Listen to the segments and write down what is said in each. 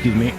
Excuse me.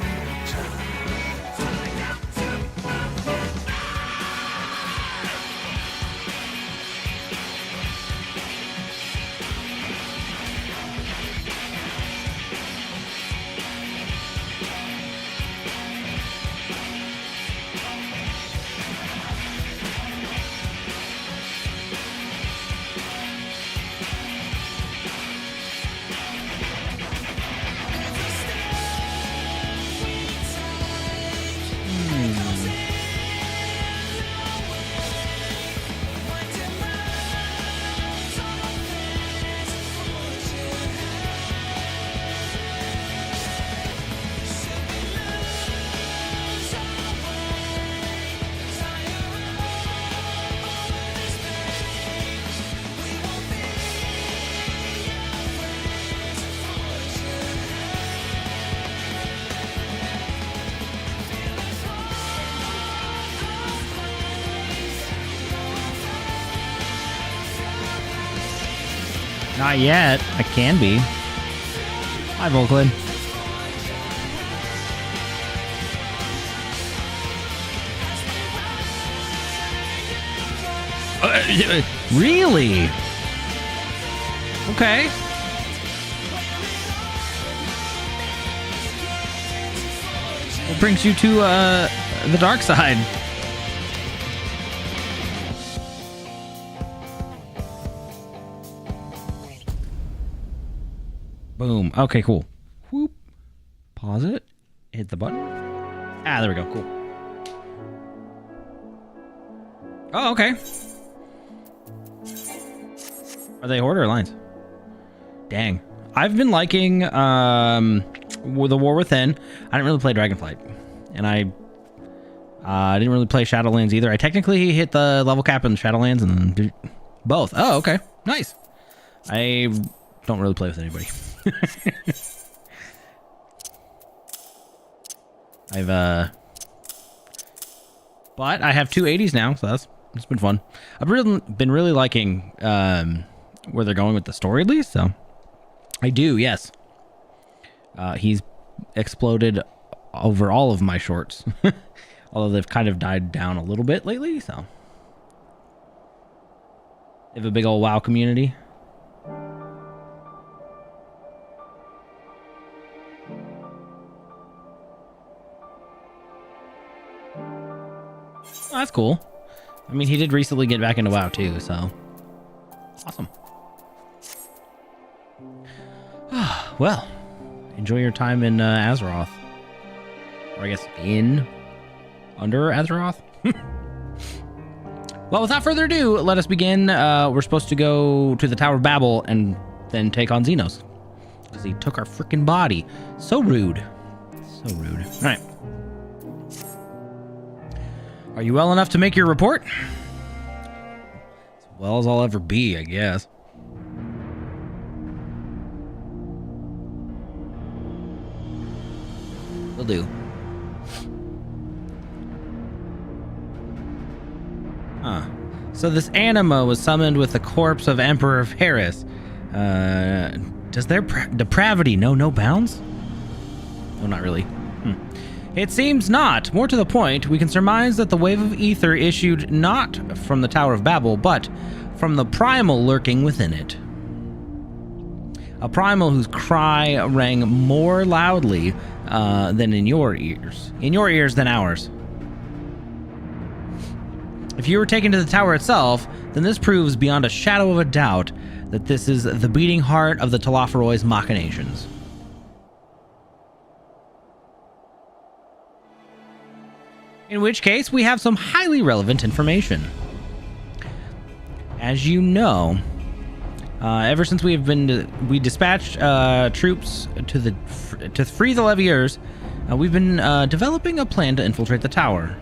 Not yet. I can be. Hi, Volklin. Really? Okay. What brings you to the dark side? Boom. Okay, cool. Whoop. Pause it. Hit the button. Ah, there we go. Cool. Oh, okay. Are they Horde or Alliance? Dang. I've been liking The War Within. I didn't really play Dragonflight. And I didn't really play Shadowlands either. I technically hit the level cap in Shadowlands and then both. Oh, okay. Nice. I don't really play with anybody. But I have two 80s now, so it's been fun. I've been really liking where they're going with the story, at least. So I do, yes. He's exploded over all of my shorts, although they've kind of died down a little bit lately. So they have a big old WoW community. Oh, that's cool. I mean, he did recently get back into WoW too, so awesome. Well, enjoy your time in Azeroth, or I guess under Azeroth. Well, without further ado, let us begin. We're supposed to go to the Tower of Babel and then take on Zenos, because he took our freaking body. So rude. So rude. All right. Are you well enough to make your report? As well as I'll ever be, I guess. Will do. Huh. So this anima was summoned with the corpse of Emperor Harris. Does their depravity know no bounds? Oh, not really. It seems not. More to the point, we can surmise that the wave of ether issued not from the Tower of Babel, but from the primal lurking within it. A primal whose cry rang more loudly than in your ears. In your ears than ours. If you were taken to the tower itself, then this proves beyond a shadow of a doubt that this is the beating heart of the Telophoroid's machinations. In which case, we have some highly relevant information. As you know, ever since we dispatched troops to free the Leviers, we've been developing a plan to infiltrate the tower.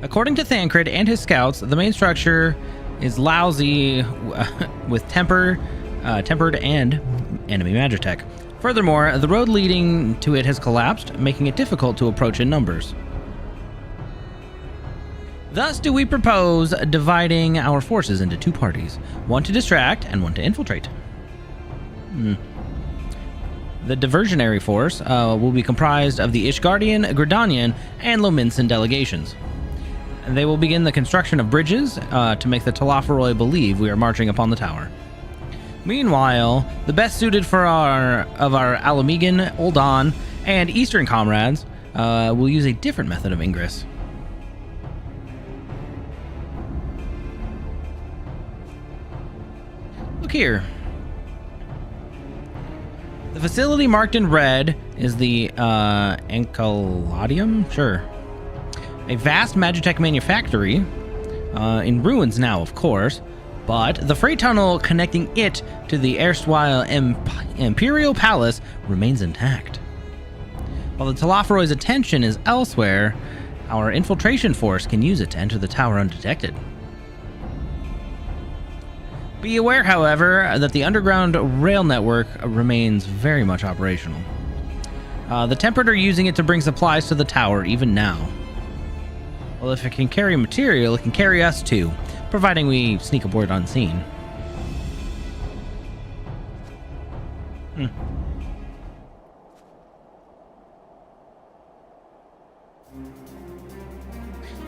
According to Thancred and his scouts, the main structure is lousy with tempered and enemy magitech. Furthermore, the road leading to it has collapsed, making it difficult to approach in numbers. Thus do we propose dividing our forces into two parties, one to distract and one to infiltrate. The diversionary force will be comprised of the Ishgardian, Gridanian, and Lominsan delegations. They will begin the construction of bridges to make the Telophoroi believe we are marching upon the tower. Meanwhile, the best suited for our Alamegan, Uldan, and Eastern comrades will use a different method of ingress. Look here. The facility marked in red is the Enceladium? Sure. A vast Magitech manufactory, in ruins now, of course, but the freight tunnel connecting it to the erstwhile Imperial Palace remains intact. While the Telophoroi's attention is elsewhere, our infiltration force can use it to enter the tower undetected. Be aware, however, that the underground rail network remains very much operational. The Tempered are using it to bring supplies to the tower even now. Well, if it can carry material, it can carry us too, providing we sneak aboard unseen.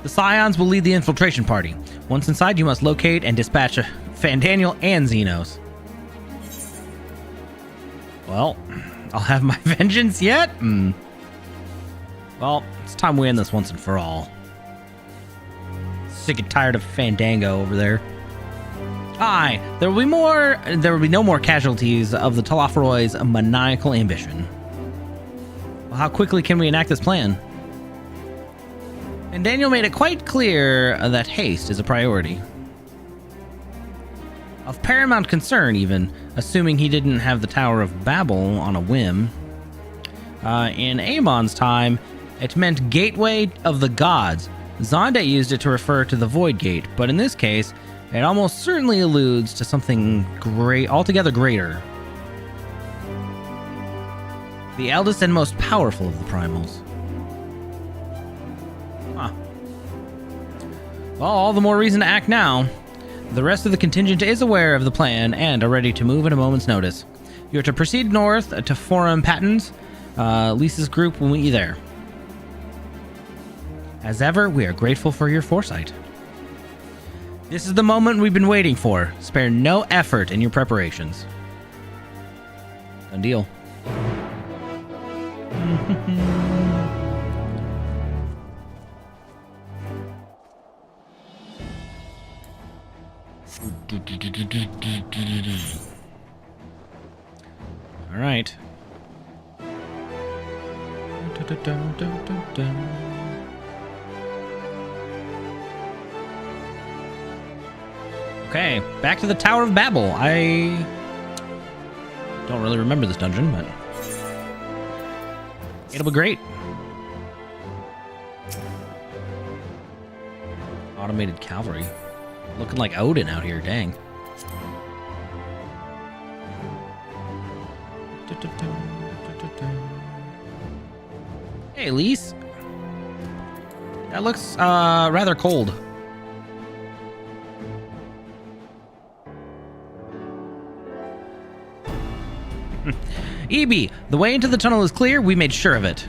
The Scions will lead the infiltration party. Once inside, you must locate and dispatch Fandaniel and Zenos. Well, I'll have my vengeance yet? Well, it's time we end this once and for all. Sick and tired of Fandango over there. Aye, there will be no more casualties of the Telophoroi's maniacal ambition. Well, how quickly can we enact this plan? And Daniel made it quite clear that haste is a priority. Of paramount concern, even, assuming he didn't have the Tower of Babel on a whim. In Amon's time, it meant Gateway of the Gods. Zonda used it to refer to the Void Gate, but in this case, it almost certainly alludes to something altogether greater. The eldest and most powerful of the primals. Huh. Well, all the more reason to act now. The rest of the contingent is aware of the plan and are ready to move at a moment's notice. You are to proceed north to Forum Patents. Lisa's group will meet you there. As ever, we are grateful for your foresight. This is the moment we've been waiting for. Spare no effort in your preparations. Done deal. All right. Okay, back to the Tower of Babel. I don't really remember this dungeon, but it'll be great. Automated cavalry. Looking like Odin out here, dang. Hey, Lise. That looks rather cold. EB, the way into the tunnel is clear. We made sure of it.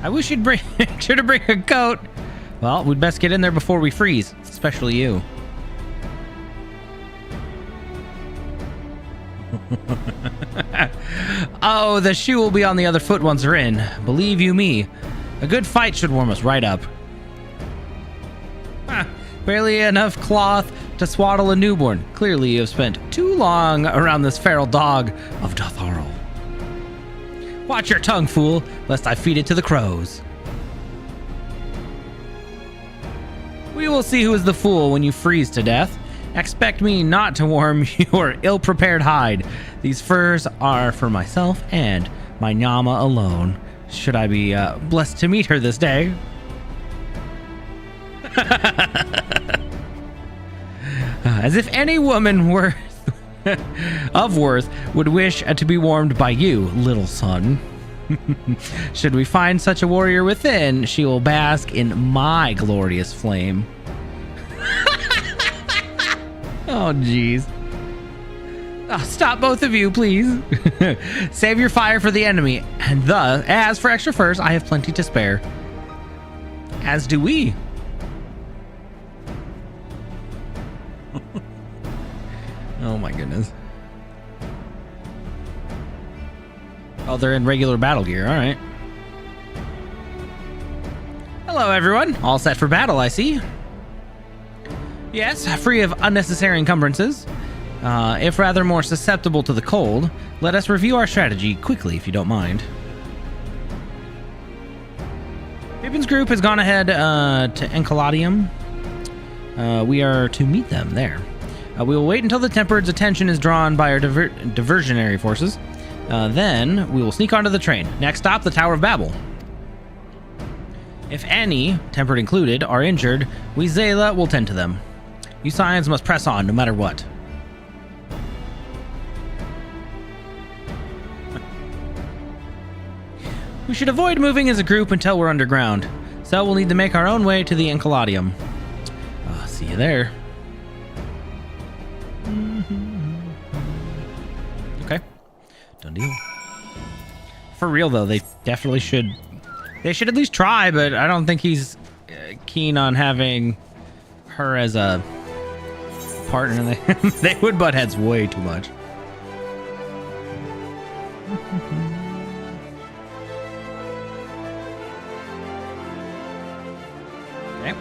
I wish you'd bring sure to bring a coat. Well, we'd best get in there before we freeze, especially you. Oh, the shoe will be on the other foot once we're in. Believe you me, a good fight should warm us right up. Barely enough cloth to swaddle a newborn. Clearly you have spent too long around this feral dog of Dotharl. Watch your tongue, fool, lest I feed it to the crows. We will see who is the fool when you freeze to death. Expect me not to warm your ill-prepared hide. These furs are for myself and my Nyama alone, should I be blessed to meet her this day. As if any woman of worth would wish to be warmed by you, little son. Should we find such a warrior within, she will bask in my glorious flame. Oh, jeez. Oh, stop both of you, please. Save your fire for the enemy. And thus, as for extra furs, I have plenty to spare. As do we. Oh my goodness. Oh, they're in regular battle gear. All right. Hello, everyone. All set for battle, I see. Yes, free of unnecessary encumbrances. If rather more susceptible to the cold, let us review our strategy quickly, if you don't mind. Pippin's group has gone ahead to Encoladium. We are to meet them there. We will wait until the Tempered's attention is drawn by our diversionary forces. Then we will sneak onto the train. Next stop, the Tower of Babel. If any, Tempered included, are injured, we Zayla will tend to them. You Scions must press on, no matter what. We should avoid moving as a group until we're underground, so we'll need to make our own way to the Encoladium. See you there. Okay. Done deal. For real, though, they definitely should... They should at least try, but I don't think he's keen on having her as a partner. They would butt heads way too much. Okay.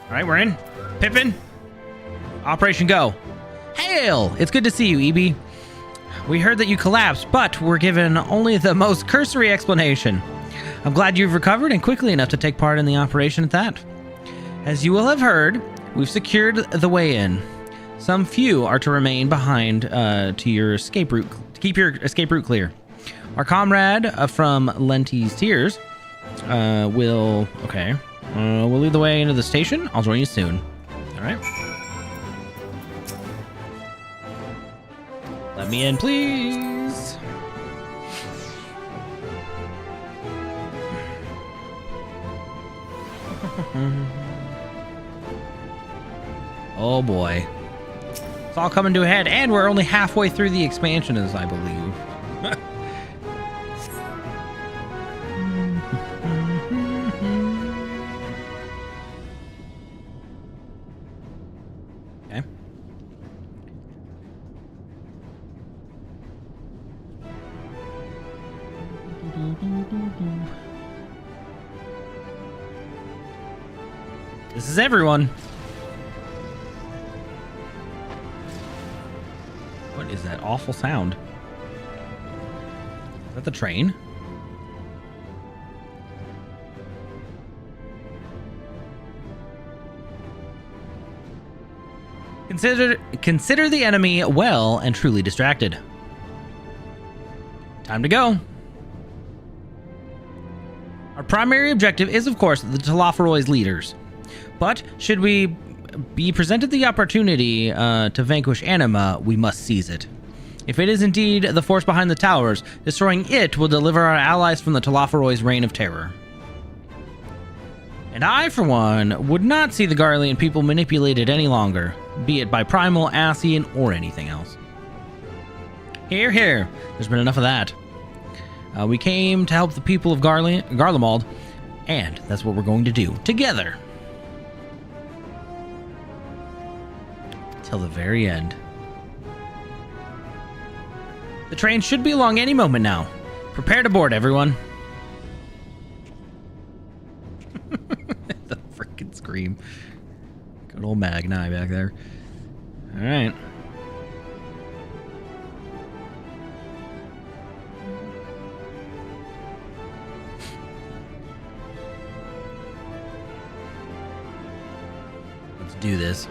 All right, we're in. Pippin, Operation Go. Hail! It's good to see you, EB. We heard that you collapsed, but were given only the most cursory explanation. I'm glad you've recovered and quickly enough to take part in the operation at that. As you will have heard, we've secured the way in. Some few are to remain behind to your escape route, to keep your escape route clear. Our comrade from Lenti's Tears will lead the way into the station. I'll join you soon. All right. Let me in, please. Oh boy. It's all coming to a head, and we're only halfway through the expansion, as I believe. Okay. This is everyone. What is that awful sound? Is that the train? Consider the enemy well and truly distracted. Time to go. Our primary objective is, of course, the Telophoroid's leaders. But should we be presented the opportunity to vanquish Anima, we must seize it. If it is indeed the force behind the towers, destroying it will deliver our allies from the Telophoroid's reign of terror. And I, for one, would not see the Garlean people manipulated any longer, be it by Primal, Ascian, or anything else. Here, here. There's been enough of that. We came to help the people of Garlemald, and that's what we're going to do, together. Till the very end. The train should be along any moment now. Prepare to board, everyone. The freaking scream. Good old Magni back there. All right. Let's do this.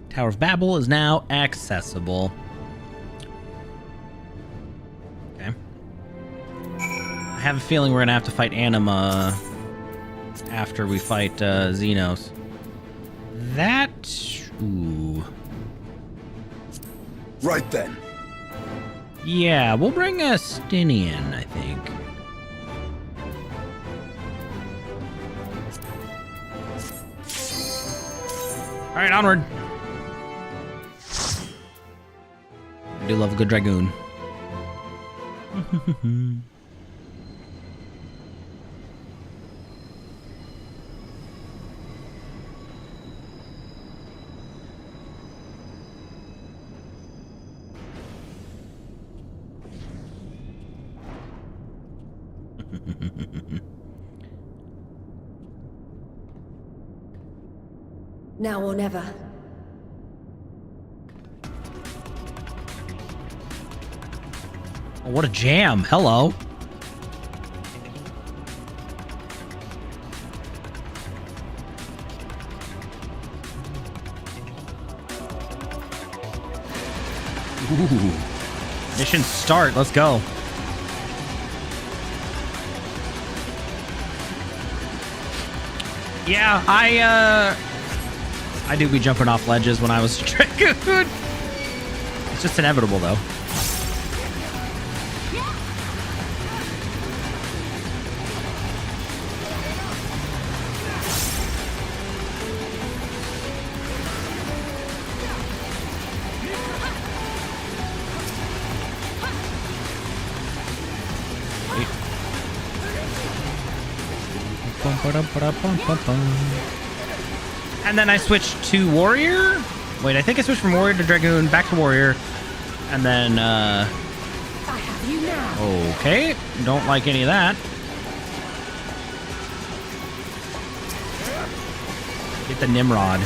Tower of Babel is now accessible. Okay. I have a feeling we're gonna have to fight Anima after we fight Zenos. That... Ooh. Right then. Yeah, we'll bring a Stinian, I think. All right, onward. I do love a good dragoon. Now or never. Oh, what a jam. Hello. Ooh. Mission start. Let's go. Yeah, I do be jumping off ledges when I was a dragoon. It's just inevitable, though. And then I switched to warrior. Wait, I think I switched from warrior to dragoon, back to warrior, and then I have you now. okay, don't like any of that. Get the Nimrod.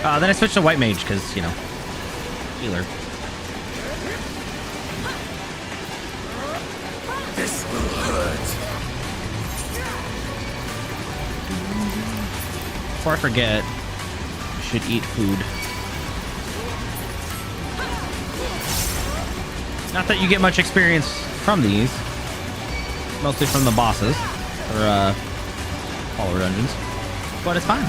Then I switched to white mage because, you know, healer. This will hurt. Before I forget, I should eat food. Not that you get much experience from these. Mostly from the bosses. Or, follower dungeons. But it's fine.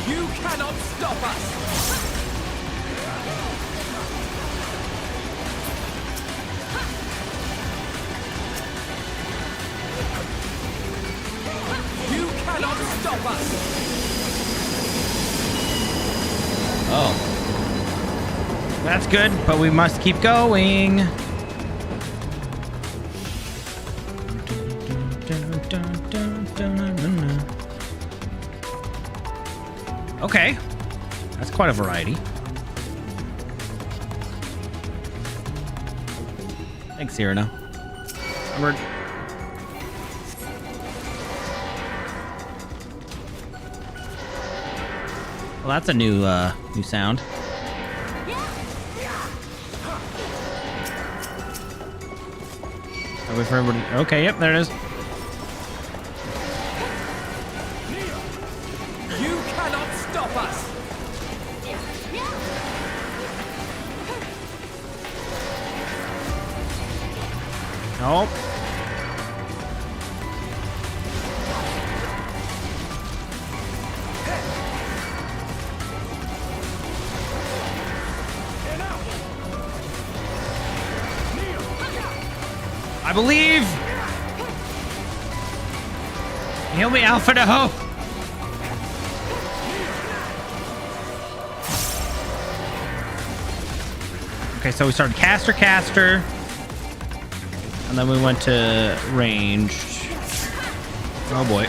You cannot stop us. You cannot stop us. Oh. That's good, but we must keep going. Okay. That's quite a variety. Thanks, Irina. Onward. Well, that's a new sound. Are we for everybody? Okay, yep, there it is. You cannot stop us. Nope. I believe. Heal me, Alpha to Hope. Okay, so we started caster, and then we went to ranged. Oh boy.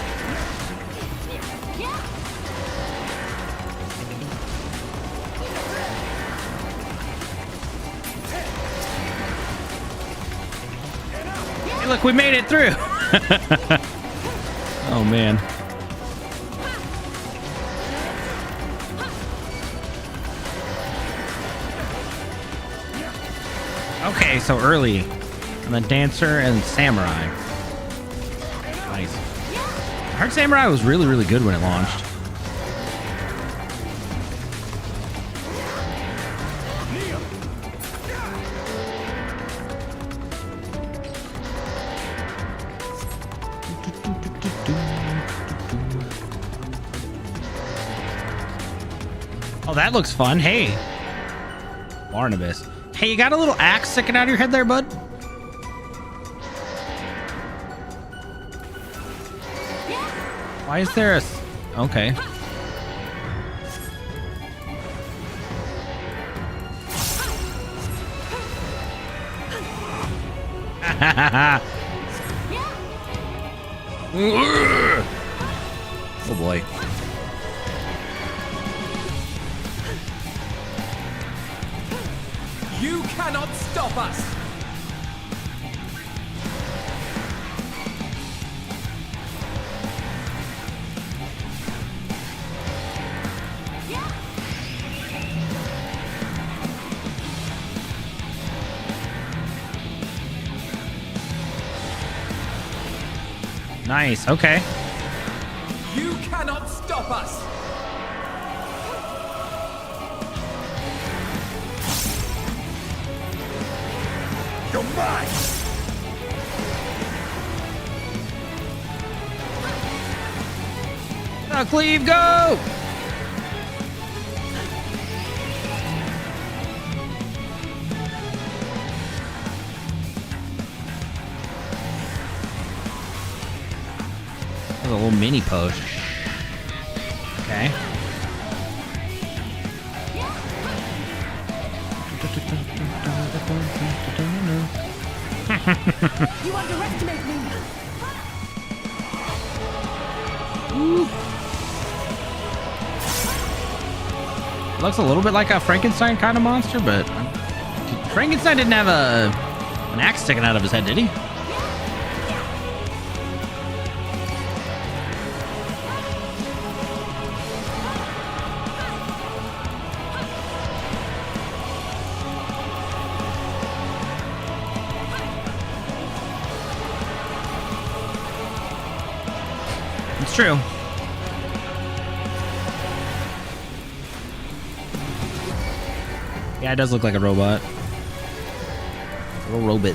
Hey, look, we made it through. Oh man. Okay, so early. And then Dancer and Samurai. Nice. I heard Samurai was really, really good when it launched. Oh, that looks fun. Hey. Barnabas. Hey, you got a little axe sticking out of your head there, bud? Why is there a... Okay. Oh boy. You cannot stop us! Nice, okay. You cannot stop us! You're mine! Now, Cleve, go! A little mini post. Okay. You underestimate me. Looks a little bit like a Frankenstein kind of monster, but Frankenstein didn't have an axe sticking out of his head, did he? It's true. Yeah, it does look like a robot. A little robot.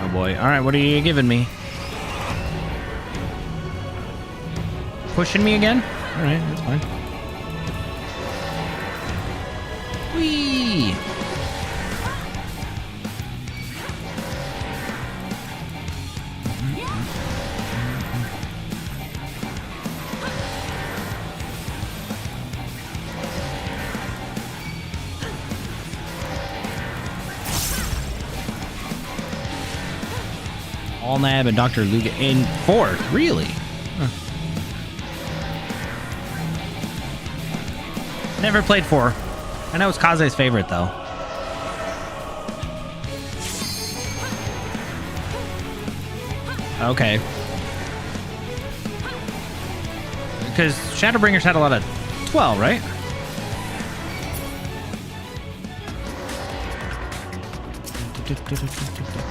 Oh boy. Alright, what are you giving me? Pushing me again? Alright, that's fine. Whee! Allnab and Dr. Luga in 4, really? Huh. Never played 4. I know it's Kaze's favorite though. Okay. Because Shadowbringers had a lot of 12, right?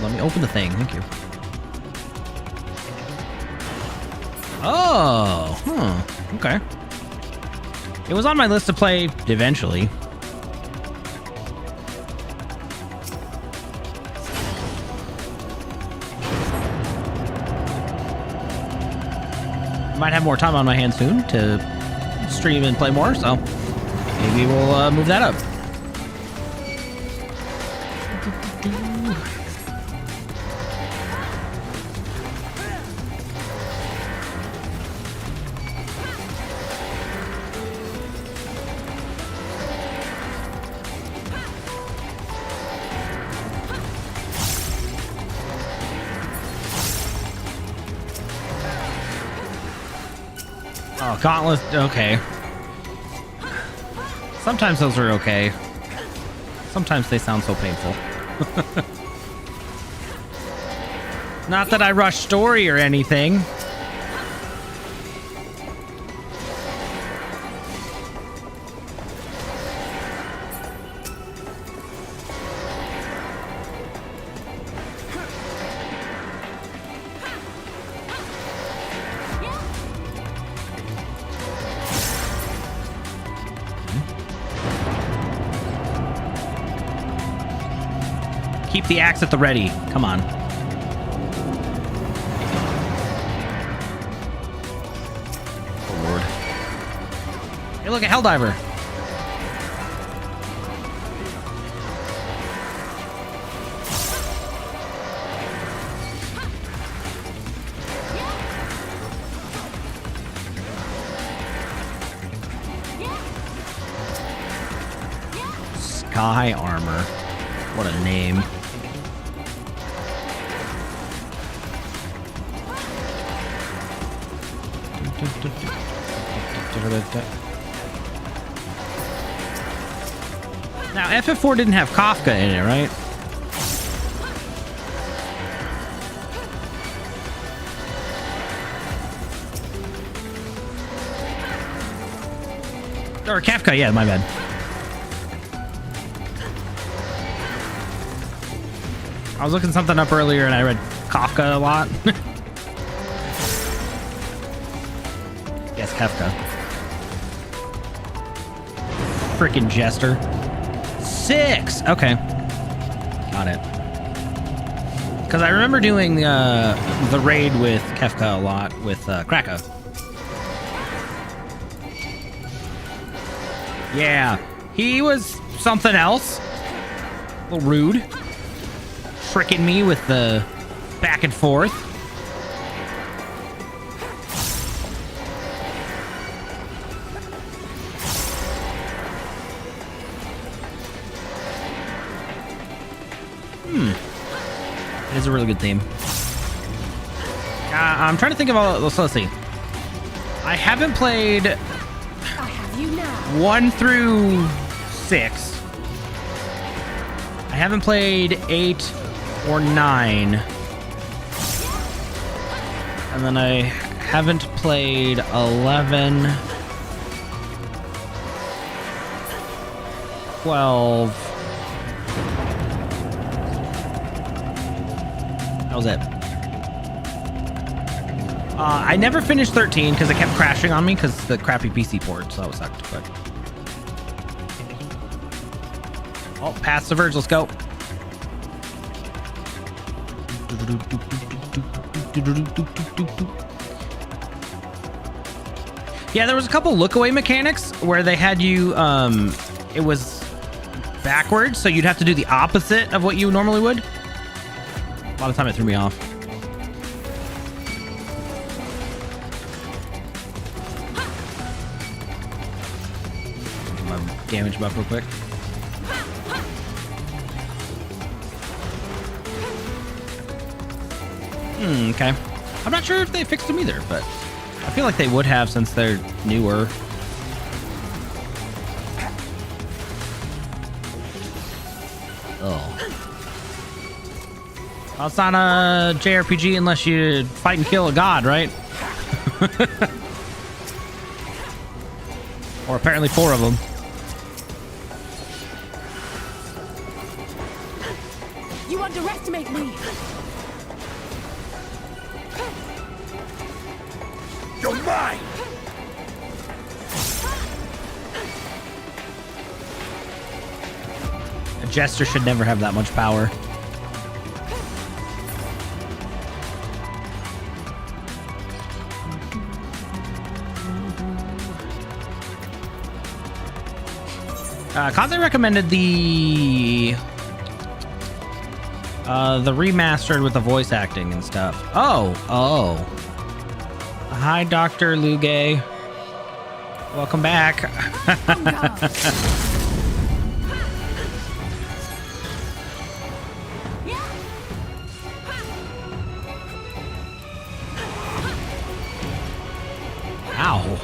Let me open the thing. Thank you. Oh, huh. Okay. It was on my list to play eventually. Might have more time on my hands soon to stream and play more, so maybe we'll move that up. Oh, Gauntlet, okay. Sometimes those are okay. Sometimes they sound so painful. Not that I rush story or anything. Keep the axe at the ready. Come on. Oh, Lord. Hey, look, a Helldiver. Sky armor. What a name. Now, FF4 didn't have Kafka in it, right? Or Kafka, yeah, my bad. I was looking something up earlier and I read Kafka a lot. Yes, Kafka. Freaking Jester. 6! Okay. Got it. Because I remember doing the raid with Kefka a lot with Krakow. Yeah. He was something else. A little rude. Fricking me with the back and forth. It is a really good theme. I'm trying to think of all. So let's see. I haven't played I have you now. 1 through 6. I haven't played 8 or 9. And then I haven't played 11, 12. That was it. I never finished 13 because it kept crashing on me because the crappy PC port, so that sucked. But oh, past the verge. Let's go. Yeah, there was a couple look-away mechanics where they had you. It was backwards, so you'd have to do the opposite of what you normally would. A lot of time it threw me off. Get my damage buff real quick. Okay. I'm not sure if they fixed them either, but I feel like they would have since they're newer. Oh. Well, it's not a JRPG unless you fight and kill a god, right? Or apparently 4 of them. You underestimate me. You're mine! A jester should never have that much power. Kaze recommended the remastered with the voice acting and stuff. Oh. Hi, Dr. Luge. Welcome back. Ow.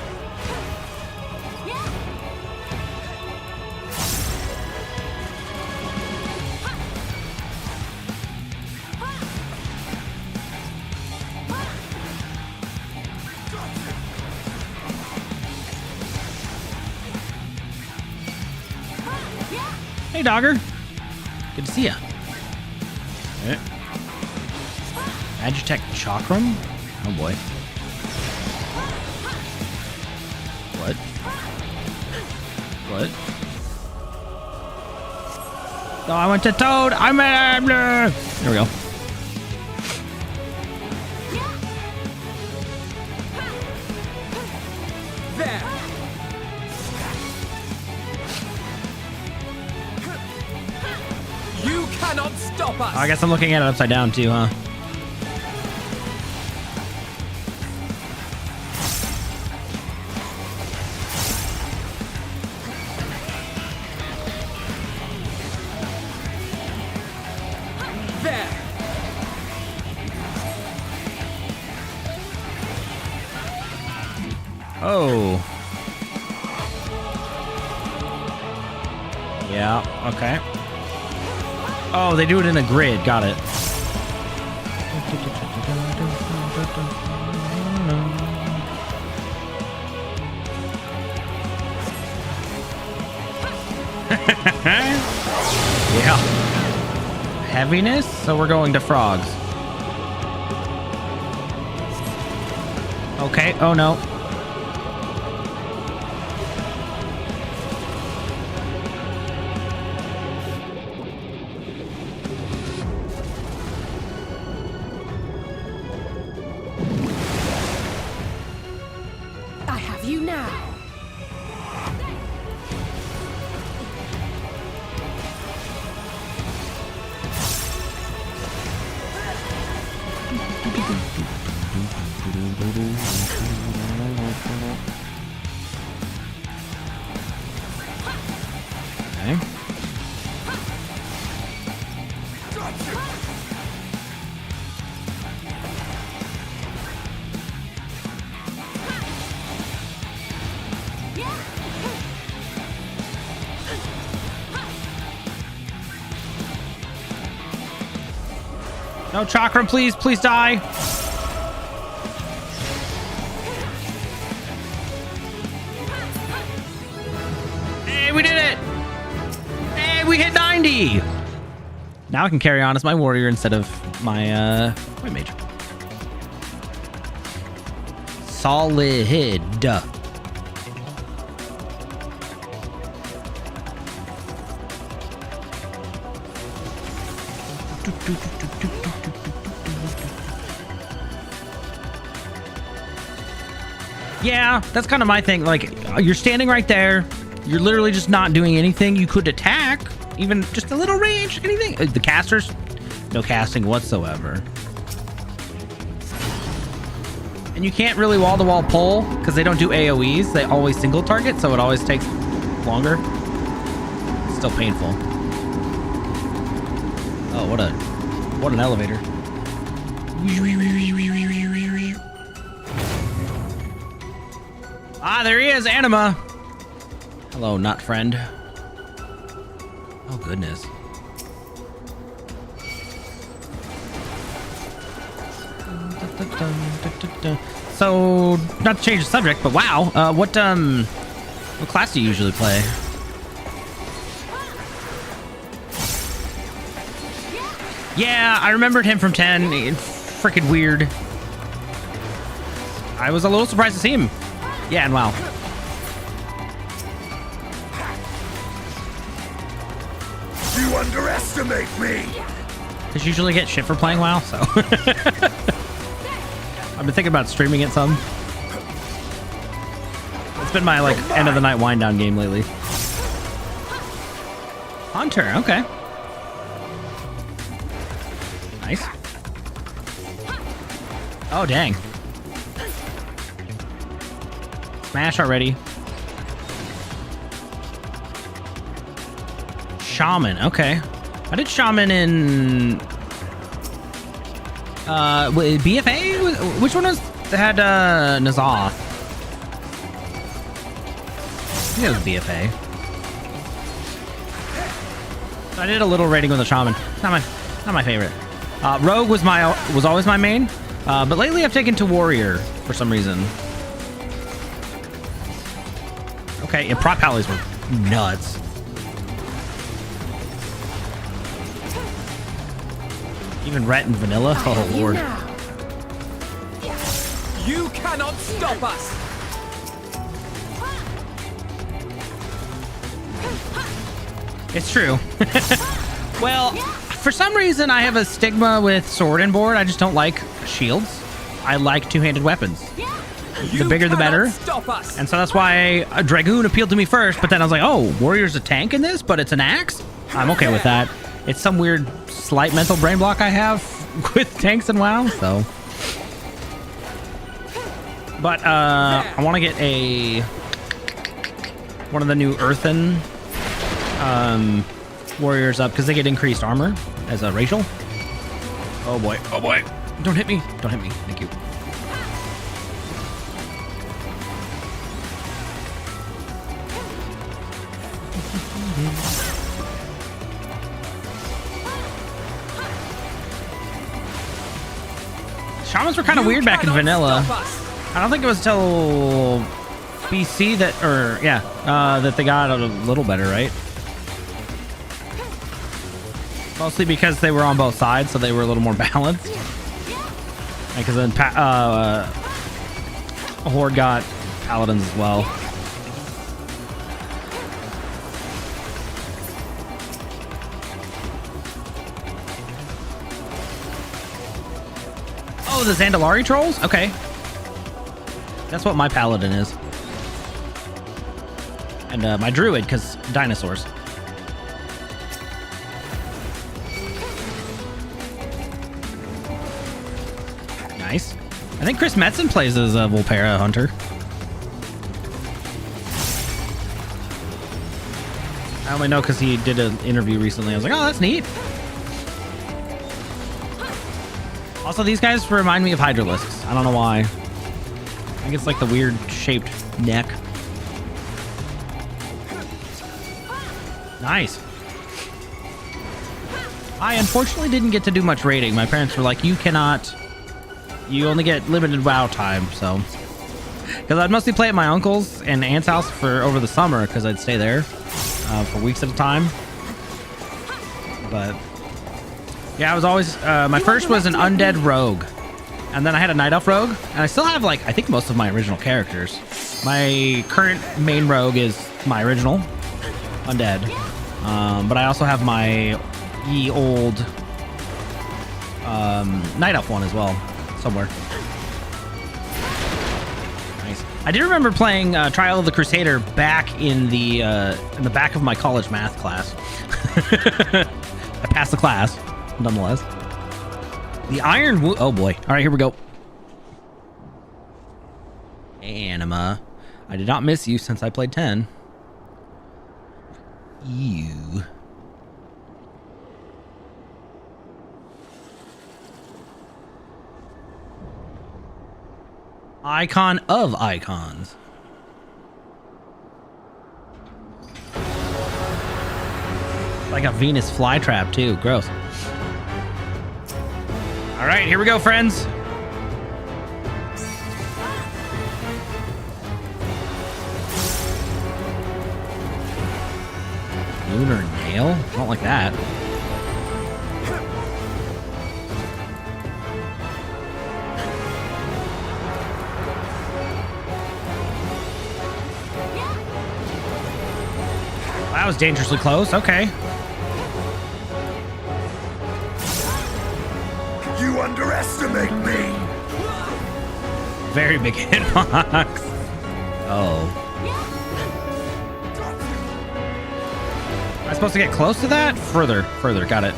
Hey, Dogger. Good to see ya. Magitech Chakram? Oh boy. What? Oh, I went to Toad. I'm at. There we go. There. You cannot stop us. Oh, I guess I'm looking at it upside down too, huh? There. Oh. Yeah, okay. Oh, they do it in a grid. Got it. Yeah. Heaviness? So we're going to frogs. Okay. Oh, no. I have you now. Okay. No chakra, please. Please die. Hey, we did it. Hey, we hit 90. Now I can carry on as my warrior instead of my white mage. Solid. Yeah, that's kind of my thing. Like, you're standing right there. You're literally just not doing anything. You could attack, even just a little range, anything. The casters, no casting whatsoever. And you can't really wall-to-wall pull because they don't do AoEs. They always single target, so it always takes longer. It's still painful. Oh, what an elevator. Ah, there he is, Anima. Hello, not friend. Oh, goodness. So, not to change the subject, but wow, what class do you usually play? Yeah, I remembered him from 10. Freaking weird. I was a little surprised to see him. Yeah, and wow. You underestimate me. Because you usually get shit for playing WoW, so. I've been thinking about streaming it some. It's been my, like, end of the night wind down game lately. Hunter, okay. Nice. Oh, dang. Smash already. Shaman, okay. I did Shaman in... BFA? Which one was... that had, Nazoth? I think it was BFA. I did a little rating with the Shaman. Not my favorite. Rogue was always my main, but lately I've taken to Warrior for some reason. Okay, and prop alleys were nuts. Even Ret and Vanilla. Oh lord. You cannot stop us. It's true. Well, for some reason, I have a stigma with sword and board. I just don't like shields. I like two-handed weapons. The bigger, the better. Stop us. And so that's why a Dragoon appealed to me first, but then I was like, oh, Warrior's a tank in this, but it's an axe? I'm okay with that. It's some weird slight mental brain block I have with tanks and WoW, so. But I want to get one of the new earthen warriors up because they get increased armor as a racial. Oh boy, oh boy. Don't hit me. Don't hit me. Thank you. Shamans were kind of weird back in vanilla. I don't think it was till BC that they got a little better, right? Mostly because they were on both sides, so they were a little more balanced. Because then Horde got paladins as well. Oh, the Zandalari trolls? Okay. That's what my paladin is. And my druid, because dinosaurs. Nice. I think Chris Metzen plays as a Volpera hunter. I only know because he did an interview recently. I was like, oh, that's neat. Also, these guys remind me of Hydralisks. I don't know why. I think it's like the weird shaped neck. Nice. I unfortunately didn't get to do much raiding. My parents were like, you only get limited WoW time, so. Because I'd mostly play at my uncle's and aunt's house for over the summer because I'd stay there for weeks at a time. But yeah, I was always, my first was an undead rogue. And then I had a night elf rogue. And I still have, like, I think most of my original characters. My current main rogue is my original undead. But I also have my old night elf one as well, somewhere. Nice. I do remember playing Trial of the Crusader back in the back of my college math class. I passed the class. Nonetheless, the Iron oh boy. All right, here we go. Anima, I did not miss you since I played 10. You. Icon of icons. Like a Venus flytrap too. Gross. All right, here we go, friends. Lunar nail? I don't like that. That was dangerously close. Okay. You underestimate me. Very big hitbox. Oh. Am I supposed to get close to that? Further. Got it.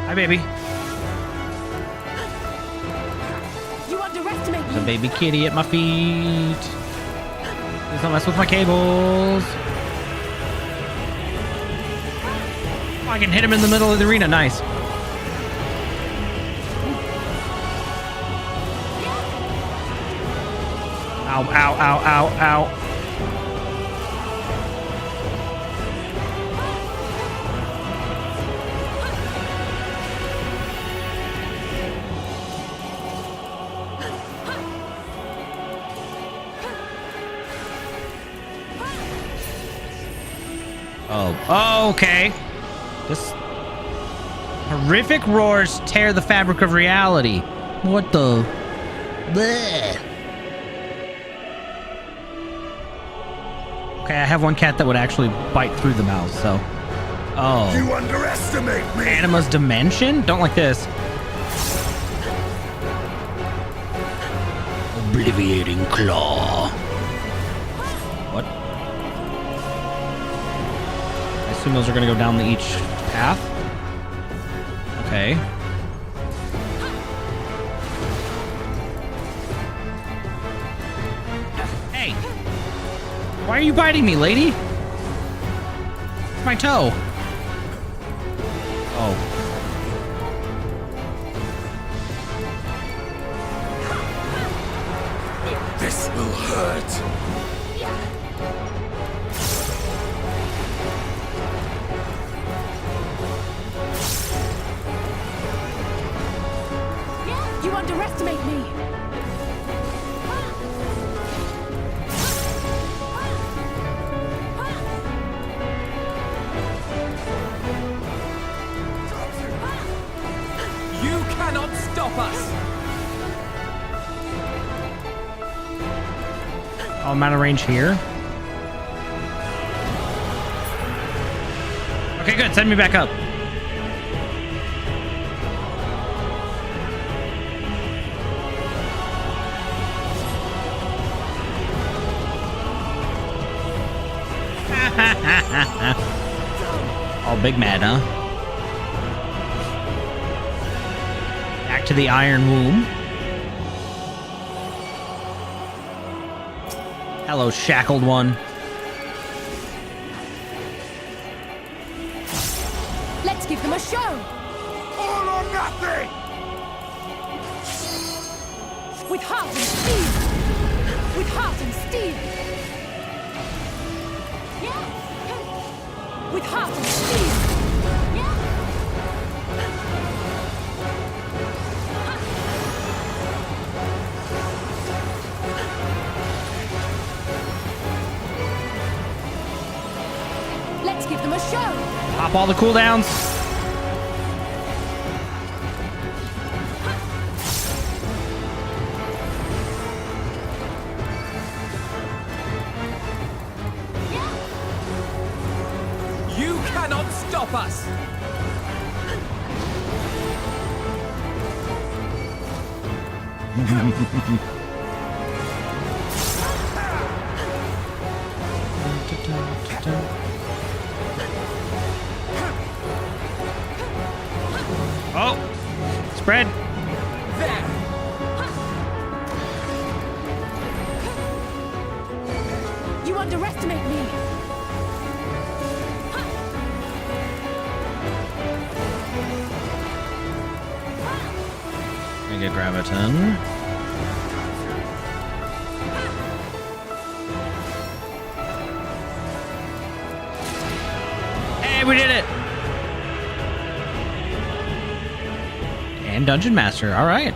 Hi, baby. You underestimate There's a me. baby kitty at my feet. Please don't mess with my cables. Oh, I can hit him in the middle of the arena. Nice. Ow, ow, ow, ow, ow. Oh, okay. This horrific roars tear the fabric of reality. What the? Bleh. Okay, I have one cat that would actually bite through the mouse, so Oh. You underestimate me! Anima's dimension? Don't like this. Obliviating claw. What? I assume those are gonna go down each path. Okay. Hey! Why are you biting me, lady? It's my toe. Oh. This will hurt. You underestimate me. You cannot stop us! Oh, I'm out of range here. Okay, good. Send me back up. All big mad, huh? Back to the Iron Womb. Hello, shackled one. Let's give them a show. All or nothing! With heart and steel. With heart and steel. With heart and steel. Let's give them a show. Pop all the cooldowns. You cannot stop us! Oh, spread. There! You underestimate me. Mega Graviton. Hey, we did it! And Dungeon Master, all right.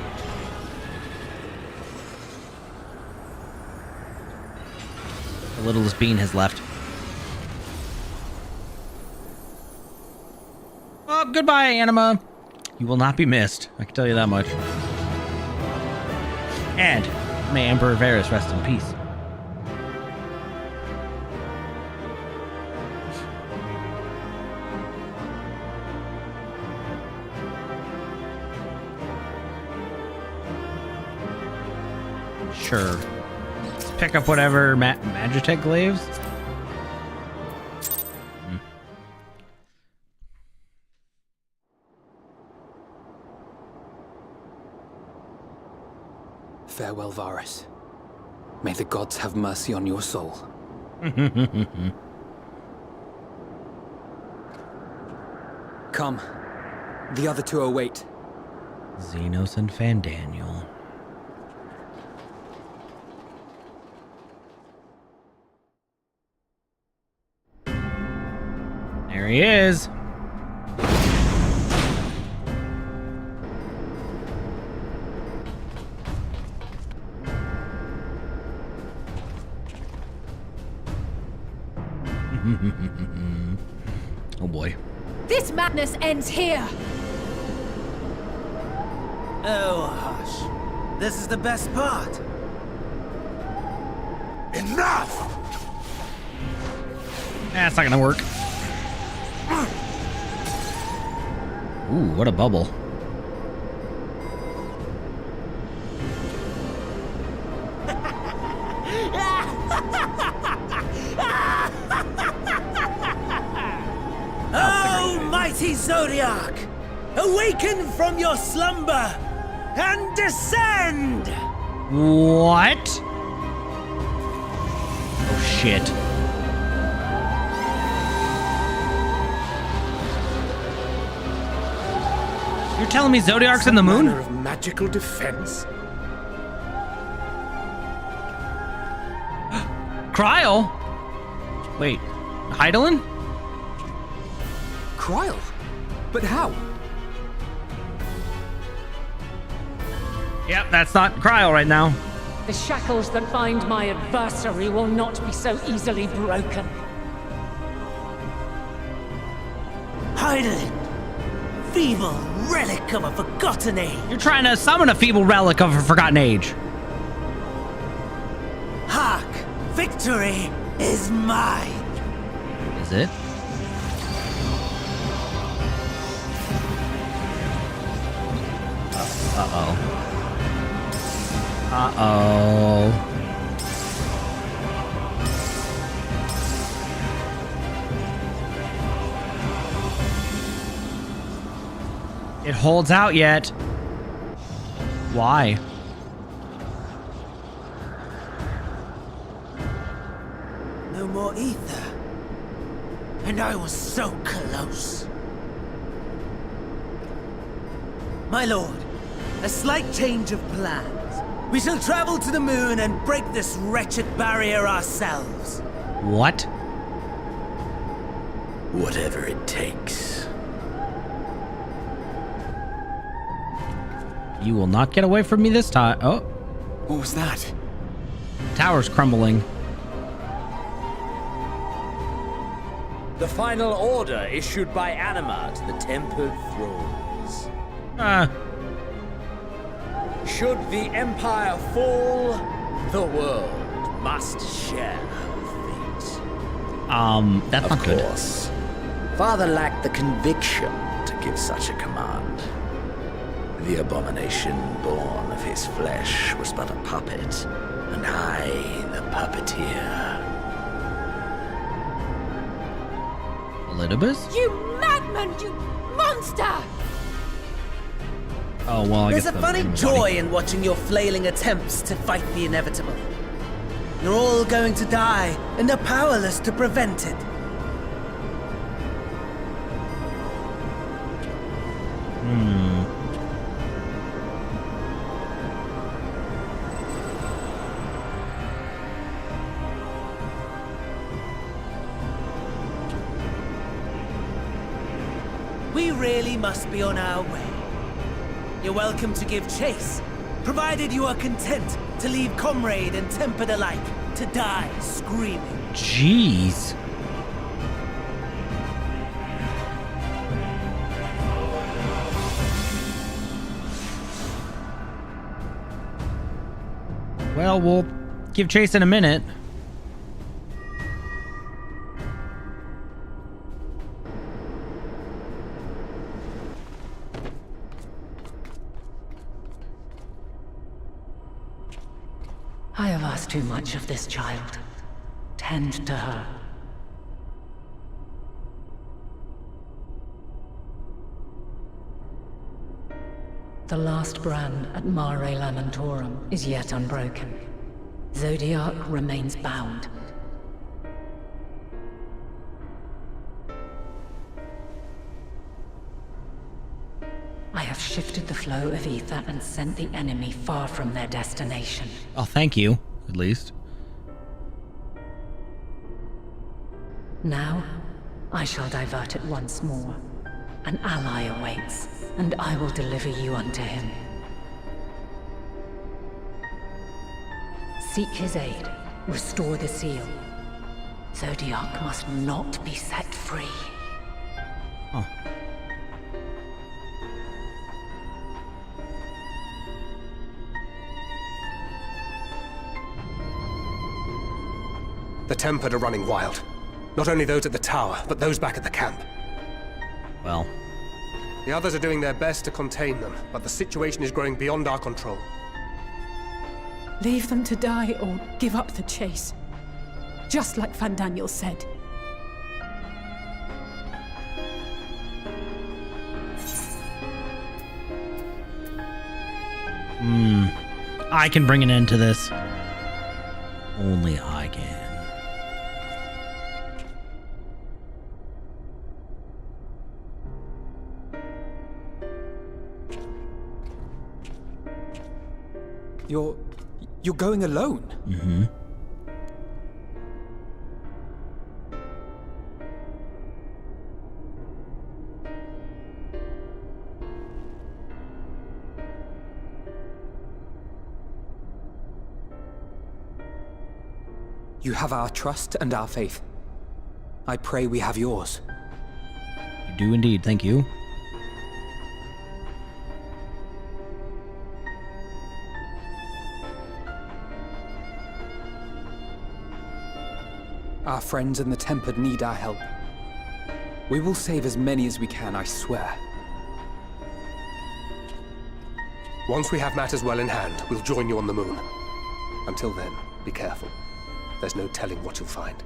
The littlest bean has left. Oh, goodbye, Anima. You will not be missed. I can tell you that much. And may Emperor Varus rest in peace. Sure. Let's pick up whatever Magitech glaives. Farewell, Varus. May the gods have mercy on your soul. Come. The other two await. Zenos and Fandaniel. There he is. Oh boy. This madness ends here. Oh, hush. This is the best part. Enough! That's not gonna work. Ooh, what a bubble. Oh, mighty Zodiac! Awaken from your slumber and descend! What? Oh, shit. You're telling me Zodiac's in the moon? Manner of magical defense. Kryl? Wait, Hydaelyn? Kryl? But how? Yep, that's not Kryl right now. The shackles that bind my adversary will not be so easily broken. Hydaelyn, feeble relic of a forgotten age. You're trying to summon a feeble relic of a forgotten age. Hark, victory is mine. Is it? Uh-oh. Uh-oh. It holds out yet. Why? No more ether. And I was so close. My lord, a slight change of plans. We shall travel to the moon and break this wretched barrier ourselves. What? Whatever it takes. You will not get away from me this time. Oh, What was that? tower's crumbling. The final order issued by Anima to the Tempered Thralls. Should the Empire fall, the world must share her fate. That's not Of good. course. Father lacked the conviction to give such a command. The abomination born of his flesh was but a puppet, and I the puppeteer. Elidibus? You madman, you monster! Oh, well, I There's guess a the funny everybody- joy in watching your flailing attempts to fight the inevitable. You're all going to die, and are powerless to prevent it. We really must be on our way. You're welcome to give chase, provided you are content to leave comrade and tempered alike to die screaming. Jeez. Well, we'll give chase in a minute. I have asked too much of this child. Tend to her. The last brand at Mare Lamentorum is yet unbroken. Zodiac remains bound. I have shifted the flow of ether and sent the enemy far from their destination. Oh, thank you, at least. Now, I shall divert it once more. An ally awaits, and I will deliver you unto him. Seek his aid. Restore the seal. Zodiac must not be set free. Oh. The Tempered are running wild. Not only those at the tower, but those back at the camp. Well, The others are doing their best to contain them, but the situation is growing beyond our control. Leave them to die or give up the chase. Just like Van Daniel said. I can bring an end to this. Only I can. You're going alone? Mm-hmm. You have our trust and our faith. I pray we have yours. You do indeed, thank you. Our friends and the Tempered need our help. We will save as many as we can, I swear. Once we have matters well in hand, we'll join you on the moon. Until then, be careful. There's no telling what you'll find.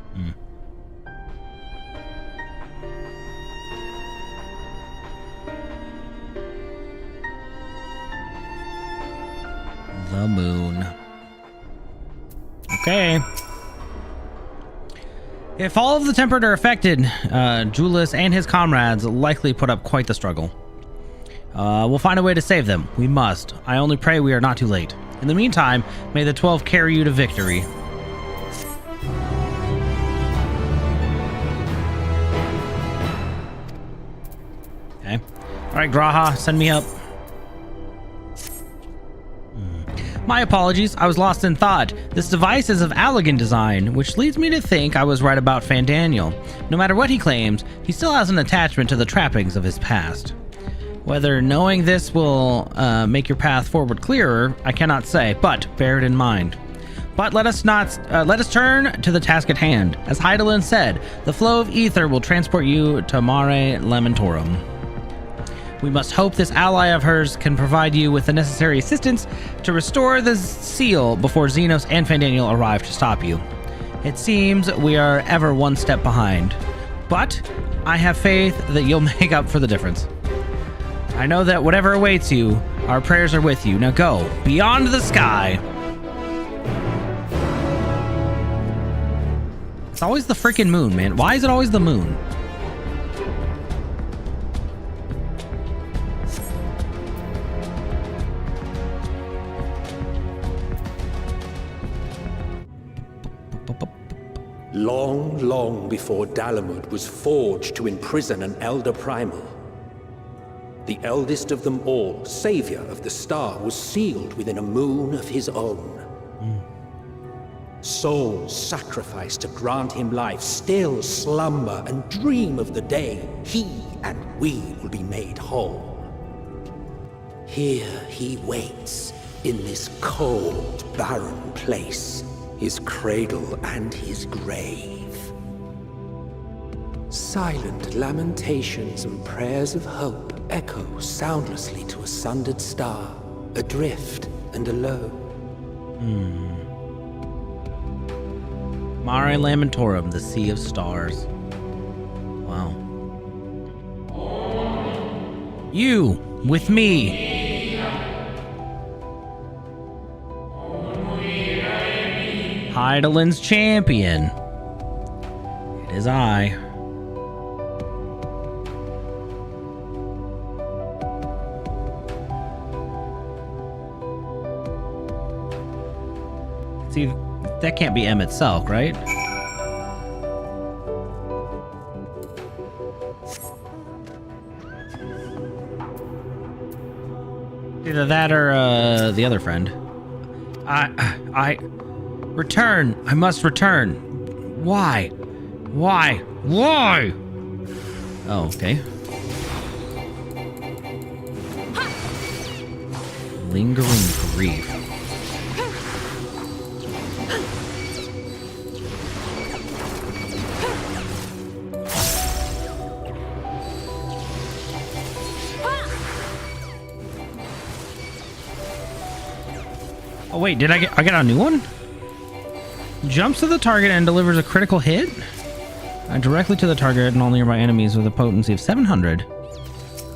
The moon. Okay. If all of the Tempered are affected, Julius and his comrades likely put up quite the struggle. We'll find a way to save them. We must. I only pray we are not too late. In the meantime, may the 12 carry you to victory. Okay. Alright, Graha, send me up. My apologies, I was lost in thought. This device is of Allegan design, which leads me to think I was right about Van Daniel. No matter what he claims, he still has an attachment to the trappings of his past. Whether knowing this will make your path forward clearer, I cannot say, but bear it in mind. But let us turn to the task at hand. As Hydaelyn said, the flow of ether will transport you to Mare Lamentorum. We must hope this ally of hers can provide you with the necessary assistance to restore the seal before Zenos and Van Daniel arrive to stop you. It seems we are ever one step behind, but I have faith that you'll make up for the difference. I know that whatever awaits you, our prayers are with you. Now go, beyond the sky. It's always the freaking moon, man. Why is it always the moon? Long, long before Dalamud was forged to imprison an Elder Primal, the eldest of them all, savior of the star, was sealed within a moon of his own. Souls sacrificed to grant him life still slumber and dream of the day he and we will be made whole. Here he waits, in this cold, barren place, his cradle and his grave. Silent lamentations and prayers of hope echo soundlessly to a sundered star, adrift and alone. Mare Lamentorum, the Sea of Stars. Wow. You, with me. Hydaelyn's champion. It is I. See, that can't be Emmett Selk, right? Either that or the other friend. I return. I must return. Why? Why? Why? Oh, okay. Lingering grief. wait, I get a new one? Jumps to the target and delivers a critical hit directly to the target and all nearby enemies with a potency of 700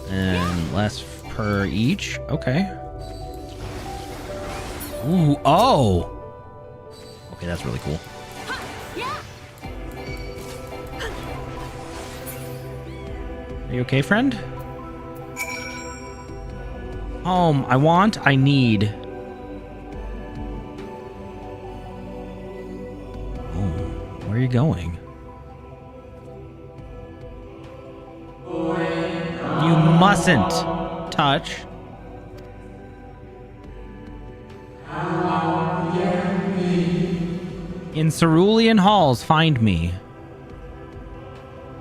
and less per each. Okay. Ooh, oh. Okay, that's really cool. Are you okay, friend? I need. Where are you going? You mustn't touch. In Cerulean halls, find me.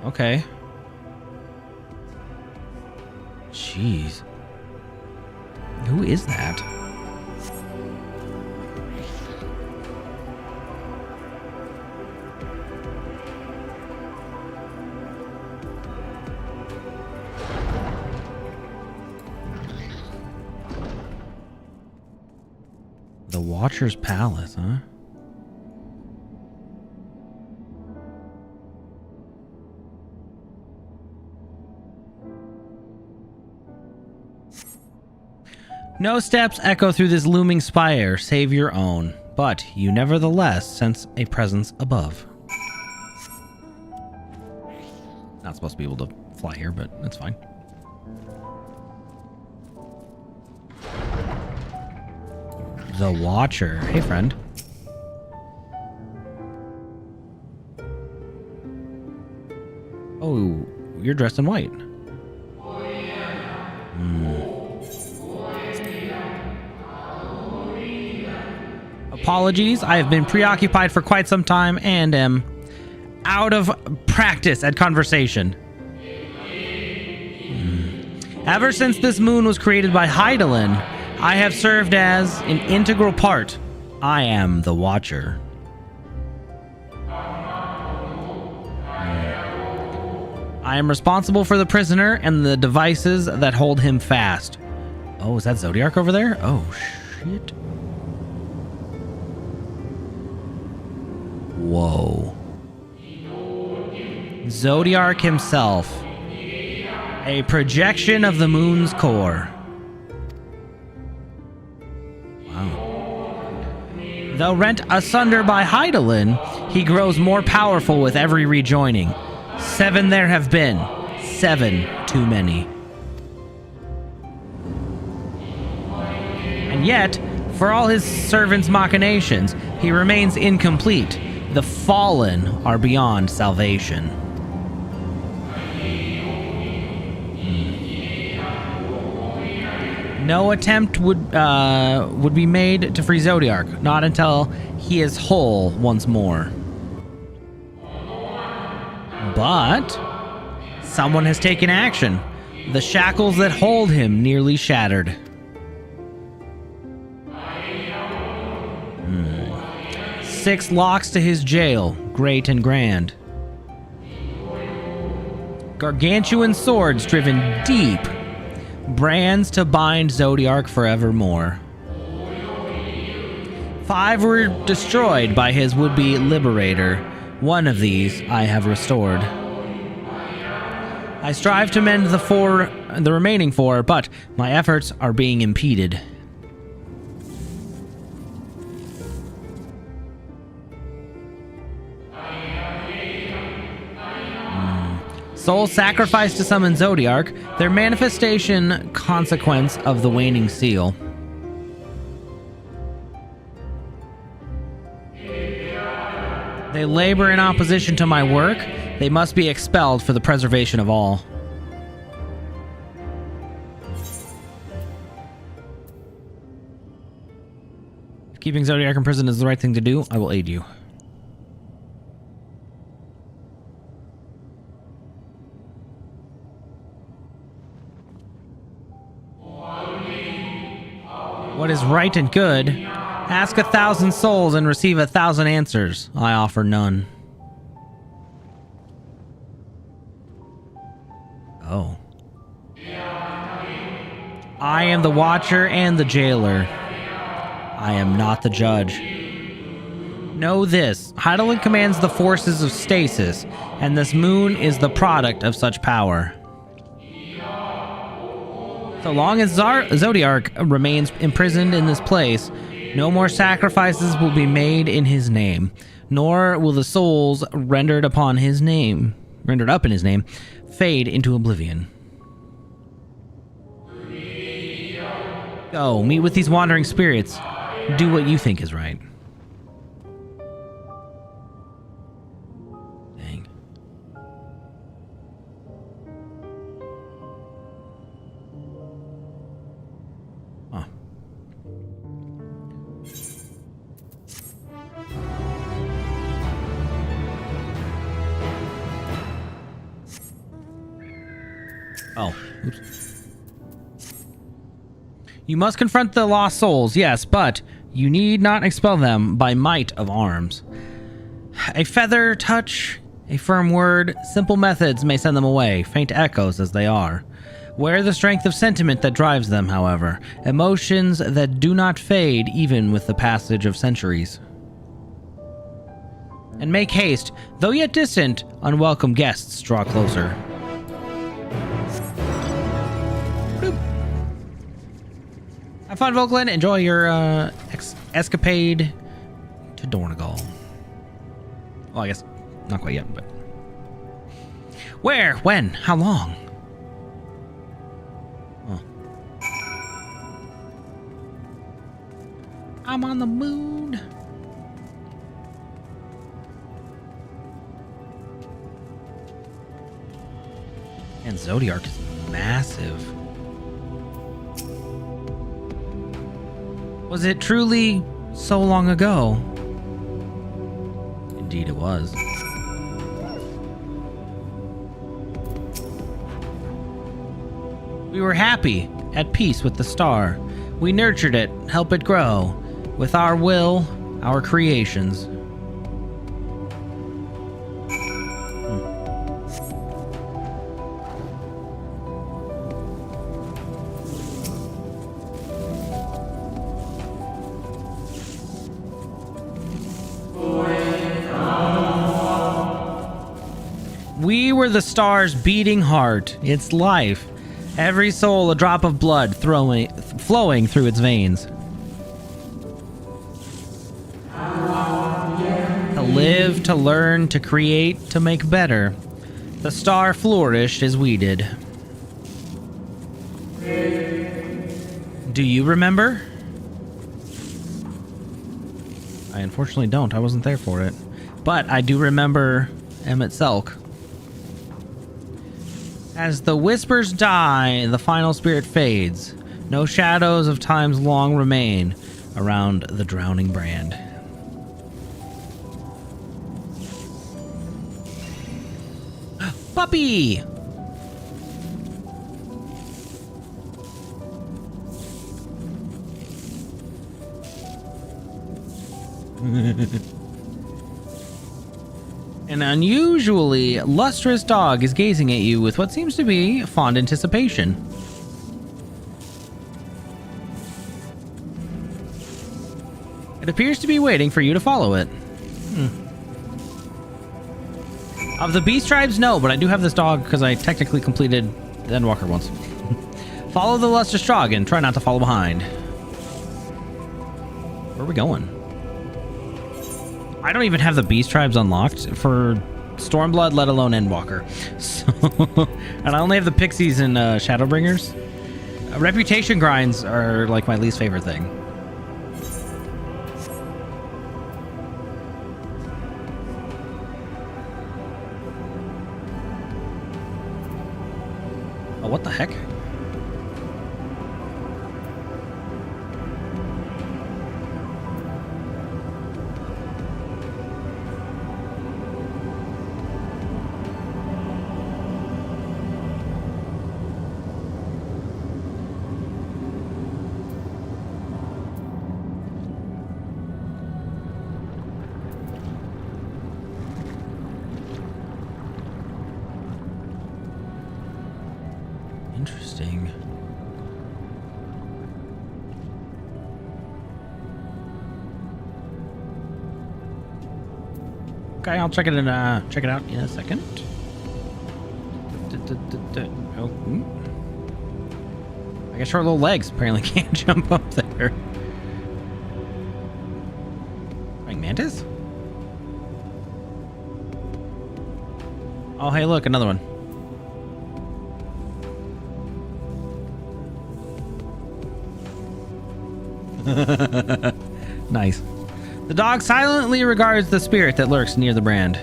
Okay. Jeez. Who is that? The Watcher's Palace, huh? No steps echo through this looming spire, save your own. But you nevertheless sense a presence above. Not supposed to be able to fly here, but that's fine. The Watcher. Hey, friend. Oh, you're dressed in white. Apologies, I have been preoccupied for quite some time and am out of practice at conversation. Ever since this moon was created by Hydaelyn, I have served as an integral part. I am the Watcher. I am responsible for the prisoner and the devices that hold him fast. Oh, is that Zodiark over there? Oh, shit. Whoa. Zodiark himself. A projection of the moon's core. Wow. Though rent asunder by Hydaelyn, he grows more powerful with every rejoining. 7 there have been. 7 too many. And yet, for all his servants' machinations, he remains incomplete. The fallen are beyond salvation. No attempt would be made to free Zodiark, not until he is whole once more. But someone has taken action. The shackles that hold him nearly shattered. 6 locks to his jail, great and grand. Gargantuan swords driven deep. Brands to bind Zodiark forevermore. 5 were destroyed by his would-be liberator. 1 of these I have restored. I strive to mend the remaining 4, but my efforts are being impeded. Soul sacrificed to summon Zodiark, their manifestation consequence of the waning seal. They labor in opposition to my work. They must be expelled for the preservation of all. If keeping Zodiark in prison is the right thing to do, I will aid you. What is right and good? Ask 1,000 souls and receive 1,000 answers. I offer none. Oh. I am the Watcher and the Jailer. I am not the judge. Know this, Hydaelyn commands the forces of stasis, and this moon is the product of such power. So long as Zodiark remains imprisoned in this place, no more sacrifices will be made in his name, nor will the souls rendered up in his name, fade into oblivion. Go, meet with these wandering spirits. Do what you think is right. Dang. Huh. Oh, oops. You must confront the lost souls, yes, but you need not expel them by might of arms. A feather touch, a firm word, simple methods may send them away, faint echoes as they are. Wear the strength of sentiment that drives them, however, emotions that do not fade even with the passage of centuries. And make haste, though yet distant, unwelcome guests draw closer. Have fun, Volklin. Enjoy your escapade to Dornegal. Well, I guess not quite yet, but... Where? When? How long? Oh. I'm on the moon. And Zodiark is massive. Was it truly so long ago? Indeed it was. We were happy, at peace with the star. We nurtured it, helped it grow, with our will, our creations. We were the star's beating heart, its life. Every soul a drop of blood flowing through its veins. To live, to learn, to create, to make better. The star flourished as we did. Do you remember? I unfortunately don't. I wasn't there for it. But I do remember Emmett Selk. As the whispers die, the final spirit fades. No shadows of times long remain around the drowning brand. Puppy! An unusually lustrous dog is gazing at you with what seems to be fond anticipation. It appears to be waiting for you to follow it. Of the beast tribes, no, but I do have this dog because I technically completed the Endwalker once. Follow the lustrous dog and try not to follow behind. Where are we going? I don't even have the beast tribes unlocked for Stormblood, let alone Endwalker. So, and I only have the pixies and Shadowbringers. Reputation grinds are like my least favorite thing. Oh, what the heck? Interesting. Okay, I'll check it out in a second. Oh, I got short little legs. Apparently can't jump up there. Like mantis? Oh, hey, look, another one. Nice. The dog silently regards the spirit that lurks near the brand.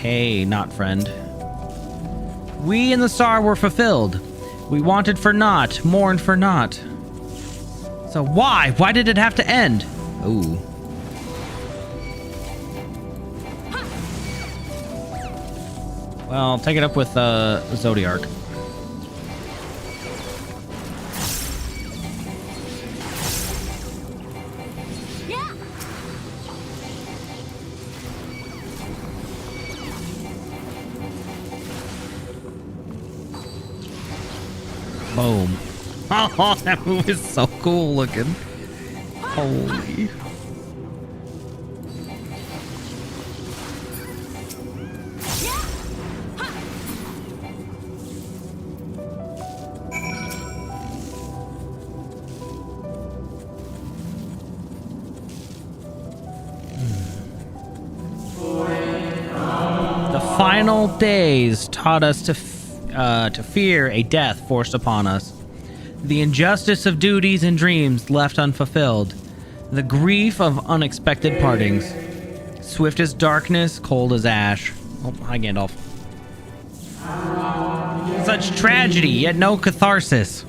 Hey, not friend. We in the star were fulfilled. We wanted for naught, mourned for naught. So why? Why did it have to end? Ooh. Well, take it up with Zodiark. Boom. Oh, that move is so cool looking. Holy. The final days taught us to fear a death forced upon us, the injustice of duties and dreams left unfulfilled, the grief of unexpected partings, swift as darkness, cold as ash. Oh, hi Gandalf. Such tragedy, yet no catharsis.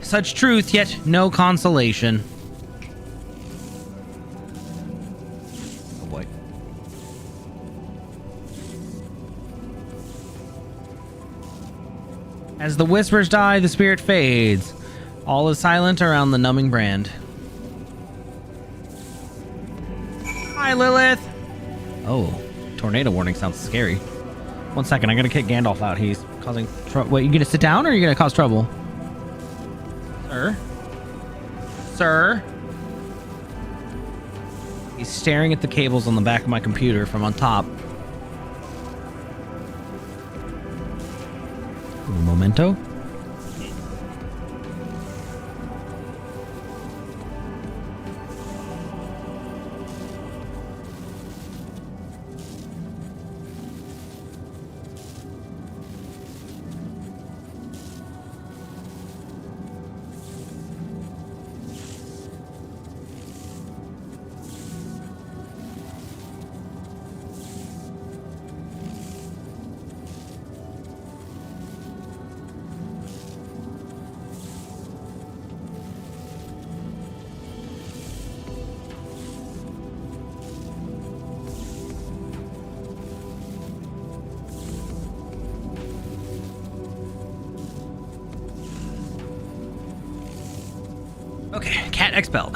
Such truth, yet no consolation. Oh boy. As the whispers die, the spirit fades. All is silent around the numbing brand. Hi, Lilith! Oh, tornado warning sounds scary. 1 second, I gotta kick Gandalf out. He's causing trouble. Wait, you gonna sit down or are you gonna cause trouble? Sir? Sir? He's staring at the cables on the back of my computer from on top. Ooh, memento? Okay, cat expelled.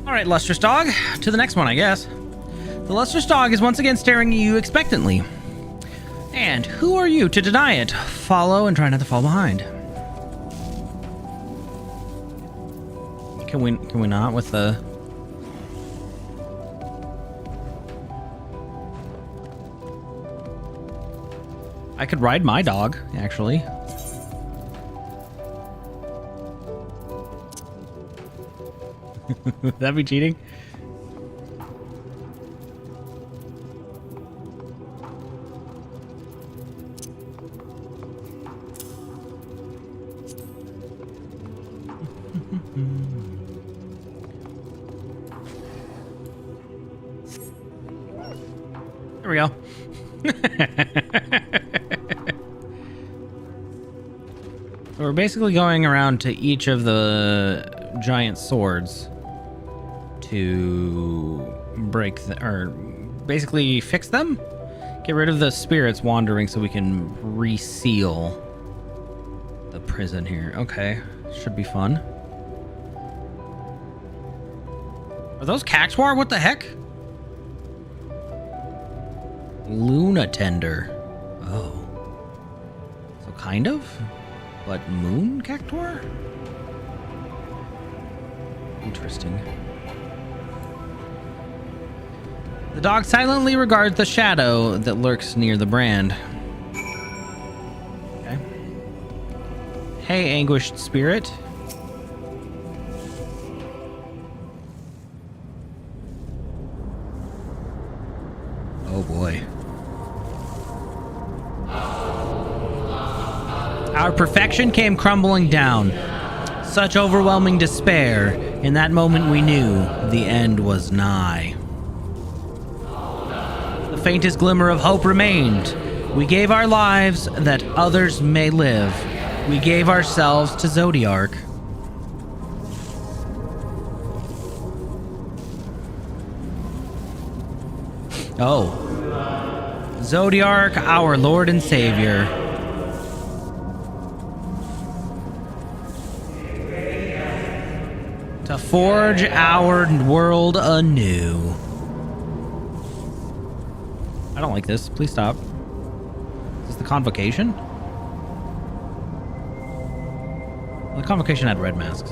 Alright, lustrous dog. To the next one, I guess. The lustrous dog is once again staring at you expectantly. And who are you to deny it? Follow and try not to fall behind. Can we not with the... I could ride my dog, actually. Would that be cheating? There we go. So we're basically going around to each of the giant swords to break or basically fix them, get rid of the spirits wandering so we can reseal the prison here. Okay, should be fun. Are those Caxwar? What the heck? Luna Tender. Oh. So kind of? But moon cactuar? Interesting. The dog silently regards the shadow that lurks near the brand. Okay. Hey, anguished spirit. Oh boy. Our perfection came crumbling down. Such overwhelming despair. In that moment we knew the end was nigh. The faintest glimmer of hope remained. We gave our lives that others may live. We gave ourselves to Zodiark. Oh. Zodiark, our Lord and Savior. To forge our world anew. I don't like this. Please stop. Is this the convocation? Well, the convocation had red masks.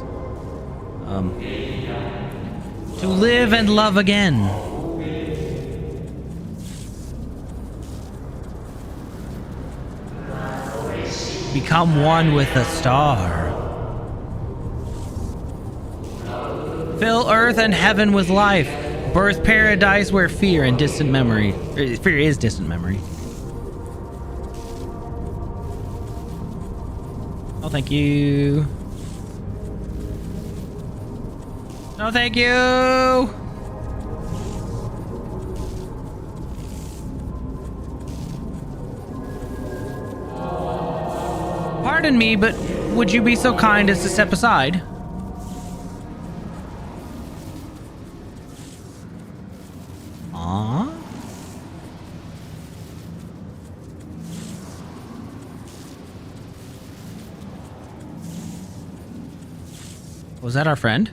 To live and love again. Become one with the star. Fill earth and heaven with life. Birth paradise where fear and distant memory. Fear is distant memory. Oh, thank you. No, thank you. Pardon me, but would you be so kind as to step aside? Aww. Was that our friend?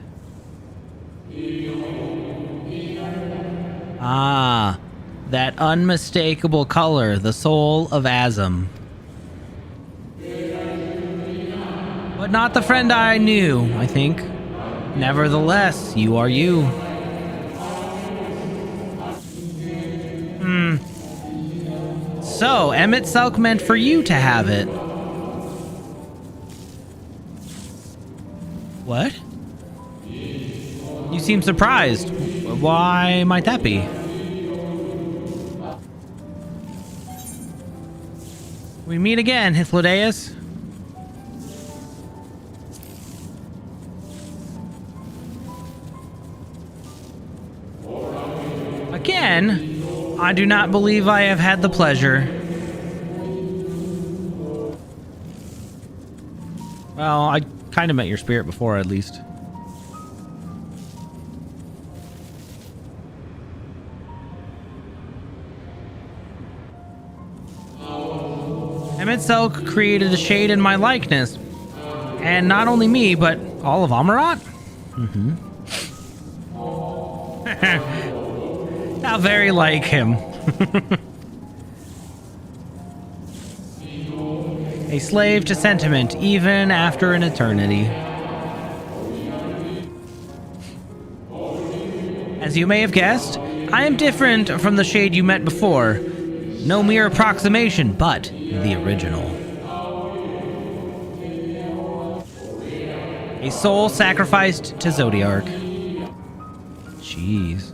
Ah, that unmistakable color, the soul of Azam. But not the friend I knew, I think. Nevertheless, you are you. So, Emmett Selk meant for you to have it. What? You seem surprised. Why might that be? We meet again, Hythlodaeus. Again? I do not believe I have had the pleasure. Well, I kind of met your spirit before, at least. Emmett Selk created a shade in my likeness. And not only me, but all of Amarat? Mm-hmm. How very like him. A slave to sentiment, even after an eternity. As you may have guessed, I am different from the shade you met before. No mere approximation, but the original. A soul sacrificed to Zodiark. Jeez.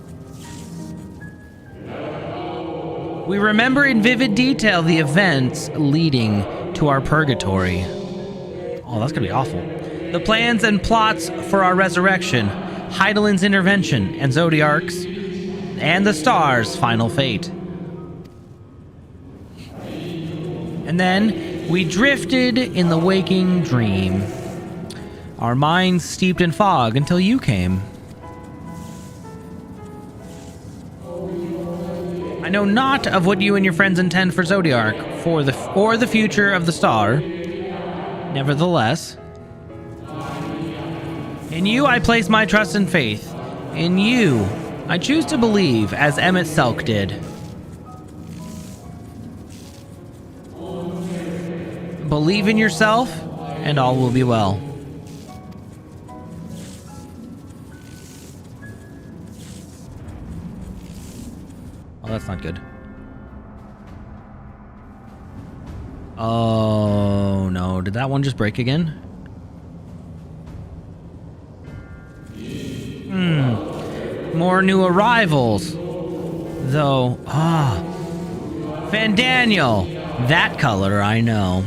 We remember in vivid detail the events leading to our purgatory. Oh, that's gonna be awful. The plans and plots for our resurrection, Heidelin's intervention, and Zodiark's, and the star's final fate. And then we drifted in the waking dream, our minds steeped in fog until you came. I know not of what you and your friends intend for Zodiark, or the future of the star. Nevertheless, in you I place my trust and faith. In you, I choose to believe as Emmett Selk did. Believe in yourself, and all will be well. Oh, that's not good. Oh, no. Did that one just break again? More new arrivals. Though, Fandaniel. That color I know.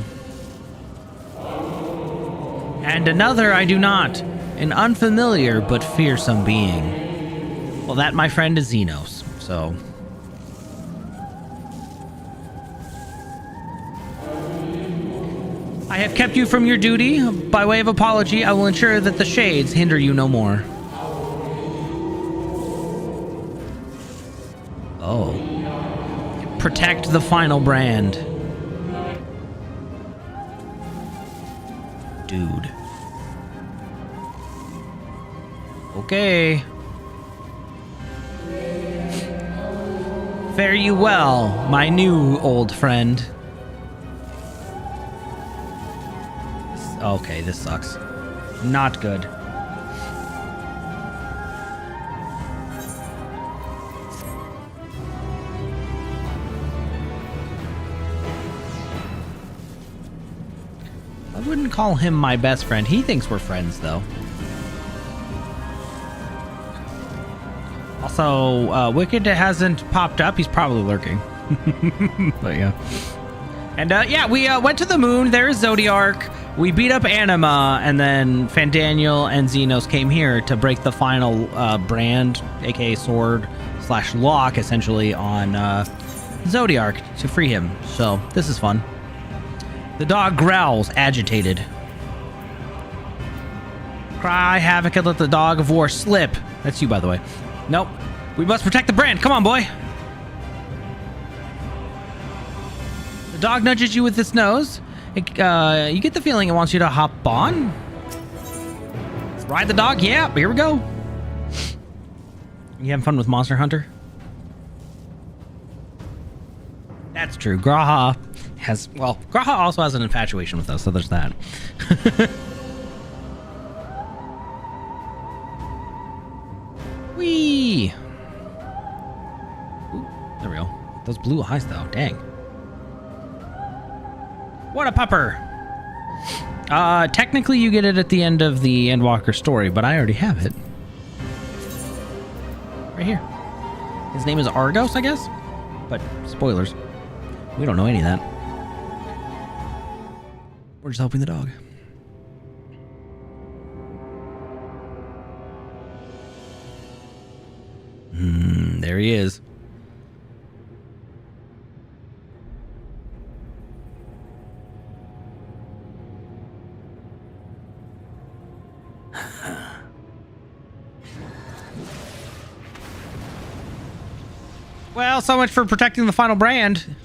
And another I do not. An unfamiliar but fearsome being. Well, that, my friend, is Zenos, so... I have kept you from your duty. By way of apology, I will ensure that the shades hinder you no more. Oh. Protect the final brand. Dude. Okay. Fare you well, my new old friend. Okay, this sucks. Not good. I wouldn't call him my best friend. He thinks we're friends, though. Also, Wicked hasn't popped up. He's probably lurking. But yeah. And yeah, we went to the moon. There's Zodiark. We beat up Anima, and then Fandaniel and Zenos came here to break the final brand, aka sword / lock, essentially, on Zodiark to free him. So this is fun. The dog growls, agitated. Cry havoc and let the dog of war slip. That's you, by the way. Nope. We must protect the brand. Come on, boy. The dog nudges you with its nose. You get the feeling it wants you to hop on. Let's ride the dog. Yeah, here we go. You having fun with Monster Hunter? That's true. Graha has... Well, Graha also has an infatuation with us, so there's that. Whee! Ooh, there we go. Those blue eyes, though. Dang. What a pupper! Technically you get it at the end of the Endwalker story, but I already have it. Right here. His name is Argos, I guess? But, spoilers. We don't know any of that. We're just helping the dog. There he is. Well, so much for protecting the final brand.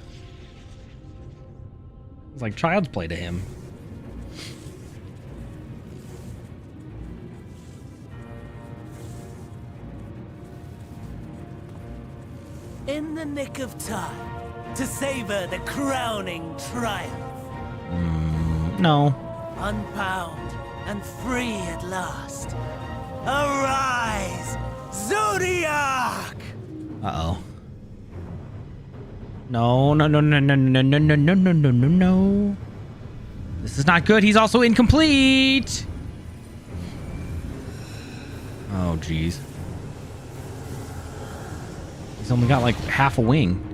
It's like child's play to him. In the nick of time to savor the crowning triumph. No. Unbound and free at last. Arise, Zodiac! Uh-oh. No, no, no, no, no, no, no, no, no, no, no, no, no. This is not good. He's also incomplete. Oh, jeez. He's only got like half a wing.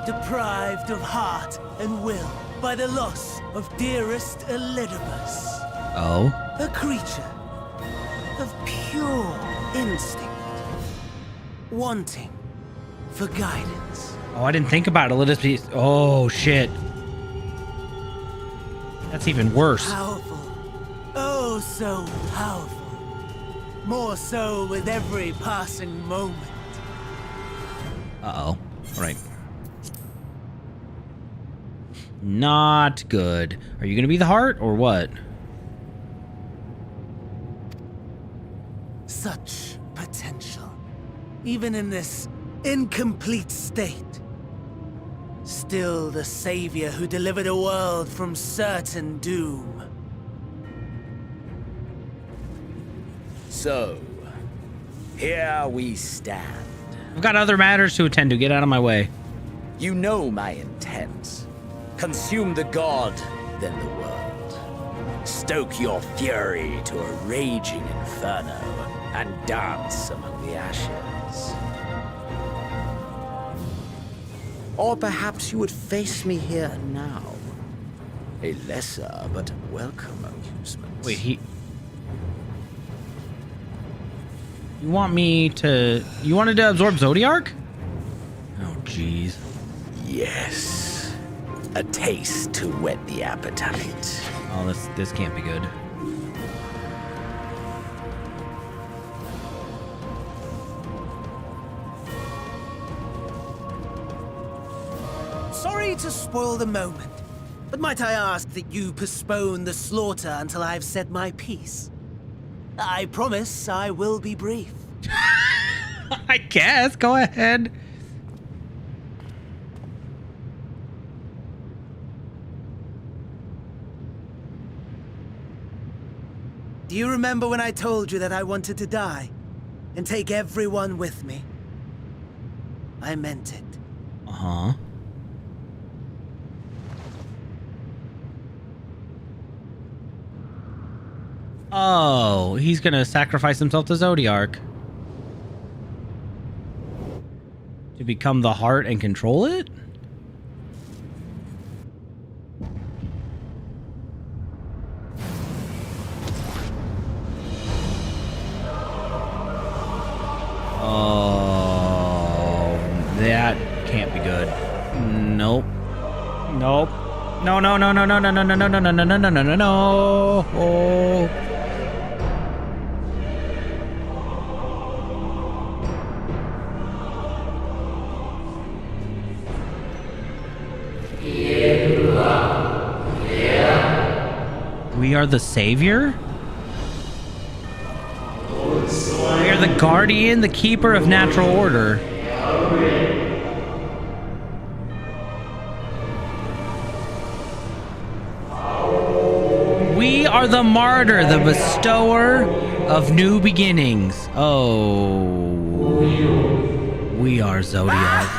Deprived of heart and will by the loss of dearest Elidibus. Oh? A creature of pure instinct, wanting for guidance. Oh, I didn't think about it. Let us be... Oh, shit. That's even worse. Powerful. Oh, so powerful. More so with every passing moment. Uh-oh. All right. Not good. Are you gonna be the heart or what? Such potential, even in this incomplete state. Still the savior who delivered a world from certain doom. So, here we stand. I've got other matters to attend to. Get out of my way. You know my intent. Consume the god, then the world. Stoke your fury to a raging inferno and dance among the ashes. Or perhaps you would face me here and now. A lesser but welcome amusement. Wait, You wanted to absorb Zodiark? Oh, jeez. Yes. A taste to whet the appetite. Oh, this can't be good. Sorry to spoil the moment, but might I ask that you postpone the slaughter until I've said my piece? I promise I will be brief. I guess. Go ahead. Do you remember when I told you that I wanted to die and take everyone with me? I meant it. Uh-huh. Oh, he's gonna sacrifice himself to Zodiark to become the heart and control it? Oh, that can't be good. Nope. Nope. No, no, no, no, no, no, no, no, no, no, no, no, no, no, no, no, no. Oh. We are the savior? We are the guardian, the keeper of natural order. We are the martyr, the bestower of new beginnings. Oh. We are Zodiac.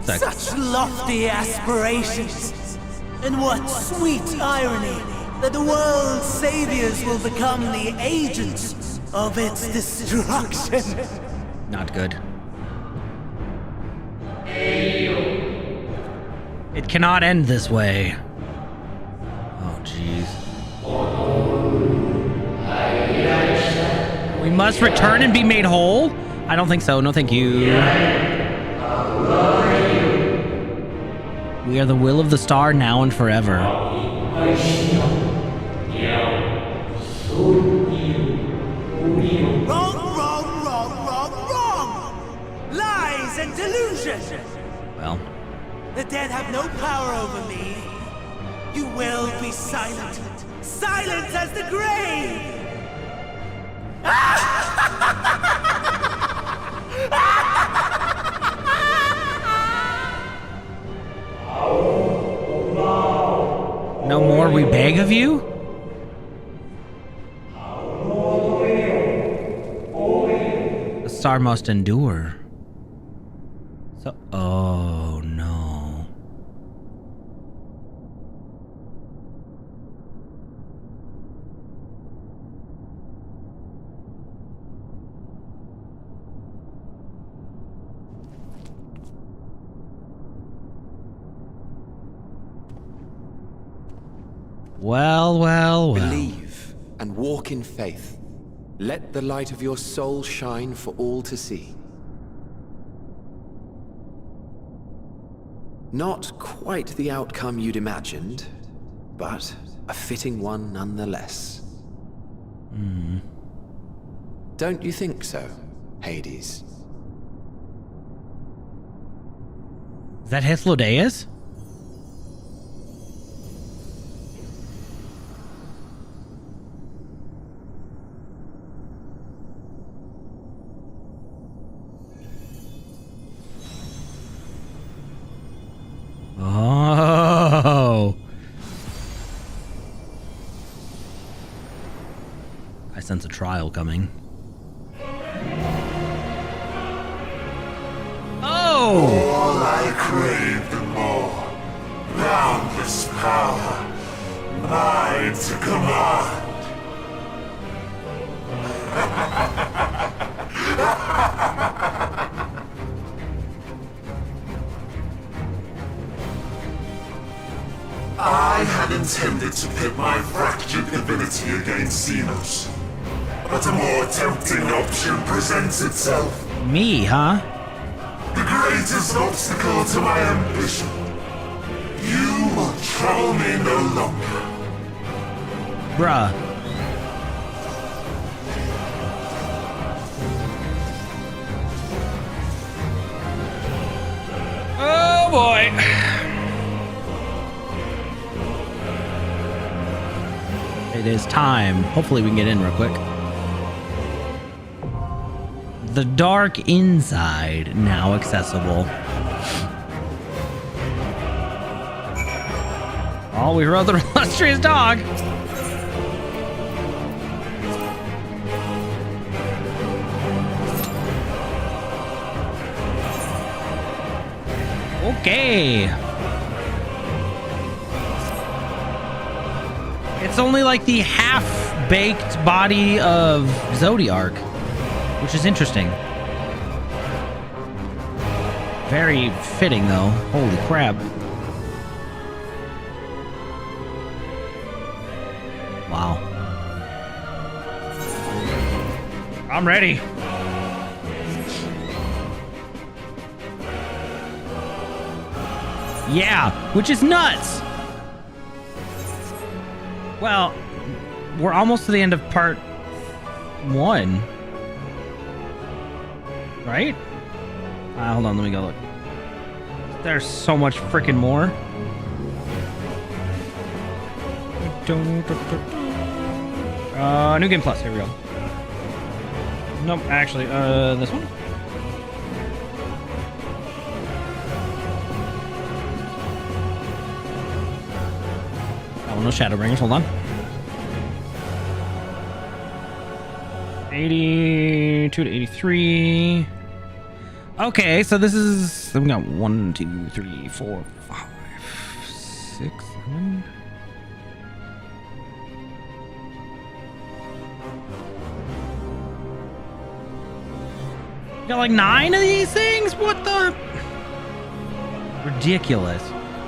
That's Such lofty aspirations. And what sweet irony that the world's saviors will become the agents of its destruction. not good. It cannot end this way. Oh, jeez. We must return and be made whole? I don't think so. No, thank you. We are the will of the star now and forever. Wrong! Lies and delusion! Well. The dead have no power over me. You will be silent. Silent as the grave! No more, we beg of you? The star must endure. So, oh no. Well. Believe and walk in faith. Let the light of your soul shine for all to see. Not quite the outcome you'd imagined, but a fitting one nonetheless. Don't you think so? Hades. Is that Hythlodaeus? Oh. I sense a trial coming. Oh! All I craved and more. Boundless power. Mine to command. I had intended to pit my fractured divinity against Zenos. But a more tempting option presents itself. Me, huh? The greatest obstacle to my ambition. You will trouble me no longer. Bruh. Oh boy. It is time. Hopefully we can get in real quick. The Dark Inside, now accessible. Oh, we rode the illustrious dog. Okay. It's only like the half-baked body of Zodiark, which is interesting. Very fitting, though. Holy crap. Wow. I'm ready. Yeah, which is nuts. Well, we're almost to the end of part 1. Right? Hold on, let me go look. There's so much freaking more. New game plus, here we go. Nope, actually, this one? Oh, no Shadowbringers, hold on. 82 to 83. Okay, so this is... we got 1, 2, 3, 4, 5, 6, 7. We got like 9 of these things? What the... ridiculous.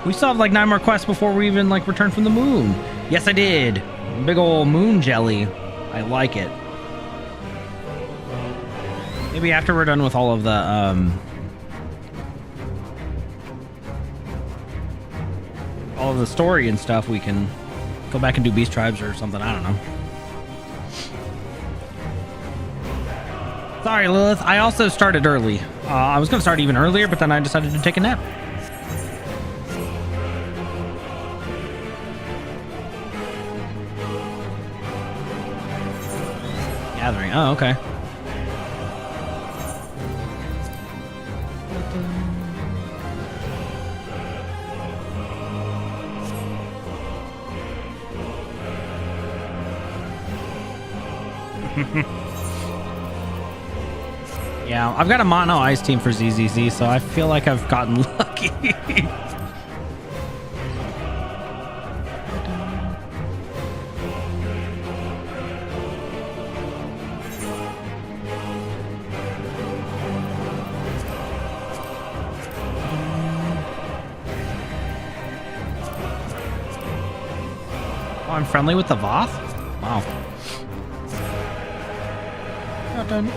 We still have like 9 more quests before we even like return from the moon. Yes, I did. Big ol' moon jelly. I like it. Maybe after we're done with all of the story and stuff, we can go back and do Beast Tribes or something. I don't know. Sorry, Lilith. I also started early. I was going to start even earlier, but then I decided to take a nap. Gathering. Oh, okay. Yeah, I've got a mono ice team for ZZZ, so I feel like I've gotten lucky. Oh, I'm friendly with the Voth? Wow. Not done.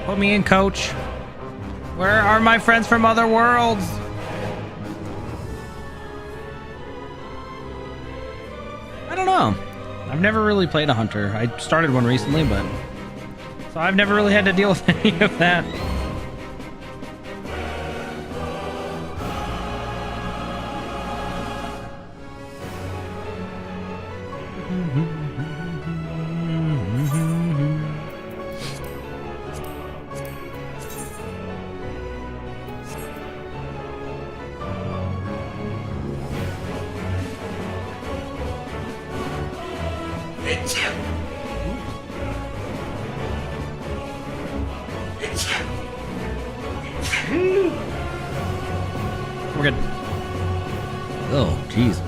Put me in, coach. Where are my friends from other worlds? I don't know. I've never really played a hunter. I started one recently, but So I've never really had to deal with any of that. We're good. Oh, jeez.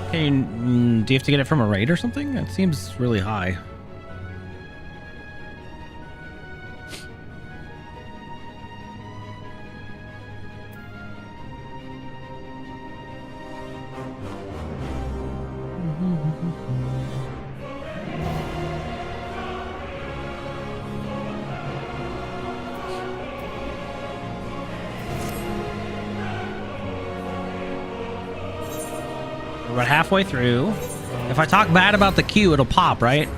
Okay, do you have to get it from a raid or something? That seems really high. We're about halfway through. If I talk bad about the queue, it'll pop, right?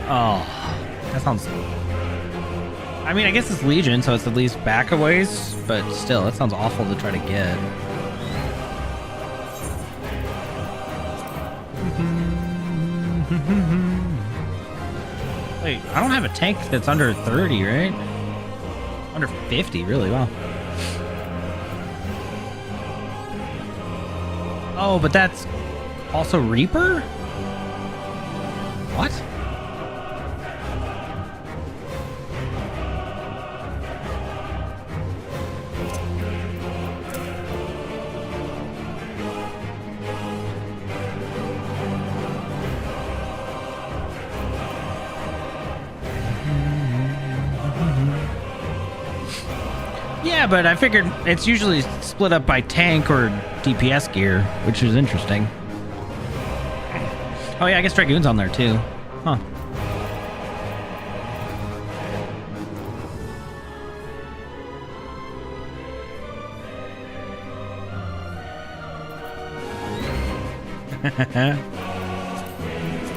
Oh, that sounds... I mean, I guess it's Legion, so it's at least back a ways, but still, that sounds awful to try to get. Wait, I don't have a tank that's under 30, right? Under 50, really? Wow. Oh, but that's also Reaper? What? Yeah, but I figured it's usually split up by tank or DPS gear, which is interesting. Oh yeah, I guess Dragoon's on there too. Huh.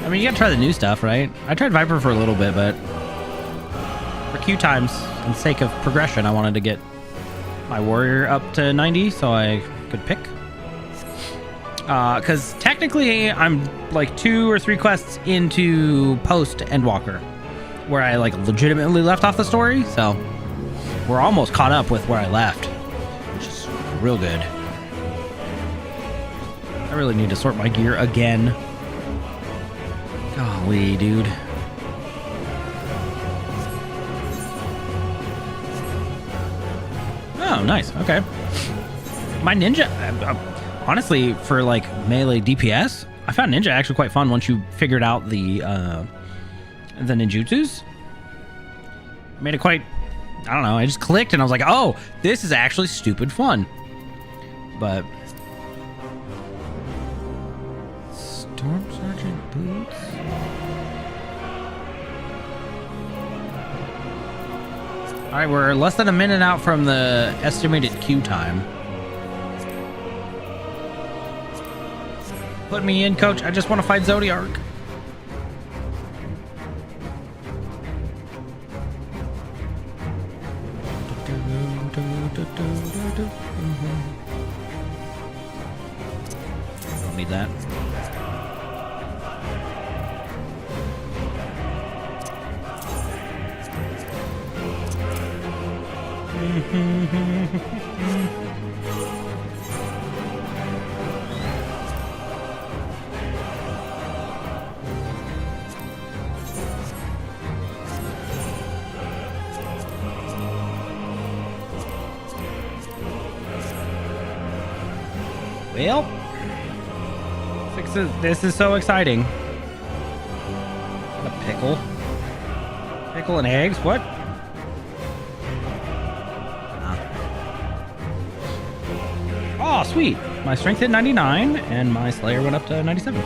I mean, you gotta try the new stuff, right? I tried Viper for a little bit, but for queue times and sake of progression, I wanted to get my warrior up to 90 so I could pick. Because technically I'm like 2 or 3 quests into post Endwalker, where I like legitimately left off the story, so we're almost caught up with where I left, which is real good. I really need to sort my gear again. Golly, dude. Oh, nice. Okay. My ninja, honestly, for like melee DPS, I found ninja actually quite fun once you figured out the ninjutsus. Made it quite, I don't know, I just clicked and I was like, oh, this is actually stupid fun. But Storm Sergeant boots. All right, we're less than a minute out from the estimated queue time. Put me in, coach. I just want to fight Zodiark. Don't need that. Well, this is so exciting. A pickle. Pickle and eggs? What? Oh, sweet. My strength hit 99, and my Slayer went up to 97.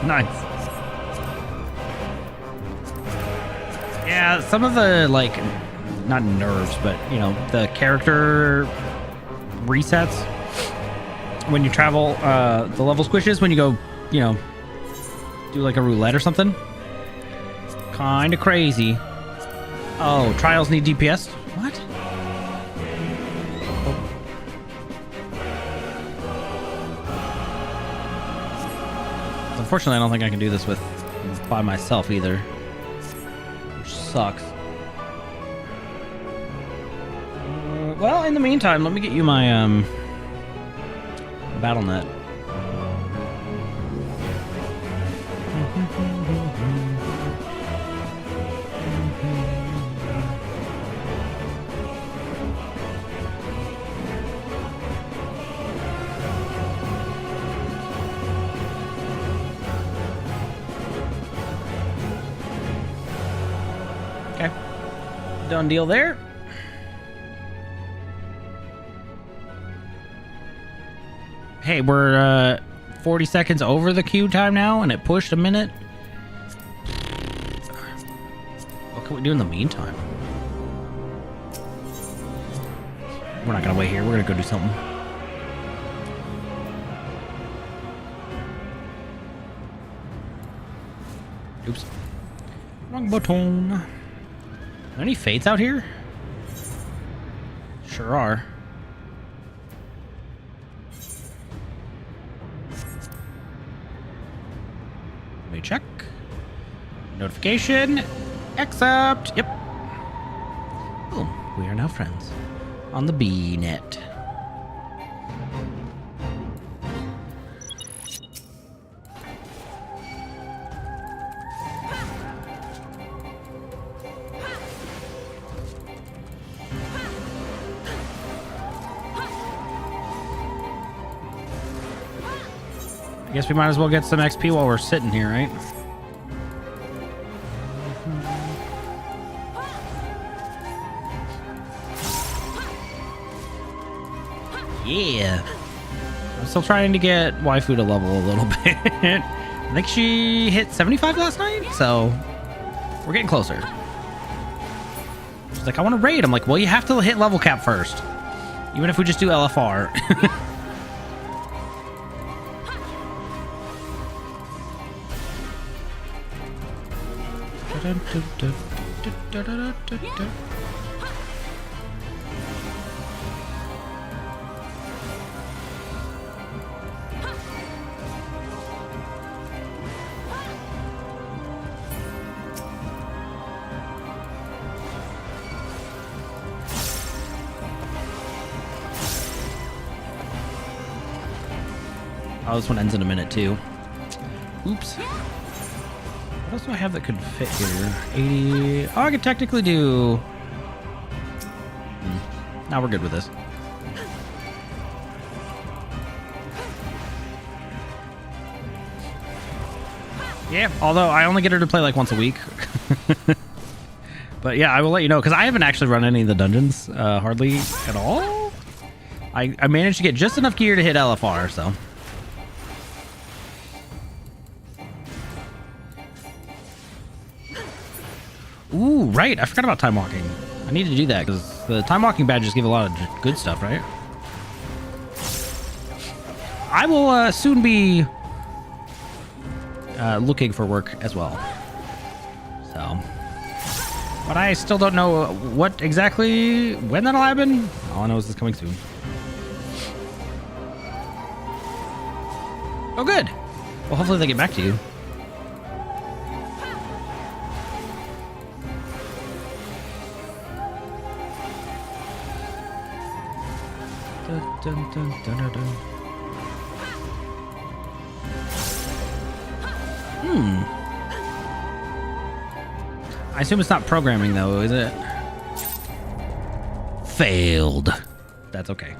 Nice. Yeah, some of the, like, not nerves, but, you know, the character resets when you travel, the level squishes when you go, you know, do like a roulette or something. Kind of crazy. Oh, trials need DPS? What? Unfortunately, I don't think I can do this by myself either, which sucks. Well, in the meantime, let me get you my BattleNet. Okay, done deal there. Hey, we're 40 seconds over the queue time now, and it pushed a minute. What can we do in the meantime? We're not gonna wait here. We're gonna go do something. Oops. Wrong button. Are there any fates out here? Sure are. Let me check. Notification. Accept. Yep. Boom. We are now friends on the B-net. I guess we might as well get some XP while we're sitting here, right? Yeah. I'm still trying to get waifu to level a little bit. I think she hit 75 last night, so we're getting closer. She's like, I want to raid. I'm like, well, you have to hit level cap first. Even if we just do LFR. Oh, this one ends in a minute too. Oops. What else do I have that could fit here? 80. Oh, I could technically do. Now we're good with this. Yeah, although I only get her to play like once a week. But yeah, I will let you know, because I haven't actually run any of the dungeons hardly at all. I managed to get just enough gear to hit LFR, so. Ooh, right. I forgot about time walking. I need to do that because the time walking badges give a lot of good stuff, right? I will soon be looking for work as well. So, but I still don't know what exactly, when that'll happen. All I know is it's coming soon. Oh, good. Well, hopefully they get back to you. Dun, dun, dun, dun, dun. I assume it's not programming though, is it? Failed. That's okay.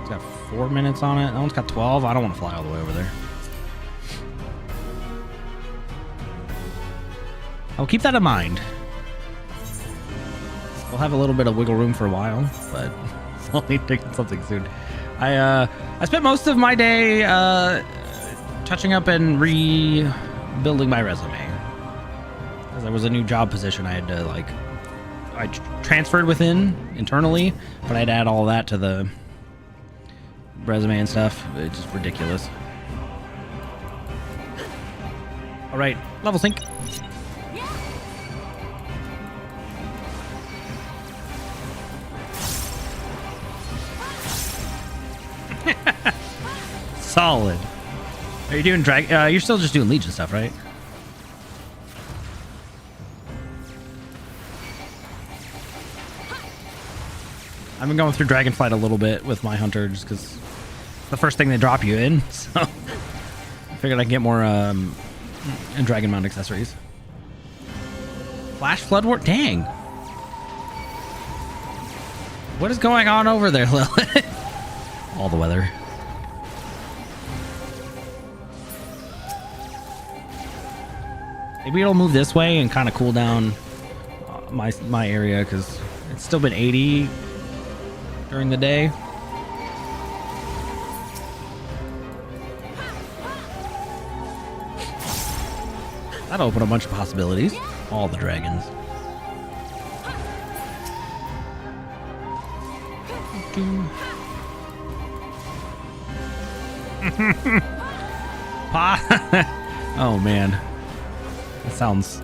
It's got 4 minutes on it. That one's got 12. I don't want to fly all the way over there. I'll keep that in mind. We'll have a little bit of wiggle room for a while, but I'll need to get something soon. I spent most of my day touching up and rebuilding my resume. Because there was a new job position I had to, like, I transferred within internally, but I'd add all that to the resume and stuff. It's just ridiculous. All right, level sync. Solid. Are you doing drag? You're still just doing Legion stuff, right? I've been going through Dragonflight a little bit with my hunter just because it's the first thing they drop you in. So I figured I'd get more Dragon Mount accessories. Flash Flood War? Dang. What is going on over there, Lilith? All the weather. Maybe it'll move this way and kind of cool down my area because it's still been 80 during the day. That'll open a bunch of possibilities. All the dragons. Oh man, that sounds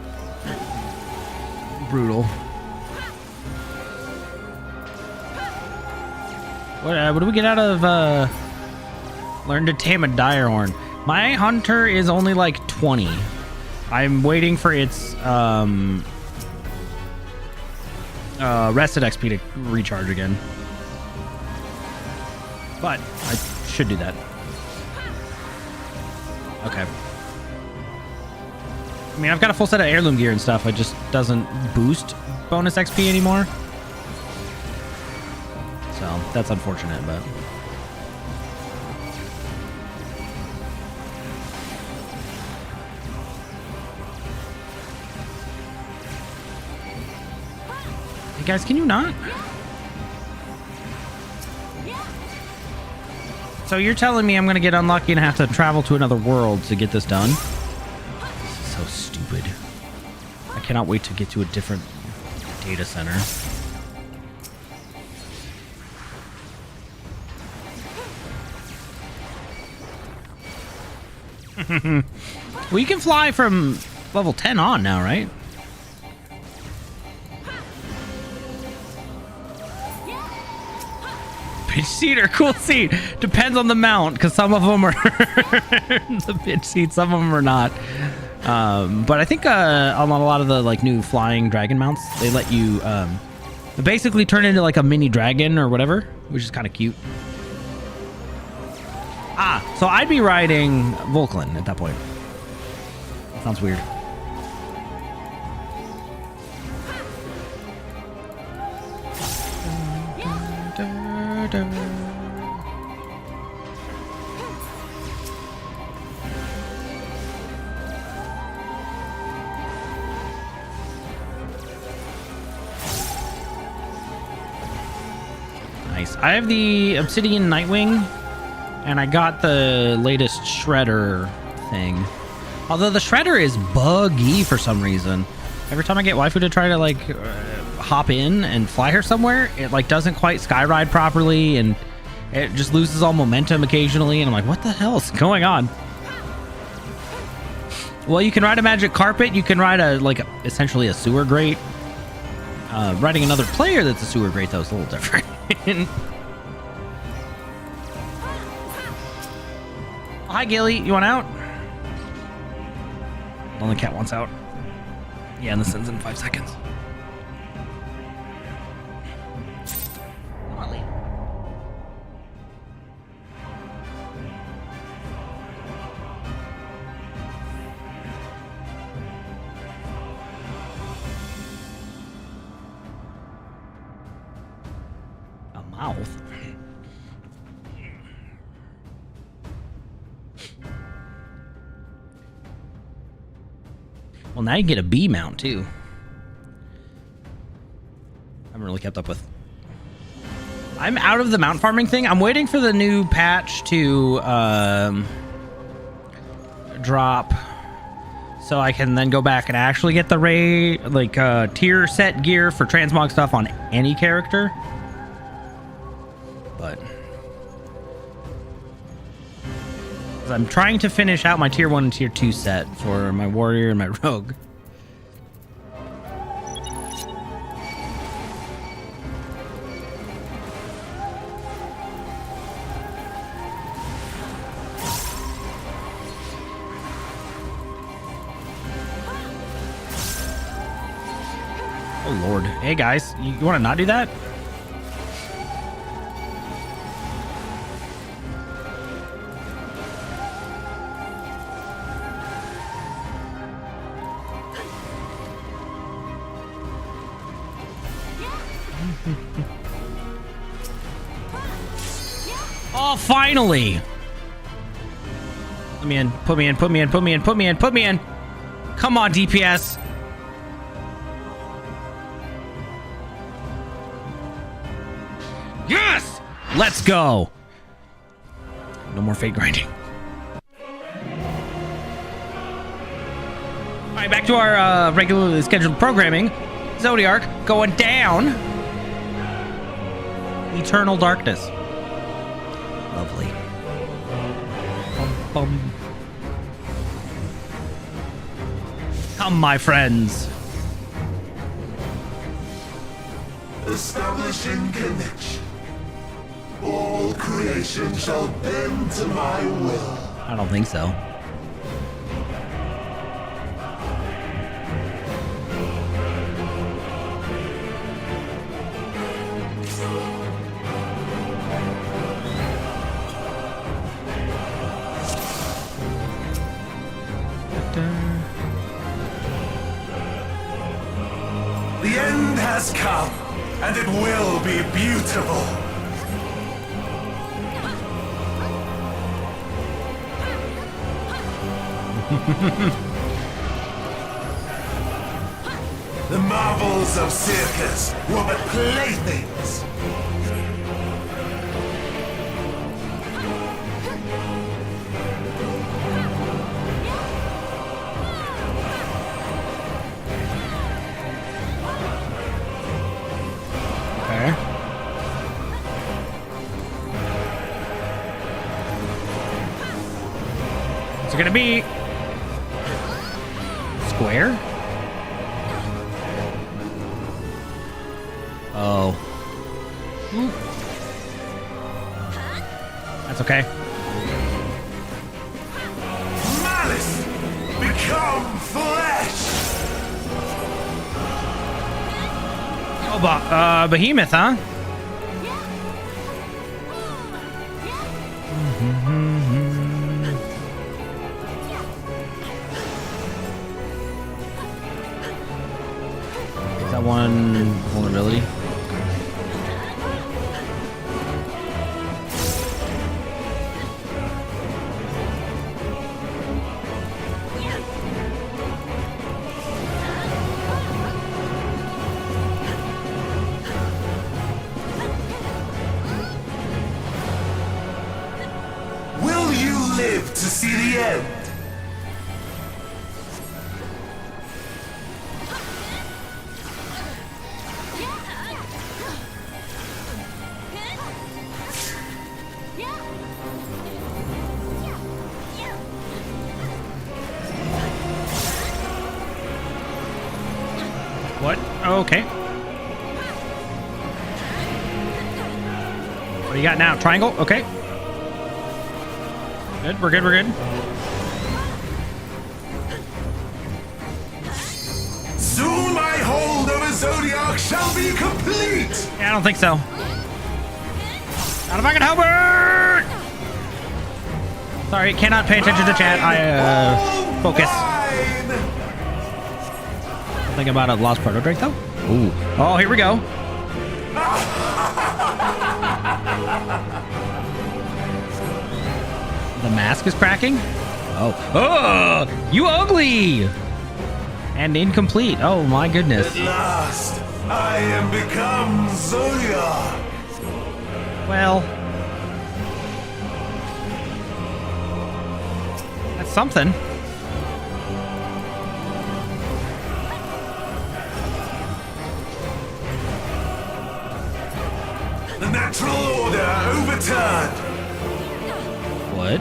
brutal. What do we get out of learn to tame a direhorn? My hunter is only like 20. I'm waiting for its rested XP to recharge again, but I should do that. Okay. I mean, I've got a full set of heirloom gear and stuff. It just doesn't boost bonus XP anymore. So that's unfortunate, but hey guys, can you not? So you're telling me I'm gonna get unlucky and have to travel to another world to get this done? This is so stupid. I cannot wait to get to a different data center. Well, you can fly from level 10 on now, right? Bitch seat or cool seat depends on the mount, because some of them are the bitch seat, some of them are not. But I think on a lot of the like new flying dragon mounts, they let you basically turn into like a mini dragon or whatever, which is kind of cute. So I'd be riding Volklin at that point. Sounds weird. Nice. I have the Obsidian Nightwing, and I got the latest Shredder thing. Although the Shredder is buggy for some reason. Every time I get waifu to try to like hop in and fly her somewhere, it like doesn't quite skyride properly, and it just loses all momentum occasionally, and I'm like, what the hell is going on? Well, you can ride a magic carpet, you can ride a like essentially a sewer grate. Riding another player that's a sewer grate though is a little different. Hi Gilly, you want out? Only cat wants out. Yeah, and this ends in 5 seconds. Come on, Lee. A mouth? Well, now you get a B mount too. I haven't really kept up with. I'm out of the mount farming thing. I'm waiting for the new patch to drop, so I can then go back and actually get the tier set gear for transmog stuff on any character. But I'm trying to finish out my tier 1 and tier 2 set for my warrior and my rogue. Oh Lord. Hey guys, you want to not do that? Oh, finally! Put me in, put me in, put me in, put me in, put me in, put me in! Come on, DPS! Yes! Let's go! No more fate grinding. Alright, back to our regularly scheduled programming. Zodiark going down. Eternal darkness. Lovely. Bum, bum. Come, my friends. Establishing connection. All creation shall bend to my will. I don't think so. The end has come, and it will be beautiful. The marvels of circus were but playthings. Okay. What's it gonna be? Square? Oh. Oop. That's okay. Malice, become flesh. Oh, Behemoth, huh? Is that one vulnerability? Will you live to see the end? What? Oh, okay. What do you got now? Triangle? Okay. Good, we're good, we're good. Soon my hold over Zodiark shall be complete! Yeah, I don't think so. Not if I can help it! Sorry, cannot pay attention to chat. I, focus. Think about a lost proto drake though. Ooh. Oh, here we go. The mask is cracking. Oh. Oh, you ugly. And incomplete. Oh my goodness. At last, I am become Zodiac. Well, that's something. The natural order overturned. What?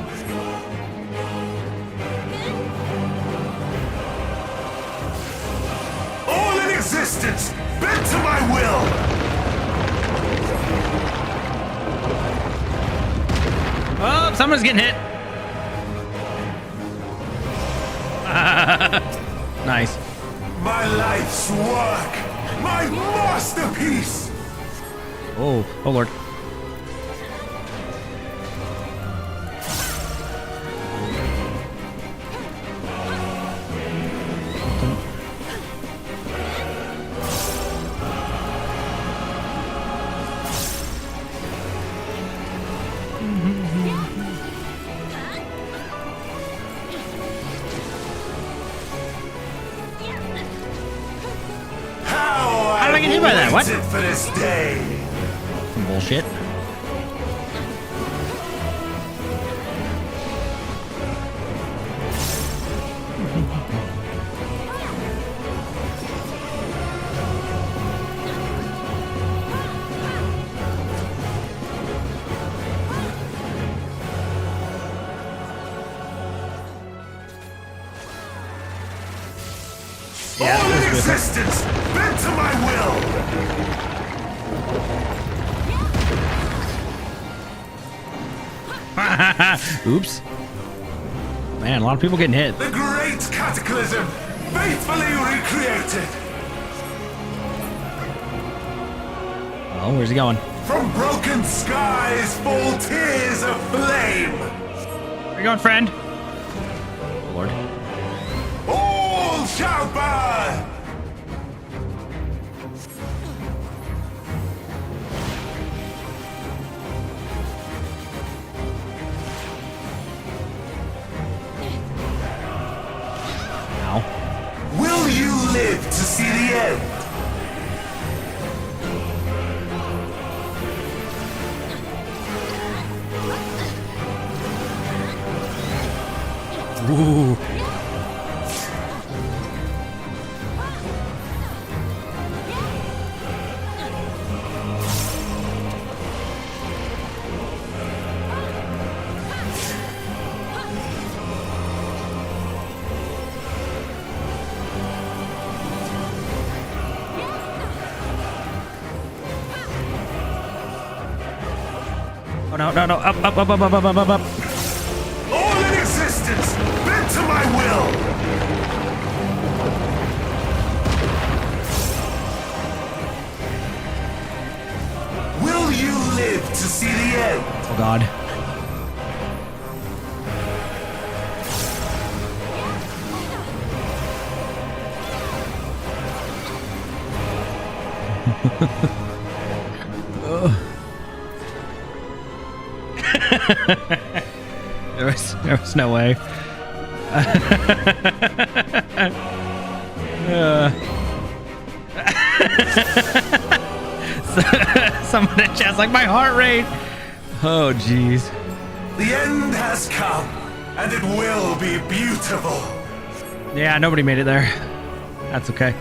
All in existence, bent to my will. Oh, someone's getting hit. Nice. My life's work, my masterpiece. Oh, oh Lord. How did I get hit by that? What? waited for this day. Some bullshit. All in existence, bent to my will. Oops. Man, a lot of people getting hit. The great cataclysm, faithfully recreated. Oh, where's he going? From broken skies fall tears of flame. Where you going, friend? Lord. All shall burn. Ow. Will you live to see the end? Ooh. Oh no, no, no, up, up, up, up, up, up, up, up. All in existence, bent to my will. Will you live to see the end? Oh God. There was no way. Someone in chat's like, my heart rate. Oh, jeez. The end has come, and it will be beautiful. Yeah, nobody made it there. That's okay.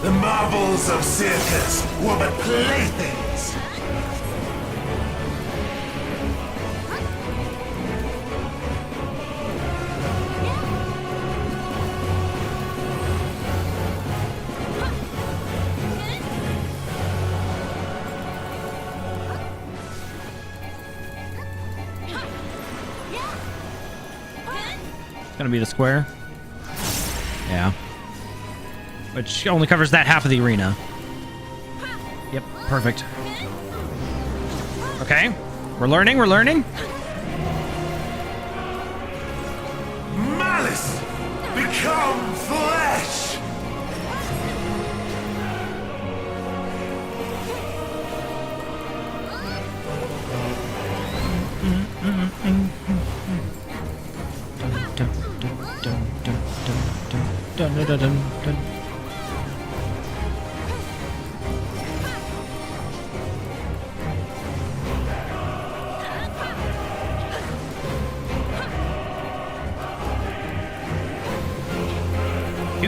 The marvels of circus were but playthings. It's gonna be the square. Yeah. Which only covers that half of the arena. Yep, perfect. Okay, we're learning, we're learning. Malice, become flesh. You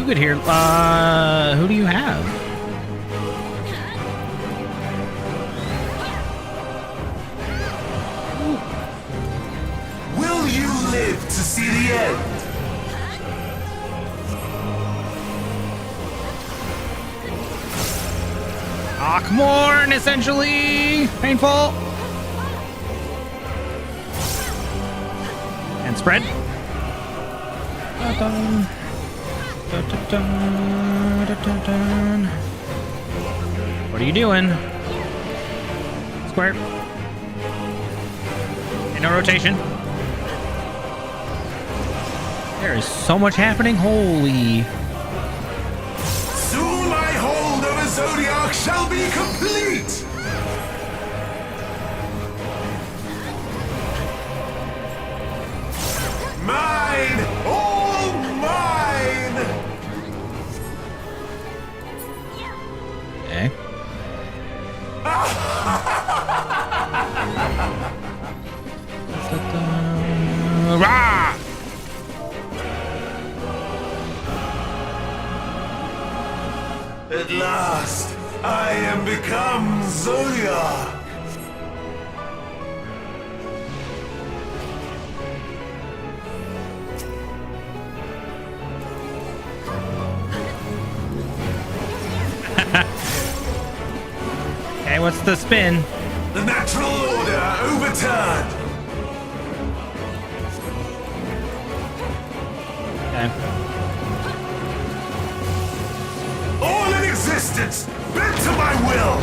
could hear. Who do you have? Will you live to see the end? Akhmorn, essentially painful. And spread. Dun-dun. Dun-dun-dun. Dun-dun-dun. What are you doing? Square. In a rotation. There is so much happening. Holy. Soon my hold over Zodiac shall be complete! Mine! All mine! Okay. Rah! At last, I am become Zodiac! Okay, what's the spin? The natural order overturned! Okay. All in existence, bent to my will!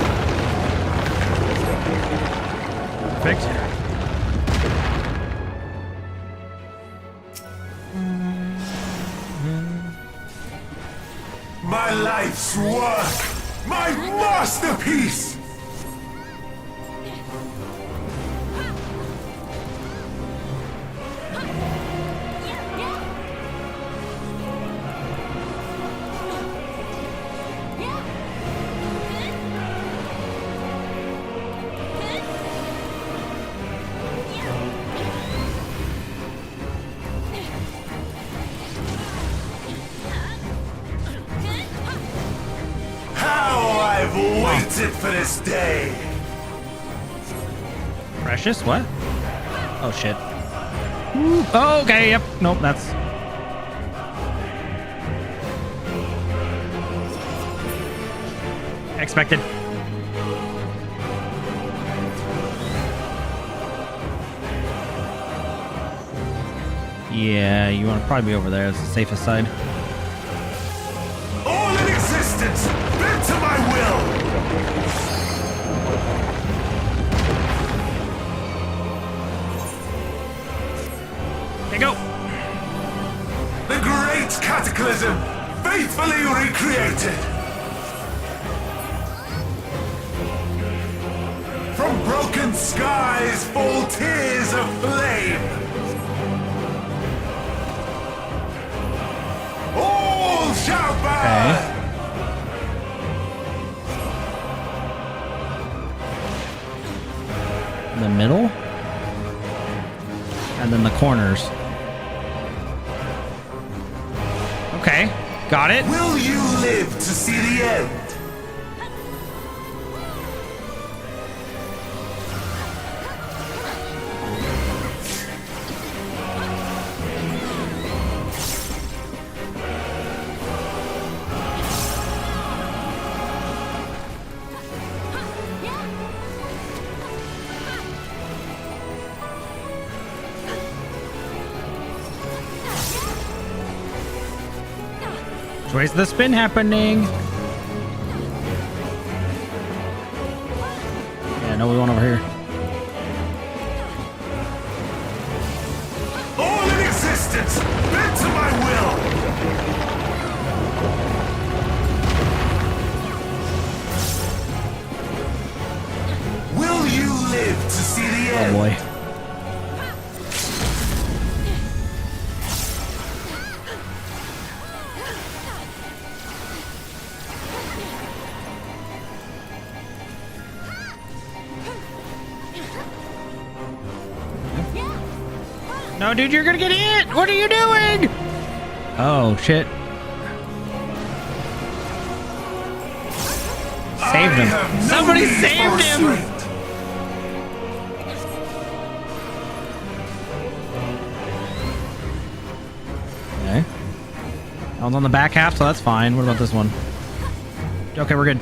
Perfect. My life's work! My masterpiece! I've waited for this day. Precious? What? Oh shit. Ooh. Oh, okay, yep. Nope, that's... expected. Yeah, you want to probably be over there. It's the safest side. All in existence, bent to my will. There you go. The great cataclysm, faithfully recreated. From broken skies fall tears of flame. All shall burn. In the middle, and then the corners. Okay, got it. Will you live to see the end? Where's the spin happening? Yeah, no, we want over here. All in existence, bent to my will. Will you live to see the end? Oh boy. No, dude, you're gonna get hit! What are you doing? Oh, shit. Saved him. Somebody saved him! Okay. That one's on the back half, so that's fine. What about this one? Okay, we're good.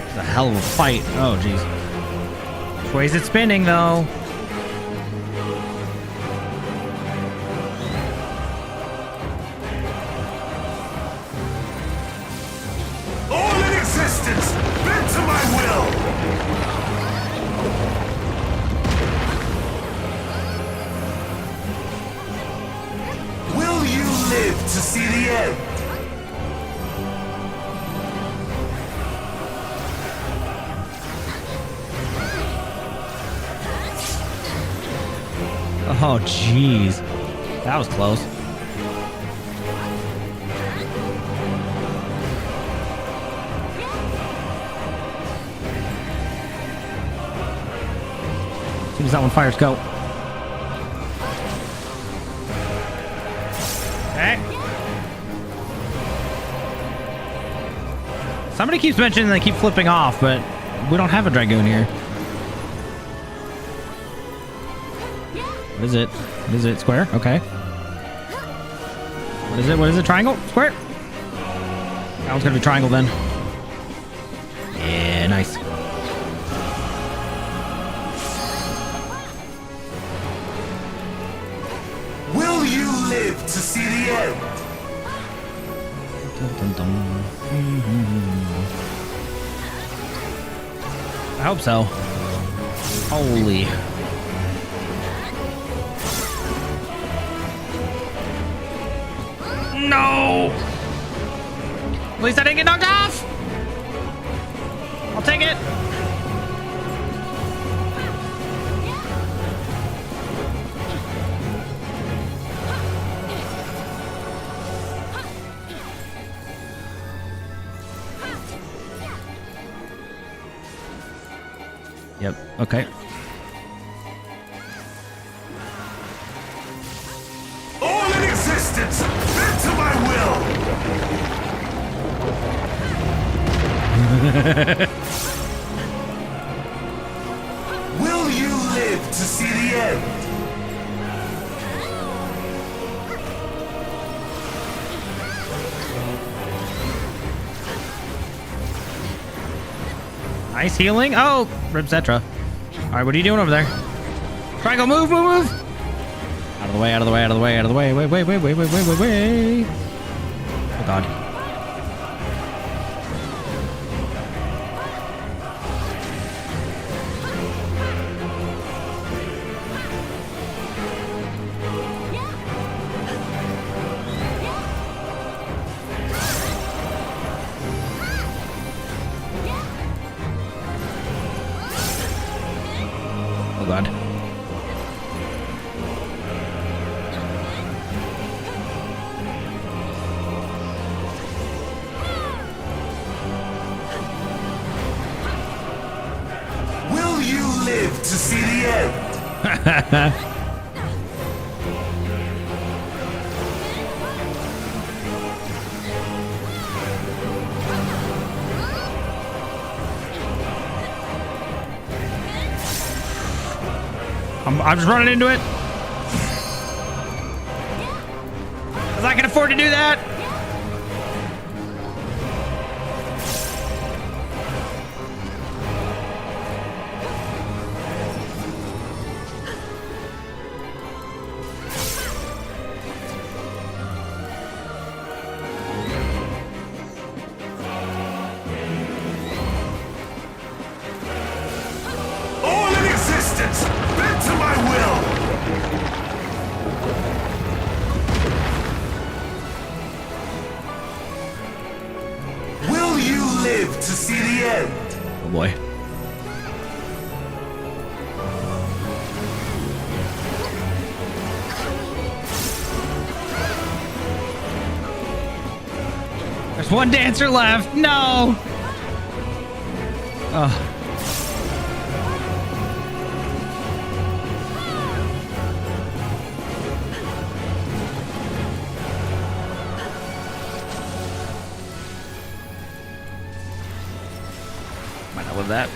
It's a hell of a fight. Oh, jeez. Which way is it spinning, though? All in existence, bend to my will! Will you live to see the end? Oh, jeez. That was close. As soon as that one fires, go. Okay. Somebody keeps mentioning they keep flipping off, but we don't have a Dragoon here. What is it? What is it? Square? Okay. What is it? What is it? Triangle? Square? That one's gonna be triangle then. Yeah, nice. Will you live to see the end? Dun, dun, dun. I hope so. Holy. No! At least I didn't get knocked off! I'll take it! Yep, okay. All in existence, bend to my will! Will you live to see the end? Nice healing. Oh, Ribsetra. All right, what are you doing over there? Triangle, move, move, move. Out of the way, out of the way, out of the way, out of the way. Wait, wait, wait, wait, wait, wait, wait, wait. Oh, God. Oh, God. Will you live to see the end? I'm just running into it. 'Cause I can afford to do that. All in existence, bend to my will! Will you live to see the end? Oh, boy. There's one dancer left. No. Oh. Might not love that.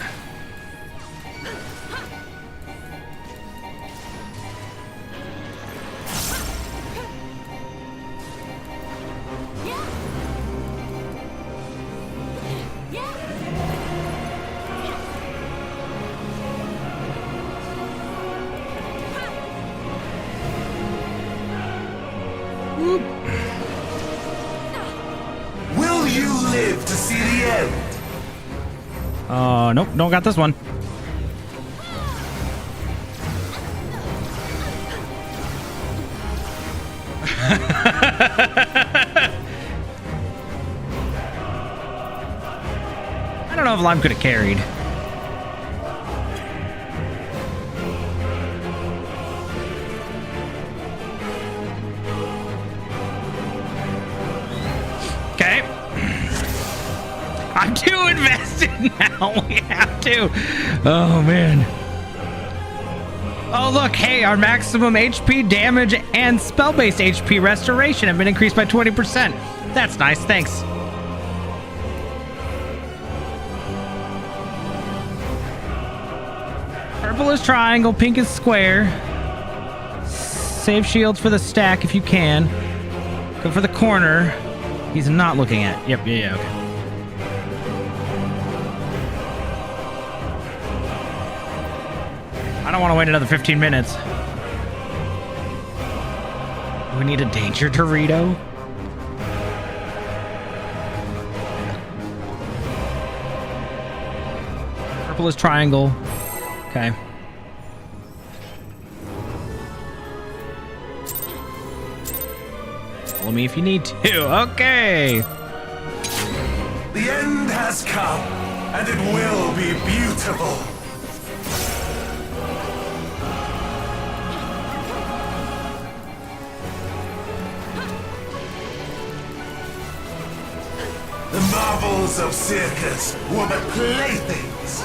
Will you live to see the end? Nope, don't got this one. I don't know if Lime could have carried. Okay. I'm too invested now. We have to. Oh, man. Oh, look. Hey, our maximum HP damage and spell-based HP restoration have been increased by 20%. That's nice. Thanks. Purple is triangle. Pink is square. Save shields for the stack if you can. Go for the corner. He's not looking at. Yep. Yeah. Okay. I don't want to wait another 15 minutes. We need a danger Dorito. Purple is triangle. Okay. Follow me if you need to. Okay. The end has come, and it will be beautiful. The marvels of circus were but playthings.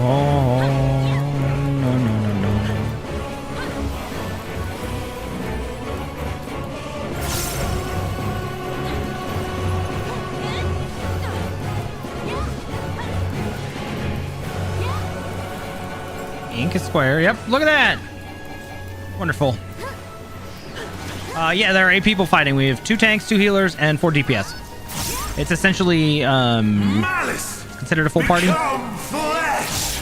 Oh, no. Ink is square. Yep, look at that. Wonderful. Yeah, there are 8 people fighting. We have 2 tanks, 2 healers, and 4 DPS. It's essentially Malice considered a full party. become flesh.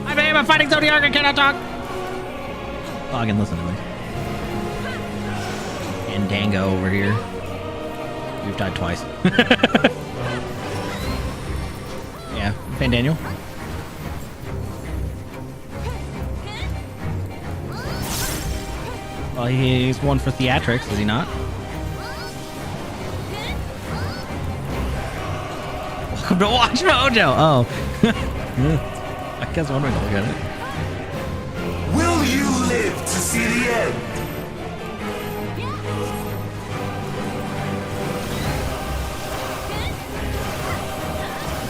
Hi, babe. I'm fighting Zodiac. I cannot talk. Oh, I can listen to me. And Dango over here. We've died twice. Yeah, Fan Daniel. Well, he's one for theatrics, is he not? Welcome to Watch Mojo. Oh. I guess one way to look at it. Will you live to see the end?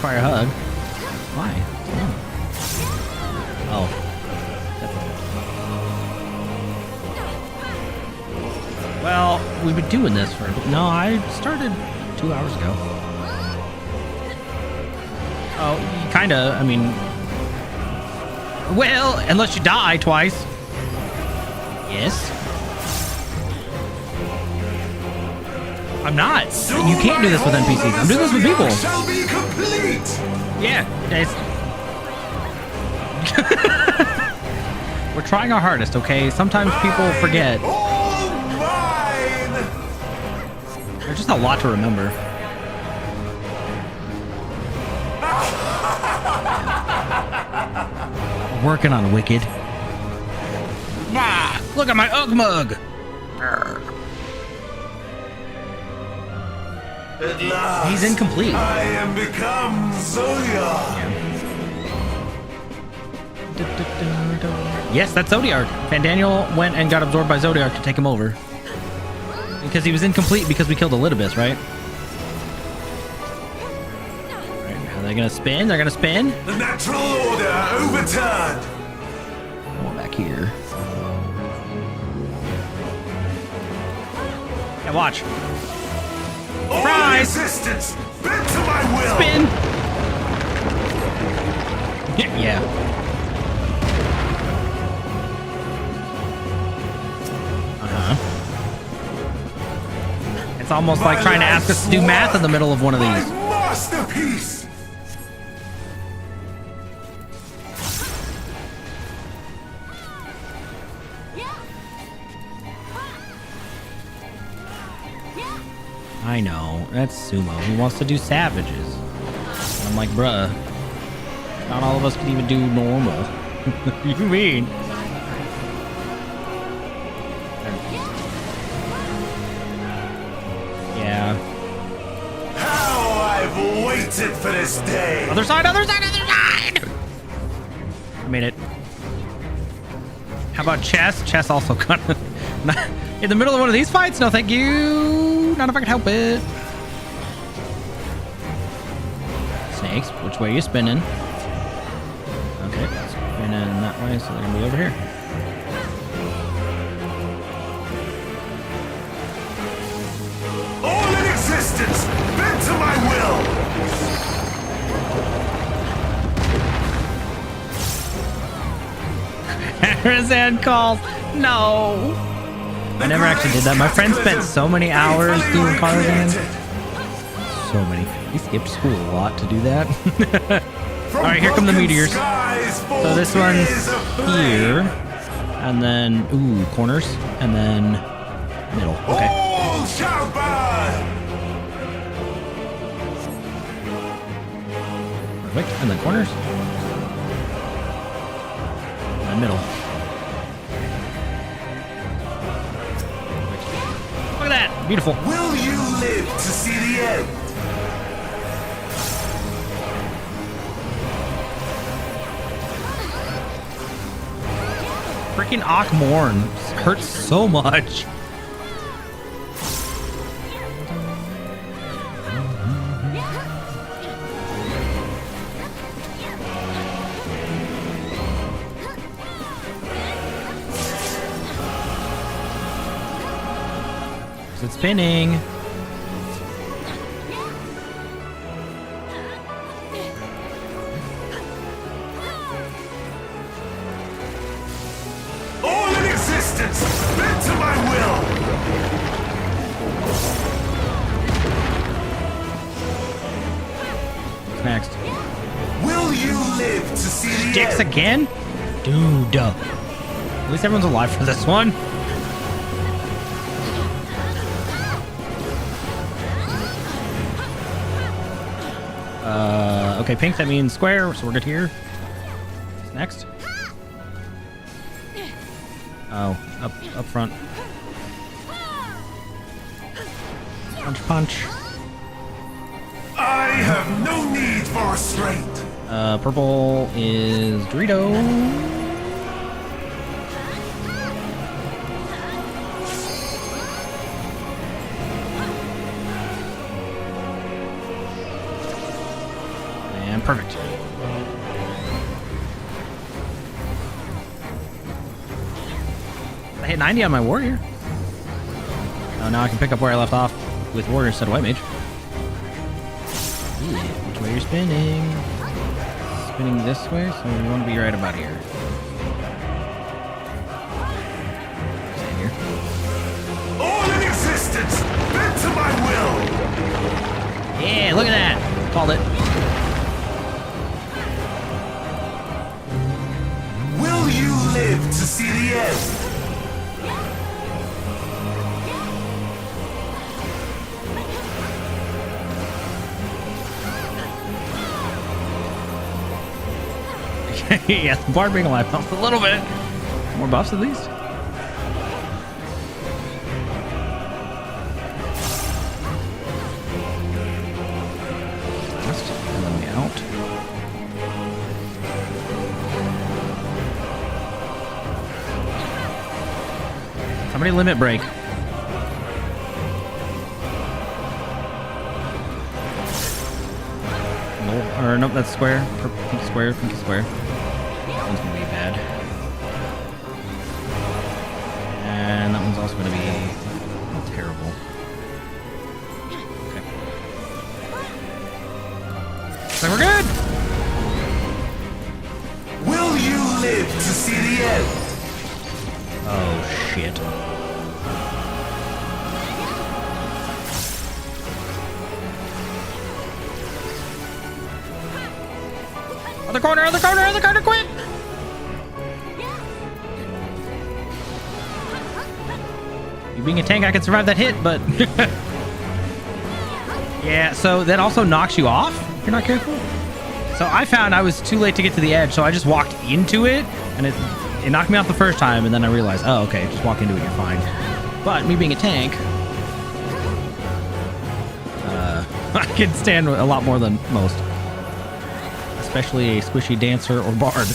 Fire hug. Why? Oh. Well, we've been doing this for... No, I started 2 hours ago. Oh, kinda. I mean... Well, unless you die twice. Yes. I'm not. You can't do this with NPCs. I'm doing this with people. Shall be complete. Yeah. We're trying our hardest, okay? Sometimes people forget. All mine. There's just a lot to remember. Working on Wicked. Bah! Look at my Ugg mug. Brr. At last, He's incomplete. I am become Zodiac. Yes, that's Zodiac. Fandaniel went and got absorbed by Zodiac to take him over. Because he was incomplete because we killed Elidibus, right? Right, are they gonna spin? They're gonna spin? The natural order overturned. Come on back here. Yeah, watch. All Surprise! resistance bent to my will. Spin! Yeah. Uh-huh. It's almost like trying to ask us to do math in the middle of one of My these. masterpiece. I know. That's Sumo. He wants to do savages. And I'm like, bruh. Not all of us can even do normal. What do you mean? Yeah. How I've waited for this day. Other side, other side, other side! I made it. How about chess? Chess also kind of... In the middle of one of these fights? No, thank you. Not if I can help it. Snakes, which way are you spinning? Okay, spinning that way, so they're gonna be over here. All in existence bent to my will. Razan calls. No. I never actually did that. My friend spent so many hours doing Karazhan. So many. He skipped school a lot to do that. All right, here come the meteors. So this one's here, and then ooh, corners, and then middle. Okay. All shall burn. Perfect. And then corners, and middle. Look at that. Beautiful. Will you live to see the end? Freaking Akmorn hurts so much. Is it spinning? All in existence bent to my will. What's next? Will you live to see the Sticks end? again? Dude. At least everyone's alive for this one. Okay, pink, that means square, so we're good here. What's next? Oh, up front. Punch, punch. I have no need for restraint. Purple is Dorito. And perfect. I hit 90 on my warrior. Oh, now I can pick up where I left off with warrior instead of white mage. Yeah, which way you're spinning? Spinning this way, so we want to be right about here. Stay here. All in existence bent to my will. Yeah, look at that. Called it. Will you live to see the end? Yeah, the bard being alive helps a little bit. More buffs at least. Somebody limit break. No, or nope, that's square. Pinky square, pinky square. That one's gonna be bad. And that one's also gonna be terrible. Okay. So we're good! Will you live to see the end? Oh shit. Other corner, quick! You being a tank, I can survive that hit, but... yeah, so that also knocks you off if you're not careful. So I found I was too late to get to the edge, so I just walked into it, and it knocked me off the first time, and then I realized, oh, okay, just walk into it, you're fine. But me being a tank... I can stand a lot more than most. Especially a squishy dancer or bard.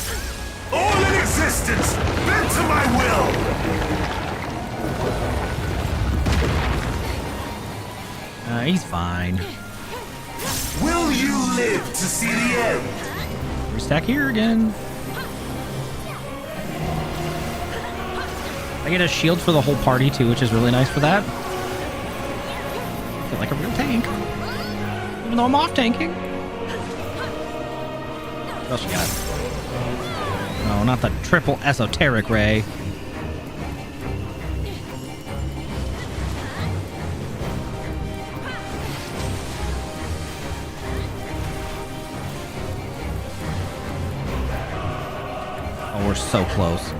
All in existence, bend to my will! He's fine. Will you live to see the end? Restack here again. I get a shield for the whole party too, which is really nice for that. I feel like a real tank. Even though I'm off tanking. What else you got? No, not the triple esoteric ray. Oh, we're so close.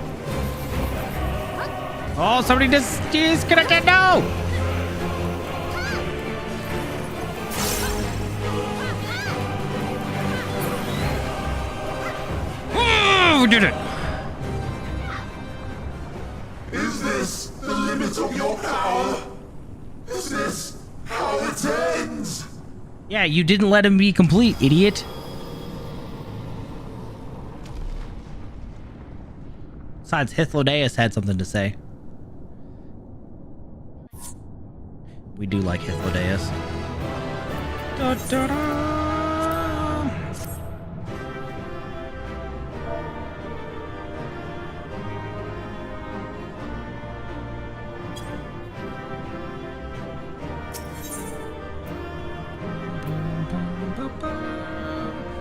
Oh, somebody just disconnected. No! Oh, we did it. Is this the limit of your power? Is this how it ends? Yeah, you didn't let him be complete, idiot. Besides, Hythlodaeus had something to say. We do like Hythlodaeus. Da, da, da.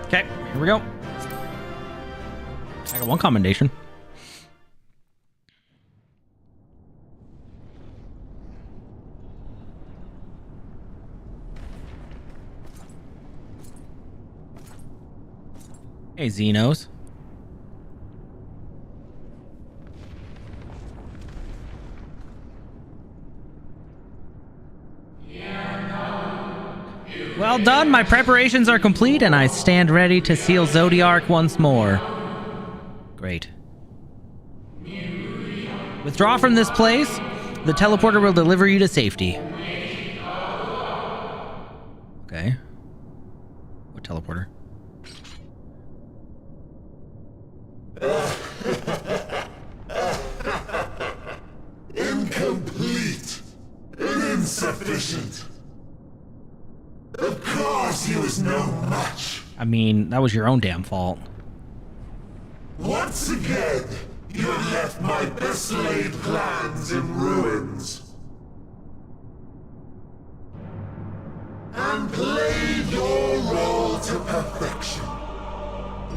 Okay, here we go. I got one commendation. Hey, Zenos. Well done, my preparations are complete and I stand ready to seal Zodiark once more. Great. Withdraw from this place. The teleporter will deliver you to safety. Okay. What teleporter? Incomplete and insufficient. Of course he was no match. I mean, that was your own damn fault. Once again, you have left my best laid plans in ruins. And played your role to perfection.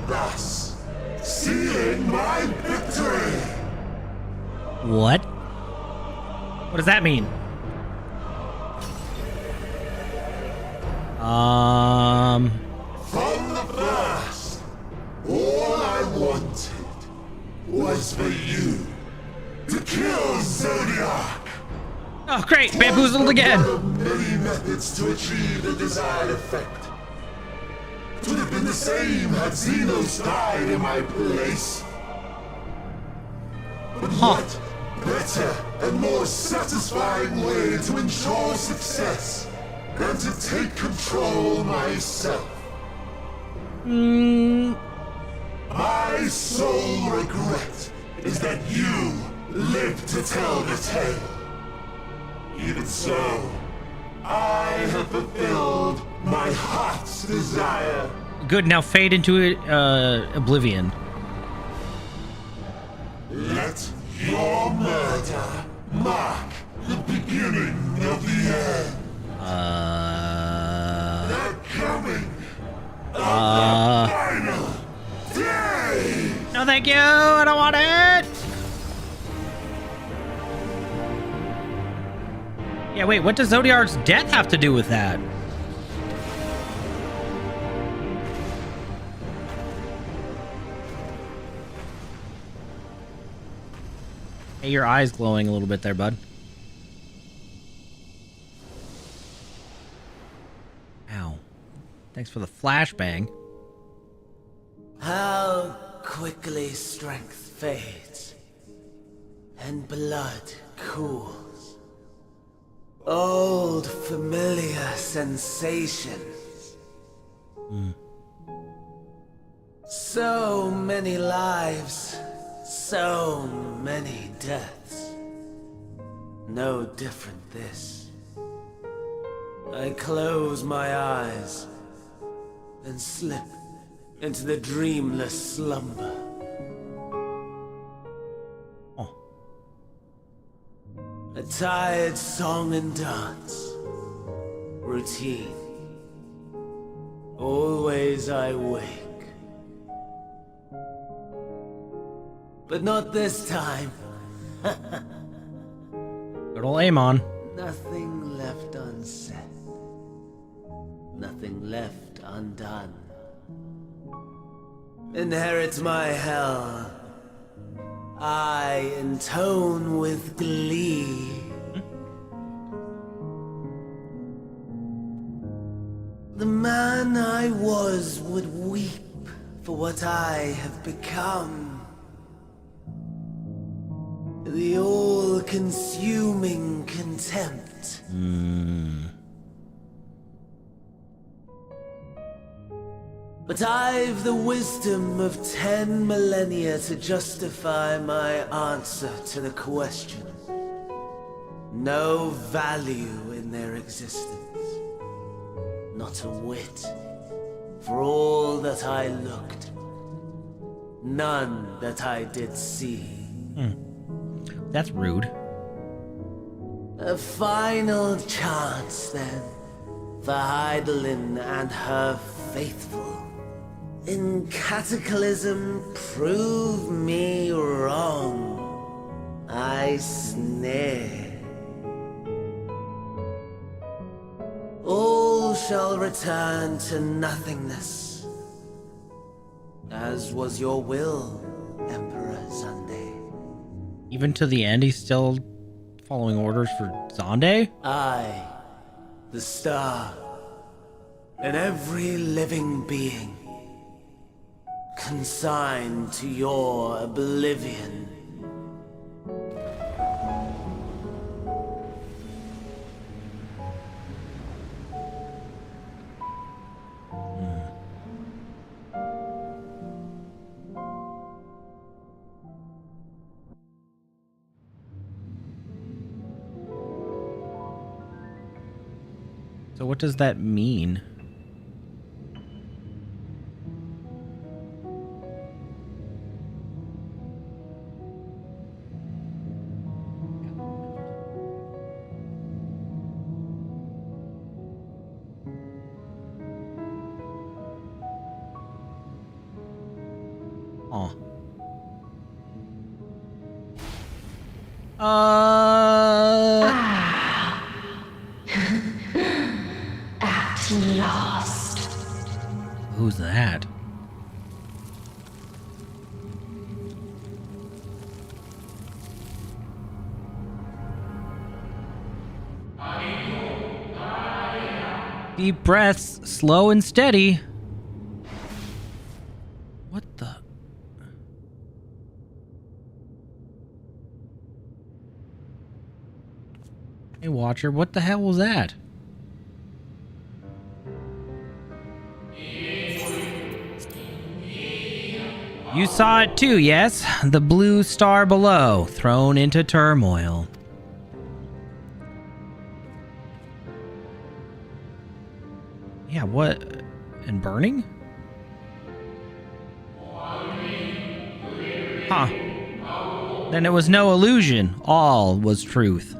Thus, sealing my victory. What? What does that mean? From the first, all I wanted was for you to kill Zodiark. Oh, great! Bamboozled again! One of many methods to achieve the desired effect. It would have been the same had Zenos died in my place. But what better and more satisfying way to ensure success than to take control myself? My sole regret is that you live to tell the tale. Even so, I have fulfilled my heart's desire. Good, now fade into oblivion. Let your murder mark the beginning of the end. The coming of the final day. No, thank you. I don't want it. Yeah, wait. What does Zodiark's death have to do with that? Hey, your eyes glowing a little bit there, bud. Ow. Thanks for the flashbang. How quickly strength fades and blood cools. Old familiar sensations. So many lives, so many deaths. No different this. I close my eyes and slip into the dreamless slumber. Oh. A tired song and dance. Routine. Always I wake. But not this time. Good old Amon. Nothing left unsaid. Nothing left undone. Inherit my hell. I intone with glee. The man I was would weep for what I have become. The all-consuming contempt. But I've the wisdom of 10 millennia to justify my answer to the question. No value in their existence. Not a whit. For all that I looked. None that I did see. That's rude. A final chance, then, for Heidelin and her faithful. In Cataclysm, prove me wrong. I snare. All shall return to nothingness, as was your will, Emperor Sunday. Even to the end, he's still following orders for Zonde? I, the star, and every living being, consigned to your oblivion. So what does that mean? Oh. At last. Who's that? Deep breaths, slow and steady. What the? Hey, Watcher, what the hell was that? You saw it too, yes? The blue star below, thrown into turmoil. Yeah, what? And burning? Huh. Then it was no illusion. All was truth.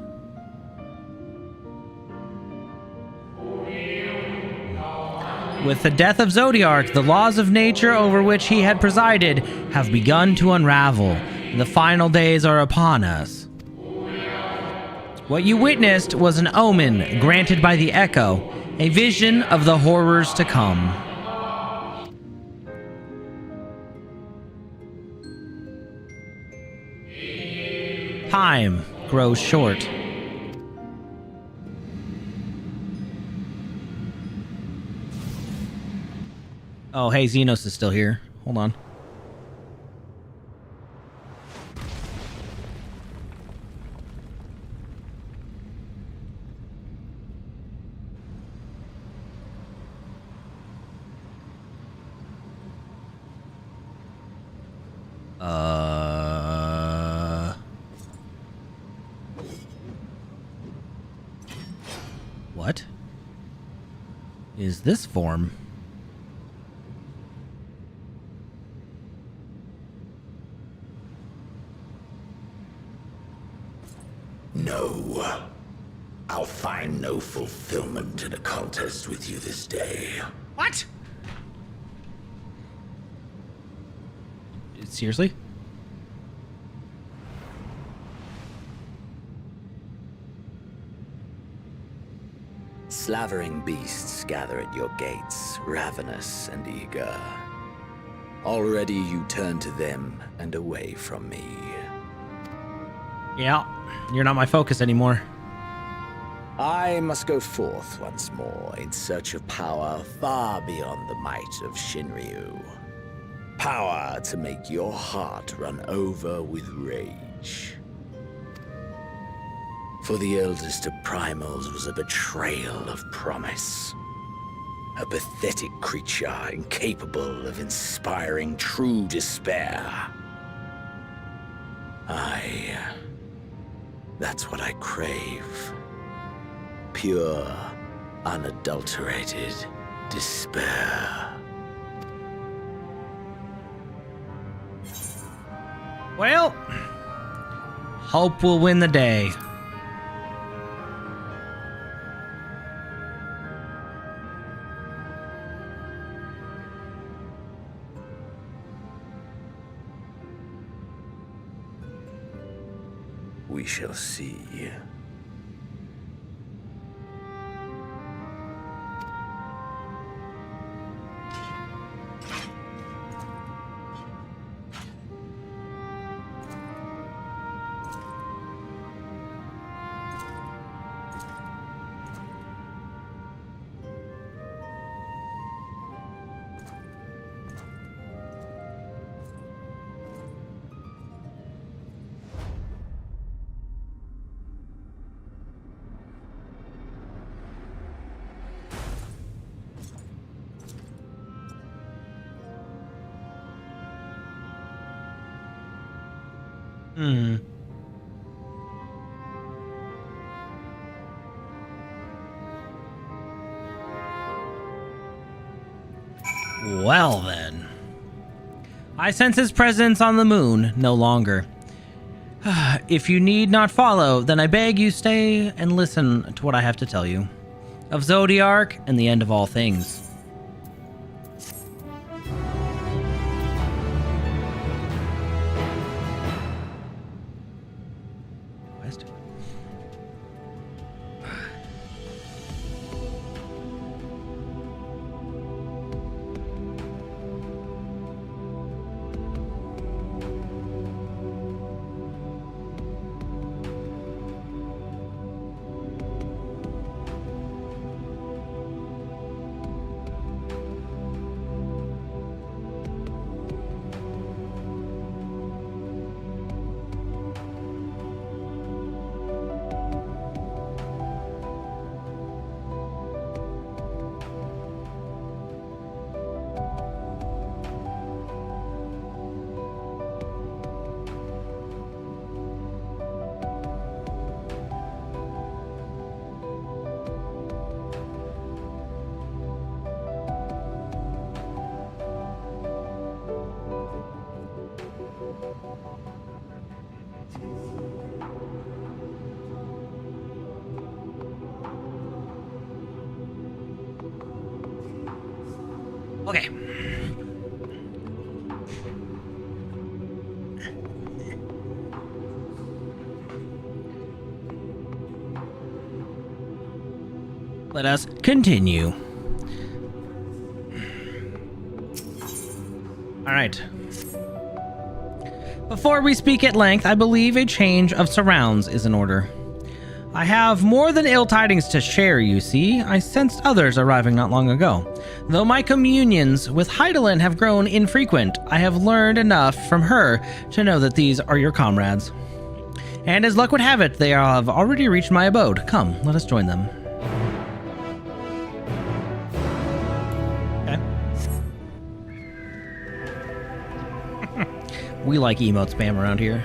With the death of Zodiark, the laws of nature over which he had presided have begun to unravel. The final days are upon us. What you witnessed was an omen granted by the Echo, a vision of the horrors to come. Time grows short. Oh, hey, Zenos is still here. Hold on. What is this form? No. I'll find no fulfillment in a contest with you this day. What? Seriously? Slavering beasts gather at your gates, ravenous and eager. Already you turn to them and away from me. Yeah, you're not my focus anymore. I must go forth once more in search of power far beyond the might of Shinryu. Power to make your heart run over with rage. For the eldest of primals was a betrayal of promise. A pathetic creature incapable of inspiring true despair. That's what I crave. Pure, unadulterated despair. Well, hope will win the day. We shall see. Well then. I sense his presence on the moon no longer. If you need not follow, then I beg you stay and listen to what I have to tell you. Of Zodiark and the end of all things. Quest? Okay. Let us continue. All right. Before we speak at length, I believe a change of surrounds is in order. I have more than ill tidings to share, you see. I sensed others arriving not long ago. Though my communions with Heidelin have grown infrequent, I have learned enough from her to know that these are your comrades. And as luck would have it, they have already reached my abode. Come, let us join them. We like emote spam around here.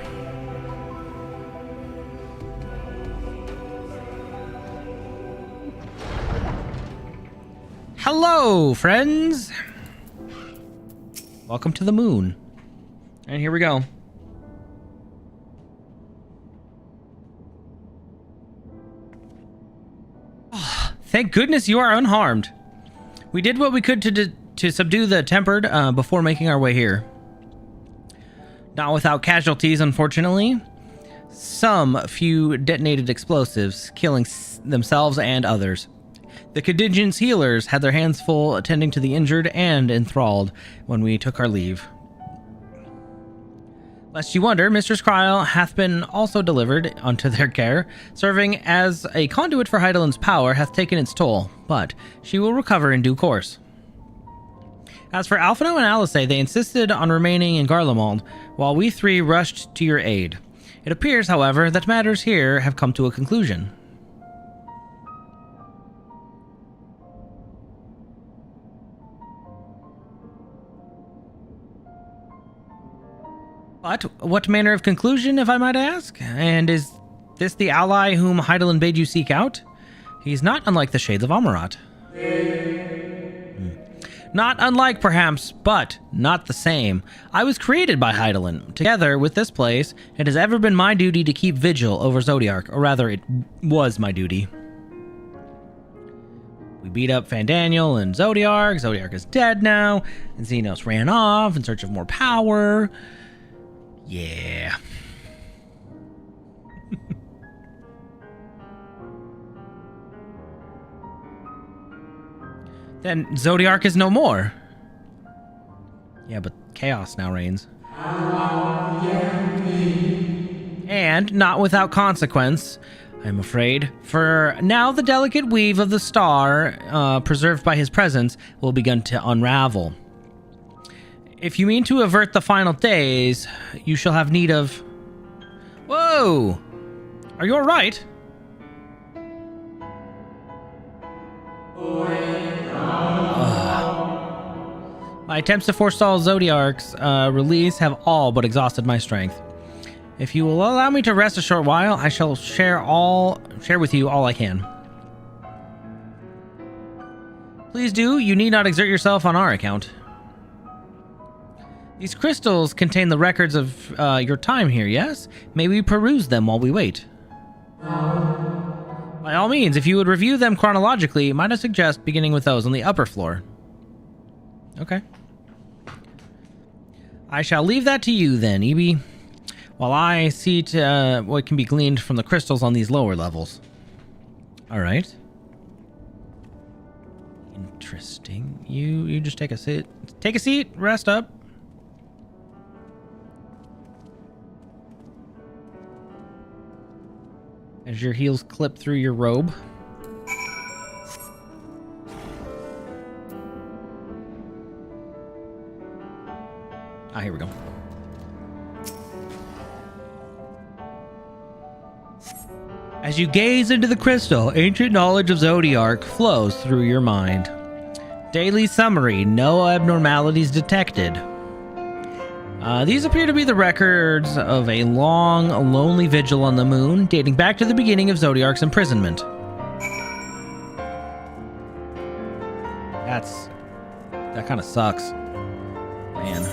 Hello, friends! Welcome to the moon. And here we go. Oh, thank goodness you are unharmed. We did what we could to subdue the Tempered before making our way here. Not without casualties, unfortunately. Some few detonated explosives, killing themselves and others. The contingent's healers had their hands full attending to the injured and enthralled when we took our leave. Lest you wonder, Mistress Kryl hath been also delivered unto their care. Serving as a conduit for Heidelin's power hath taken its toll, but she will recover in due course. As for Alphino and Alice, they insisted on remaining in Garlemald, while we three rushed to your aid. It appears, however, that matters here have come to a conclusion. But what manner of conclusion, if I might ask? And is this the ally whom Heidelin bade you seek out? He's not unlike the Shades of Amarat. Not unlike, perhaps, but not the same. I was created by Heidelin. Together with this place, it has ever been my duty to keep vigil over Zodiark, or rather, it was my duty. We beat up Fandaniel and Zodiark. Zodiark is dead now, and Zenos ran off in search of more power. Yeah. Then Zodiark is no more. Yeah, but chaos now reigns. And not without consequence, I'm afraid, for now the delicate weave of the star, preserved by his presence, will begin to unravel. If you mean to avert the final days, you shall have need of... Whoa! Are you alright? My attempts to forestall Zodiark's release have all but exhausted my strength. If you will allow me to rest a short while, I shall share with you all I can. Please do. You need not exert yourself on our account. These crystals contain the records of your time here, yes? May we peruse them while we wait? By all means, if you would review them chronologically, might I suggest beginning with those on the upper floor? Okay. I shall leave that to you then, Ebi, while I see to what can be gleaned from the crystals on these lower levels. All right. Interesting. You just take a seat. Take a seat. Rest up. As your heels clip through your robe. Ah, here we go. As you gaze into the crystal, ancient knowledge of Zodiark flows through your mind. Daily summary, no abnormalities detected. These appear to be the records of a long, lonely vigil on the moon, dating back to the beginning of Zodiark's imprisonment. That kind of sucks. Man.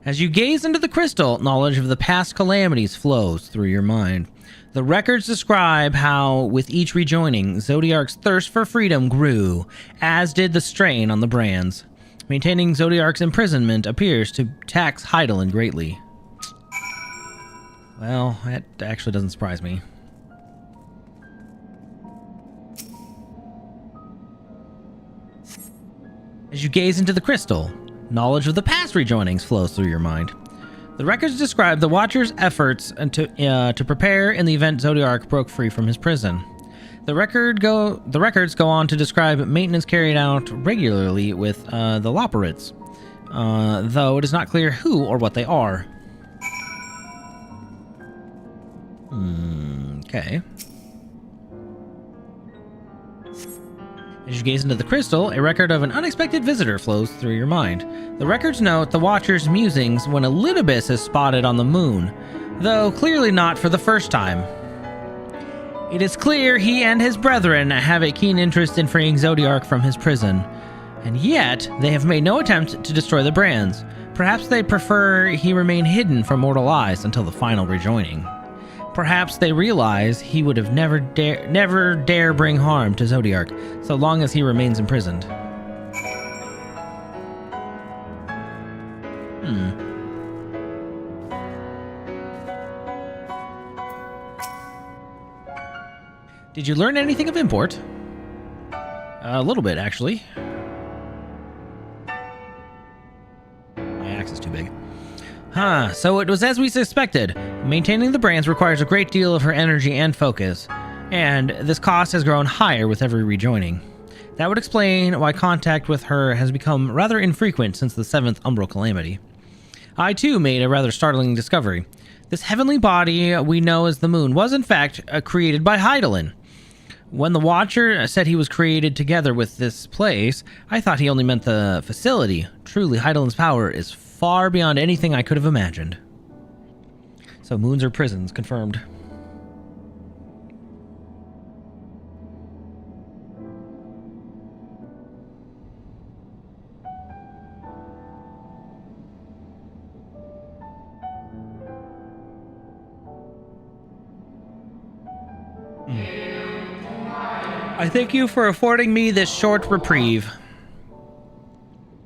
As you gaze into the crystal, knowledge of the past calamities flows through your mind. The records describe how, with each rejoining, Zodiark's thirst for freedom grew, as did the strain on the brands. Maintaining Zodiark's imprisonment appears to tax Hydaelyn greatly. Well, that actually doesn't surprise me. As you gaze into the crystal, knowledge of the past rejoinings flows through your mind. The records describe the Watcher's efforts to prepare in the event Zodiark broke free from his prison. The records go on to describe maintenance carried out regularly with the Loperids, though it is not clear who or what they are. Okay. As you gaze into the crystal, a record of an unexpected visitor flows through your mind. The records note the Watcher's musings when Elidibus is spotted on the moon, though clearly not for the first time. It is clear he and his brethren have a keen interest in freeing Zodiark from his prison, and yet they have made no attempt to destroy the brands. Perhaps they prefer he remain hidden from mortal eyes until the final rejoining. Perhaps they realize he would have never dare bring harm to Zodiark, so long as he remains imprisoned. Did you learn anything of import? A little bit, actually. My axe is too big. So it was as we suspected. Maintaining the brands requires a great deal of her energy and focus, and this cost has grown higher with every rejoining. That would explain why contact with her has become rather infrequent since the 7th Umbral Calamity. I too made a rather startling discovery. This heavenly body we know as the moon was in fact created by Hydaelyn. When the Watcher said he was created together with this place, I thought he only meant the facility. Truly, Hydaelyn's power is far beyond anything I could have imagined. So moons are prisons, confirmed. I thank you for affording me this short reprieve.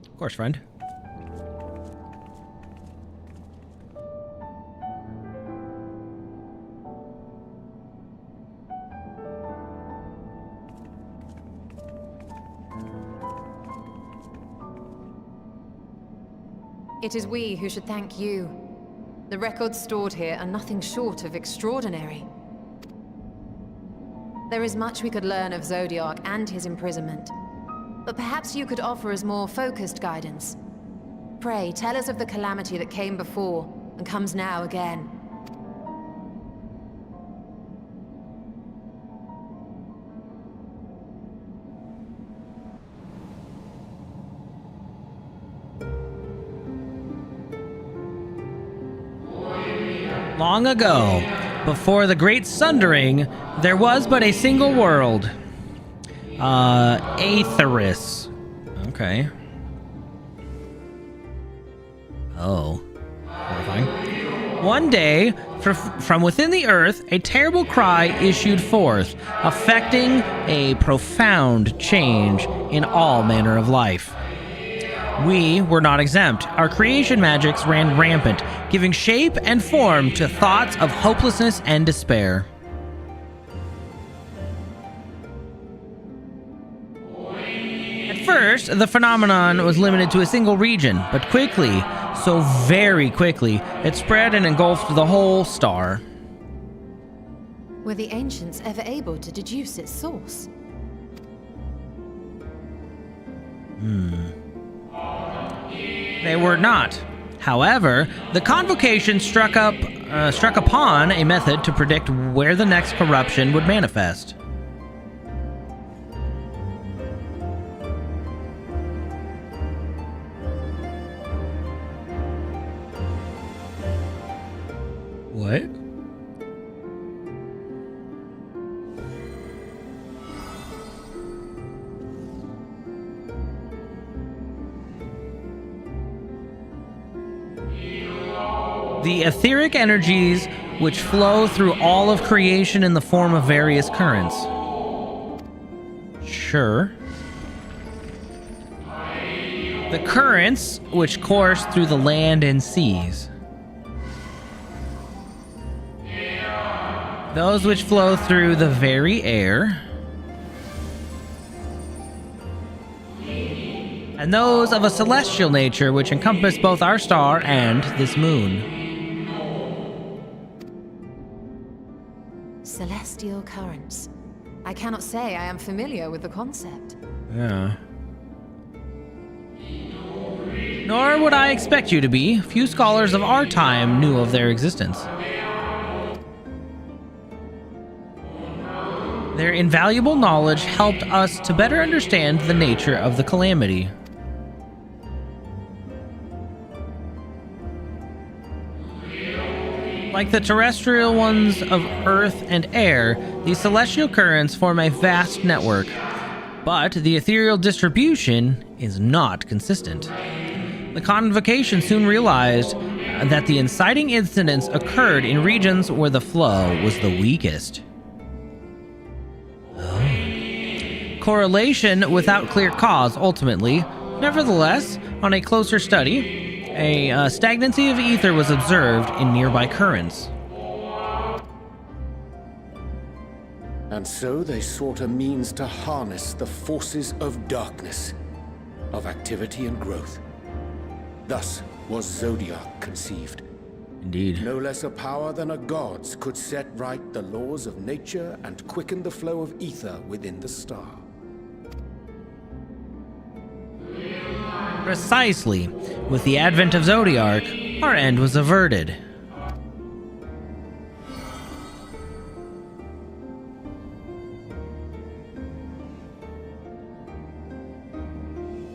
Of course, friend. It is we who should thank you. The records stored here are nothing short of extraordinary. There is much we could learn of Zodiark and his imprisonment, but perhaps you could offer us more focused guidance. Pray, tell us of the calamity that came before, and comes now again. Long ago, before the Great Sundering, there was but a single world. Aetheris. Okay. Oh. Horrifying. One day, from within the earth, a terrible cry issued forth, affecting a profound change in all manner of life. We were not exempt. Our creation magics ran rampant, giving shape and form to thoughts of hopelessness and despair. At first, the phenomenon was limited to a single region, but quickly, so very quickly, it spread and engulfed the whole star. Were the ancients ever able to deduce its source? They were not. However, the convocation struck upon a method to predict where the next corruption would manifest. What? The etheric energies which flow through all of creation in the form of various currents. Sure. The currents which course through the land and seas. Those which flow through the very air. And those of a celestial nature which encompass both our star and this moon. Celestial currents. I cannot say I am familiar with the concept. Yeah. Nor would I expect you to be. Few scholars of our time knew of their existence. Their invaluable knowledge helped us to better understand the nature of the calamity. Like the terrestrial ones of earth and air, these celestial currents form a vast network, but the ethereal distribution is not consistent. The Convocation soon realized that the inciting incidents occurred in regions where the flow was the weakest. Correlation without clear cause, ultimately. Nevertheless, on a closer study, a stagnancy of ether was observed in nearby currents. And so they sought a means to harness the forces of darkness, of activity and growth. Thus was Zodiac conceived. Indeed. No less a power than a god's could set right the laws of nature and quicken the flow of ether within the star. Precisely. With the advent of Zodiac, our end was averted.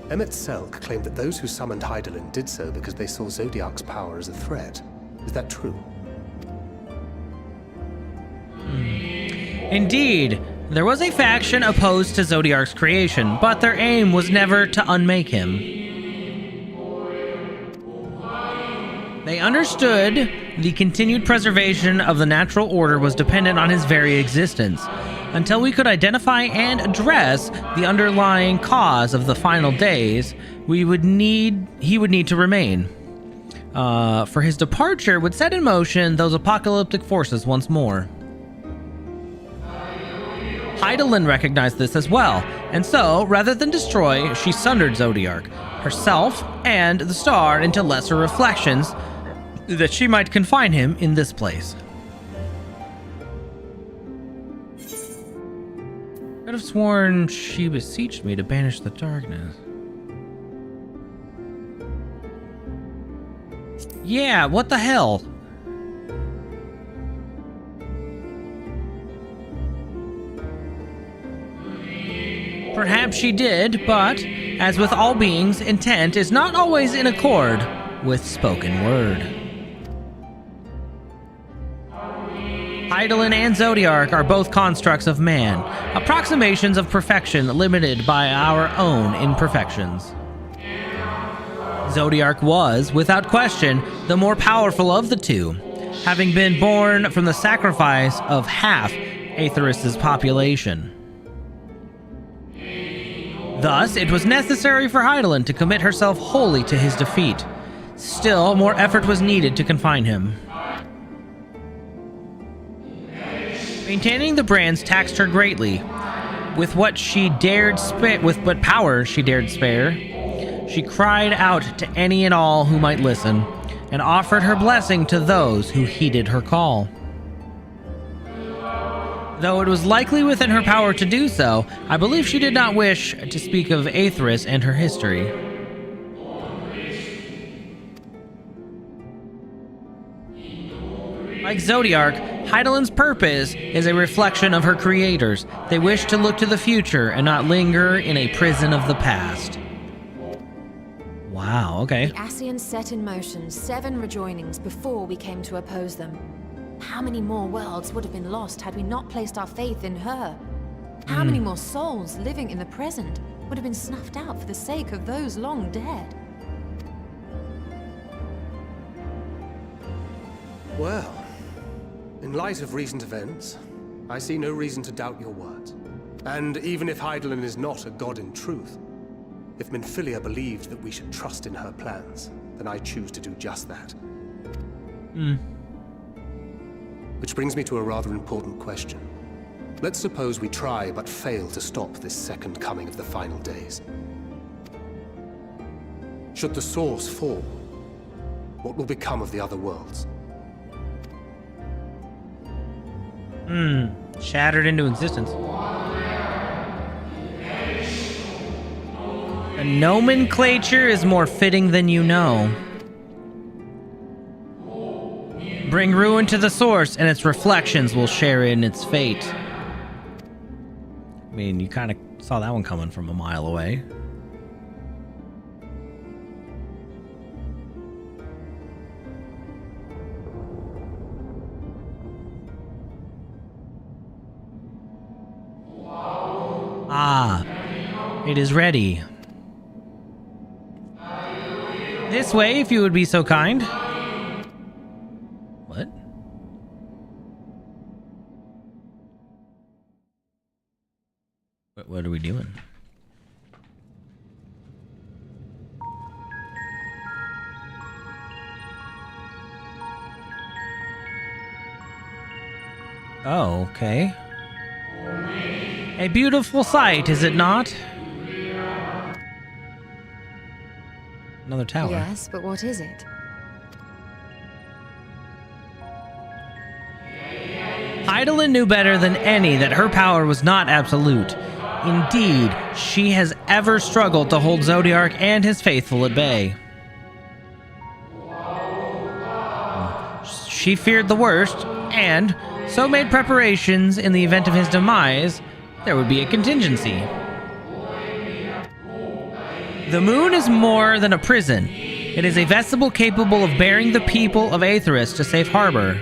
Emmett Selk claimed that those who summoned Hydaelyn did so because they saw Zodiac's power as a threat. Is that true? Indeed, there was a faction opposed to Zodiac's creation, but their aim was never to unmake him. They understood the continued preservation of the natural order was dependent on his very existence. Until we could identify and address the underlying cause of the final days, he would need to remain. For his departure would set in motion those apocalyptic forces once more. Hydaelyn recognized this as well, and so, rather than destroy, she sundered Zodiac, herself, and the star into lesser reflections, that she might confine him in this place. I could have sworn she beseeched me to banish the darkness. Yeah, what the hell? Perhaps she did, but, as with all beings, intent is not always in accord with spoken word. Hydaelyn and Zodiac are both constructs of man, approximations of perfection limited by our own imperfections. Zodiac was, without question, the more powerful of the two, having been born from the sacrifice of half Aetheris' population. Thus, it was necessary for Hydaelyn to commit herself wholly to his defeat. Still, more effort was needed to confine him. Maintaining the brands taxed her greatly. With what power she dared spare, she cried out to any and all who might listen, and offered her blessing to those who heeded her call. Though it was likely within her power to do so, I believe she did not wish to speak of Aetheris and her history. Like Zodiac, Hydaelyn's purpose is a reflection of her creators. They wish to look to the future and not linger in a prison of the past. Wow, okay. The Ascians set in motion 7 rejoinings before we came to oppose them. How many more worlds would have been lost had we not placed our faith in her? How many more souls living in the present would have been snuffed out for the sake of those long dead? Well, in light of recent events, I see no reason to doubt your words. And even if Hydaelyn is not a god in truth, if Minfilia believed that we should trust in her plans, then I choose to do just that. Which brings me to a rather important question. Let's suppose we try but fail to stop this second coming of the final days. Should the source fall, what will become of the other worlds? Shattered into existence. The nomenclature is more fitting than you know. Bring ruin to the source, and its reflections will share in its fate. I mean, you kind of saw that one coming from a mile away. Ah, it is ready. This way, if you would be so kind. What? What are we doing? Oh, okay. A beautiful sight, is it not? Another tower. Yes, but what is it? Hydaelyn knew better than any that her power was not absolute. Indeed, she has ever struggled to hold Zodiark and his faithful at bay. She feared the worst, and so made preparations in the event of his demise. There would be a contingency. The moon is more than a prison. It is a vessel capable of bearing the people of Aetheris to safe harbor.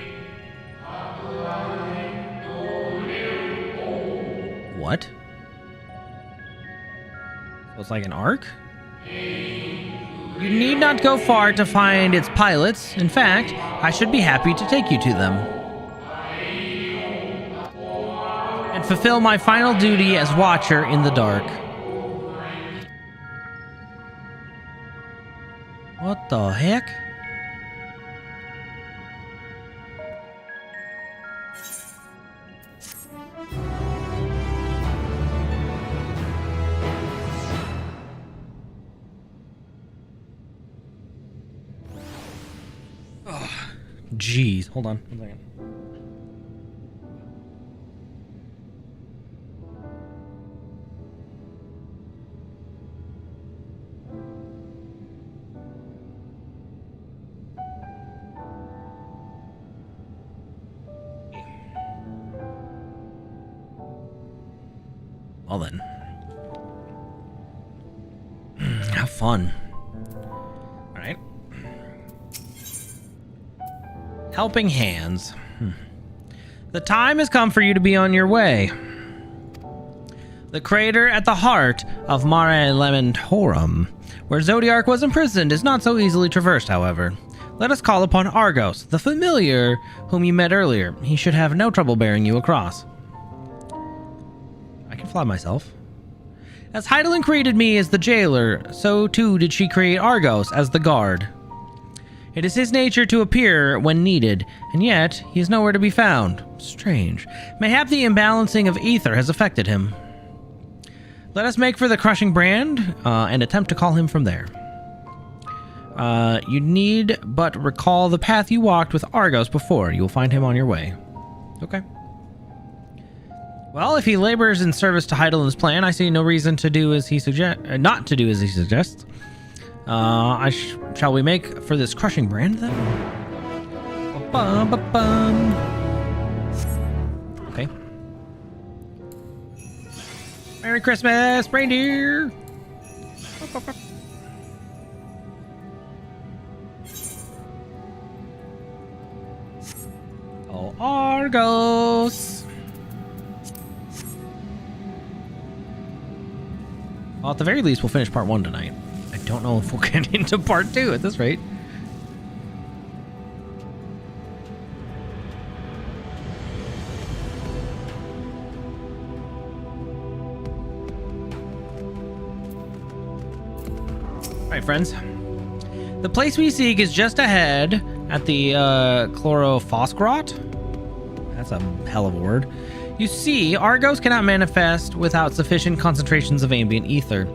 What? So it's like an ark? You need not go far to find its pilots. In fact, I should be happy to take you to them. And fulfill my final duty as Watcher in the dark. What the heck? Oh, jeez. Hold on 1 second. Well then. Have fun. Alright. Helping hands. The time has come for you to be on your way. The crater at the heart of Mare Lamentorum, where Zodiark was imprisoned, is not so easily traversed, however. Let us call upon Argos, the familiar whom you met earlier. He should have no trouble bearing you across. I can fly myself. As Hydaelyn created me as the jailer, so too did she create Argos as the guard. It is his nature to appear when needed, and yet he is nowhere to be found. Strange. Mayhap the imbalancing of ether has affected him. Let us make for the crushing brand, and attempt to call him from there. You need but recall the path you walked with Argos before. You will find him on your way. Okay. Well, if he labors in service to Hydaelyn's plan, I see no reason to do as he not to do as he suggests. Shall we make for this crushing brand then? Ba-bum. Okay. Merry Christmas, reindeer! Oh, Argos! Well, at the very least, we'll finish part 1 tonight. I don't know if we'll get into part 2 at this rate. friends. The place we seek is just ahead at the Chlorophosgrot. That's a hell of a word. You see, Argos cannot manifest without sufficient concentrations of ambient ether.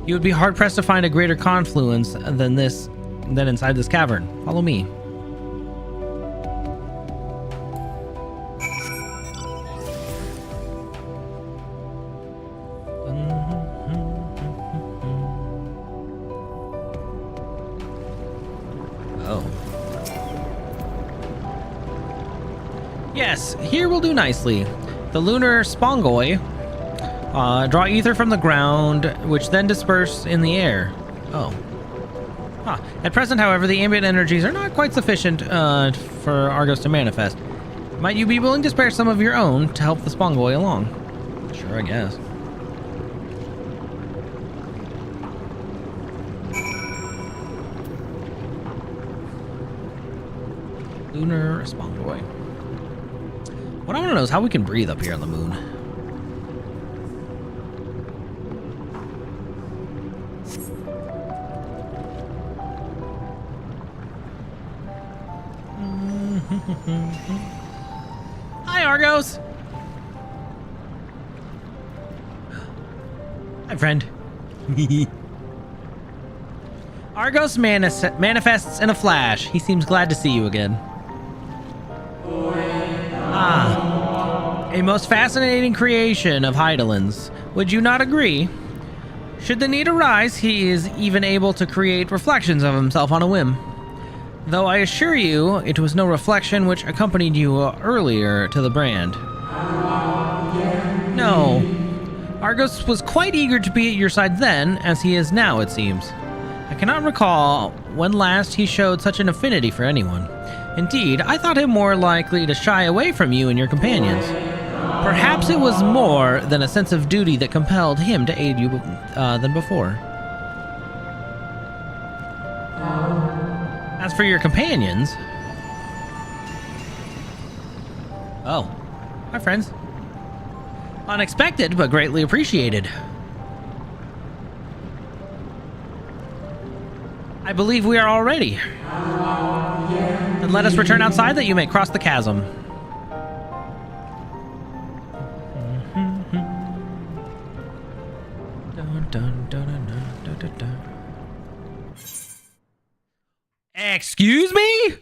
You would be hard-pressed to find a greater confluence than inside this cavern. Follow me. Yes, here will do nicely. The lunar spongoi draw ether from the ground, which then disperse in the air. Oh. Huh. At present, however, the ambient energies are not quite sufficient for Argos to manifest. Might you be willing to spare some of your own to help the spongoi along? Sure, I guess. Lunar spongoi. What I want to know is how we can breathe up here on the moon. Hi, Argos. Hi, friend. Argos manifests in a flash. He seems glad to see you again. A most fascinating creation of Hydaelyn's. Would you not agree? Should the need arise, he is even able to create reflections of himself on a whim. Though I assure you, it was no reflection which accompanied you earlier to the brand. No. Argos was quite eager to be at your side then, as he is now, it seems. I cannot recall when last he showed such an affinity for anyone. Indeed, I thought him more likely to shy away from you and your companions. Perhaps it was more than a sense of duty that compelled him to aid you than before. As for your companions... Oh. Hi, friends. Unexpected, but greatly appreciated. I believe we are all ready. Then let us return outside that you may cross the chasm. Excuse me?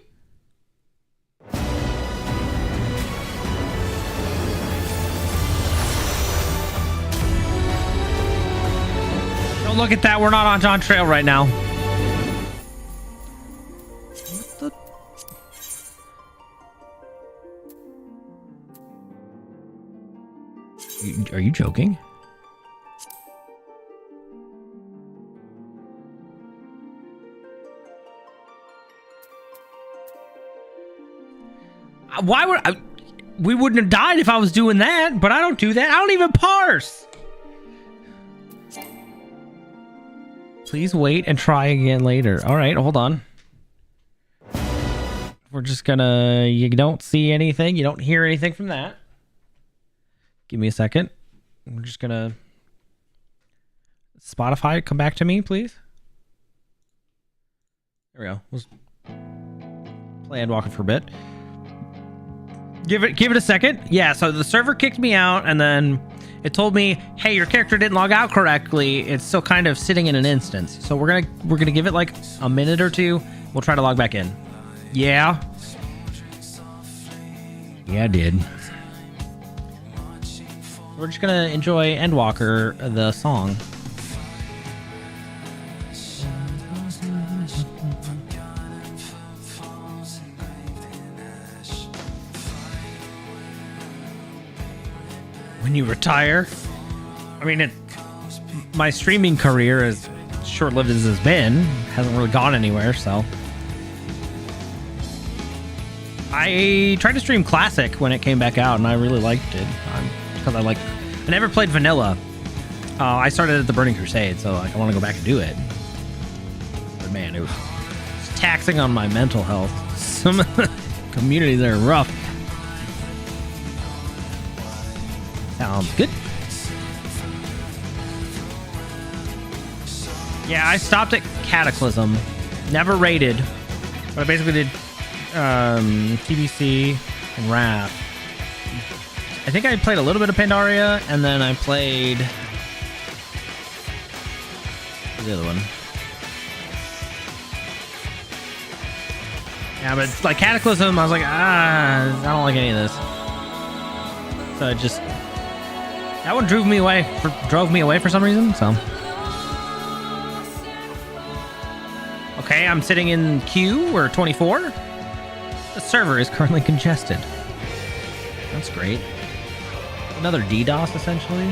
Don't look at that. We're not on John Trail right now. What the? Are you joking? Why would I? We wouldn't have died if I was doing that, but I don't do that. I don't even parse. Please wait and try again later. All right, hold on. We're just gonna... You don't see anything. You don't hear anything from that. Give me a second. We're just gonna... Spotify, come back to me, please. There we go. Let's play Endwalker for a bit. Give it a second. Yeah, so the server kicked me out, and then it told me, hey, your character didn't log out correctly. It's still kind of sitting in an instance. So we're gonna give it like a minute or two. We'll try to log back in. Yeah. Yeah, I did. We're just gonna enjoy Endwalker, the song. When you retire, I mean, my streaming career, as short-lived as it's been, hasn't really gone anywhere, so. I tried to stream Classic when it came back out, and I really liked it. Because I never played Vanilla. I started at the Burning Crusade, so like, I want to go back and do it. But man, it was taxing on my mental health. Some of the communities are rough. Sounds good. Yeah, I stopped at Cataclysm. Never raided. But I basically did TBC and Wrath. I think I played a little bit of Pandaria, and then I played... What's the other one? Yeah, but like Cataclysm, I was like, I don't like any of this. So it just... That one drove me away for some reason, so... Okay, I'm sitting in queue. We're 24. The server is currently congested. That's great. Another DDoS, essentially.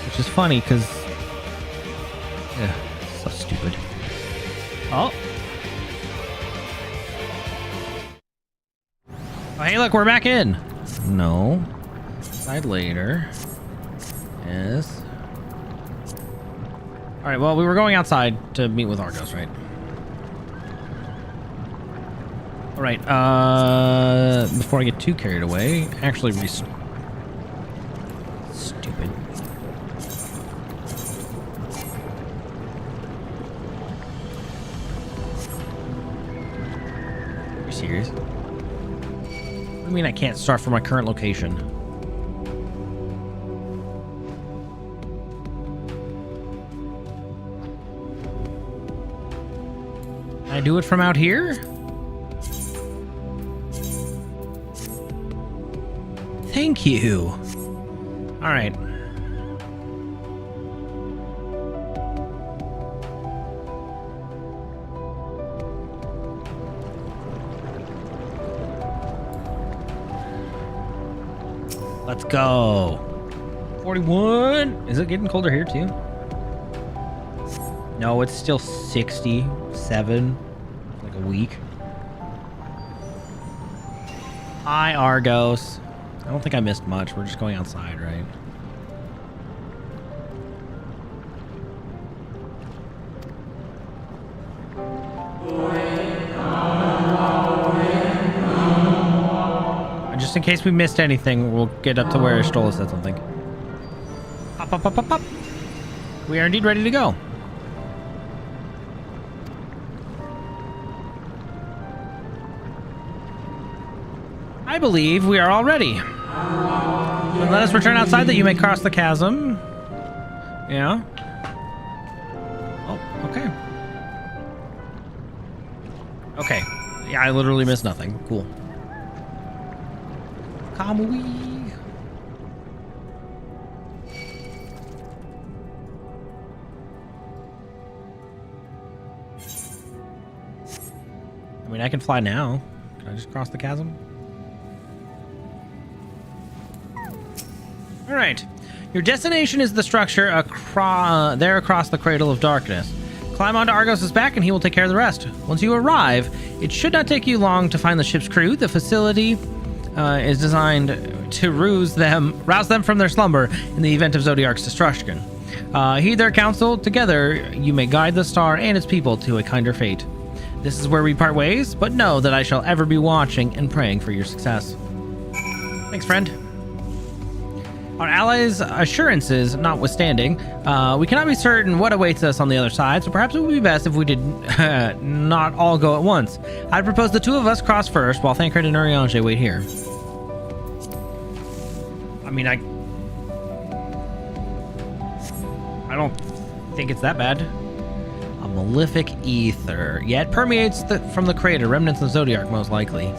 Which is funny, because... Yeah, so stupid. Oh. Oh, hey, look, we're back in. No. Side later. Yes. Alright, well, we were going outside to meet with Argos, right? Alright, before I get too carried away, actually stupid. Are you serious? What do you mean I can't start from my current location? Can I do it from out here? Thank you. All right. Let's go. 41. Is it getting colder here too? No, it's still 67. Like a week. Hi, Argos. I don't think I missed much. We're just going outside, right? Just in case we missed anything, we'll get up to where Stola said something. Pop, pop, pop, pop, pop. We are indeed ready to go. I believe we are all ready. Then let us return outside that you may cross the chasm. Yeah. Oh, okay. Okay. Yeah, I literally missed nothing. Cool. Kamui. I mean, I can fly now. Can I just cross the chasm? All right. Your destination is the structure there across the Cradle of Darkness. Climb onto Argos' back and he will take care of the rest. Once you arrive, it should not take you long to find the ship's crew. The facility is designed to rouse them from their slumber in the event of Zodiark's destruction. Heed their counsel. Together, you may guide the star and its people to a kinder fate. This is where we part ways, but know that I shall ever be watching and praying for your success. Thanks, friend. Our allies' assurances notwithstanding, we cannot be certain what awaits us on the other side, so perhaps it would be best if we did not all go at once. I'd propose the two of us cross first, while Thancred and Urianger wait here. I mean, I don't think it's that bad. A malefic ether. Yeah, it permeates from the crater, remnants of Zodiark most likely.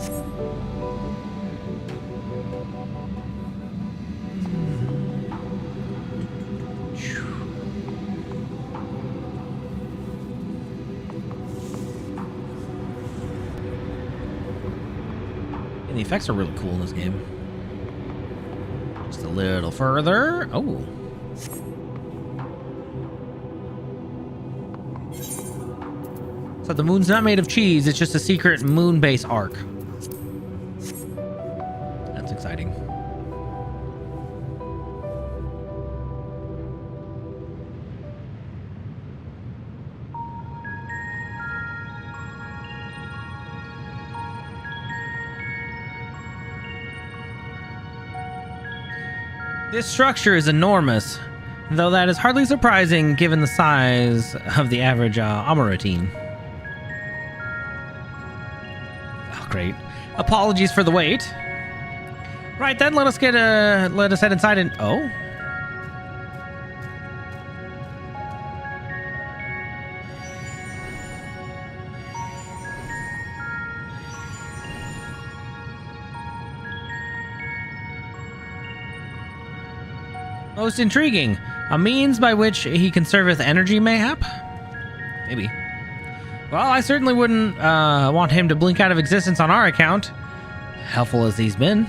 The effects are really cool in this game. Just a little further. Oh. So the moon's not made of cheese, it's just a secret moon base arc. That's exciting. This structure is enormous, though that is hardly surprising given the size of the average Amaratine. Oh, great. Apologies for the wait. Right then, let us head inside and... Oh? Most intriguing. A means by which he conserveth energy, mayhap? Maybe. Well, I certainly wouldn't want him to blink out of existence on our account. Helpful as he's been.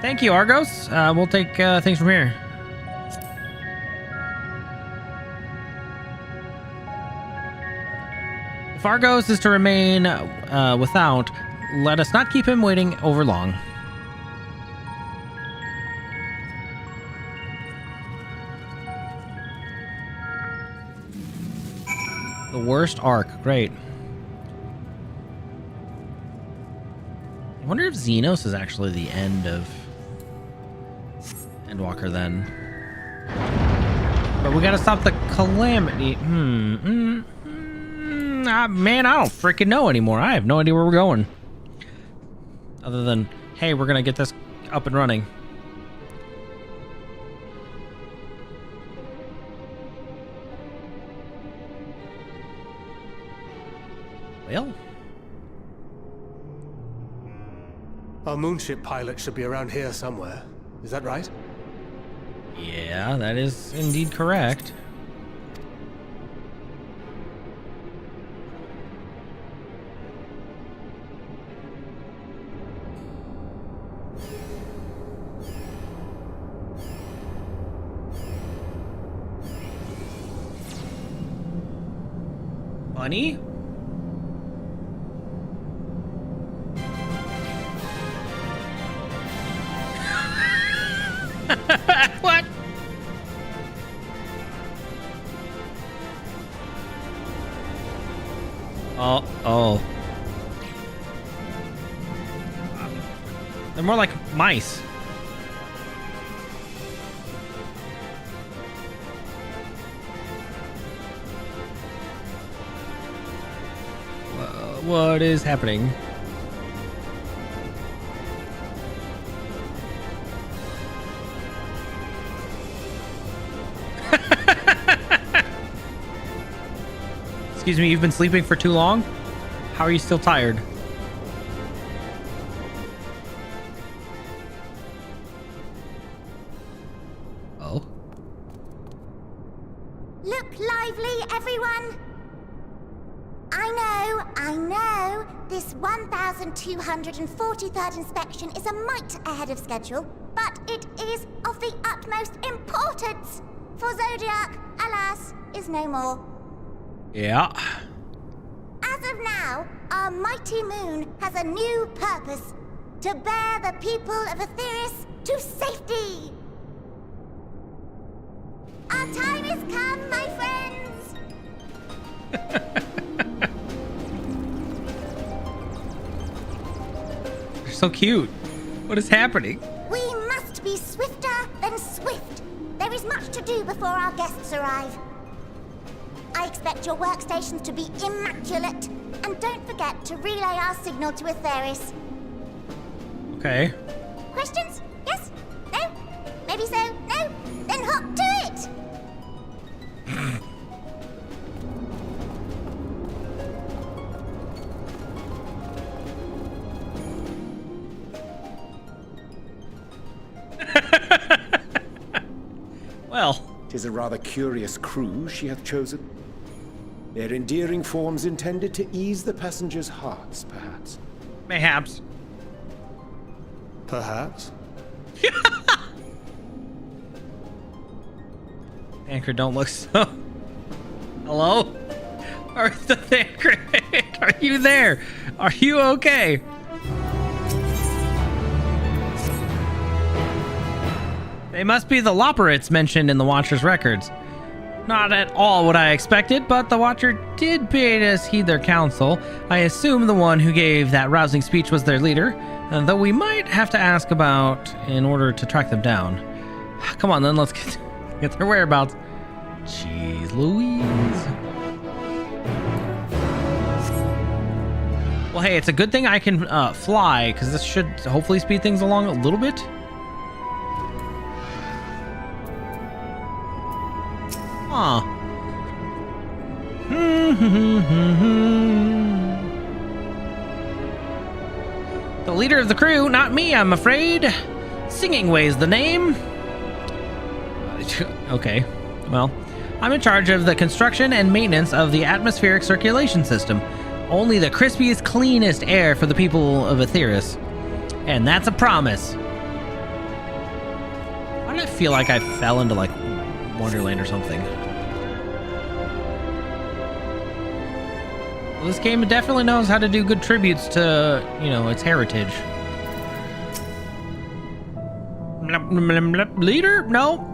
Thank you, Argos. We'll take things from here. If Argos is to remain without, let us not keep him waiting over long. The worst arc. Great. I wonder if Zenos is actually the end of Endwalker then. But we gotta stop the calamity. Man, I don't freaking know anymore. I have no idea where we're going. Other than, hey, we're gonna get this up and running. Well, our moonship pilot should be around here somewhere. Is that right? yeah, that is indeed correct. Bunny? What? Oh. They're more like mice. What is happening? Excuse me, you've been sleeping for too long? How are you still tired? Oh. Look lively, everyone! I know, this 1243rd inspection is a mite ahead of schedule, but it is of the utmost importance, for Zodiac, alas, is no more. Yeah. As of now, our mighty moon has a new purpose, to bear the people of Aetheris to safety. Our time has come, my friends! They're so cute. What is happening? We must be swifter than swift. There is much to do before our guests arrive. I expect your workstations to be immaculate, and don't forget to relay our signal to Aetheris. Okay. Questions? Yes? No? Maybe so? No? Then hop to it! Well. 'Tis a rather curious crew she hath chosen. Their endearing forms intended to ease the passengers' hearts, perhaps. Mayhaps. Perhaps. Anchor, don't look so... Hello? Earth Anchor, are you there? Are you okay? They must be the Loporits mentioned in the Watcher's records. Not at all what I expected, but the Watcher did bid us heed their counsel. I assume the one who gave that rousing speech was their leader. Though we might have to ask about in order to track them down. Come on then, let's get their whereabouts. Jeez Louise. Well, hey, it's a good thing I can fly, because this should hopefully speed things along a little bit. Aw. The leader of the crew, not me, I'm afraid. Singing Way's the name. Okay, well, I'm in charge of the construction and maintenance of the atmospheric circulation system. Only the crispiest, cleanest air for the people of Aetheris. And that's a promise. Why did I feel like I fell into, like, Wonderland or something? Well, this game definitely knows how to do good tributes to, you know, its heritage. Leader? No.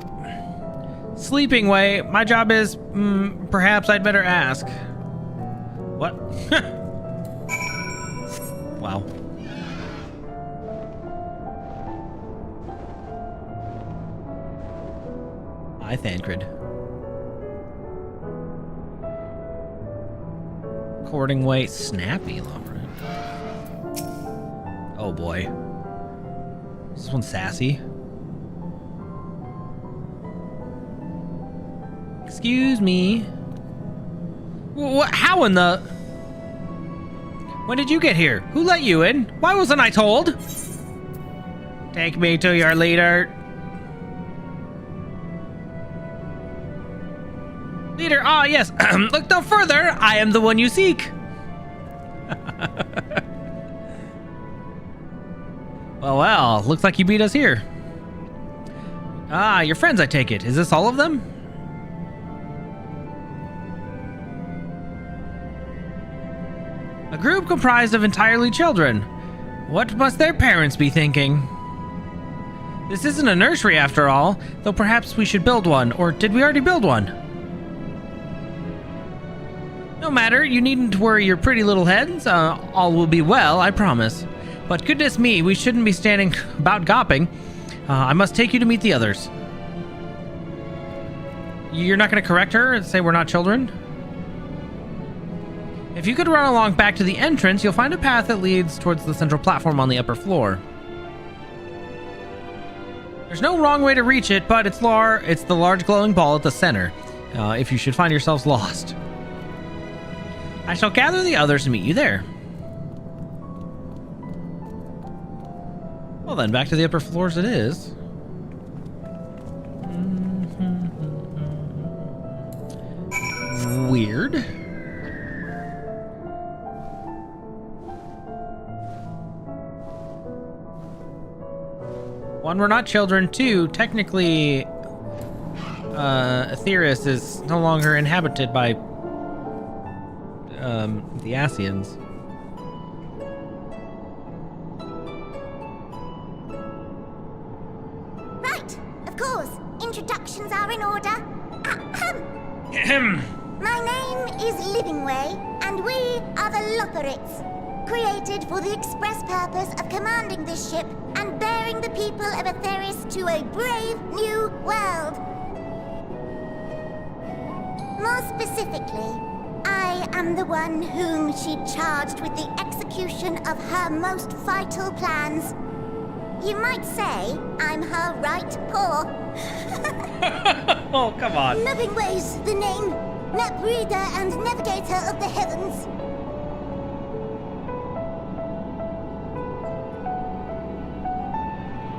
Sleeping Way. My job is, perhaps I'd better ask. What? Wow. Hi, Thancred. Recording Way. Snappy Lumber. Oh boy. Is this one sassy? Excuse me. What? How in the... When did you get here? Who let you in? Why wasn't I told? Take me to your leader. Leader, ah, yes. Look no further. I am the one you seek. Well, looks like you beat us here. Ah, your friends, I take it. Is this all of them? A group comprised of entirely children. What must their parents be thinking? This isn't a nursery after all, though perhaps we should build one, or did we already build one? No matter, you needn't worry your pretty little heads. All will be well, I promise. But goodness me, we shouldn't be standing about gawping. I must take you to meet the others. You're not going to correct her and say we're not children? If you could run along back to the entrance, you'll find a path that leads towards the central platform on the upper floor. There's no wrong way to reach it, but it's the large glowing ball at the center, if you should find yourselves lost. I shall gather the others to meet you there. Well then, back to the upper floors it is. Weird. One, we're not children. Two, technically, Aetheris is no longer inhabited by the Asians. Right, of course. Introductions are in order. My name is Living Way, and we are the Lotharites, created for the express purpose of commanding this ship and bearing the people of Aetheris to a brave new world. More specifically, I am the one whom she charged with the execution of her most vital plans. You might say I'm her right paw. Oh, come on. Living Way's the name, map reader and navigator of the heavens.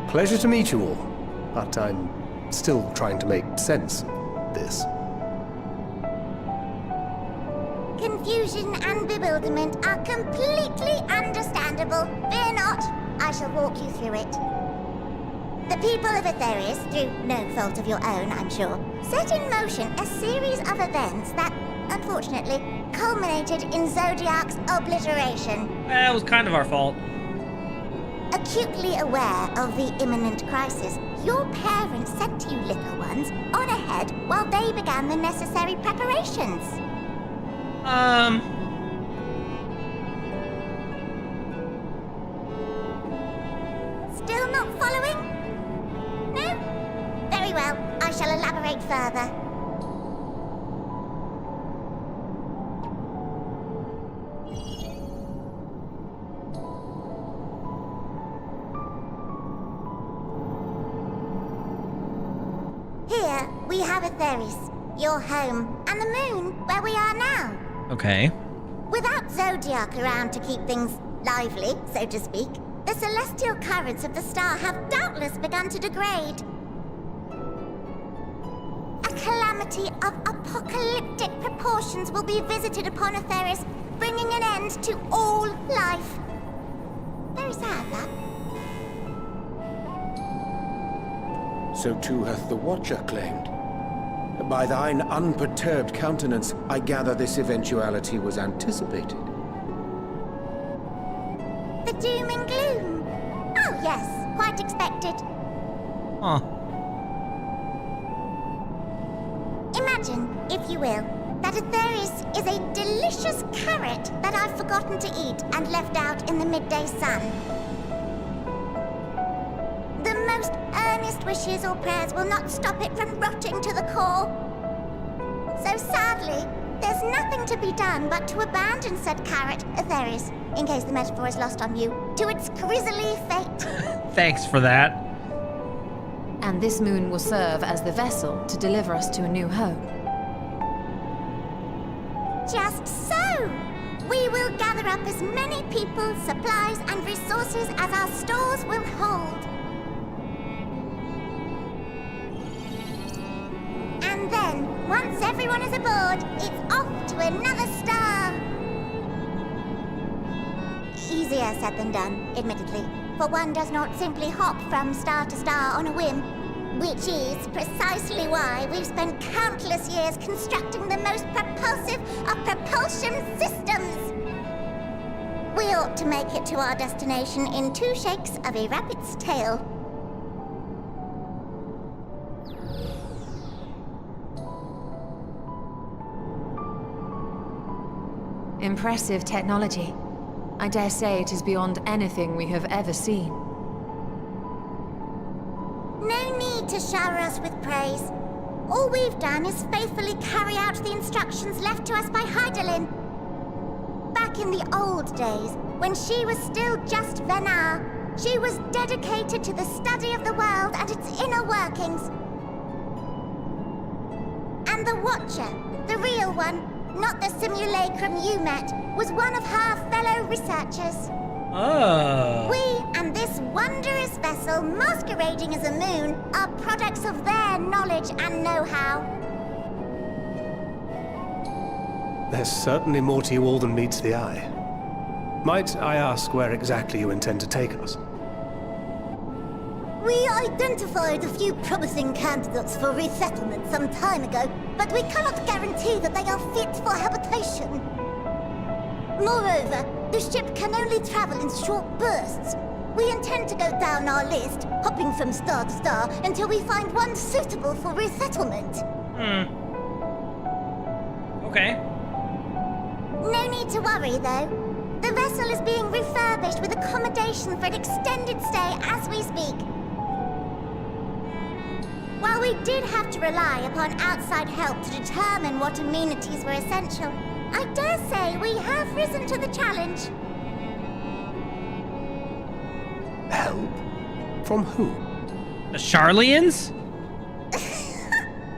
Pleasure to meet you all, but I'm still trying to make sense of this. Confusion and bewilderment are completely understandable. Fear not, I shall walk you through it. The people of Aetheris, through no fault of your own, I'm sure, set in motion a series of events that, unfortunately, culminated in Zodiac's obliteration. That was kind of our fault. Acutely aware of the imminent crisis, your parents sent you little ones on ahead while they began the necessary preparations. shall elaborate further. Here, we have Atheris, your home, and the moon, where we are now. Okay. Without Zodiac around to keep things lively, so to speak, the celestial currents of the star have doubtless begun to degrade. A calamity of apocalyptic proportions will be visited upon Atheris, bringing an end to all life. Very sad, that. So too hath the Watcher claimed. By thine unperturbed countenance, I gather this eventuality was anticipated. The doom and gloom. Oh yes, quite expected. Huh. Imagine, if you will, that Atheris is a delicious carrot that I've forgotten to eat and left out in the midday sun. The most earnest wishes or prayers will not stop it from rotting to the core. So sadly, there's nothing to be done but to abandon said carrot, Atheris, in case the metaphor is lost on you, to its grisly fate. Thanks for that. And this moon will serve as the vessel to deliver us to a new home. Just so! We will gather up as many people, supplies, and resources as our stores will hold. And then, once everyone is aboard, it's off to another star. Easier said than done, admittedly, for one does not simply hop from star to star on a whim, which is precisely why we've spent countless years constructing the most propulsive of propulsion systems. We ought to make it to our destination in 2 shakes of a rabbit's tail. Impressive technology. I dare say it is beyond anything we have ever seen. No need to shower us with praise. All we've done is faithfully carry out the instructions left to us by Hydaelyn. Back in the old days, when she was still just Venar, she was dedicated to the study of the world and its inner workings. And the Watcher, the real one, not the simulacrum you met, was one of her fellow researchers. Oh. We and this wondrous vessel masquerading as a moon are products of their knowledge and know-how. There's certainly more to you all than meets the eye. Might I ask where exactly you intend to take us? We identified a few promising candidates for resettlement some time ago, but we cannot guarantee that they are fit for habitation. Moreover, the ship can only travel in short bursts. We intend to go down our list, hopping from star to star, until we find one suitable for resettlement. Okay. No need to worry, though. The vessel is being refurbished with accommodation for an extended stay as we speak. While we did have to rely upon outside help to determine what amenities were essential, I dare say we have risen to the challenge. Help? From who? The Charlians?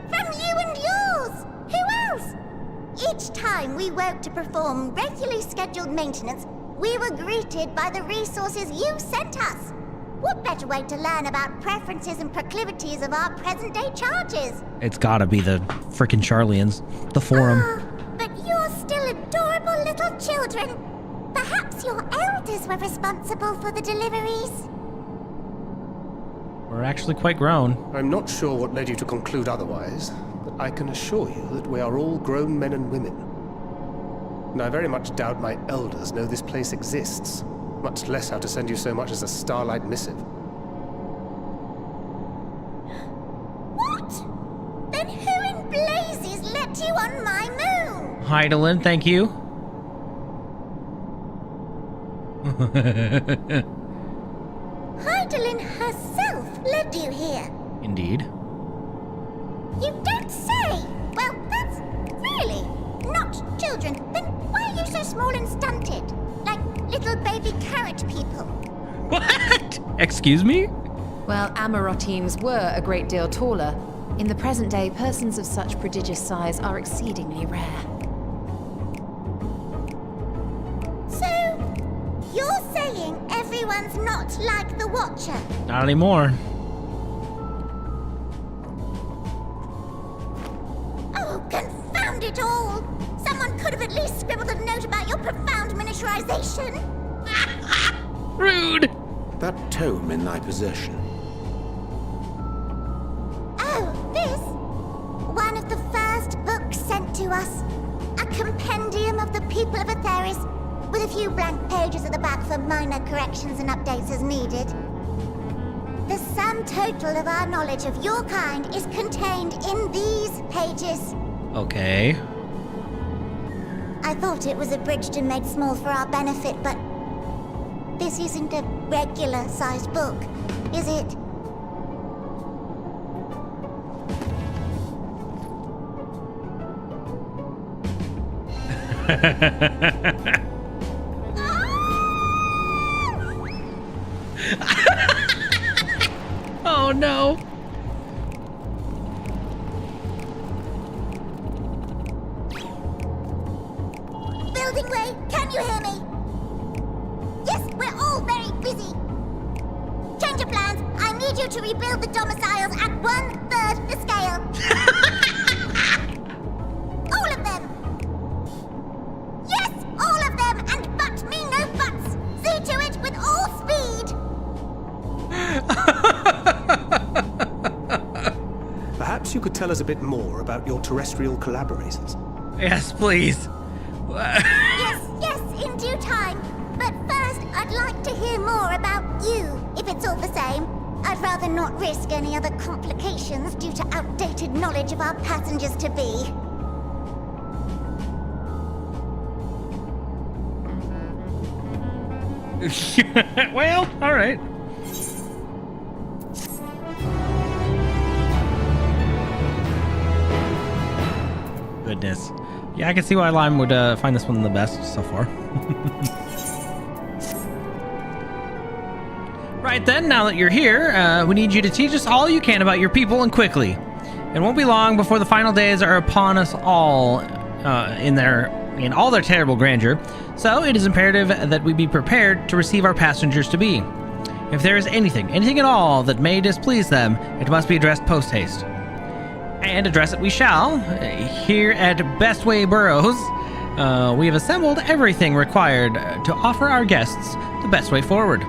From you and yours! Who else? Each time we woke to perform regularly scheduled maintenance, we were greeted by the resources you sent us. What better way to learn about preferences and proclivities of our present-day charges? It's gotta be the frickin' Charlians. The Forum. But you're still adorable little children. Perhaps your elders were responsible for the deliveries. We're actually quite grown. I'm not sure what led you to conclude otherwise, but I can assure you that we are all grown men and women. And I very much doubt my elders know this place exists, much less how to send you so much as a starlight missive. What? Then who in blazes let you on my moon? Hydaelyn, thank you. Hydaelyn herself led you here. Indeed. You don't say! Well, that's really not children. Then why are you so small and stunted? Like little baby carrot people. What? Excuse me? Well, Amarotines were a great deal taller. In the present day, persons of such prodigious size are exceedingly rare. So, you're saying everyone's not like the Watcher? Not anymore. Oh, confound it all! Someone could have at least scribbled a note about your profound miniaturization. Rude! That tome in thy possession. Oh, this? One of the first books sent to us. A compendium of the people of Aetheris, with a few blank pages at the back for minor corrections and updates as needed. The sum total of our knowledge of your kind is contained in these pages. Okay. I thought it was abridged and made small for our benefit, but this isn't a regular-sized book, is it? Oh no. Building way, can you hear me? Yes, we're all very busy. Change of plans. I need you to rebuild the domiciles at 1/3 the scale. All of them. Yes, all of them, and but me no buts. See to it with all speed. Perhaps you could tell us a bit more about your terrestrial collaborators. Yes, please. Yes, in due time. But first, I'd like to hear more about you, if it's all the same. I'd rather not risk any other complications due to outdated knowledge of our passengers-to-be. Well, all right. Goodness. Yeah, I can see why Lime would find this one the best so far. Right then, now that you're here, we need you to teach us all you can about your people and quickly. It won't be long before the final days are upon us all in all their terrible grandeur, so it is imperative that we be prepared to receive our passengers-to-be. If there is anything at all that may displease them, it must be addressed post-haste. And address it we shall. Here at Bestway Burrows, we have assembled everything required to offer our guests the best way forward.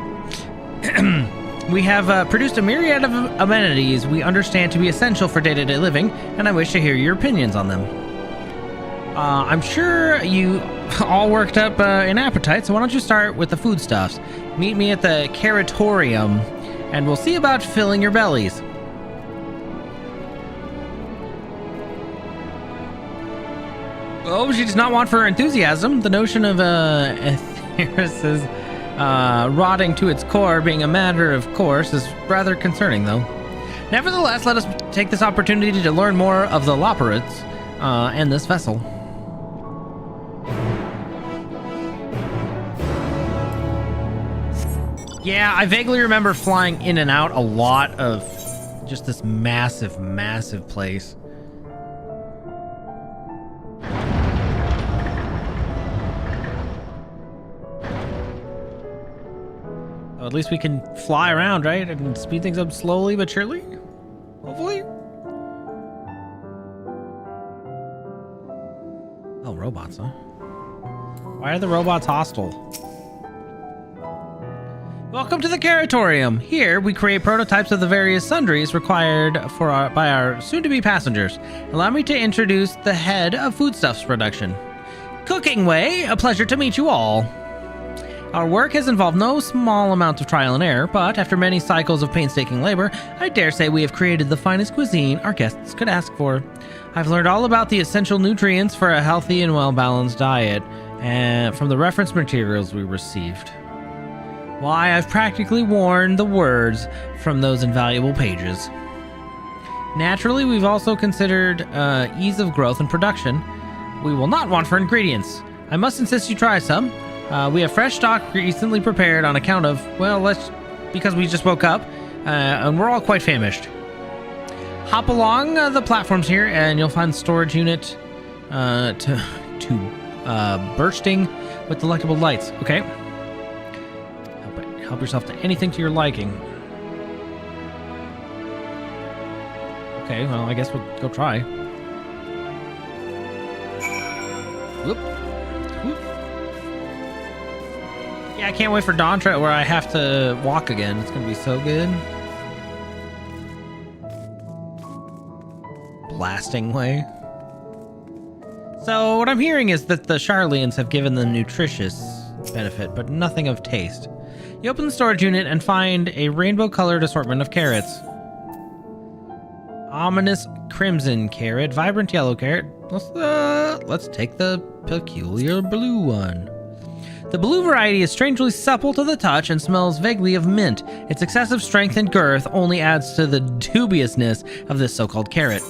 We have produced a myriad of amenities we understand to be essential for day-to-day living, and I wish to hear your opinions on them. I'm sure you all worked up an appetite, so why don't you start with the foodstuffs? Meet me at the Caratorium, and we'll see about filling your bellies. Oh, she does not want for her enthusiasm. The notion of Aetheris' rotting to its core being a matter of course is rather concerning, though. Nevertheless, let us take this opportunity to learn more of the Loperids and this vessel. Yeah, I vaguely remember flying in and out a lot of just this massive, massive place. So at least we can fly around, right? And speed things up slowly but surely? Hopefully? Oh, robots, huh? Why are the robots hostile? Welcome to the Caratorium. Here, we create prototypes of the various sundries required by our soon-to-be passengers. Allow me to introduce the head of foodstuffs production. Cooking Way, a pleasure to meet you all. Our work has involved no small amount of trial and error, but after many cycles of painstaking labor, I dare say we have created the finest cuisine our guests could ask for. I've learned all about the essential nutrients for a healthy and well-balanced diet, and from the reference materials we received. Why, I've practically worn the words from those invaluable pages. Naturally, we've also considered ease of growth and production. We will not want for ingredients. I must insist you try some. We have fresh stock recently prepared on account of, well, because we just woke up, and we're all quite famished. Hop along the platforms here, and you'll find the storage unit bursting with delectable lights. Okay. Help yourself to anything to your liking. Okay, well, I guess we'll go try. Whoop. Whoop. Yeah, I can't wait for dawn where I have to walk again. It's gonna be so good. Blasting way. So what I'm hearing is that the Charlians have given them nutritious benefit, but nothing of taste. You open the storage unit and find a rainbow-colored assortment of carrots. Ominous crimson carrot, vibrant yellow carrot. Let's take the peculiar blue one. The blue variety is strangely supple to the touch and smells vaguely of mint. Its excessive strength and girth only adds to the dubiousness of this so-called carrot.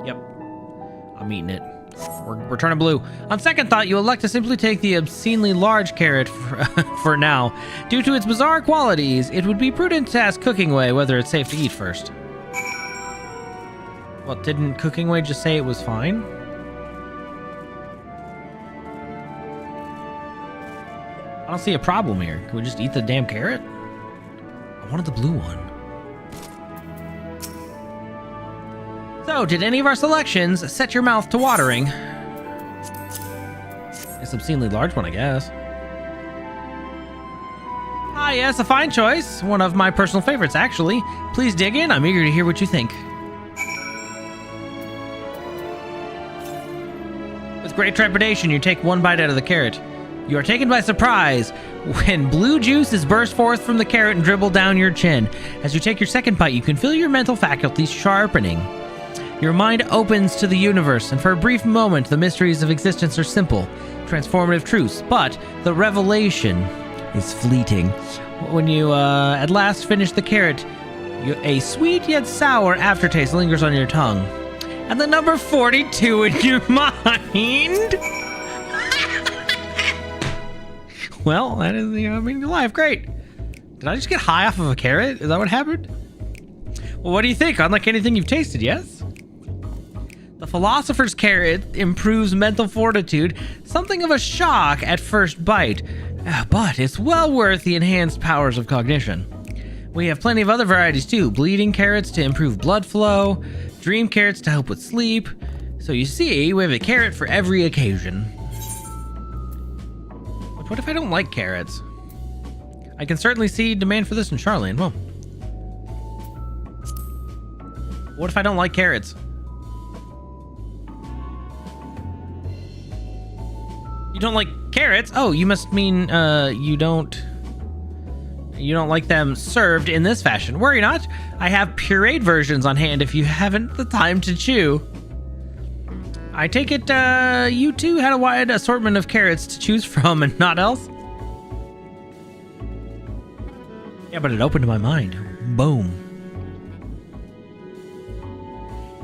Yep, I'm eating it. We're turning blue. On second thought, you elect to simply take the obscenely large carrot for now. Due to its bizarre qualities, it would be prudent to ask Cookingway whether it's safe to eat first. Well, didn't Cookingway just say it was fine? I don't see a problem here. Can we just eat the damn carrot? I wanted the blue one. So, did any of our selections set your mouth to watering? This obscenely large one, I guess. Ah, yes, a fine choice. One of my personal favorites, actually. Please dig in. I'm eager to hear what you think. With great trepidation, you take one bite out of the carrot. You are taken by surprise when blue juice is burst forth from the carrot and dribbled down your chin. As you take your second bite, you can feel your mental faculties sharpening. Your mind opens to the universe, and for a brief moment, the mysteries of existence are simple, transformative truths, but the revelation is fleeting. When you at last finish the carrot, a sweet yet sour aftertaste lingers on your tongue. And the number 42 in your mind? Well, that is the meaning of life. Great. Did I just get high off of a carrot? Is that what happened? Well, what do you think? Unlike anything you've tasted, yes? The philosopher's carrot improves mental fortitude, something of a shock at first bite, but it's well worth the enhanced powers of cognition. We have plenty of other varieties too. Bleeding carrots to improve blood flow, dream carrots to help with sleep. So you see, we have a carrot for every occasion. But what if I don't like carrots? I can certainly see demand for this in Charlian. Well, what if I don't like carrots? You don't like carrots? Oh, you must mean you don't like them served in this fashion. Worry not. I have pureed versions on hand if you haven't the time to chew. I take it you two had a wide assortment of carrots to choose from and not else? Yeah, but it opened my mind. Boom.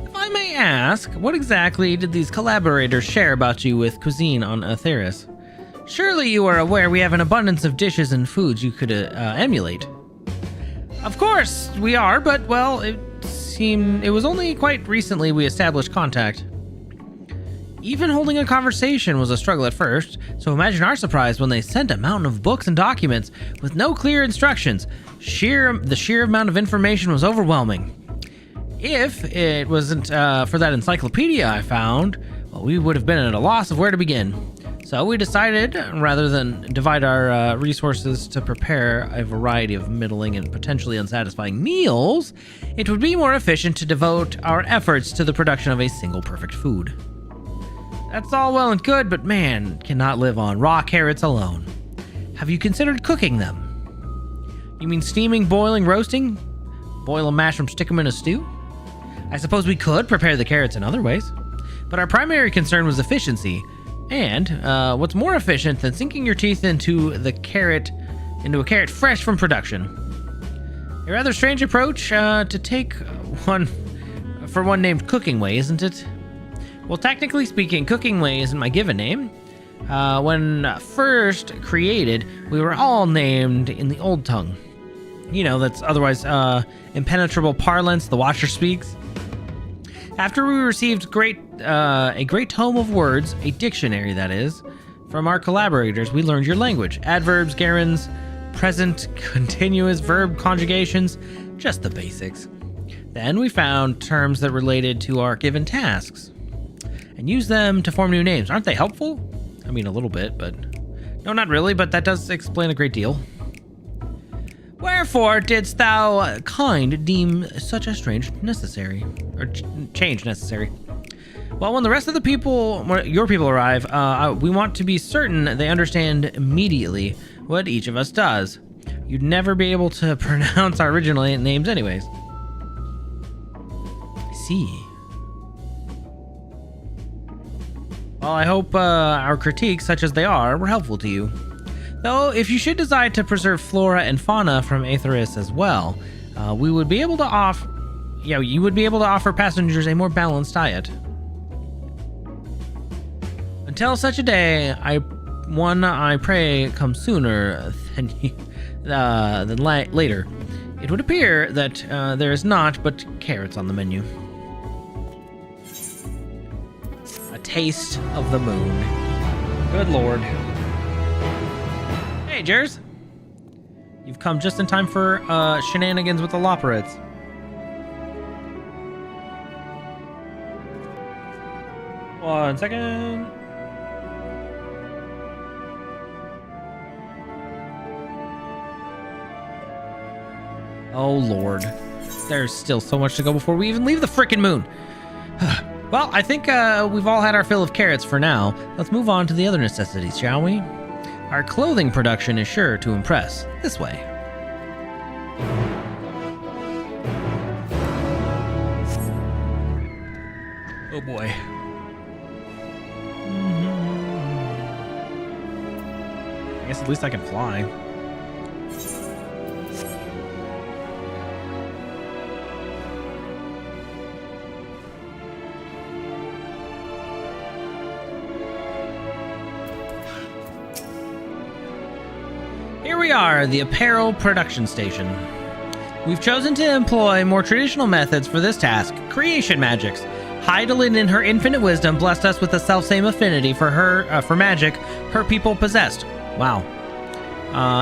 If I may ask, what exactly did these collaborators share about you with cuisine on Atheris? Surely you are aware we have an abundance of dishes and foods you could emulate. Of course we are, but well, it was only quite recently we established contact. Even holding a conversation was a struggle at first, so imagine our surprise when they sent a mountain of books and documents with no clear instructions. The sheer amount of information was overwhelming. If it wasn't for that encyclopedia I found, well, we would have been at a loss of where to begin. So we decided, rather than divide our resources to prepare a variety of middling and potentially unsatisfying meals, it would be more efficient to devote our efforts to the production of a single perfect food. That's all well and good, but man cannot live on raw carrots alone. Have you considered cooking them? You mean steaming, boiling, roasting? Boil and mash them, stick them in a stew? I suppose we could prepare the carrots in other ways, but our primary concern was efficiency. And what's more efficient than sinking your teeth into a carrot fresh from production? A rather strange approach to take one named Cooking Way, isn't it? Well, technically speaking, Cooking Way isn't my given name. When first created, we were all named in the Old Tongue. You know, that's otherwise impenetrable parlance the Watcher speaks. After we received a great tome of words, a dictionary that is, from our collaborators, we learned your language. Adverbs, gerunds, present, continuous, verb conjugations, just the basics. Then we found terms that related to our given tasks and used them to form new names. Aren't they helpful? I mean, a little bit, but no, not really, but that does explain a great deal. Wherefore didst thou, kind, deem such a change necessary? Well, when the rest of the people, your people arrive, we want to be certain they understand immediately what each of us does. You'd never be able to pronounce our original names anyways. I see. Well, I hope our critiques, such as they are, were helpful to you. Though, if you should decide to preserve flora and fauna from Aetheris as well, you would be able to offer passengers a more balanced diet. Until such a day, I pray come sooner than later. It would appear that there is naught but carrots on the menu. A taste of the moon. Good lord. Hey, Jers. You've come just in time for shenanigans with the Loperids. One second. Oh, Lord. There's still so much to go before we even leave the frickin' moon. Well, I think we've all had our fill of carrots for now. Let's move on to the other necessities, shall we? Our clothing production is sure to impress. This way. Oh, boy. I guess at least I can fly. Here we are, the apparel production station. We've chosen to employ more traditional methods for this task, creation magics. Hydaelyn, in her infinite wisdom, blessed us with the selfsame affinity for magic her people possessed. Wow.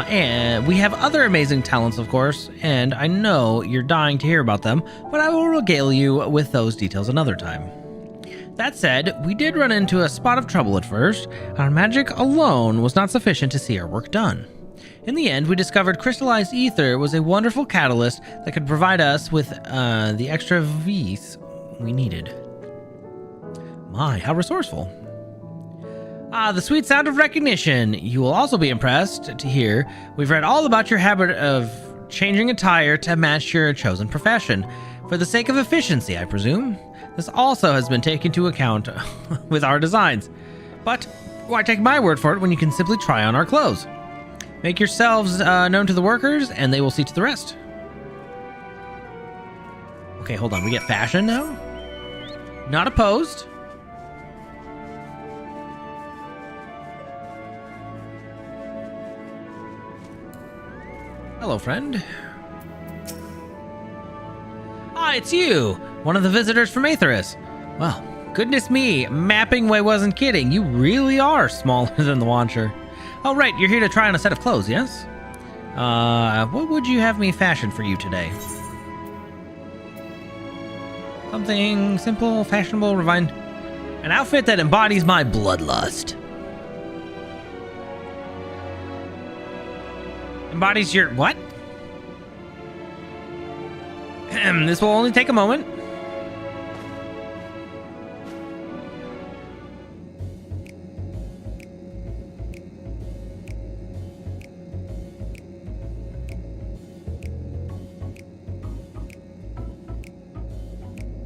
And we have other amazing talents, of course, and I know you're dying to hear about them, but I will regale you with those details another time. That said, we did run into a spot of trouble at first. Our magic alone was not sufficient to see our work done. In the end, we discovered crystallized ether was a wonderful catalyst that could provide us with the extra V's we needed. My, how resourceful. Ah, the sweet sound of recognition. You will also be impressed to hear we've read all about your habit of changing attire to match your chosen profession. For the sake of efficiency, I presume. This also has been taken into account with our designs. But why take my word for it when you can simply try on our clothes? Make yourselves known to the workers, and they will see to the rest. Okay, hold on. We get fashion now? Not opposed. Hello, friend. Ah, it's you! One of the visitors from Aetheris. Well, goodness me, Mapping Way wasn't kidding. You really are smaller than the Watcher. Oh, right, you're here to try on a set of clothes, yes? What would you have me fashion for you today? Something simple, fashionable, refined. An outfit that embodies my bloodlust. Embodies your what? This will only take a moment.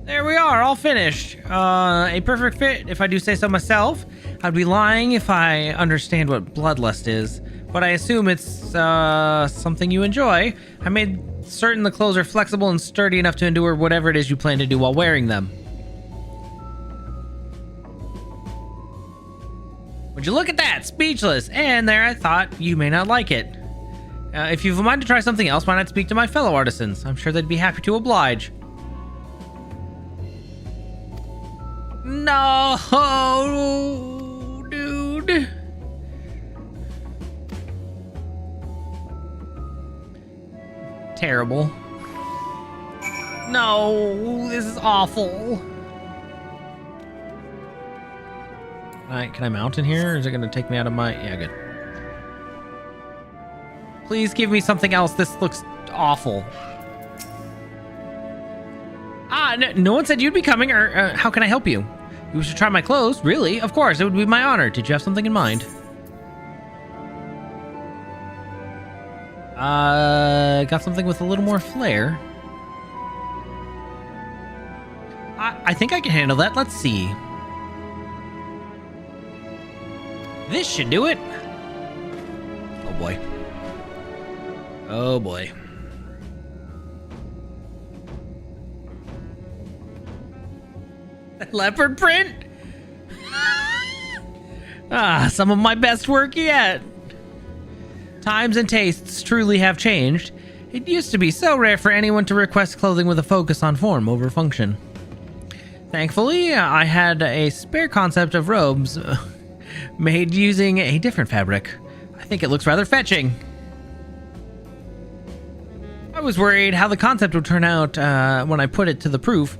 There we are, all finished. A perfect fit, if I do say so myself. I'd be lying if I understand what bloodlust is, but I assume it's something you enjoy. I made certain the clothes are flexible and sturdy enough to endure whatever it is you plan to do while wearing them. Would you look at that? Speechless. And there I thought you may not like it. If you've a mind to try something else, why not speak to my fellow artisans? I'm sure they'd be happy to oblige. No, dude. Terrible. No, this is awful. Can I mount in here, or is it going to take me out of my... Yeah, good. Please give me something else. This looks awful. No one said you'd be coming, or how can I help you? You wish to try my clothes? Really? Of course, it would be my honor. Did you have something in mind? Got something with a little more flair. I think I can handle that. Let's see. This should do it. Oh boy. Oh boy. Leopard print? Some of my best work yet. Times and tastes truly have changed. It used to be so rare for anyone to request clothing with a focus on form over function. Thankfully, I had a spare concept of robes made using a different fabric. I think it looks rather fetching. I was worried how the concept would turn out when I put it to the proof,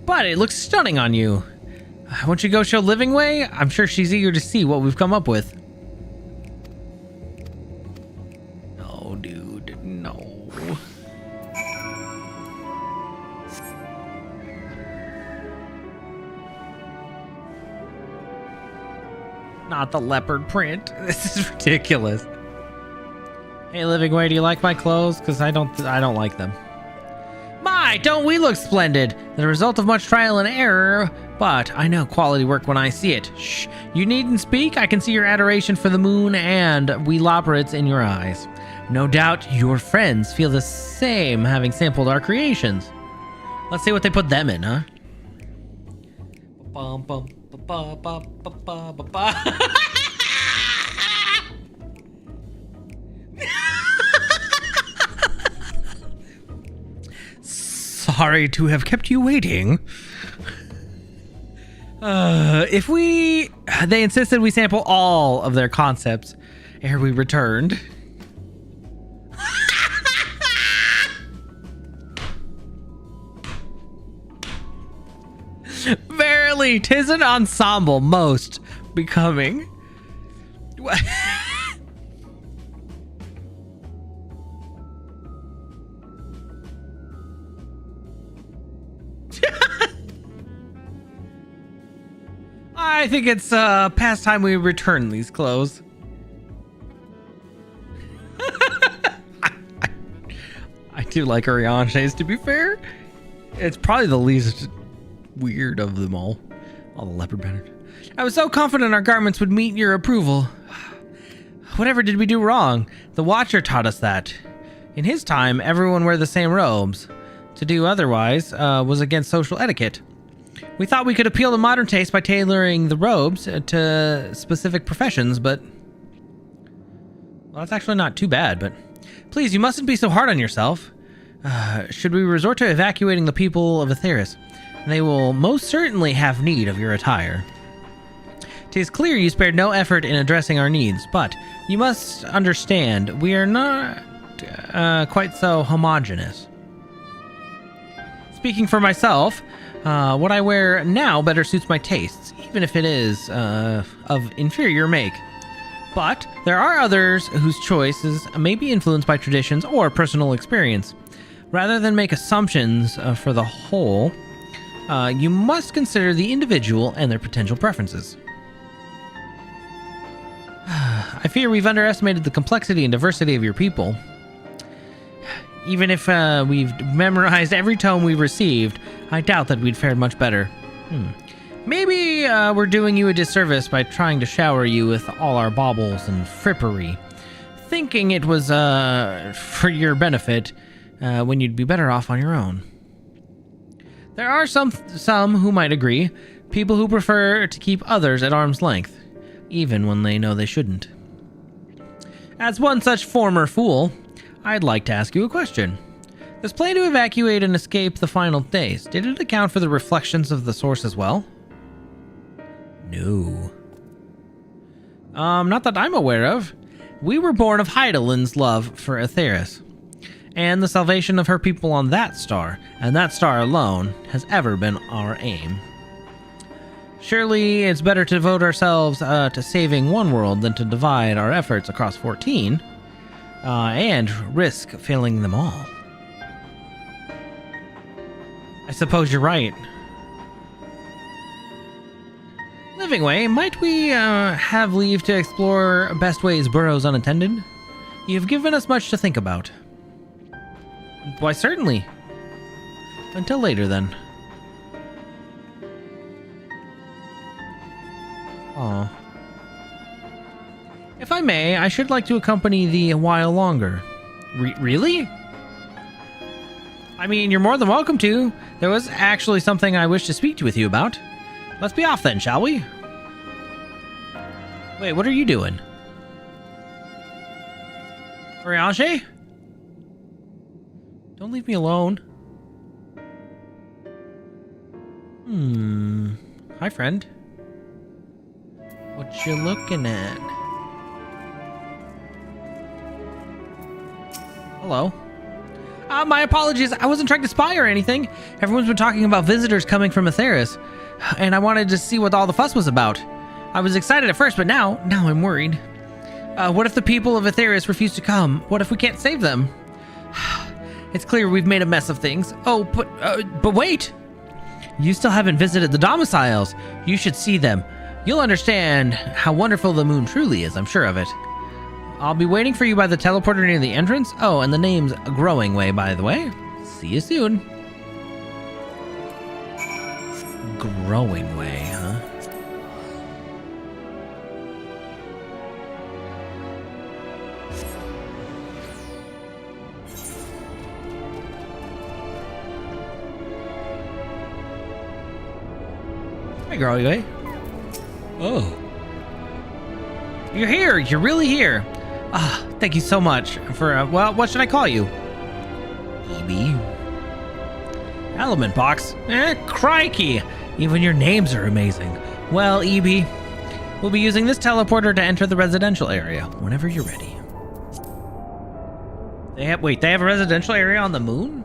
but it looks stunning on you. Won't you go show Living Way? I'm sure she's eager to see what we've come up with. No, dude, no. Not the leopard print. This is ridiculous. Hey, Living Way, do you like my clothes? Because I don't like them. My, don't we look splendid? The result of much trial and error, but I know quality work when I see it. Shh, you needn't speak. I can see your adoration for the moon and we loporits in your eyes. No doubt your friends feel the same, having sampled our creations. Let's see what they put them in, huh? Sorry to have kept you waiting. They insisted we sample all of their concepts ere we returned. Verily, 'tis an ensemble most becoming. I think it's past time we return these clothes. I do like Arianche's, to be fair. It's probably the least weird of them all the leopard pattern. I was so confident our garments would meet your approval. Whatever did we do wrong? The Watcher taught us that. In his time, everyone wore the same robes. To do otherwise was against social etiquette. We thought we could appeal to modern taste by tailoring the robes to specific professions, but... Well, that's actually not too bad, but... Please, you mustn't be so hard on yourself. Should we resort to evacuating the people of Aetheris, they will most certainly have need of your attire. 'Tis clear you spared no effort in addressing our needs, but you must understand, we are not quite so homogeneous. Speaking for myself, what I wear now better suits my tastes, even if it is of inferior make. But there are others whose choices may be influenced by traditions or personal experience. Rather than make assumptions for the whole, you must consider the individual and their potential preferences. I fear we've underestimated the complexity and diversity of your people. Even if we've memorized every tome we've received, I doubt that we'd fared much better. Maybe we're doing you a disservice by trying to shower you with all our baubles and frippery. Thinking it was for your benefit, when you'd be better off on your own. There are some who might agree, people who prefer to keep others at arm's length, even when they know they shouldn't. As one such former fool, I'd like to ask you a question. This plan to evacuate and escape the final days, did it account for the reflections of the source as well? No. Not that I'm aware of. We were born of Hydaelyn's love for Aetheris, and the salvation of her people on that star, and that star alone, has ever been our aim. Surely it's better to devote ourselves to saving one world than to divide our efforts across 14, and risk failing them all. I suppose you're right. Livingway, might we have leave to explore Bestway's burrows unattended? You've given us much to think about. Why, certainly. Until later, then. Aw. If I may, I should like to accompany thee a while longer. Really? I mean, you're more than welcome to. There was actually something I wish to speak with you about. Let's be off then, shall we? Wait, what are you doing? Oriange? Don't leave me alone. Hi, friend. What you looking at? Hello. My apologies. I wasn't trying to spy or anything. Everyone's been talking about visitors coming from Aetheris, and I wanted to see what all the fuss was about. I was excited at first, but now I'm worried. What if the people of Aetheris refuse to come? What if we can't save them? It's clear we've made a mess of things. Oh, but wait! You still haven't visited the domiciles. You should see them. You'll understand how wonderful the moon truly is, I'm sure of it. I'll be waiting for you by the teleporter near the entrance. Oh, and the name's Growing Way, by the way. See you soon. Growing Way, huh? Hi, Growing Way. Oh. You're here. You're really here. Ah, thank you so much for, well, what should I call you? EB? Element Box? Crikey! Even your names are amazing. Well, EB, we'll be using this teleporter to enter the residential area whenever you're ready. They have a residential area on the moon?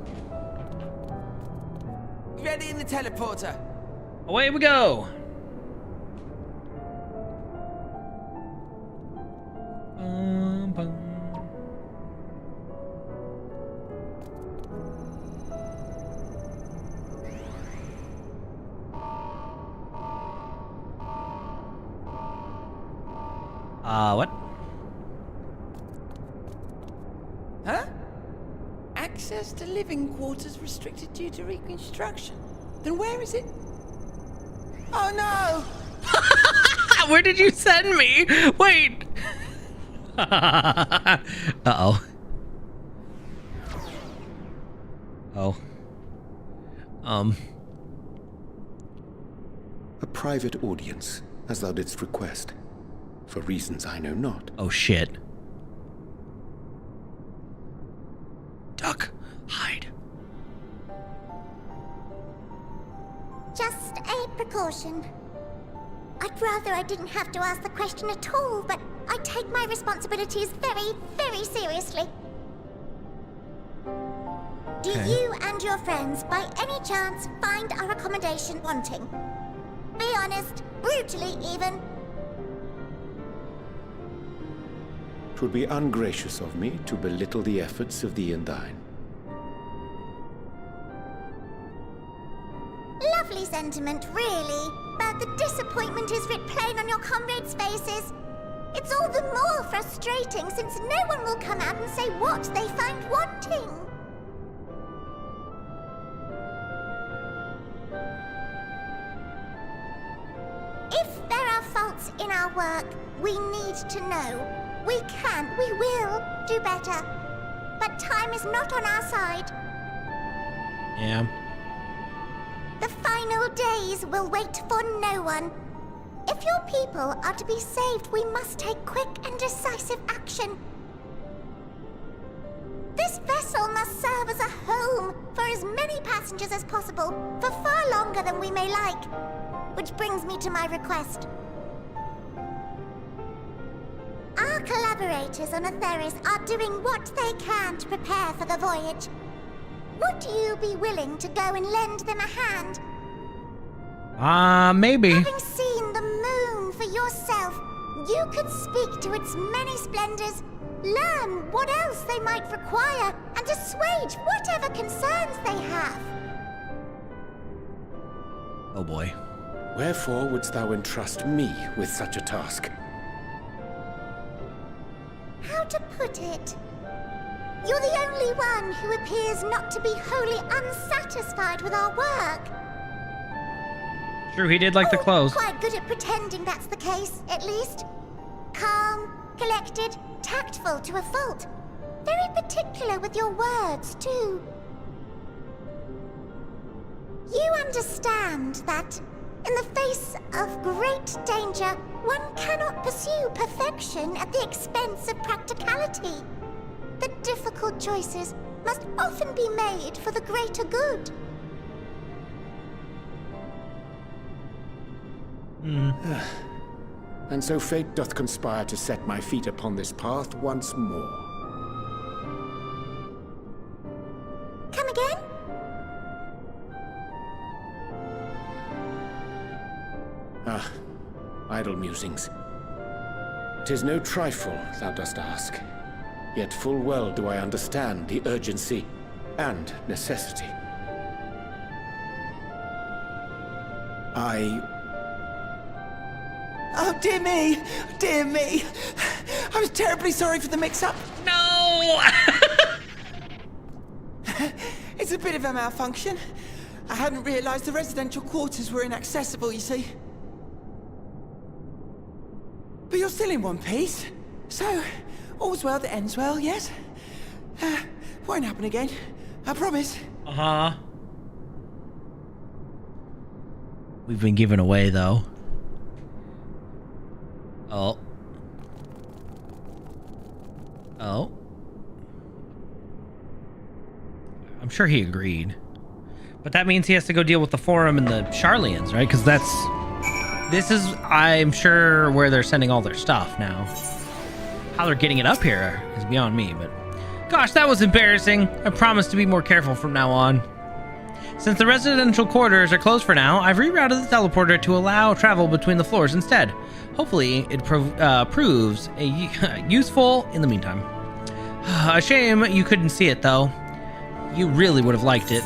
Ready in the teleporter. Away we go! What? Huh? Access to living quarters restricted due to reconstruction. Then where is it? Oh no! Where did you send me? Wait! Uh-oh. Oh. A private audience, as thou didst request. For reasons I know not. Oh, shit. Duck, hide. Just a precaution. I'd rather I didn't have to ask the question at all, but I take my responsibilities very, very seriously. Do you and your friends, by any chance, find our accommodation wanting? Be honest, brutally even. 'Twould be ungracious of me to belittle the efforts of thee and thine. Lovely sentiment, really. But the disappointment is writ plain on your comrades' faces. It's all the more frustrating since no one will come out and say what they find wanting. If there are faults in our work, we need to know. We will do better. but time is not on our side. Yeah. The final days will wait for no one. If your people are to be saved, we must take quick and decisive action. This vessel must serve as a home for as many passengers as possible, for far longer than we may like. Which brings me to my request. Our collaborators on Atheris are doing what they can to prepare for the voyage. Would you be willing to go and lend them a hand? Maybe. Having seen the moon for yourself, you could speak to its many splendors, learn what else they might require, and assuage whatever concerns they have. Oh boy. Wherefore wouldst thou entrust me with such a task? How to put it? You're the only one who appears not to be wholly unsatisfied with our work. True, he did like the clothes. Quite good at pretending that's the case, at least. Calm, collected, tactful to a fault. Very particular with your words, too. You understand that, in the face of great danger, one cannot pursue perfection at the expense of practicality. The difficult choices must often be made for the greater good. And so fate doth conspire to set my feet upon this path once more. Come again? Idle musings. 'Tis no trifle thou dost ask, yet full well do I understand the urgency and necessity. Oh, dear me! Dear me! I was terribly sorry for the mix-up. No! It's a bit of a malfunction. I hadn't realized the residential quarters were inaccessible, you see. But you're still in one piece. So, all's well that ends well, yes? Won't happen again. I promise. Uh-huh. We've been given away, though. Oh. Oh. I'm sure he agreed. But that means he has to go deal with the Forum and the Sharlians, right? Because this is, I'm sure, where they're sending all their stuff now. How they're getting it up here is beyond me, but... Gosh, that was embarrassing. I promise to be more careful from now on. Since the residential quarters are closed for now, I've rerouted the teleporter to allow travel between the floors instead. Hopefully, it proves useful in the meantime. A shame you couldn't see it, though. You really would have liked it.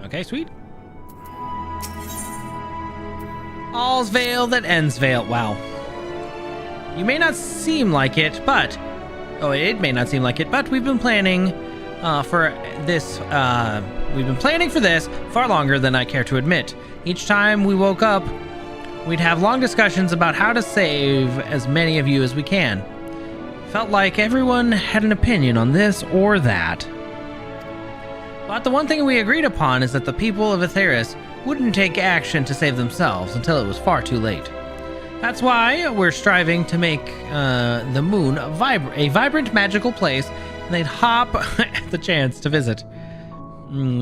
Okay, sweet. All's veil that ends veil. Wow. You may not seem like it, but... Oh, it may not seem like it, but we've been planning for this... we've been planning for this far longer than I care to admit. Each time we woke up, we'd have long discussions about how to save as many of you as we can. Felt like everyone had an opinion on this or that. But the one thing we agreed upon is that the people of Atheris wouldn't take action to save themselves until it was far too late. That's why we're striving to make the moon a vibrant magical place, and they'd hop at the chance to visit.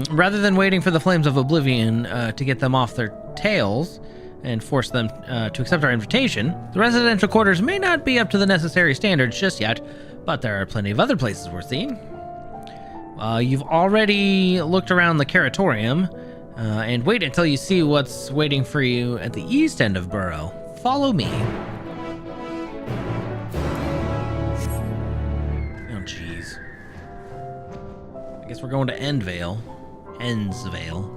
Rather than waiting for the flames of oblivion to get them off their tails and force them to accept our invitation, the residential quarters may not be up to the necessary standards just yet, but there are plenty of other places we're seeing. You've already looked around the Curatorium, and wait until you see what's waiting for you at the east end of Burrow. Follow me. Oh, jeez. I guess we're going to Endvale. Endsvale.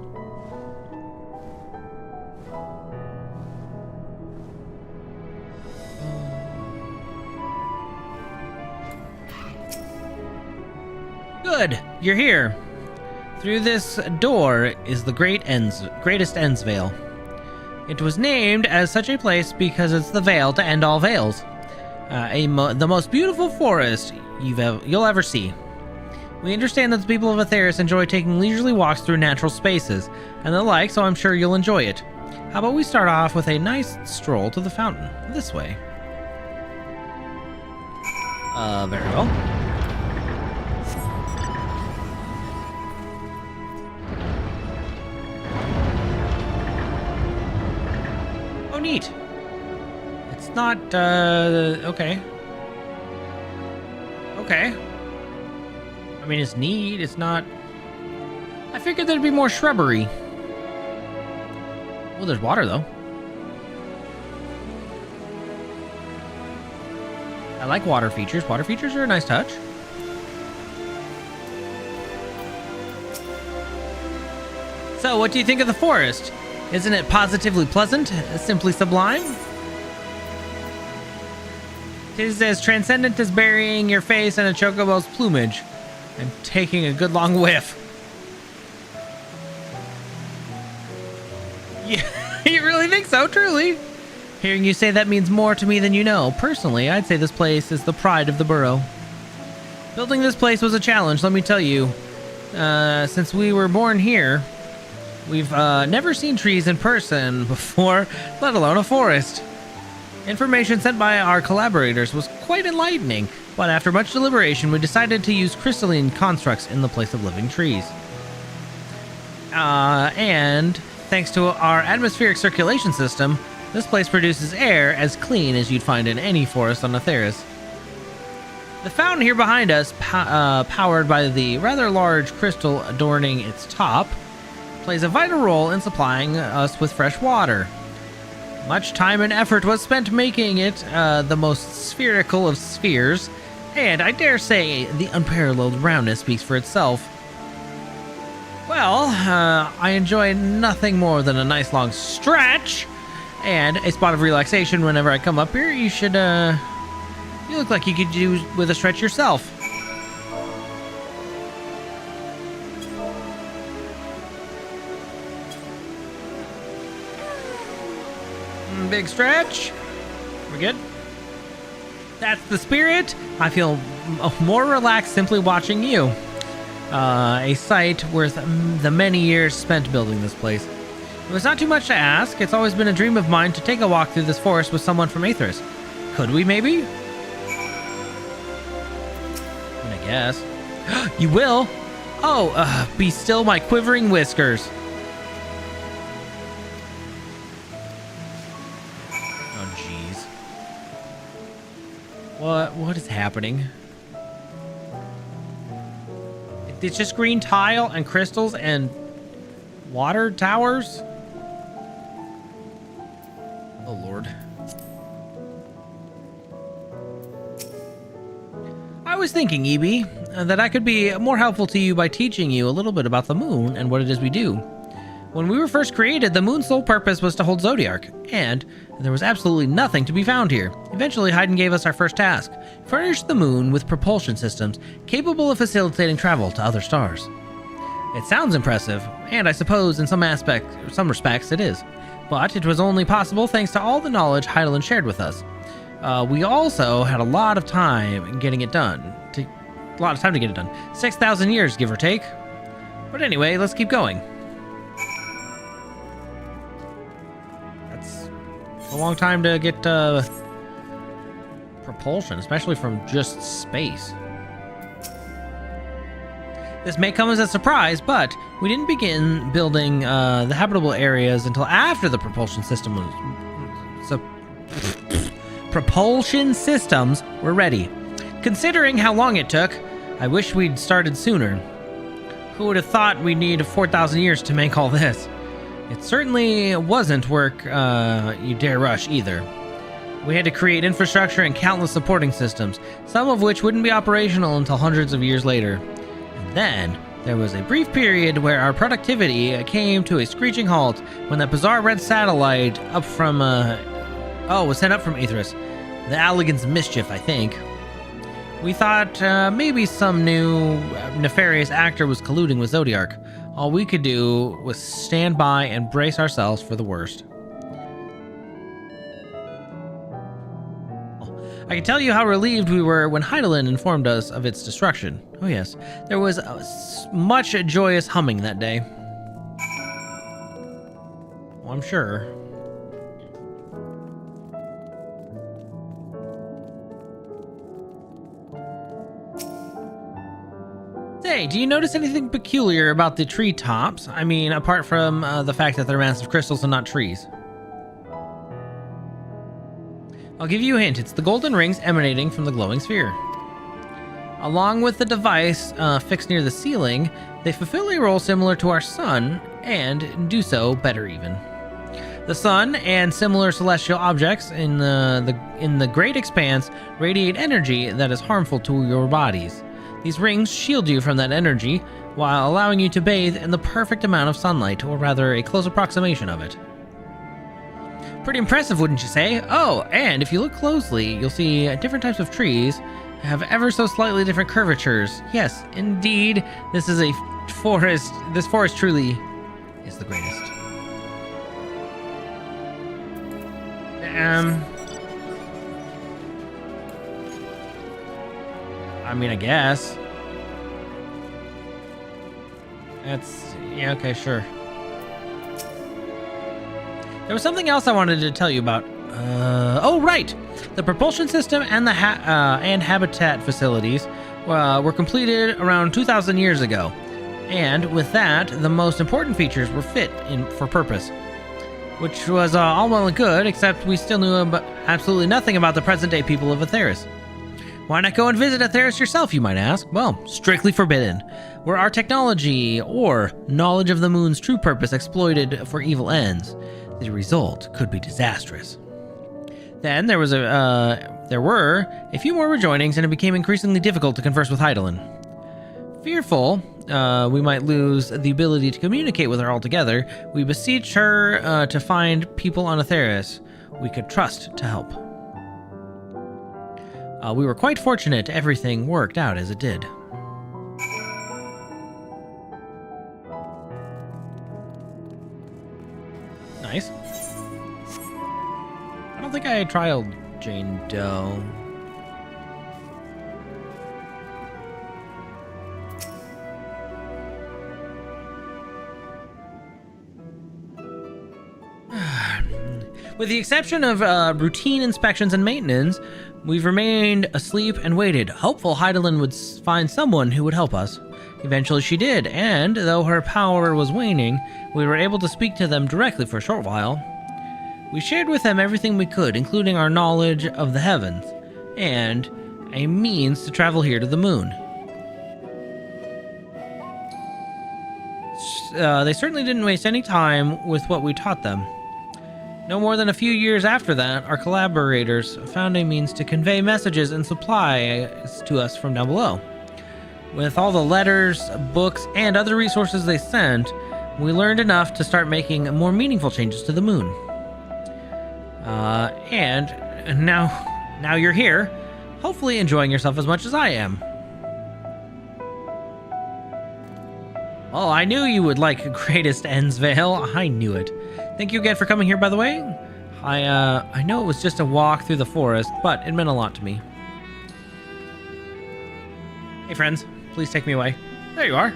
Good, you're here. Through this door is the greatest Endsvale. It was named as such a place because it's the veil to end all veils. The most beautiful forest you'll ever see. We understand that the people of Atheris enjoy taking leisurely walks through natural spaces and the like, so I'm sure you'll enjoy it. How about we start off with a nice stroll to the fountain, this way. Very well. Oh, neat. It's not, okay. Okay. I mean, it's neat, it's not... I figured there'd be more shrubbery. Well, there's water, though. I like water features. Water features are a nice touch. So, what do you think of the forest? Isn't it positively pleasant? Simply sublime? Tis as transcendent as burying your face in a chocobo's plumage and taking a good long whiff. Yeah, you really think so? Truly? Hearing you say that means more to me than you know. Personally, I'd say this place is the pride of the borough. Building this place was a challenge, let me tell you. Since we were born here, we've never seen trees in person before, let alone a forest. Information sent by our collaborators was quite enlightening, but after much deliberation, we decided to use crystalline constructs in the place of living trees. And thanks to our atmospheric circulation system, this place produces air as clean as you'd find in any forest on Atheris. The fountain here behind us, powered by the rather large crystal adorning its top, plays a vital role in supplying us with fresh water. Much time and effort was spent making it the most spherical of spheres, and I dare say the unparalleled roundness speaks for itself. Well, I enjoy nothing more than a nice long stretch and a spot of relaxation whenever I come up here. You should, you look like you could do with a stretch yourself. Big stretch. We're good. That's the spirit. I feel more relaxed simply watching you. A sight worth the many years spent building this place. It was not too much to ask. It's always been a dream of mine to take a walk through this forest with someone from Atheris. Could we, maybe? I guess. You will? Oh, be still my quivering whiskers. Oh, jeez. What is happening? It's just green tile and crystals and water towers? Oh, Lord. I was thinking, EB, that I could be more helpful to you by teaching you a little bit about the moon and what it is we do. When we were first created, the moon's sole purpose was to hold Zodiark, and there was absolutely nothing to be found here. Eventually, Haydn gave us our first task: furnish the moon with propulsion systems capable of facilitating travel to other stars. It sounds impressive, and I suppose in some respects it is, but it was only possible thanks to all the knowledge Heidelin shared with us. We also had a lot of time getting it done. A lot of time to get it done. 6,000 years, give or take. But anyway, let's keep going. That's a long time to get propulsion, especially from just space. This may come as a surprise, but we didn't begin building the habitable areas until after the propulsion system was... propulsion systems were ready. Considering how long it took, I wish we'd started sooner. Who would have thought we'd need 4,000 years to make all this? It certainly wasn't work you dare rush either. We had to create infrastructure and countless supporting systems, some of which wouldn't be operational until hundreds of years later. And then there was a brief period where our productivity came to a screeching halt when that bizarre red satellite was sent up from Atheris. The Allegan's Mischief, I think. We thought maybe some new nefarious actor was colluding with Zodiark. All we could do was stand by and brace ourselves for the worst. I can tell you how relieved we were when Hydaelyn informed us of its destruction. Oh yes, there was much joyous humming that day. Well, I'm sure. Say, do you notice anything peculiar about the treetops? I mean, apart from the fact that they're massive crystals and not trees. I'll give you a hint. It's the golden rings emanating from the glowing sphere. Along with the device fixed near the ceiling, they fulfill a role similar to our sun, and do so better even. The sun and similar celestial objects in the great expanse radiate energy that is harmful to your bodies. These rings shield you from that energy while allowing you to bathe in the perfect amount of sunlight, or rather a close approximation of it. Pretty impressive, wouldn't you say? Oh, and if you look closely, you'll see different types of trees have ever so slightly different curvatures. Yes, indeed, this is a forest. This forest truly is the greatest. I mean, I guess. Yeah, okay, sure. There was something else I wanted to tell you about. Oh, right! The propulsion system and the habitat facilities were completed around 2,000 years ago. And with that, the most important features were fit for purpose. Which was all well and good, except we still knew absolutely nothing about the present-day people of Atheris. Why not go and visit Atheris yourself, you might ask? Well, strictly forbidden. Were our technology or knowledge of the moon's true purpose exploited for evil ends, the result could be disastrous. Then there were a few more rejoinings, and it became increasingly difficult to converse with Hydaelyn. Fearful we might lose the ability to communicate with her altogether, we beseeched her to find people on Atheris we could trust to help. We were quite fortunate everything worked out as it did. Nice. I don't think I trialed Jane Doe. With the exception of routine inspections and maintenance, we've remained asleep and waited, hopeful Hydaelyn would find someone who would help us. Eventually she did, and though her power was waning, we were able to speak to them directly for a short while. We shared with them everything we could, including our knowledge of the heavens, and a means to travel here to the moon. They certainly didn't waste any time with what we taught them. No more than a few years after that, our collaborators found a means to convey messages and supplies to us from down below. With all the letters, books, and other resources they sent, we learned enough to start making more meaningful changes to the moon. And now you're here, hopefully enjoying yourself as much as I am. Oh, I knew you would like Greatest Ends Vale. I knew it. Thank you again for coming here, by the way. I know it was just a walk through the forest, but it meant a lot to me. Hey, friends. Please take me away. There you are.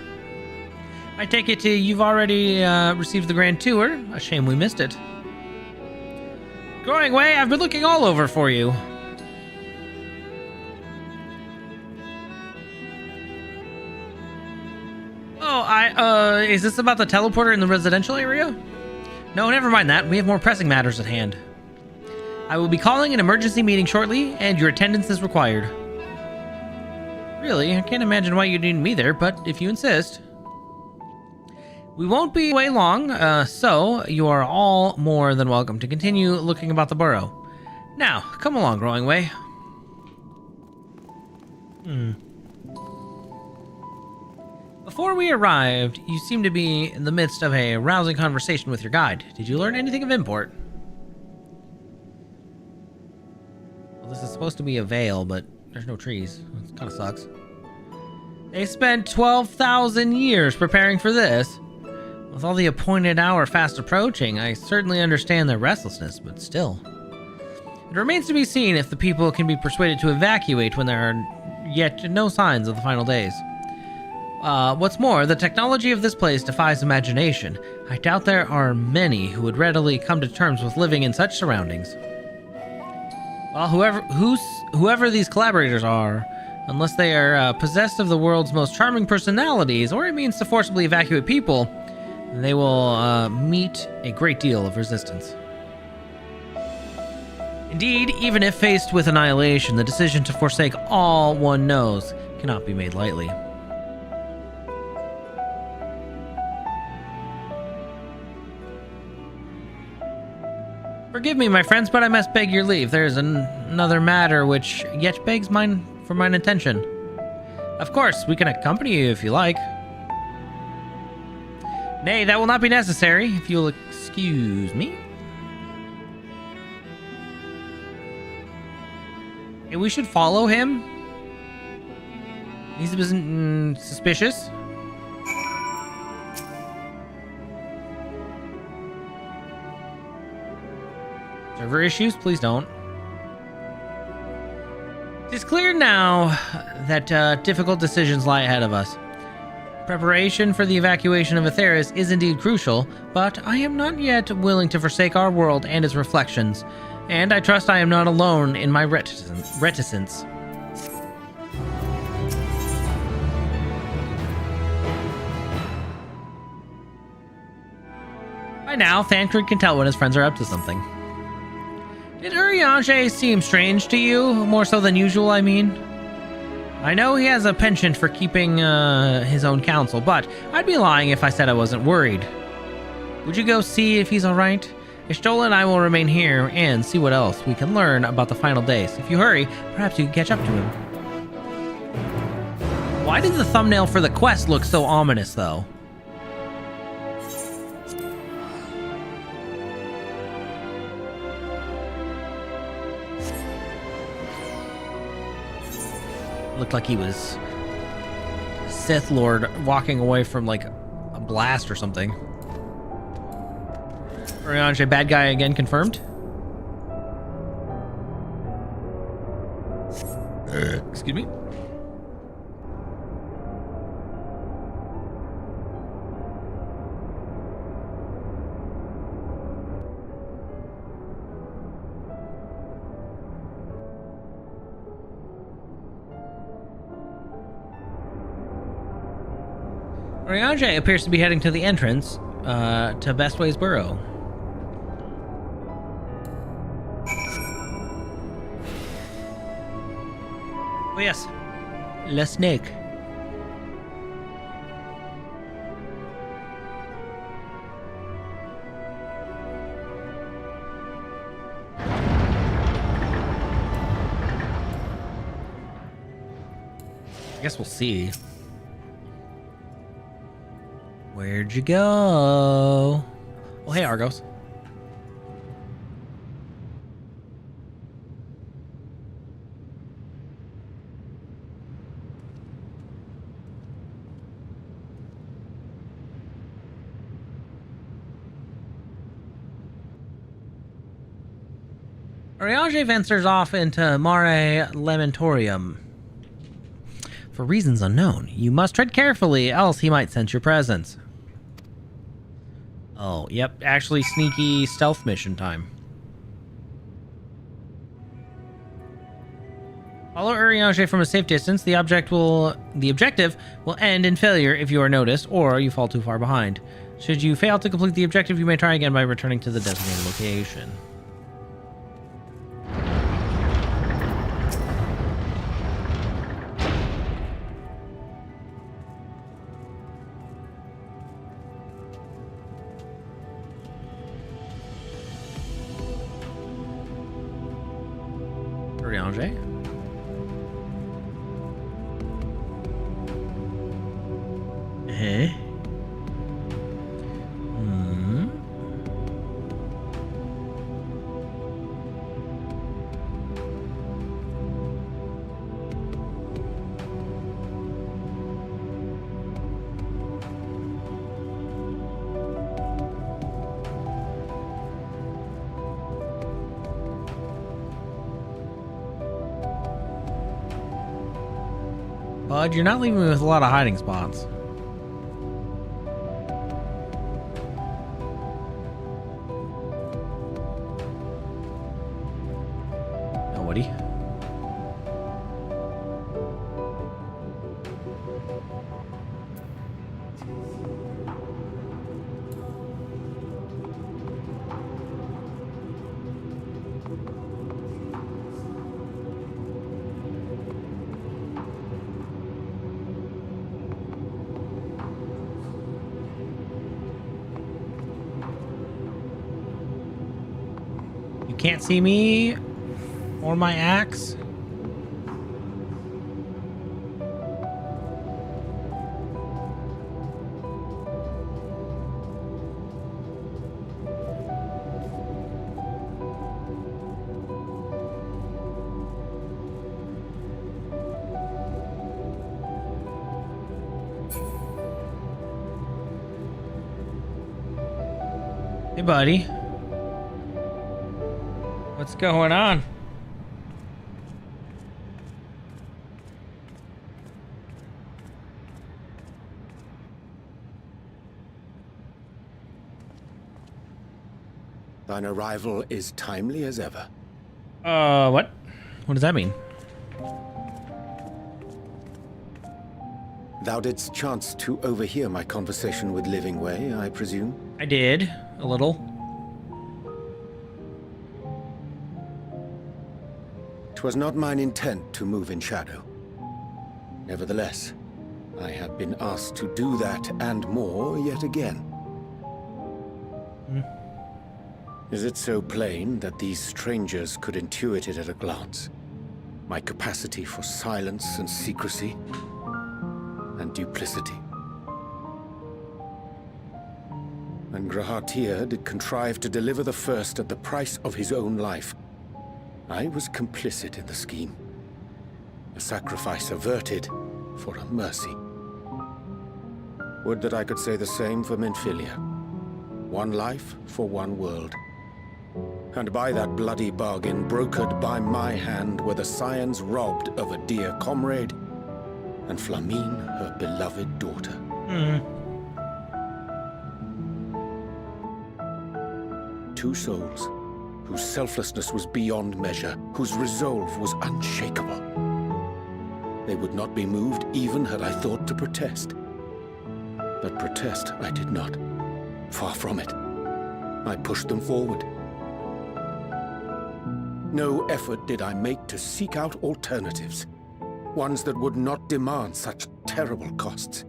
I take it you've already received the grand tour. A shame we missed it. Going away, I've been looking all over for you. Oh, is this about the teleporter in the residential area? No, never mind that. We have more pressing matters at hand. I will be calling an emergency meeting shortly, and your attendance is required. Really? I can't imagine why you'd need me there, but if you insist. We won't be away long, so you are all more than welcome to continue looking about the burrow. Now, come along, Growing Way. Before we arrived, you seemed to be in the midst of a rousing conversation with your guide. Did you learn anything of import? Well, this is supposed to be a vale, but there's no trees. It kind of sucks. They spent 12,000 years preparing for this. With all the appointed hour fast approaching, I certainly understand their restlessness, but still. It remains to be seen if the people can be persuaded to evacuate when there are yet no signs of the final days. What's more, the technology of this place defies imagination. I doubt there are many who would readily come to terms with living in such surroundings. Well, whoever these collaborators are, unless they are possessed of the world's most charming personalities, or it means to forcibly evacuate people, they will meet a great deal of resistance. Indeed, even if faced with annihilation, the decision to forsake all one knows cannot be made lightly. Forgive me, my friends, but I must beg your leave. There is another matter which yet begs mine attention. Of course, we can accompany you if you like. Nay, that will not be necessary, if you'll excuse me. Hey, we should follow him. He's suspicious. Server issues? Please don't. It is clear now that difficult decisions lie ahead of us. Preparation for the evacuation of Atheris is indeed crucial, but I am not yet willing to forsake our world and its reflections, and I trust I am not alone in my reticence. By now, Thancred can tell when his friends are up to something. Did Urianger seem strange to you? More so than usual, I mean? I know he has a penchant for keeping his own counsel, but I'd be lying if I said I wasn't worried. Would you go see if he's alright? Ishtola and I will remain here and see what else we can learn about the final days. If you hurry, perhaps you can catch up to him. Why did the thumbnail for the quest look so ominous, though? Looked like he was Sith Lord walking away from like a blast or something. Urianger, bad guy again confirmed. Excuse me. Urianger appears to be heading to the entrance to Bestway's Burrow. Oh yes, Le Snake. I guess we'll see. Where'd you go? Oh, hey, Argos. Urianger ventures off into Mare Lamentorium. For reasons unknown, you must tread carefully, else he might sense your presence. Oh, yep, actually sneaky stealth mission time. Follow Urianger from a safe distance. The objective will end in failure if you are noticed or you fall too far behind. Should you fail to complete the objective, you may try again by returning to the designated location. Urianger. Eh? Bud, you're not leaving me with a lot of hiding spots. Nobody. Can't see me or my axe. Hey, buddy. What's going on? Thine arrival is timely as ever. What? What does that mean? Thou didst chance to overhear my conversation with Livingway, I presume? I did, a little. 'Twas not mine intent to move in shadow. Nevertheless, I have been asked to do that and more yet again. Is it so plain that these strangers could intuit it at a glance? My capacity for silence and secrecy and duplicity. And Grahatir did contrive to deliver the first at the price of his own life. I was complicit in the scheme. A sacrifice averted for a mercy. Would that I could say the same for Menphilia. One life for one world. And by that bloody bargain brokered by my hand were the scions robbed of a dear comrade and Flamine her beloved daughter. Two souls whose selflessness was beyond measure, whose resolve was unshakable. They would not be moved even had I thought to protest. But protest I did not. Far from it. I pushed them forward. No effort did I make to seek out alternatives, ones that would not demand such terrible costs.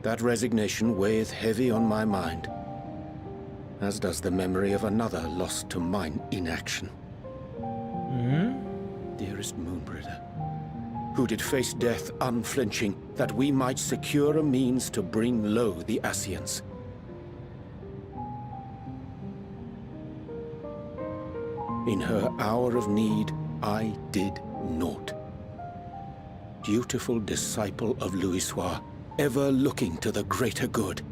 That resignation weigheth heavy on my mind, as does the memory of another lost to mine inaction. Dearest Moonbringer, who did face death unflinching, that we might secure a means to bring low the Ascians. In her hour of need, I did naught. Dutiful disciple of Louisoix, ever looking to the greater good.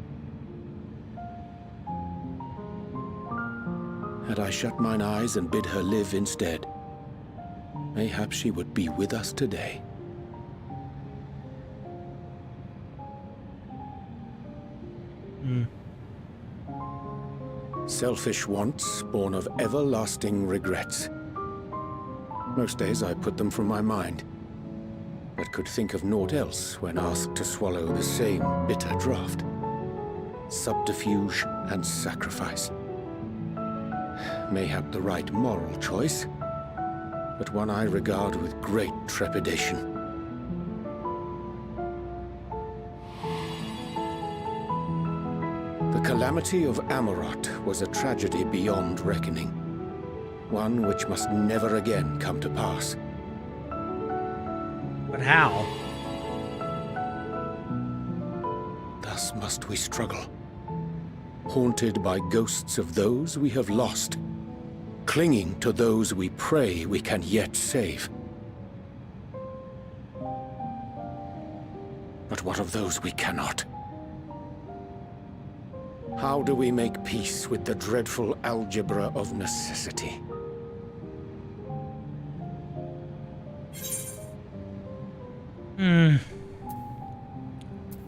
Had I shut mine eyes and bid her live instead, mayhap she would be with us today. Selfish wants, born of everlasting regrets. Most days I put them from my mind, but could think of naught else when asked to swallow the same bitter draught. Subterfuge and sacrifice. Mayhap the right moral choice, but one I regard with great trepidation. The calamity of Amarot was a tragedy beyond reckoning, one which must never again come to pass. But how? Thus must we struggle, haunted by ghosts of those we have lost, clinging to those we pray we can yet save. But what of those we cannot? How do we make peace with the dreadful algebra of necessity?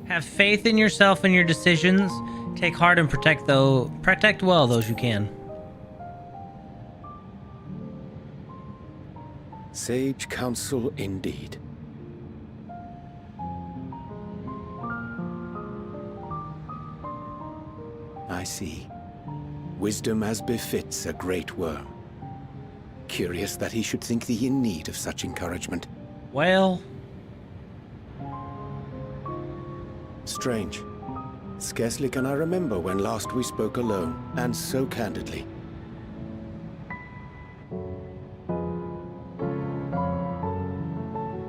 Have faith in yourself and your decisions. Take heart and protect well those you can. Sage counsel indeed. I see. Wisdom as befits a great worm. Curious that he should think thee in need of such encouragement. Well... Strange. Scarcely can I remember when last we spoke alone, and so candidly.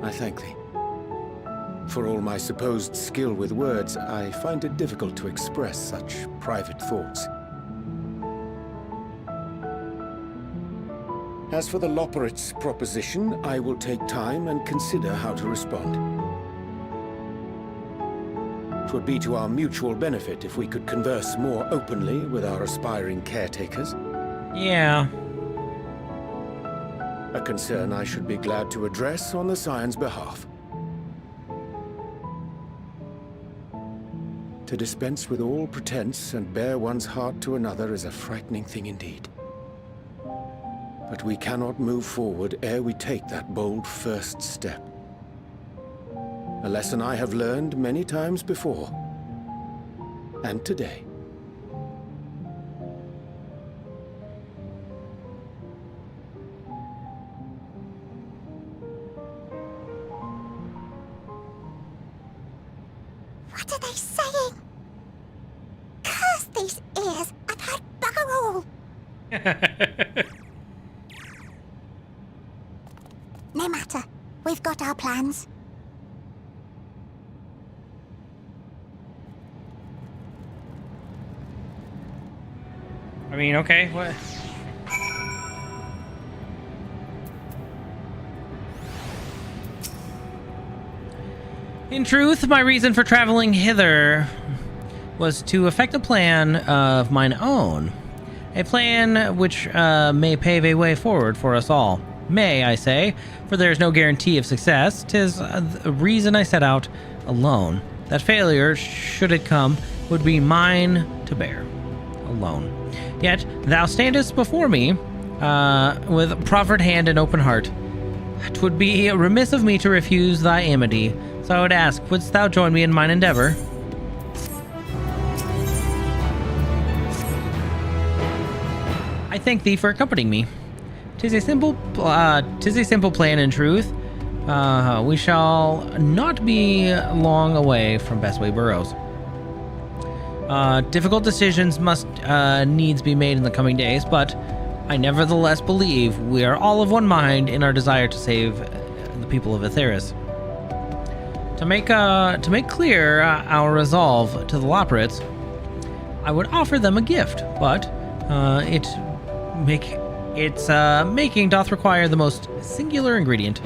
I thank thee. For all my supposed skill with words, I find it difficult to express such private thoughts. As for the Loporrit's proposition, I will take time and consider how to respond. It would be to our mutual benefit if we could converse more openly with our aspiring caretakers. Yeah. A concern I should be glad to address on the Scion's behalf. To dispense with all pretense and bare one's heart to another is a frightening thing indeed. But we cannot move forward ere we take that bold first step. A lesson I have learned many times before. And today. What are they saying? Curse these ears! I've heard bugger all! No matter. We've got our plans. I mean, okay, what? In truth, my reason for traveling hither was to effect a plan of mine own. A plan which may pave a way forward for us all. May, I say, for there is no guarantee of success. 'Tis the reason I set out alone. That failure, should it come, would be mine to bear. Alone. Yet thou standest before me with proffered hand and open heart. 'Twould be remiss of me to refuse thy amity, so I would ask, wouldst thou join me in mine endeavor? I thank thee for accompanying me. 'Tis a simple plan in truth. We shall not be long away from Bestway Burrows. Difficult decisions must needs be made in the coming days, but I nevertheless believe we are all of one mind in our desire to save the people of Aetheris. To make clear our resolve to the Loporrits, I would offer them a gift, but its making doth require the most singular ingredient.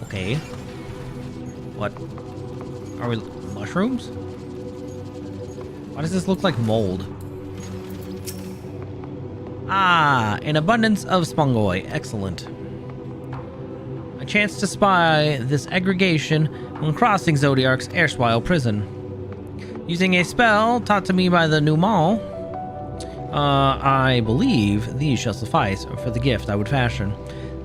Okay. What? Are we mushrooms? Why does this look like mold? Ah, an abundance of spongoi. Excellent. A chance to spy this aggregation when crossing Zodiark's erstwhile prison. Using a spell taught to me by the Numal, I believe these shall suffice for the gift I would fashion.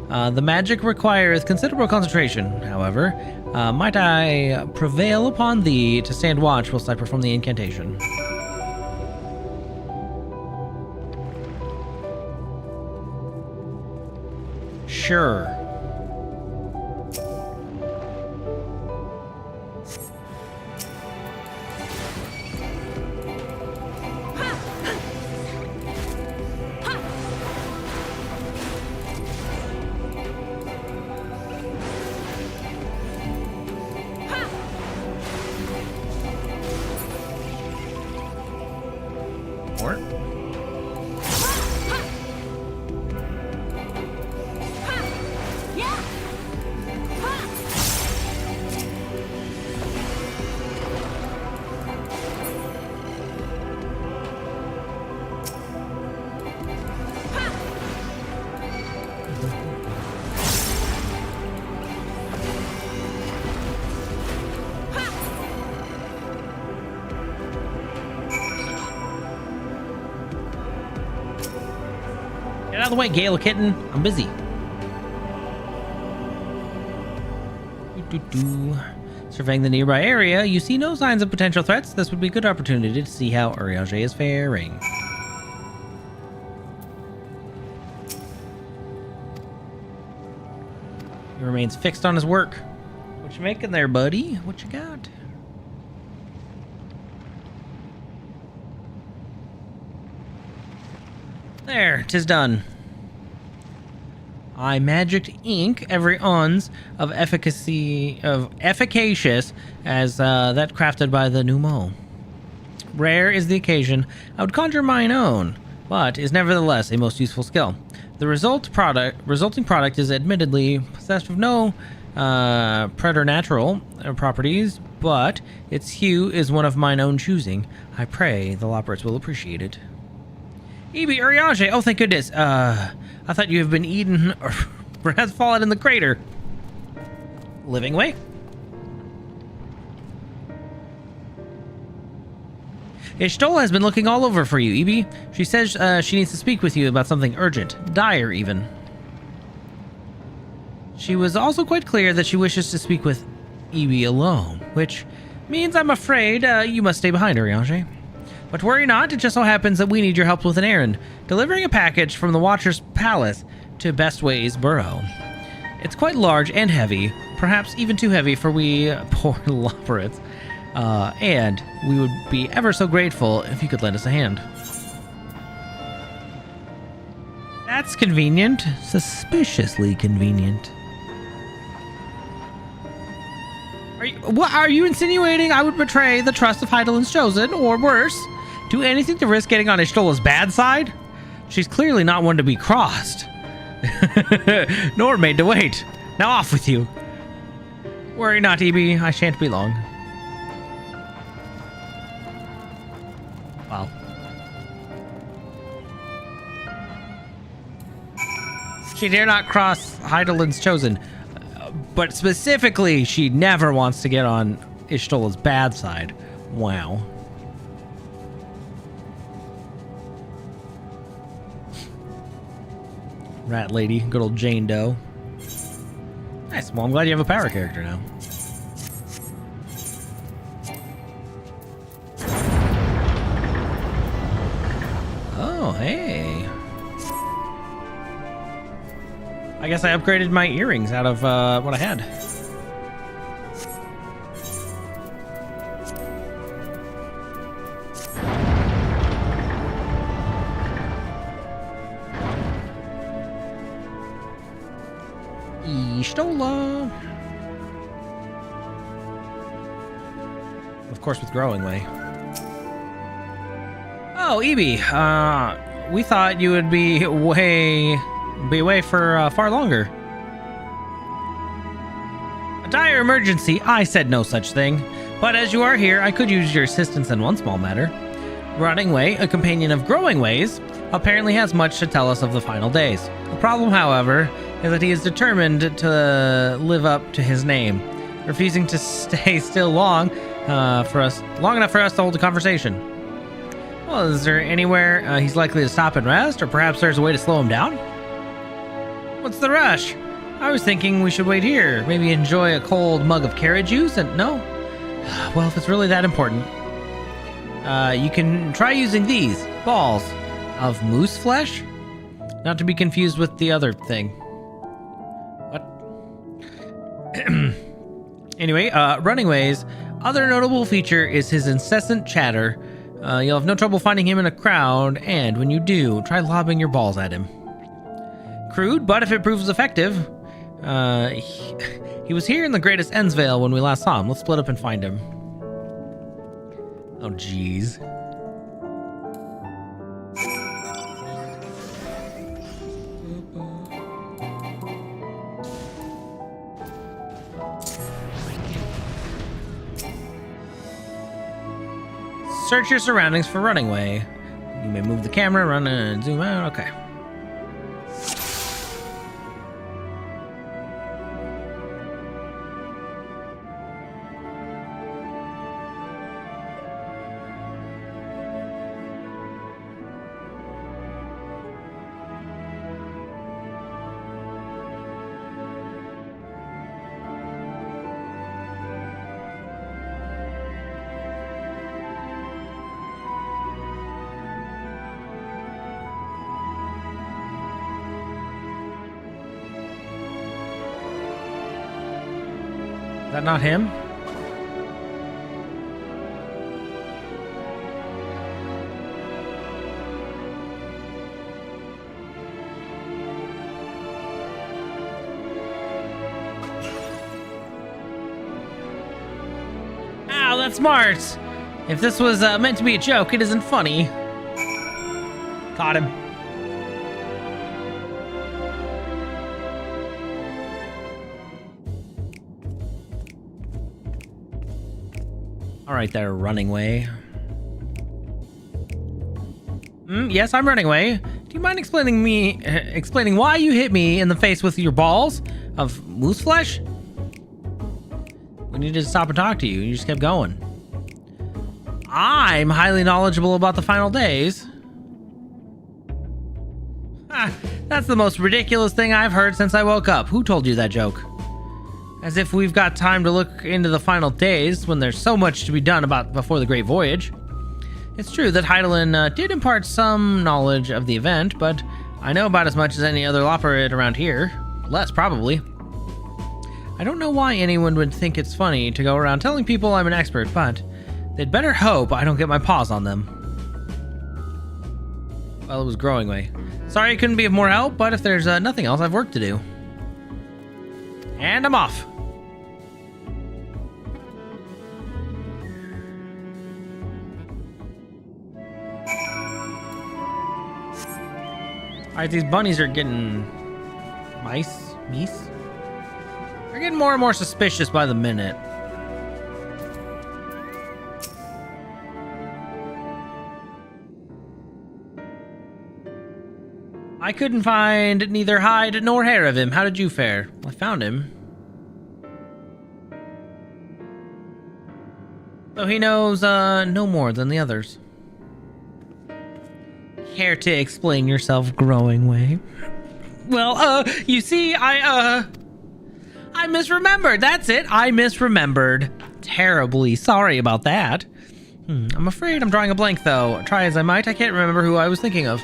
The magic requires considerable concentration, however. Might I prevail upon thee to stand watch whilst I perform the incantation? Sure. the way, Gale Kitten. I'm busy. Surveying the nearby area, you see no signs of potential threats. This would be a good opportunity to see how Urianger is faring. He remains fixed on his work. What you making there, buddy? What you got? There, 'tis done. I magicked ink every ounce of efficacious as that crafted by the Numo. Rare is the occasion I would conjure mine own, but is nevertheless a most useful skill. The resulting product is admittedly possessed of no preternatural properties, but its hue is one of mine own choosing. I pray the Loporits will appreciate it. Ibi Urianger, oh thank goodness. I thought you have been eaten or has fallen in the crater. Living way. Y'shtola has been looking all over for you, Ibi. She says she needs to speak with you about something urgent, dire even. She was also quite clear that she wishes to speak with Ibi alone, which means I'm afraid you must stay behind, Urianger. But worry not, it just so happens that we need your help with an errand, delivering a package from the Watcher's Palace to Bestway's Burrow. It's quite large and heavy, perhaps even too heavy for we poor Loporits, and we would be ever so grateful if you could lend us a hand. That's convenient, suspiciously convenient. Are you insinuating I would betray the trust of Heidelin's Chosen, or worse, do anything to risk getting on Y'shtola's bad side? She's clearly not one to be crossed. Nor made to wait. Now off with you. Worry not, Ibi. I shan't be long. Wow. She dare not cross Heidelin's Chosen. But specifically, she never wants to get on Y'shtola's bad side. Wow. Rat lady, good old Jane Doe. Nice. Well, I'm glad you have a power character now. Oh, hey. I guess I upgraded my earrings out of what I had. Y'shtola. Of course, with Growing Way. Oh, Ibi. We thought you would be away for far longer. A dire emergency. I said no such thing. But as you are here, I could use your assistance in one small matter. Running Way, a companion of Growing Ways, apparently has much to tell us of the final days. The problem, however, is that he is determined to live up to his name, refusing to stay still long enough for us to hold a conversation. Well, is there anywhere he's likely to stop and rest, or perhaps there's a way to slow him down? What's the rush? I was thinking we should wait here, maybe enjoy a cold mug of carrot juice, and no? Well, if it's really that important, you can try using these balls of moose flesh, not to be confused with the other thing. Anyway, Running Way's other notable feature is his incessant chatter. You'll have no trouble finding him in a crowd, and when you do, try lobbing your balls at him. Crude, but if it proves effective, he was here in the Greatest Ensvale when we last saw him. Let's split up and find him. Oh, jeez. Search your surroundings for Running Way. You may move the camera, run and zoom out. Okay. Is that not him? Ow, that's smart. If this was meant to be a joke, it isn't funny. Caught him. All right, there, running away. Yes, I'm running away. Do you mind explaining why you hit me in the face with your balls of moose flesh? We needed to stop and talk to you. You just kept going. I'm highly knowledgeable about the final days. That's the most ridiculous thing I've heard since I woke up. Who told you that joke? As if we've got time to look into the final days when there's so much to be done about before the Great Voyage. It's true that Hydaelyn did impart some knowledge of the event, but I know about as much as any other operate around here. Less, probably. I don't know why anyone would think it's funny to go around telling people I'm an expert, but they'd better hope I don't get my paws on them. Well, it was growing way. Sorry I couldn't be of more help, but if there's nothing else, I've work to do. And I'm off. Alright, these bunnies are getting... Meese? They're getting more and more suspicious by the minute. I couldn't find neither hide nor hair of him. How did you fare? I found him. So he knows no more than the others. Care to explain yourself, growing way? Well, you see, I misremembered. That's it. I misremembered. Terribly sorry about that. I'm afraid I'm drawing a blank, though. Try as I might, I can't remember who I was thinking of.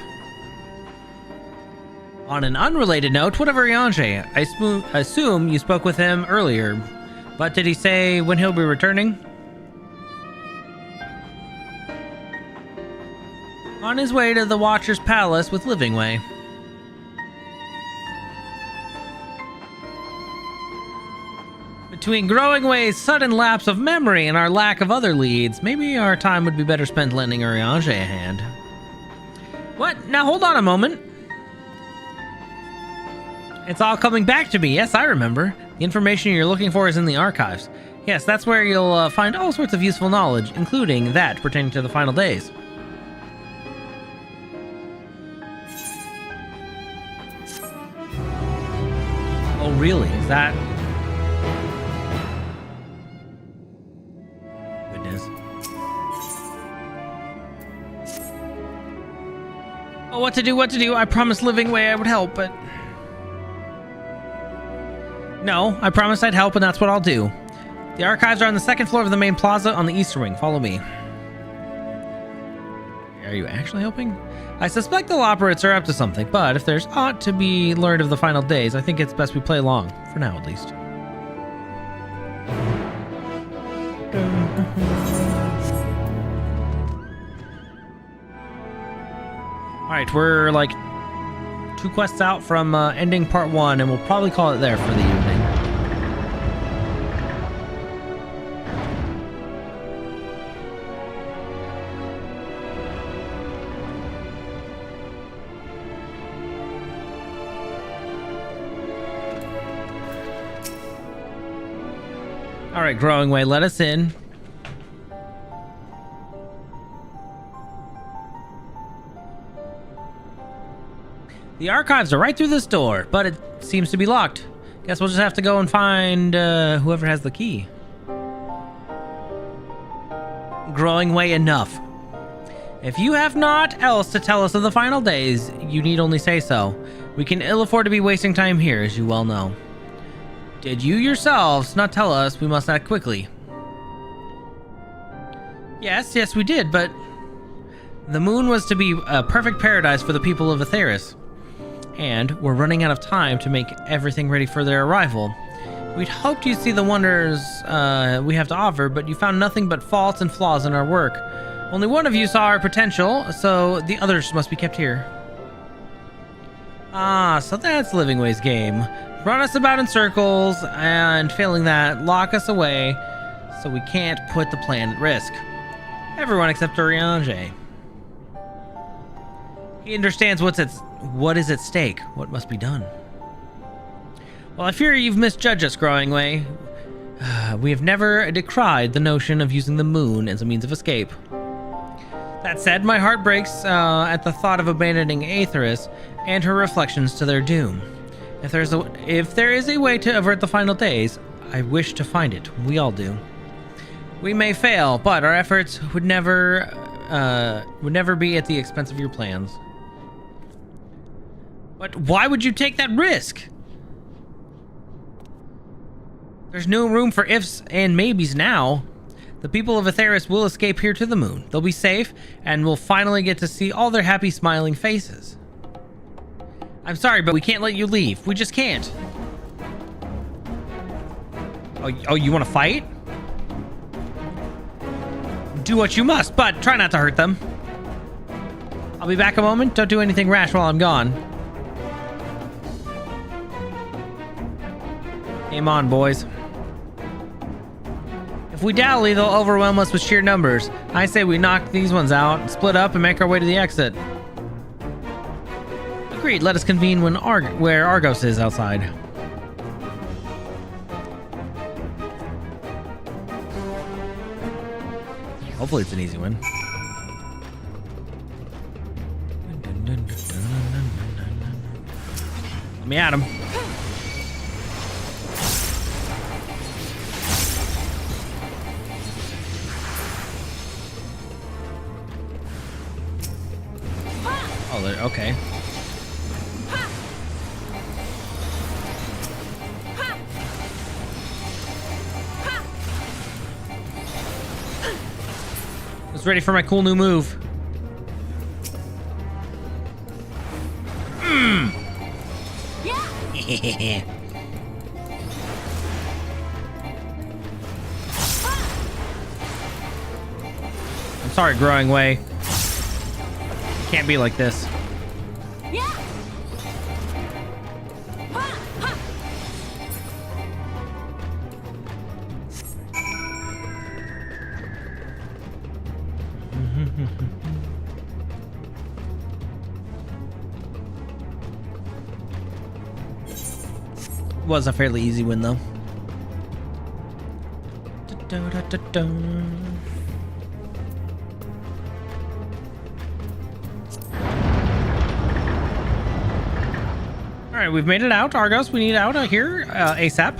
On an unrelated note, what of Urianger? I assume you spoke with him earlier, but did he say when he'll be returning? On his way to the Watcher's Palace with Livingway. Between Growingway's sudden lapse of memory and our lack of other leads, maybe our time would be better spent lending Urianger a hand. What? Now hold on a moment. It's all coming back to me. Yes, I remember. The information you're looking for is in the archives. Yes, that's where you'll find all sorts of useful knowledge, including that pertaining to the final days. Oh, really? Is that... Goodness. Oh, what to do? I promised Livingway I would help, but... No, I promised I'd help, and that's what I'll do. The archives are on the second floor of the main plaza on the eastern wing. Follow me. Are you actually helping? I suspect the Loperates are up to something, but if there's aught to be learned of the final days, I think it's best we play along. For now, at least. Alright, we're like 2 quests out from ending part 1, and we'll probably call it there for the evening. Alright, Growing Way, let us in. The archives are right through this door, but it seems to be locked. Guess we'll just have to go and find whoever has the key. Growing Way, enough. If you have naught else to tell us of the final days, you need only say so. We can ill afford to be wasting time here, as you well know. Did you yourselves not tell us we must act quickly? Yes, we did, but... The moon was to be a perfect paradise for the people of Aetheris. And we're running out of time to make everything ready for their arrival. We'd hoped you'd see the wonders we have to offer, but you found nothing but faults and flaws in our work. Only one of you saw our potential, so the others must be kept here. Ah, so that's Livingway's game. Run us about in circles, and failing that, lock us away, so we can't put the plan at risk. Everyone except Urianger. He understands what is at stake, what must be done. Well, I fear you've misjudged us, Growingway. We have never decried the notion of using the moon as a means of escape. That said, my heart breaks at the thought of abandoning Aetheris and her reflections to their doom. If there is a way to avert the final days, I wish to find it. We all do. We may fail, but our efforts would never be at the expense of your plans. But why would you take that risk? There's no room for ifs and maybes now. The people of Aetheris will escape here to the moon. They'll be safe, and we'll finally get to see all their happy, smiling faces. I'm sorry, but we can't let you leave. We just can't. Oh, you want to fight? Do what you must, but try not to hurt them. I'll be back a moment. Don't do anything rash while I'm gone. Game on, boys. If we dally, they'll overwhelm us with sheer numbers. I say we knock these ones out, split up, and make our way to the exit. Agreed. Let us convene where Argos is outside. Hopefully it's an easy one. Let me at him. Oh, okay. I was ready for my cool new move. Yeah. I'm sorry, Growing Way. Can't be like this. Was a fairly easy win, though. Alright, we've made it out. Argos, we need out here ASAP.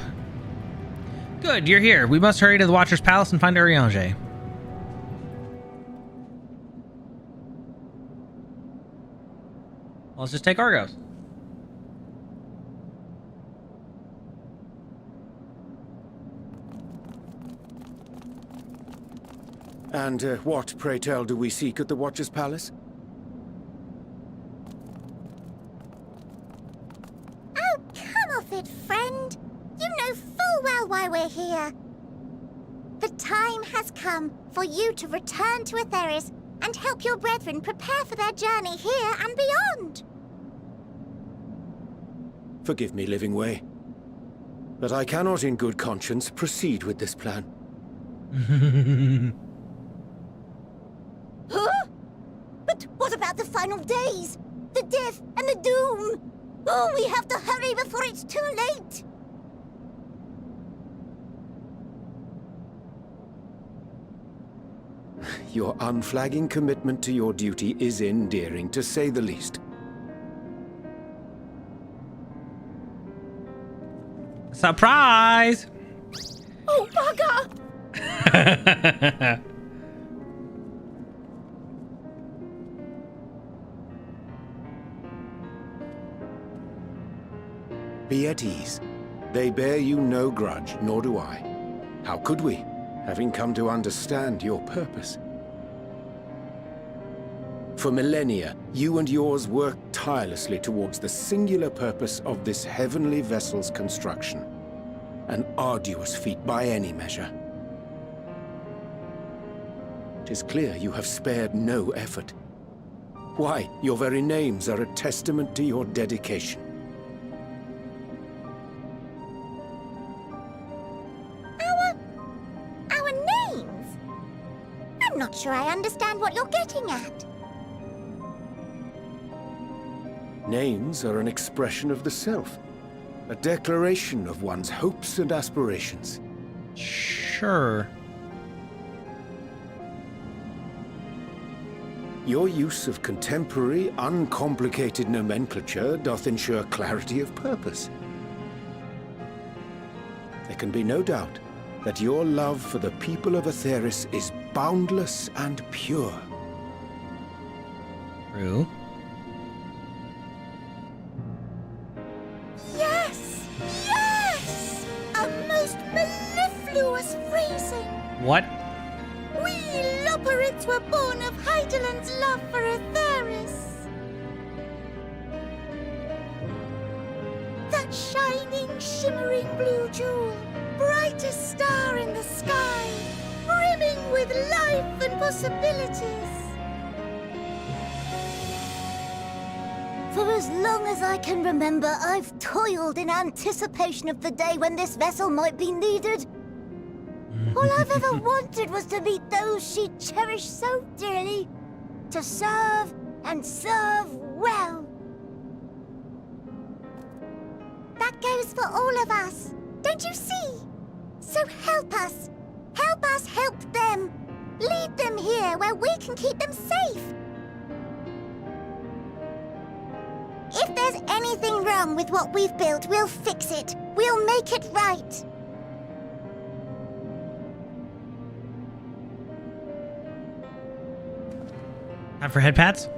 Good, you're here. We must hurry to the Watcher's Palace and find Urianger. Let's just take Argos. And what, pray tell, do we seek at the Watcher's Palace? Oh, come off it, friend. You know full well why we're here. The time has come for you to return to Aetheris and help your brethren prepare for their journey here and beyond. Forgive me, Livingway, but I cannot in good conscience proceed with this plan. Huh? But what about the final days? The death and the doom? Oh, we have to hurry before it's too late. Your unflagging commitment to your duty is endearing, to say the least. Surprise! Oh, bugger! Be at ease. They bear you no grudge, nor do I. How could we, having come to understand your purpose? For millennia, you and yours worked tirelessly towards the singular purpose of this heavenly vessel's construction. An arduous feat by any measure. It is clear you have spared no effort. Why, your very names are a testament to your dedication. Our names? I'm not sure I understand what you're getting at. Names are an expression of the self. A declaration of one's hopes and aspirations. Sure. Your use of contemporary, uncomplicated nomenclature doth ensure clarity of purpose. There can be no doubt that your love for the people of Aetheris is boundless and pure. True. Yes! Yes! A most mellifluous phrasing! What? We Loperids were born of Hydaelyn's love for Aetheris. That shining, shimmering blue jewel, brightest star in the sky, brimming with life and possibilities. For as long as I can remember, I've toiled in anticipation of the day when this vessel might be needed. All I've ever wanted was to meet those she cherished so dearly, to serve and serve well. That goes for all of us, don't you see? So help us help them. Lead them here where we can keep them safe. If there's anything wrong with what we've built, we'll fix it. We'll make it right. Time for head pats?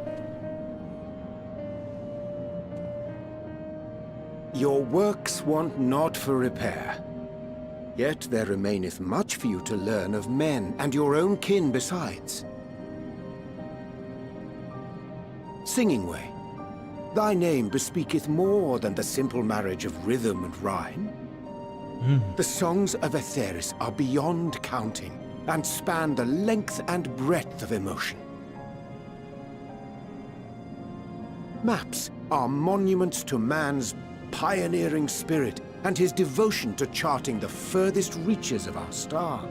Your works want not for repair. Yet there remaineth much for you to learn of men, and your own kin besides. Singing Way, thy name bespeaketh more than the simple marriage of rhythm and rhyme. The songs of Aetheris are beyond counting, and span the length and breadth of emotion. Maps are monuments to man's pioneering spirit and his devotion to charting the furthest reaches of our star.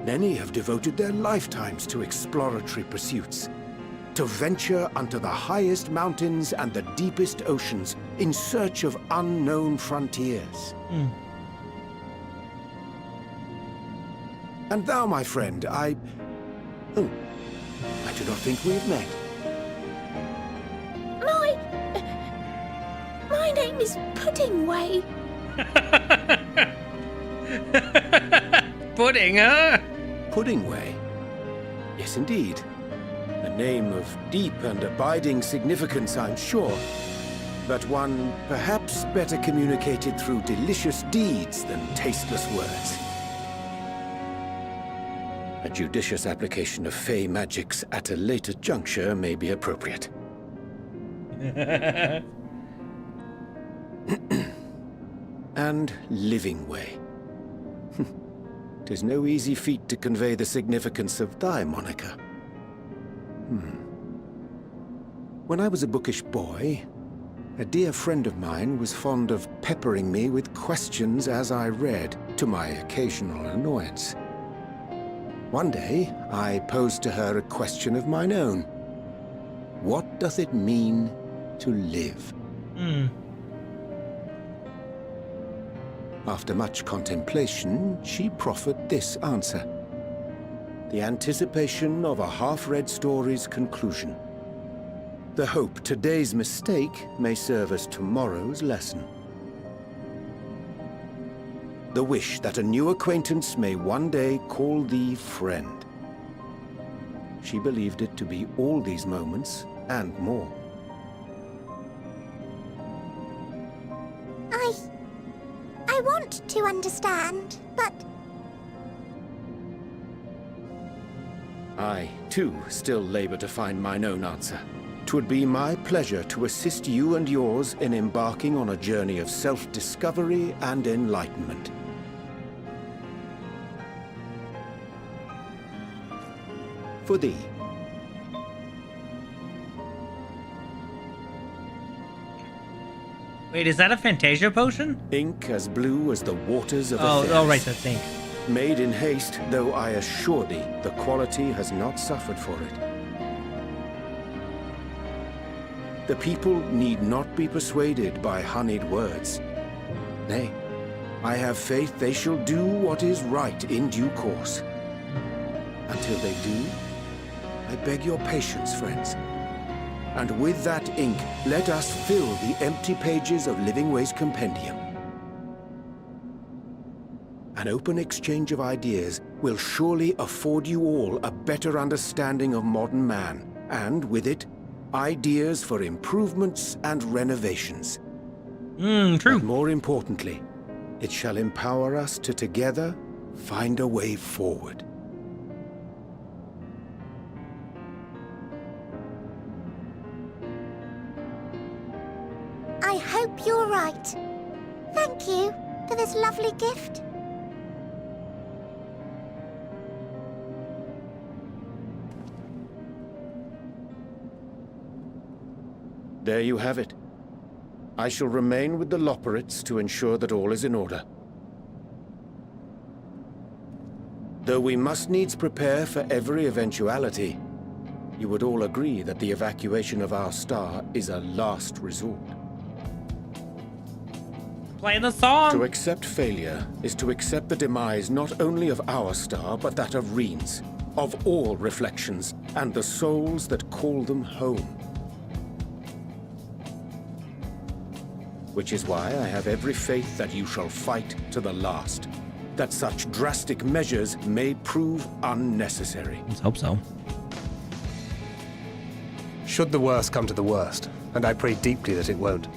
Many have devoted their lifetimes to exploratory pursuits, to venture unto the highest mountains and the deepest oceans in search of unknown frontiers. And thou, my friend, I do not think we have met. My name is Pudding Way. Pudding, huh? Pudding Way? Yes, indeed. A name of deep and abiding significance, I'm sure. But one perhaps better communicated through delicious deeds than tasteless words. A judicious application of fey magics at a later juncture may be appropriate. And Living Way. 'Tis no easy feat to convey the significance of thy moniker. When I was a bookish boy, a dear friend of mine was fond of peppering me with questions as I read, to my occasional annoyance. One day, I posed to her a question of mine own. What doth it mean to live? After much contemplation, she proffered this answer. The anticipation of a half-read story's conclusion. The hope today's mistake may serve as tomorrow's lesson. The wish that a new acquaintance may one day call thee friend. She believed it to be all these moments and more. I want to understand, but... I, too, still labor to find mine own answer. 'Twould be my pleasure to assist you and yours in embarking on a journey of self-discovery and enlightenment. For thee. Wait, is that a Fantasia potion? Ink as blue as the waters of Oh, right, that's ink. Made in haste, though I assure thee, the quality has not suffered for it. The people need not be persuaded by honeyed words. Nay, I have faith they shall do what is right in due course. Until they do, I beg your patience, friends. And with that ink, let us fill the empty pages of Living Way's compendium. An open exchange of ideas will surely afford you all a better understanding of modern man, and with it, ideas for improvements and renovations. True. But more importantly, it shall empower us to together find a way forward. I hope you're right. Thank you for this lovely gift. There you have it. I shall remain with the Loporrits to ensure that all is in order. Though we must needs prepare for every eventuality, you would all agree that the evacuation of our star is a last resort. Play the song! To accept failure is to accept the demise not only of our star, but that of Reen's, of all reflections, and the souls that call them home. Which is why I have every faith that you shall fight to the last, that such drastic measures may prove unnecessary. Let's hope so. Should the worst come to the worst, and I pray deeply that it won't,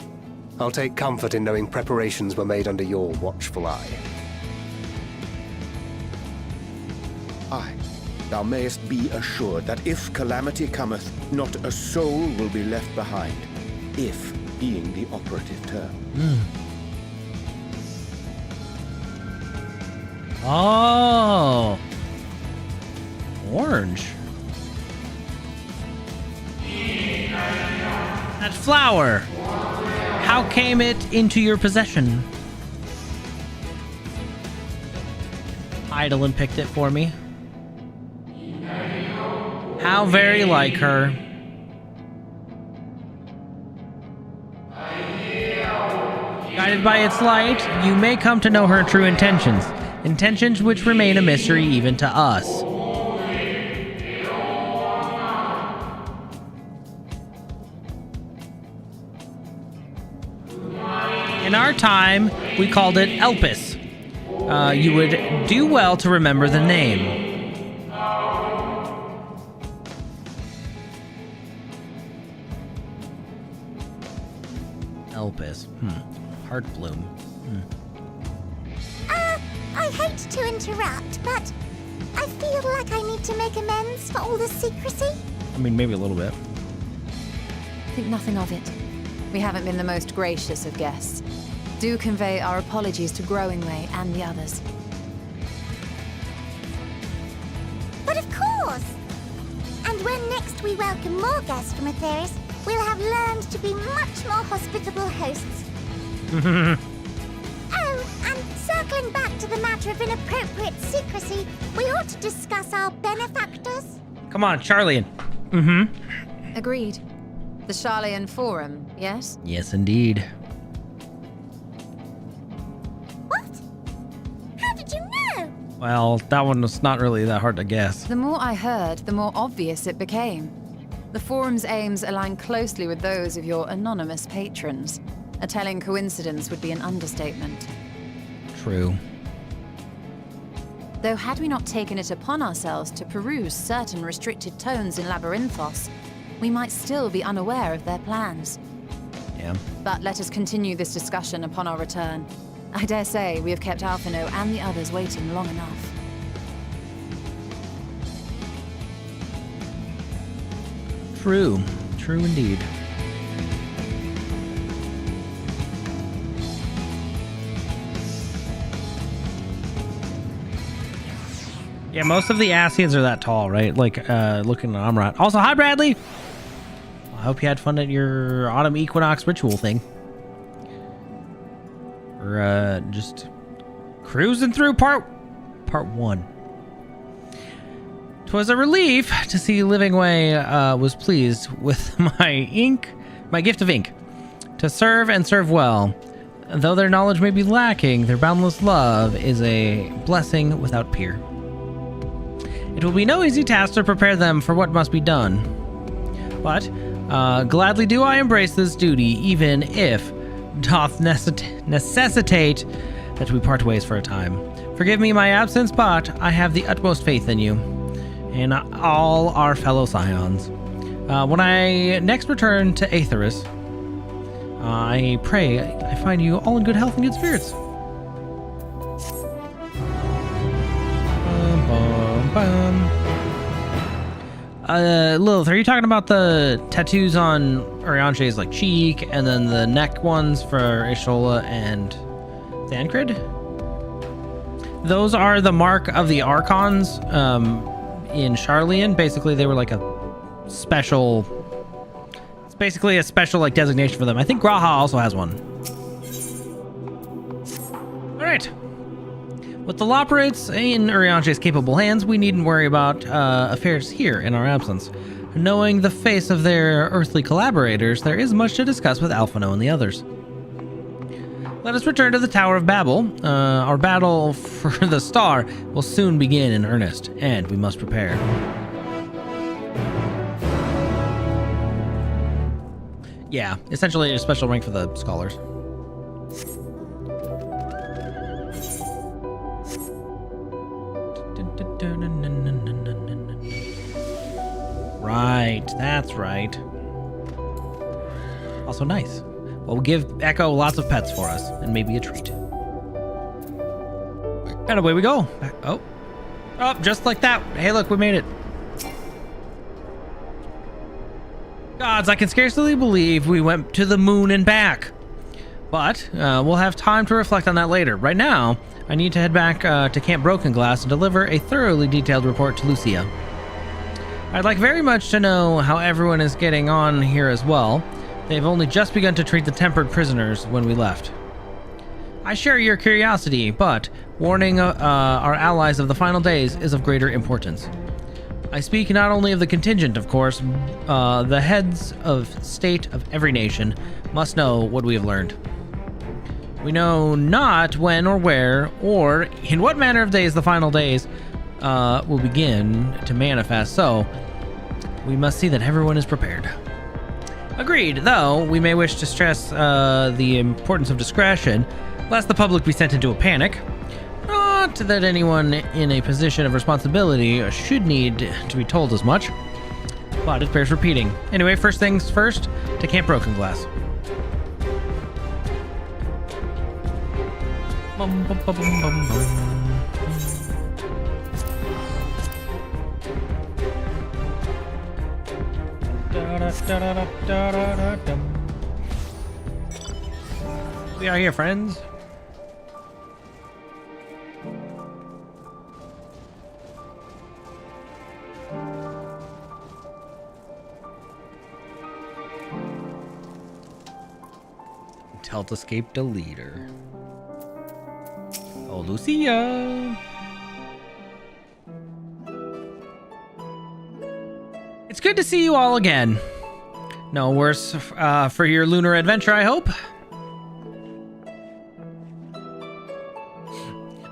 I'll take comfort in knowing preparations were made under your watchful eye. Aye, thou mayest be assured that if calamity cometh, not a soul will be left behind, if being the operative term. Oh. Orange. That flower. How came it into your possession? Eidolon picked it for me. How very like her. Guided by its light, you may come to know her true intentions. Intentions which remain a mystery even to us. In our time, we called it Elpis. You would do well to remember the name. Elpis. Heartbloom. I hate to interrupt, but I feel like I need to make amends for all the secrecy. I mean, maybe a little bit. Think nothing of it. We haven't been the most gracious of guests. Do convey our apologies to Growingway and the others. But of course! And when next we welcome more guests from Atheris, we'll have learned to be much more hospitable hosts. Oh, and circling back to the matter of inappropriate secrecy, we ought to discuss our benefactors. Come on, Charlian. Agreed. The Charlian Forum, yes? Yes, indeed. What? How did you know? Well, that one was not really that hard to guess. The more I heard, the more obvious it became. The Forum's aims align closely with those of your anonymous patrons. A telling coincidence would be an understatement. True. Though had we not taken it upon ourselves to peruse certain restricted tones in Labyrinthos, we might still be unaware of their plans. Yeah. But let us continue this discussion upon our return. I dare say we have kept Alphino and the others waiting long enough. True. true indeed. Yeah, most of the Asians are that tall, right? Like, looking at Amrat. Also, hi, Bradley! I hope you had fun at your autumn equinox ritual thing. We're, just cruising through part 1. 'Twas a relief to see Living Way was pleased with my gift of ink, to serve and serve well. Though their knowledge may be lacking, their boundless love is a blessing without peer. It will be no easy task to prepare them for what must be done, but gladly do I embrace this duty, even if doth necessitate that we part ways for a time. Forgive me my absence, but I have the utmost faith in you and all our fellow scions. When I next return to Aetheris, I pray I find you all in good health and good spirits. Lilith, are you talking about the tattoos on Urianche's like cheek, and then the neck ones for Ishola and Thancred? Those are the mark of the Archons in Sharlayan. Basically, they were like a special... It's basically a special like designation for them. I think Graha also has one. Alright. With the Loporrates in Urianche's capable hands, we needn't worry about affairs here in our absence. Knowing the face of their earthly collaborators, there is much to discuss with Alphino and the others. Let us return to the Tower of Babel. Our battle for the star will soon begin in earnest, and we must prepare. Yeah, essentially a special rank for the scholars. Right, that's right. Also nice. Well, we'll give Echo lots of pets for us, and maybe a treat. And away we go. Oh, just like that. Hey, look, we made it. Gods, I can scarcely believe we went to the moon and back. But we'll have time to reflect on that later. Right now, I need to head back to Camp Broken Glass and deliver a thoroughly detailed report to Lucia. I'd like very much to know how everyone is getting on here as well. They've only just begun to treat the tempered prisoners when we left. I share your curiosity, but warning our allies of the final days is of greater importance. I speak not only of the contingent, of course. The heads of state of every nation must know what we have learned. We know not when or where or in what manner of days the final days will begin to manifest, so we must see that everyone is prepared. Agreed, though we may wish to stress the importance of discretion, lest the public be sent into a panic. Not that anyone in a position of responsibility should need to be told as much, but it bears repeating. Anyway, first things first, to Camp Broken Glass. Bum, bum, bum, bum, bum, bum. We are here, friends. Telt escaped a leader. Oh, Lucia. It's good to see you all again. No worse for your lunar adventure, I hope.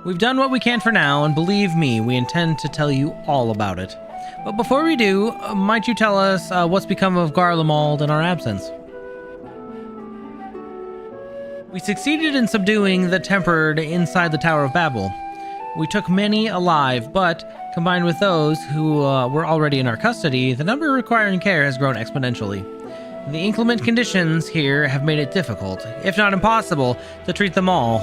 We've done what we can for now, and believe me, we intend to tell you all about it. But before we do, might you tell us what's become of Garlemald in our absence? We succeeded in subduing the Tempered inside the Tower of Babel. We took many alive, but combined with those who were already in our custody, the number requiring care has grown exponentially. The inclement conditions here have made it difficult, if not impossible, to treat them all.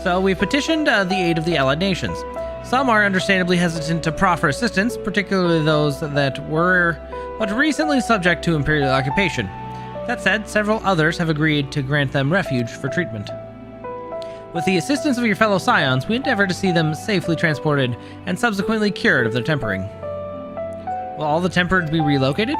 So we petitioned the aid of the allied nations. Some are understandably hesitant to proffer assistance, particularly those that were but recently subject to Imperial occupation. That said, several others have agreed to grant them refuge for treatment. With the assistance of your fellow scions, we endeavor to see them safely transported and subsequently cured of their tempering. Will all the tempered be relocated?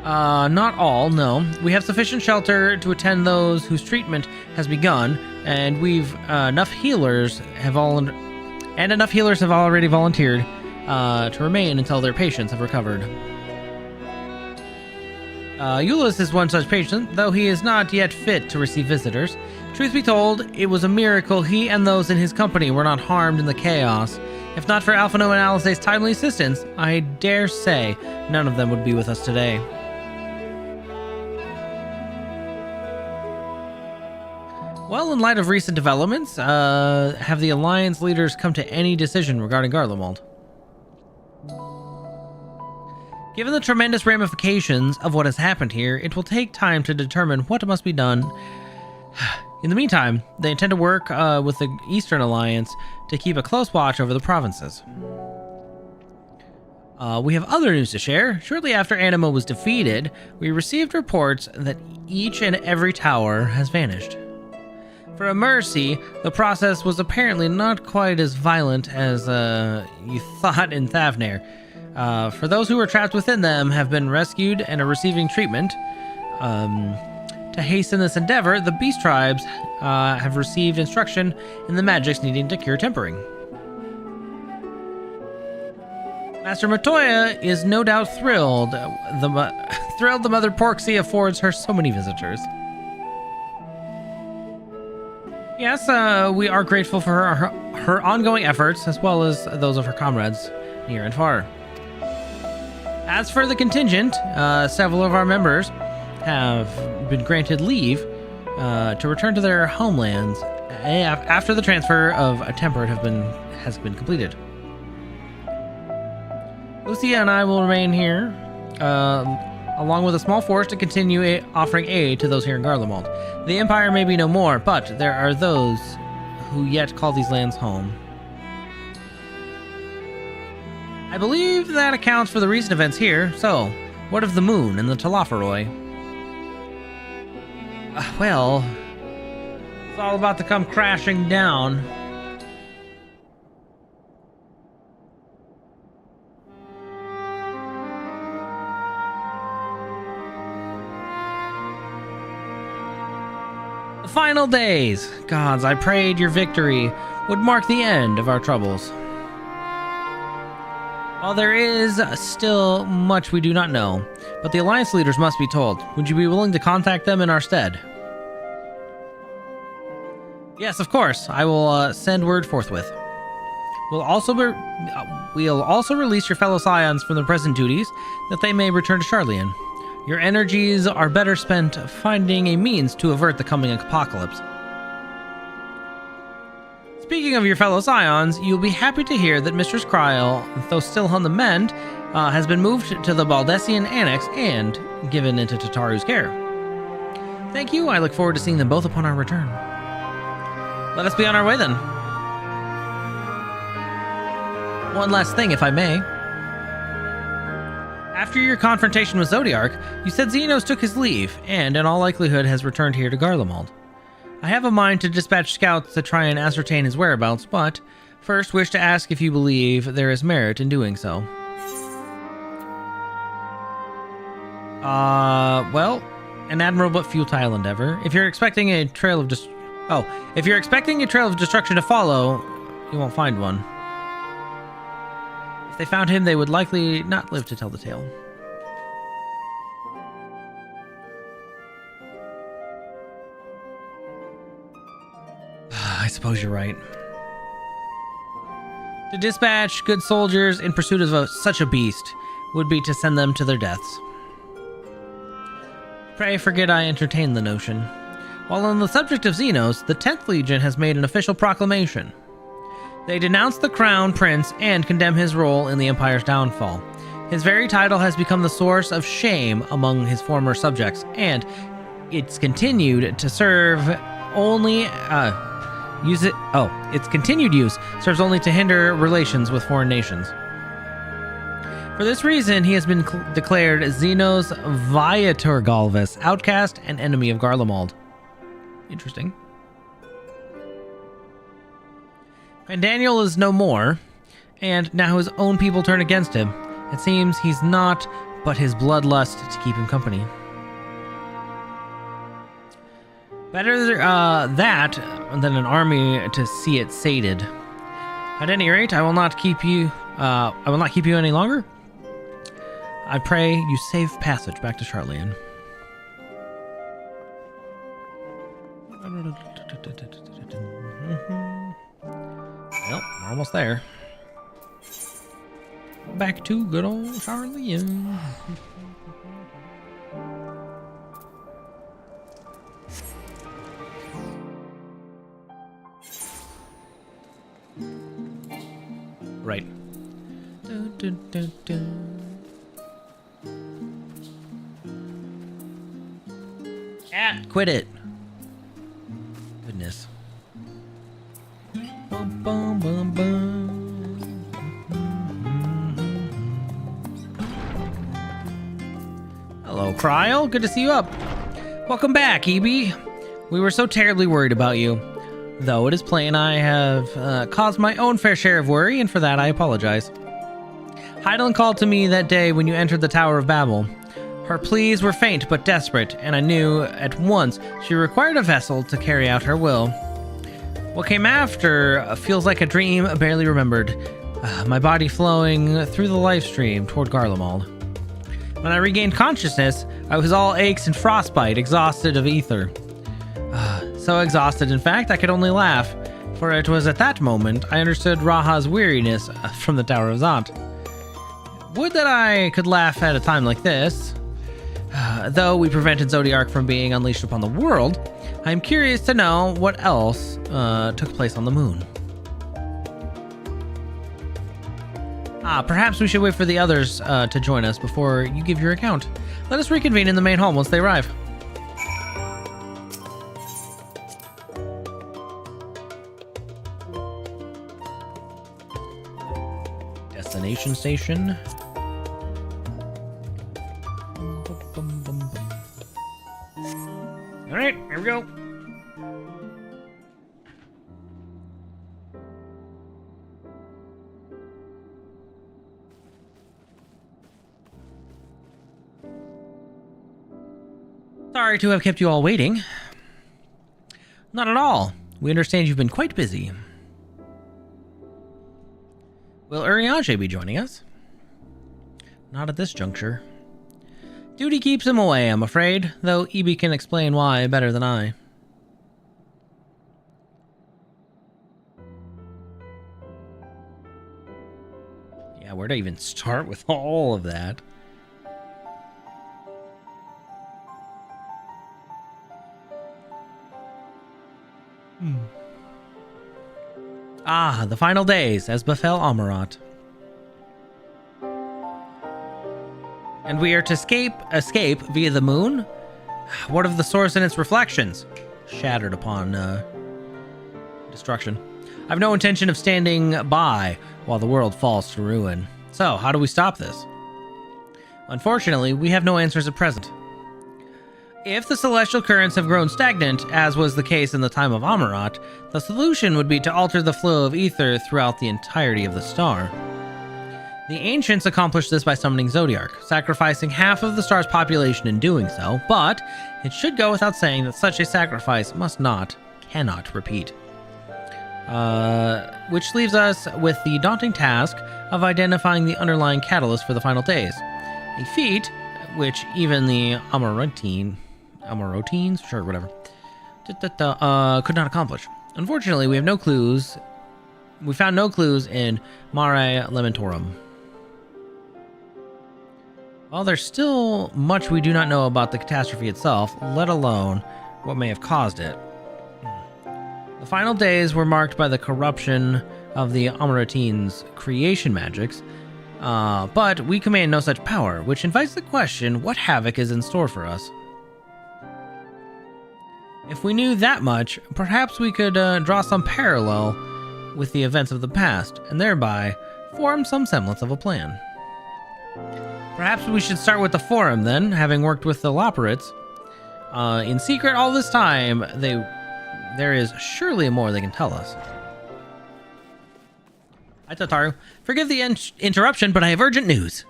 Not all, no. We have sufficient shelter to attend those whose treatment has begun, and enough healers have already volunteered to remain until their patients have recovered. Euless is one such patient, though he is not yet fit to receive visitors. Truth be told, it was a miracle he and those in his company were not harmed in the chaos. If not for Alphino and Alisae's timely assistance, I dare say none of them would be with us today. Well, in light of recent developments, have the Alliance leaders come to any decision regarding Garlemald? Given the tremendous ramifications of what has happened here, it will take time to determine what must be done. In the meantime, they intend to work with the Eastern Alliance to keep a close watch over the provinces. We have other news to share. Shortly after Anima was defeated, we received reports that each and every tower has vanished. For a mercy, the process was apparently not quite as violent as you thought in Thavnair. For those who were trapped within them have been rescued and are receiving treatment. To hasten this endeavor, the beast tribes have received instruction in the magics needing to cure tempering. Master Matoya is no doubt thrilled. The Mother Porksy affords her so many visitors. Yes, we are grateful for her ongoing efforts, as well as those of her comrades near and far. As for the contingent, several of our members have been granted leave to return to their homelands after the transfer of a temperate has been completed. Lucia and I will remain here, along with a small force to continue offering aid to those here in Garlemald. The Empire may be no more, but there are those who yet call these lands home. I believe that accounts for the recent events here, so what of the moon and the Talaferoi? Well, it's all about to come crashing down. The final days. Gods, I prayed your victory would mark the end of our troubles. While there is still much we do not know, but the Alliance leaders must be told. Would you be willing to contact them in our stead? Yes, of course. I will send word forthwith. We'll also release your fellow scions from their present duties, that they may return to Charlian. Your energies are better spent finding a means to avert the coming apocalypse. Speaking of your fellow scions, you'll be happy to hear that Mistress Kryl, though still on the mend, has been moved to the Baldessian Annex and given into Tataru's care. Thank you. I look forward to seeing them both upon our return. Let us be on our way then. One last thing, if I may. After your confrontation with Zodiark, you said Zenos took his leave, and in all likelihood has returned here to Garlemald. I have a mind to dispatch scouts to try and ascertain his whereabouts, but first wish to ask if you believe there is merit in doing so. Well, an admirable but futile endeavor. If you're expecting a trail of destruction to follow, you won't find one. If they found him, they would likely not live to tell the tale. I suppose you're right. To dispatch good soldiers in pursuit of such a beast would be to send them to their deaths. Pray forget I entertained the notion. While on the subject of Zenos, the 10th Legion has made an official proclamation. They denounce the Crown Prince and condemn his role in the Empire's downfall. His very title has become the source of shame among his former subjects, and it's continued to serve only Its continued use serves only to hinder relations with foreign nations. For this reason, he has been declared Zenos Viator-Galvis, outcast and enemy of Garlemald. Interesting. Daniel is no more, and now his own people turn against him. It seems he's not but his bloodlust to keep him company. Better that than an army to see it sated. At any rate, I will not keep you any longer. I pray you safe passage back to Charlian. Well, we're almost there. Back to good old Charlian. Right. Quit it. Goodness. Bum, bum, bum, bum. Hello, Kryl. Good to see you up. Welcome back, EB. We were so terribly worried about you. Though it is plain I have caused my own fair share of worry, and for that I apologize. Hydaelyn called to me that day when you entered the Tower of Babel. Her pleas were faint but desperate, and I knew at once she required a vessel to carry out her will. What came after feels like a dream barely remembered, my body flowing through the life stream toward Garlemald. When I regained consciousness, I was all aches and frostbite, exhausted of ether. So exhausted, in fact, I could only laugh, for it was at that moment I understood Raha's weariness from the Tower of Zant. Would that I could laugh at a time like this. Though we prevented Zodiark from being unleashed upon the world, I am curious to know what else took place on the moon. Perhaps we should wait for the others to join us before you give your account. Let us reconvene in the main hall once they arrive. Destination station. All right, here we go. Sorry to have kept you all waiting. Not at all. We understand you've been quite busy. Will Urianger be joining us? Not at this juncture. Duty keeps him away, I'm afraid, though EB can explain why better than I. Yeah, where to even start with all of that? The final days, as befell Amarat. And we are to escape via the moon? What of the source and its reflections? Shattered upon destruction. I've no intention of standing by while the world falls to ruin. So, how do we stop this? Unfortunately, we have no answers at present. If the celestial currents have grown stagnant, as was the case in the time of Amarat, the solution would be to alter the flow of ether throughout the entirety of the star. The ancients accomplished this by summoning Zodiark, sacrificing half of the star's population in doing so, but it should go without saying that such a sacrifice cannot repeat. Which leaves us with the daunting task of identifying the underlying catalyst for the final days. A feat which even the Amarotines, sure, whatever, could not accomplish. Unfortunately, we have no clues. We found no clues in Mare Lamentorum. While there's still much we do not know about the catastrophe itself, let alone what may have caused it. The final days were marked by the corruption of the Amarotines' creation magics, but we command no such power, which invites the question, what havoc is in store for us? If we knew that much, perhaps we could draw some parallel with the events of the past, and thereby form some semblance of a plan. Perhaps we should start with the Forum then, having worked with the Loperates. In secret all this time, there is surely more they can tell us. Hi, Tataru. Forgive the interruption, but I have urgent news.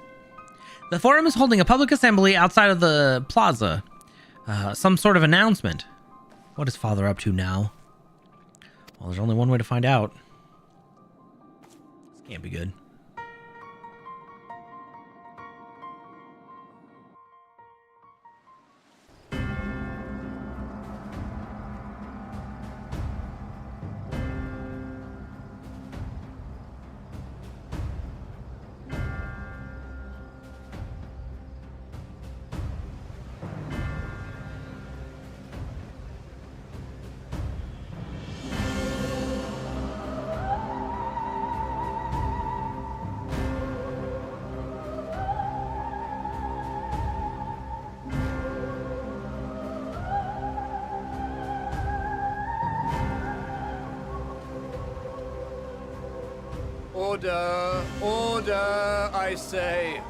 The Forum is holding a public assembly outside of the plaza. Some sort of announcement. What is Father up to now? Well, there's only one way to find out. This can't be good. Order! Order, I say!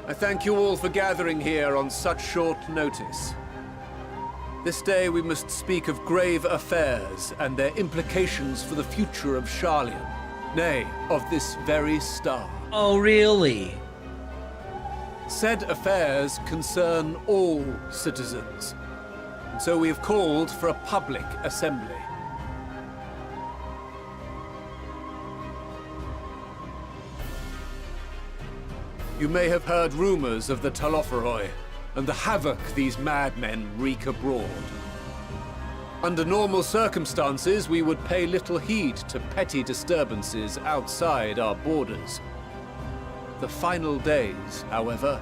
I thank you all for gathering here on such short notice. This day we must speak of grave affairs and their implications for the future of Sharlayan, nay, of this very star. Oh, really? Said affairs concern all citizens, and so we have called for a public assembly. You may have heard rumors of the Telophoroi and the havoc these madmen wreak abroad. Under normal circumstances, we would pay little heed to petty disturbances outside our borders. The final days, however,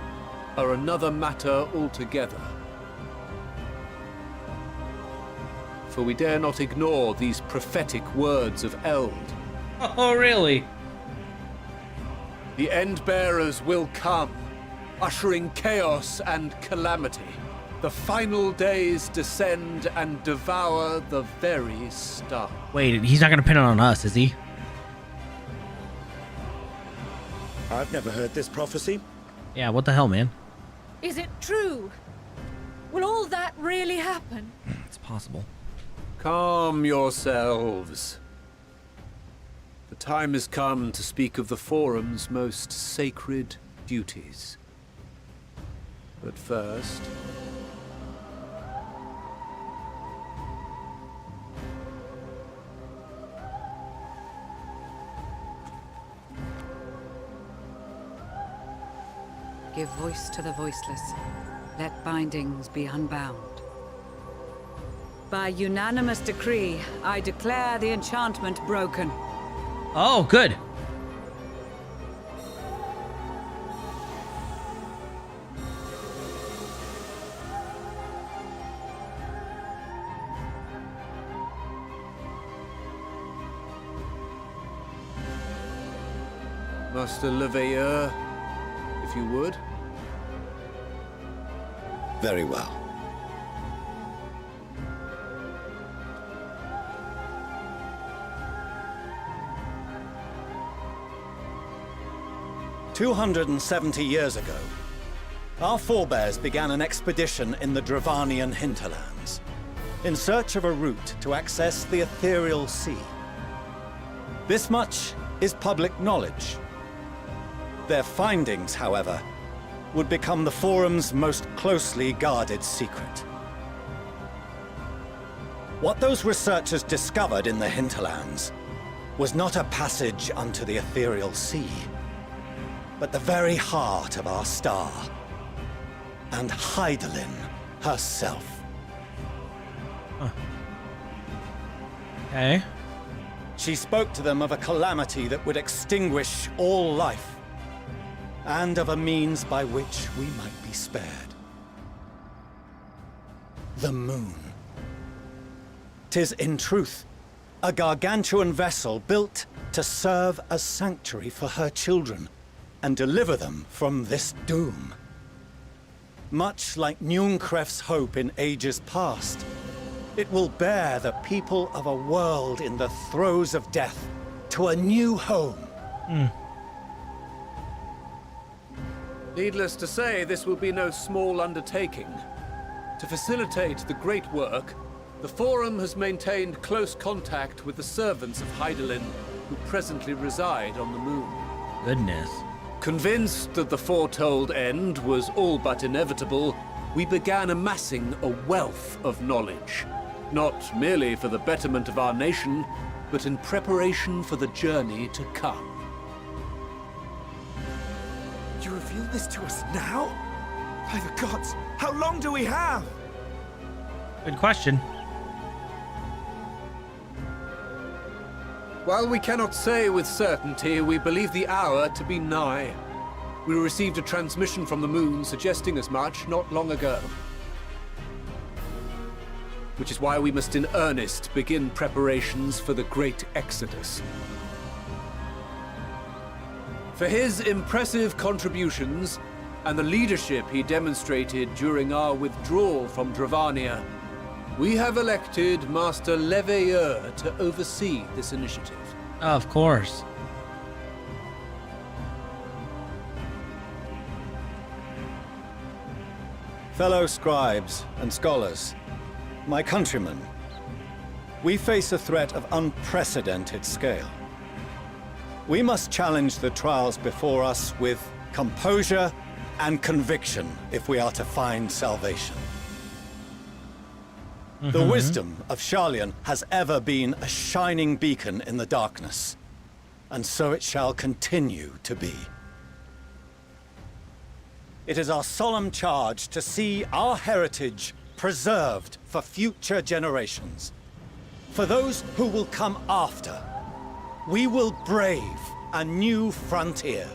are another matter altogether. For we dare not ignore these prophetic words of Eld. Oh, really? The Endbearers will come, ushering chaos and calamity. The final days descend and devour the very star. Wait, he's not going to pin it on us, is he? I've never heard this prophecy. Yeah, what the hell, man? Is it true? Will all that really happen? It's possible. Calm yourselves. The time has come to speak of the Forum's most sacred duties. But first... Give voice to the voiceless. Let bindings be unbound. By unanimous decree, I declare the enchantment broken. Oh, good. Master Leveilleur, if you would. Very well. "270 years ago, our forebears began an expedition in the Dravanian hinterlands, in search of a route to access the ethereal sea. This much is public knowledge. Their findings, however, would become the Forum's most closely guarded secret. What those researchers discovered in the hinterlands was not a passage unto the ethereal sea, but the very heart of our star, and Hydaelyn herself." Okay. She spoke to them of a calamity that would extinguish all life, and of a means by which we might be spared. The moon. 'Tis in truth a gargantuan vessel built to serve as sanctuary for her children and deliver them from this doom. Much like Njunkref's hope in ages past, it will bear the people of a world in the throes of death to a new home. Needless to say, this will be no small undertaking. To facilitate the great work, the Forum has maintained close contact with the servants of Hydaelyn, who presently reside on the moon. Goodness. Convinced that the foretold end was all but inevitable, we began amassing a wealth of knowledge. Not merely for the betterment of our nation, but in preparation for the journey to come. You reveal this to us now? By the gods, how long do we have? Good question. While we cannot say with certainty, we believe the hour to be nigh. We received a transmission from the moon suggesting as much not long ago. Which is why we must in earnest begin preparations for the great exodus. For his impressive contributions and the leadership he demonstrated during our withdrawal from Dravania, we have elected Master Leveilleur to oversee this initiative. Of course. Fellow scribes and scholars, my countrymen, we face a threat of unprecedented scale. We must challenge the trials before us with composure and conviction if we are to find salvation. The wisdom of Sharlayan has ever been a shining beacon in the darkness, and so it shall continue to be. It is our solemn charge to see our heritage preserved for future generations. For those who will come after, we will brave a new frontier.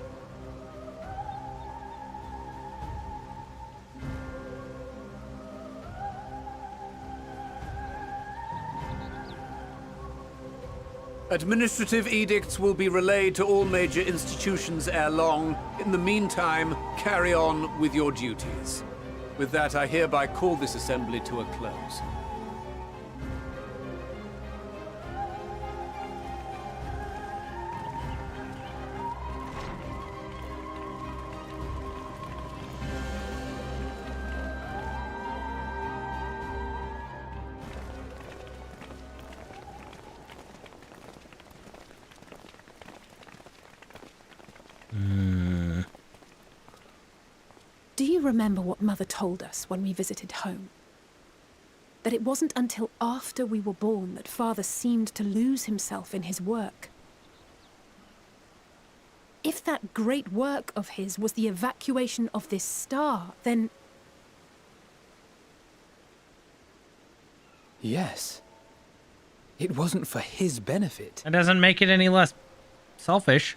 Administrative edicts will be relayed to all major institutions ere long. In the meantime, carry on with your duties. With that, I hereby call this assembly to a close. Do you remember what Mother told us when we visited home? That it wasn't until after we were born that Father seemed to lose himself in his work. If that great work of his was the evacuation of this star, then... Yes. It wasn't for his benefit. That doesn't make it any less selfish.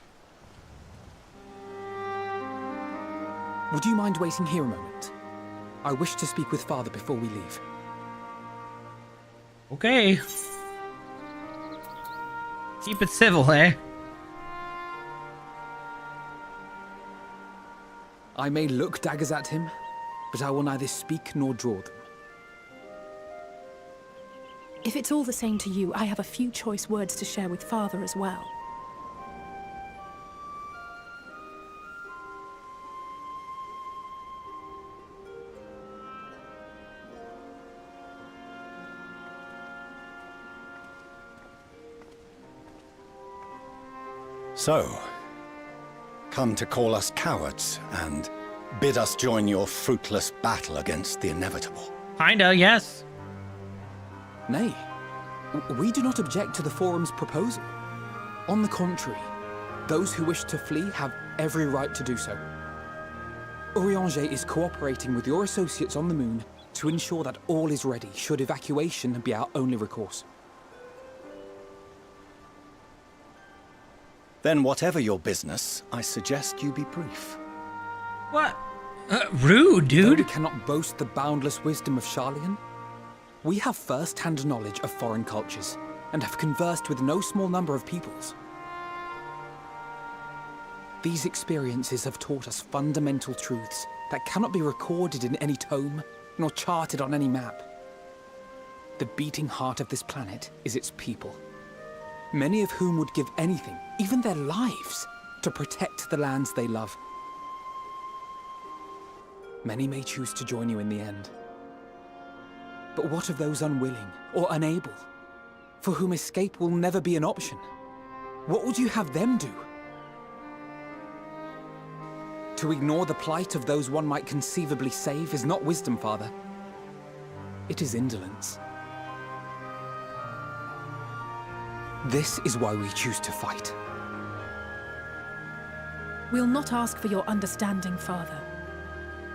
Would you mind waiting here a moment? I wish to speak with Father before we leave. Okay. Keep it civil, eh? I may look daggers at him, but I will neither speak nor draw them. If it's all the same to you, I have a few choice words to share with Father as well. So, come to call us cowards and bid us join your fruitless battle against the inevitable. Kinda, yes. Nay, we do not object to the Forum's proposal. On the contrary, those who wish to flee have every right to do so. Urianger is cooperating with your associates on the moon to ensure that all is ready should evacuation be our only recourse. Then whatever your business, I suggest you be brief. What? Rude, dude. Though we cannot boast the boundless wisdom of Sharlayan, we have first-hand knowledge of foreign cultures, and have conversed with no small number of peoples. These experiences have taught us fundamental truths that cannot be recorded in any tome, nor charted on any map. The beating heart of this planet is its people, many of whom would give anything, even their lives, to protect the lands they love. Many may choose to join you in the end. But what of those unwilling or unable, for whom escape will never be an option? What would you have them do? To ignore the plight of those one might conceivably save is not wisdom, Father. It is indolence. This is why we choose to fight. We'll not ask for your understanding, Father.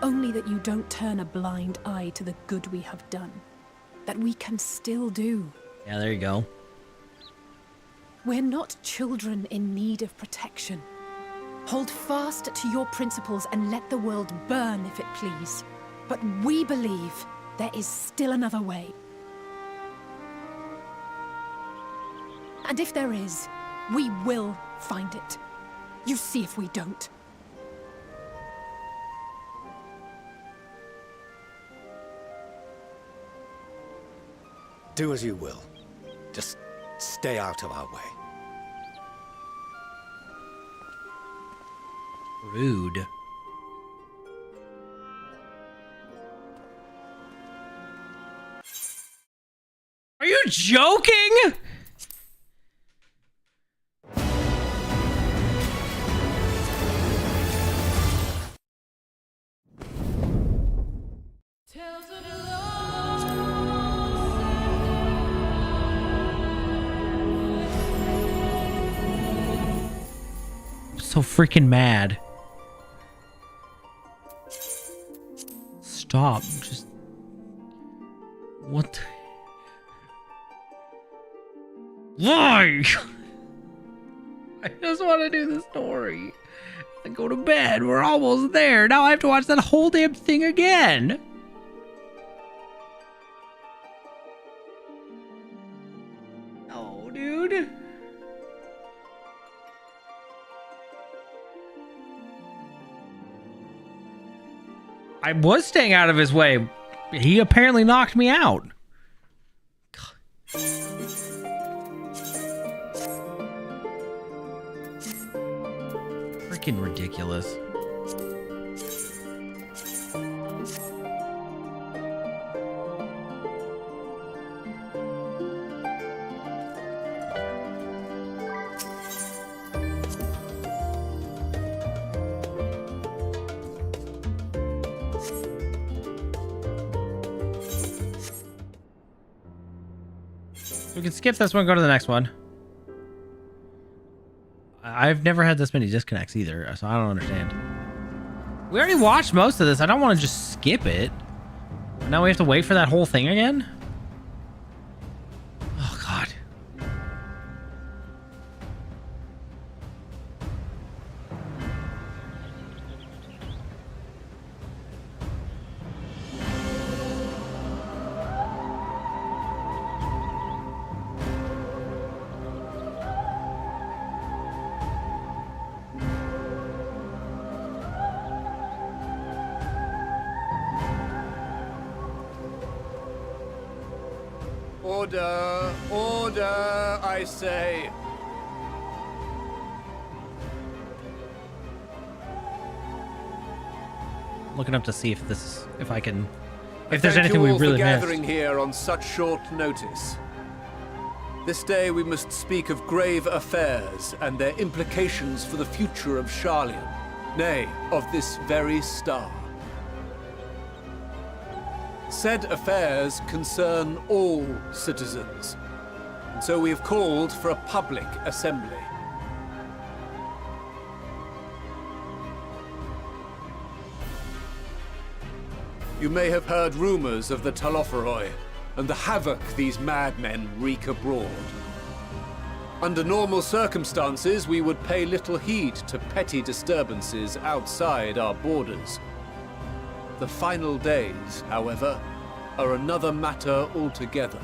Only that you don't turn a blind eye to the good we have done. That we can still do. Yeah, there you go. We're not children in need of protection. Hold fast to your principles and let the world burn if it please. But we believe there is still another way. And if there is, we will find it. You see if we don't. Do as you will. Just stay out of our way. Rude. Are you joking? So freaking mad. Stop. Just... What? Why? I just want to do the story and go to bed. We're almost there. Now I have to watch that whole damn thing again. Oh, dude. I was staying out of his way. He apparently knocked me out. Freaking ridiculous. We can skip this one, go to the next one. I've never had this many disconnects either, so I don't understand. We already watched most of this. I don't want to just skip it. Now we have to wait for that whole thing again? Oh, God. Order! Order, I say! Looking up to see if this, if I can, if there's anything we really missed. Gathering here on such short notice. This day we must speak of grave affairs and their implications for the future of Sharlayan, nay, of this very star. Said affairs concern all citizens, and so we have called for a public assembly. You may have heard rumors of the Talofferoi and the havoc these madmen wreak abroad. Under normal circumstances, we would pay little heed to petty disturbances outside our borders. The final days, however, are another matter altogether.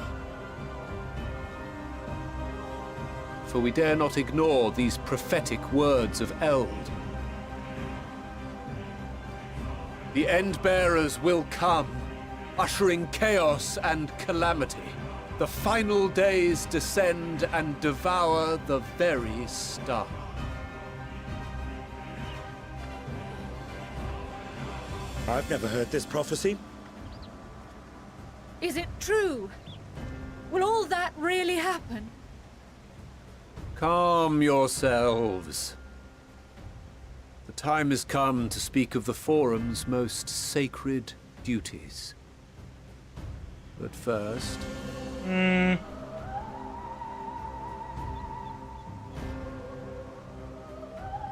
For we dare not ignore these prophetic words of Eld, The Endbearers will come, ushering chaos and calamity. The final days descend and devour the very star. I've never heard this prophecy. Is it true? Will all that really happen? Calm yourselves. The time has come to speak of the Forum's most sacred duties. But first...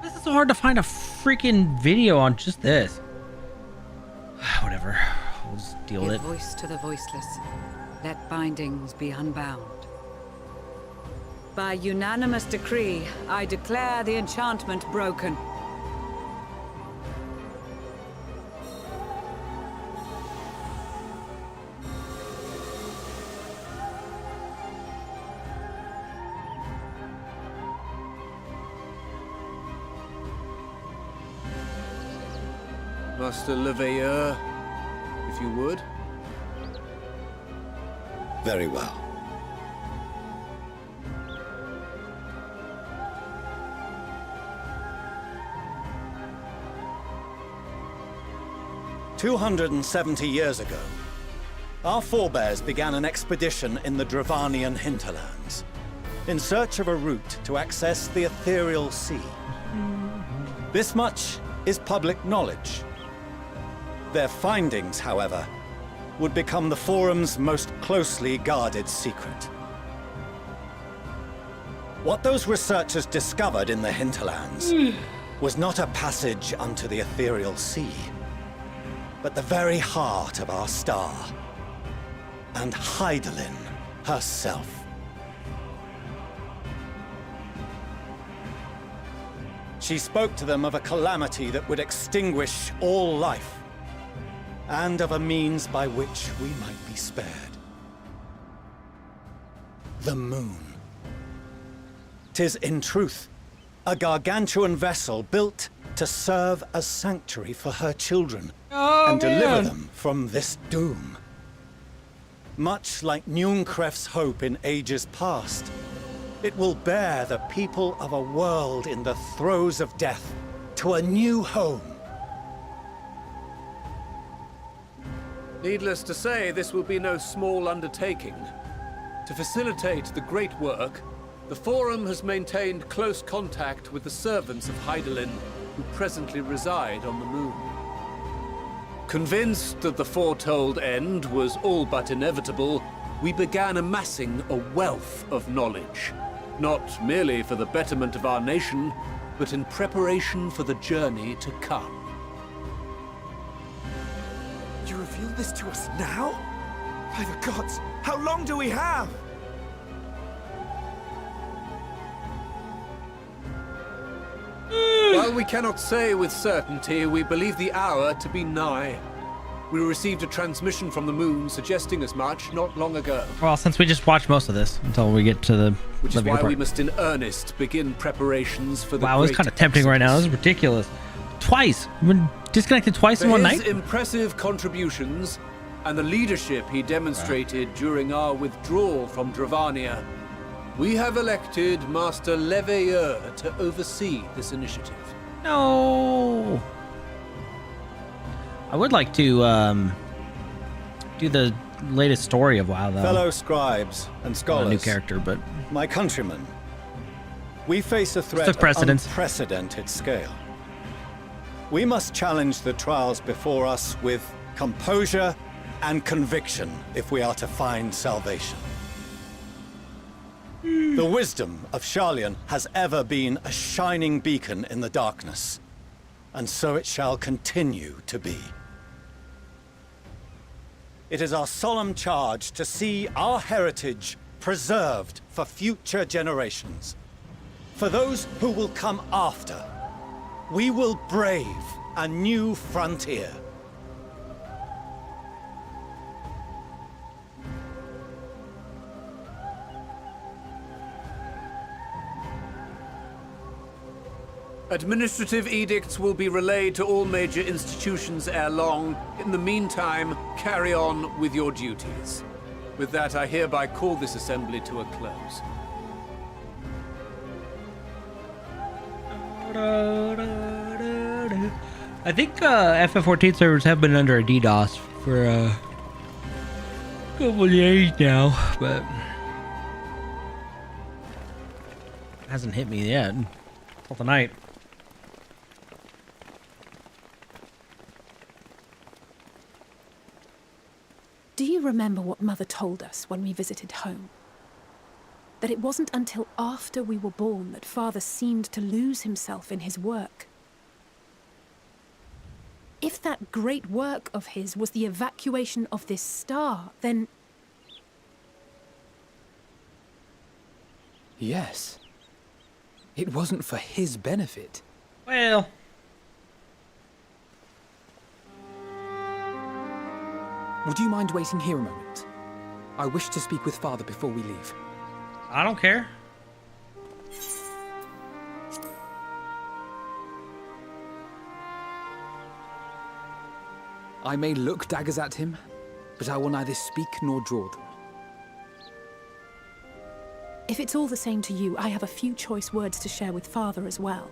This is so hard to find a freaking video on just this. Whatever. We'll just deal with it. Give voice to the voiceless. Let bindings be unbound. By unanimous decree, I declare the enchantment broken. Master Leveilleur, if you would. Very well. "270 years ago, our forebears began an expedition in the Dravanian hinterlands, in search of a route to access the ethereal sea. This much is public knowledge. Their findings, however, would become the Forum's most closely guarded secret. What those researchers discovered in the hinterlands was not a passage unto the ethereal sea, but the very heart of our star, and Hydaelyn herself. She spoke to them of a calamity that would extinguish all life, and of a means by which we might be spared. The moon. 'Tis in truth a gargantuan vessel built to serve as sanctuary for her children and deliver them from this doom. Much like Nunkref's hope in ages past, it will bear the people of a world in the throes of death to a new home. Needless to say, this will be no small undertaking. To facilitate the great work, the Forum has maintained close contact with the servants of Hydaelyn, who presently reside on the moon. Convinced that the foretold end was all but inevitable, we began amassing a wealth of knowledge, not merely for the betterment of our nation, but in preparation for the journey to come. You reveal this to us now? By the gods, how long do we have? While we cannot say with certainty, we believe the hour to be nigh. We received a transmission from the moon suggesting as much not long ago. Well, since we just watched most of this until we get to the Which is living why part. we must in earnest begin preparations for the Wow, it's great kind of tempting right now. This is ridiculous. Twice. We've been disconnected twice in one For his night. impressive contributions and the leadership he demonstrated during our withdrawal from Dravania, we have elected Master Leveilleur to oversee this initiative. No. I would like to do the latest story of WoW, though. Fellow scribes and Not scholars, a new character, but my countrymen, we face a threat took of precedence. unprecedented scale. We must challenge the trials before us with composure and conviction if we are to find salvation. The wisdom of Sharlayan has ever been a shining beacon in the darkness, and so it shall continue to be. It is our solemn charge to see our heritage preserved for future generations. For those who will come after, we will brave a new frontier. Administrative edicts will be relayed to all major institutions ere long. In the meantime, carry on with your duties. With that, I hereby call this assembly to a close. I think FF14 servers have been under a DDoS for a couple of days now, but it hasn't hit me yet until tonight. Do you remember what Mother told us when we visited home? That it wasn't until after we were born that Father seemed to lose himself in his work. If that great work of his was the evacuation of this star, then... Yes. It wasn't for his benefit. Well... Would you mind waiting here a moment? I wish to speak with Father before we leave. I don't care. I may look daggers at him, but I will neither speak nor draw them. If it's all the same to you, I have a few choice words to share with Father as well.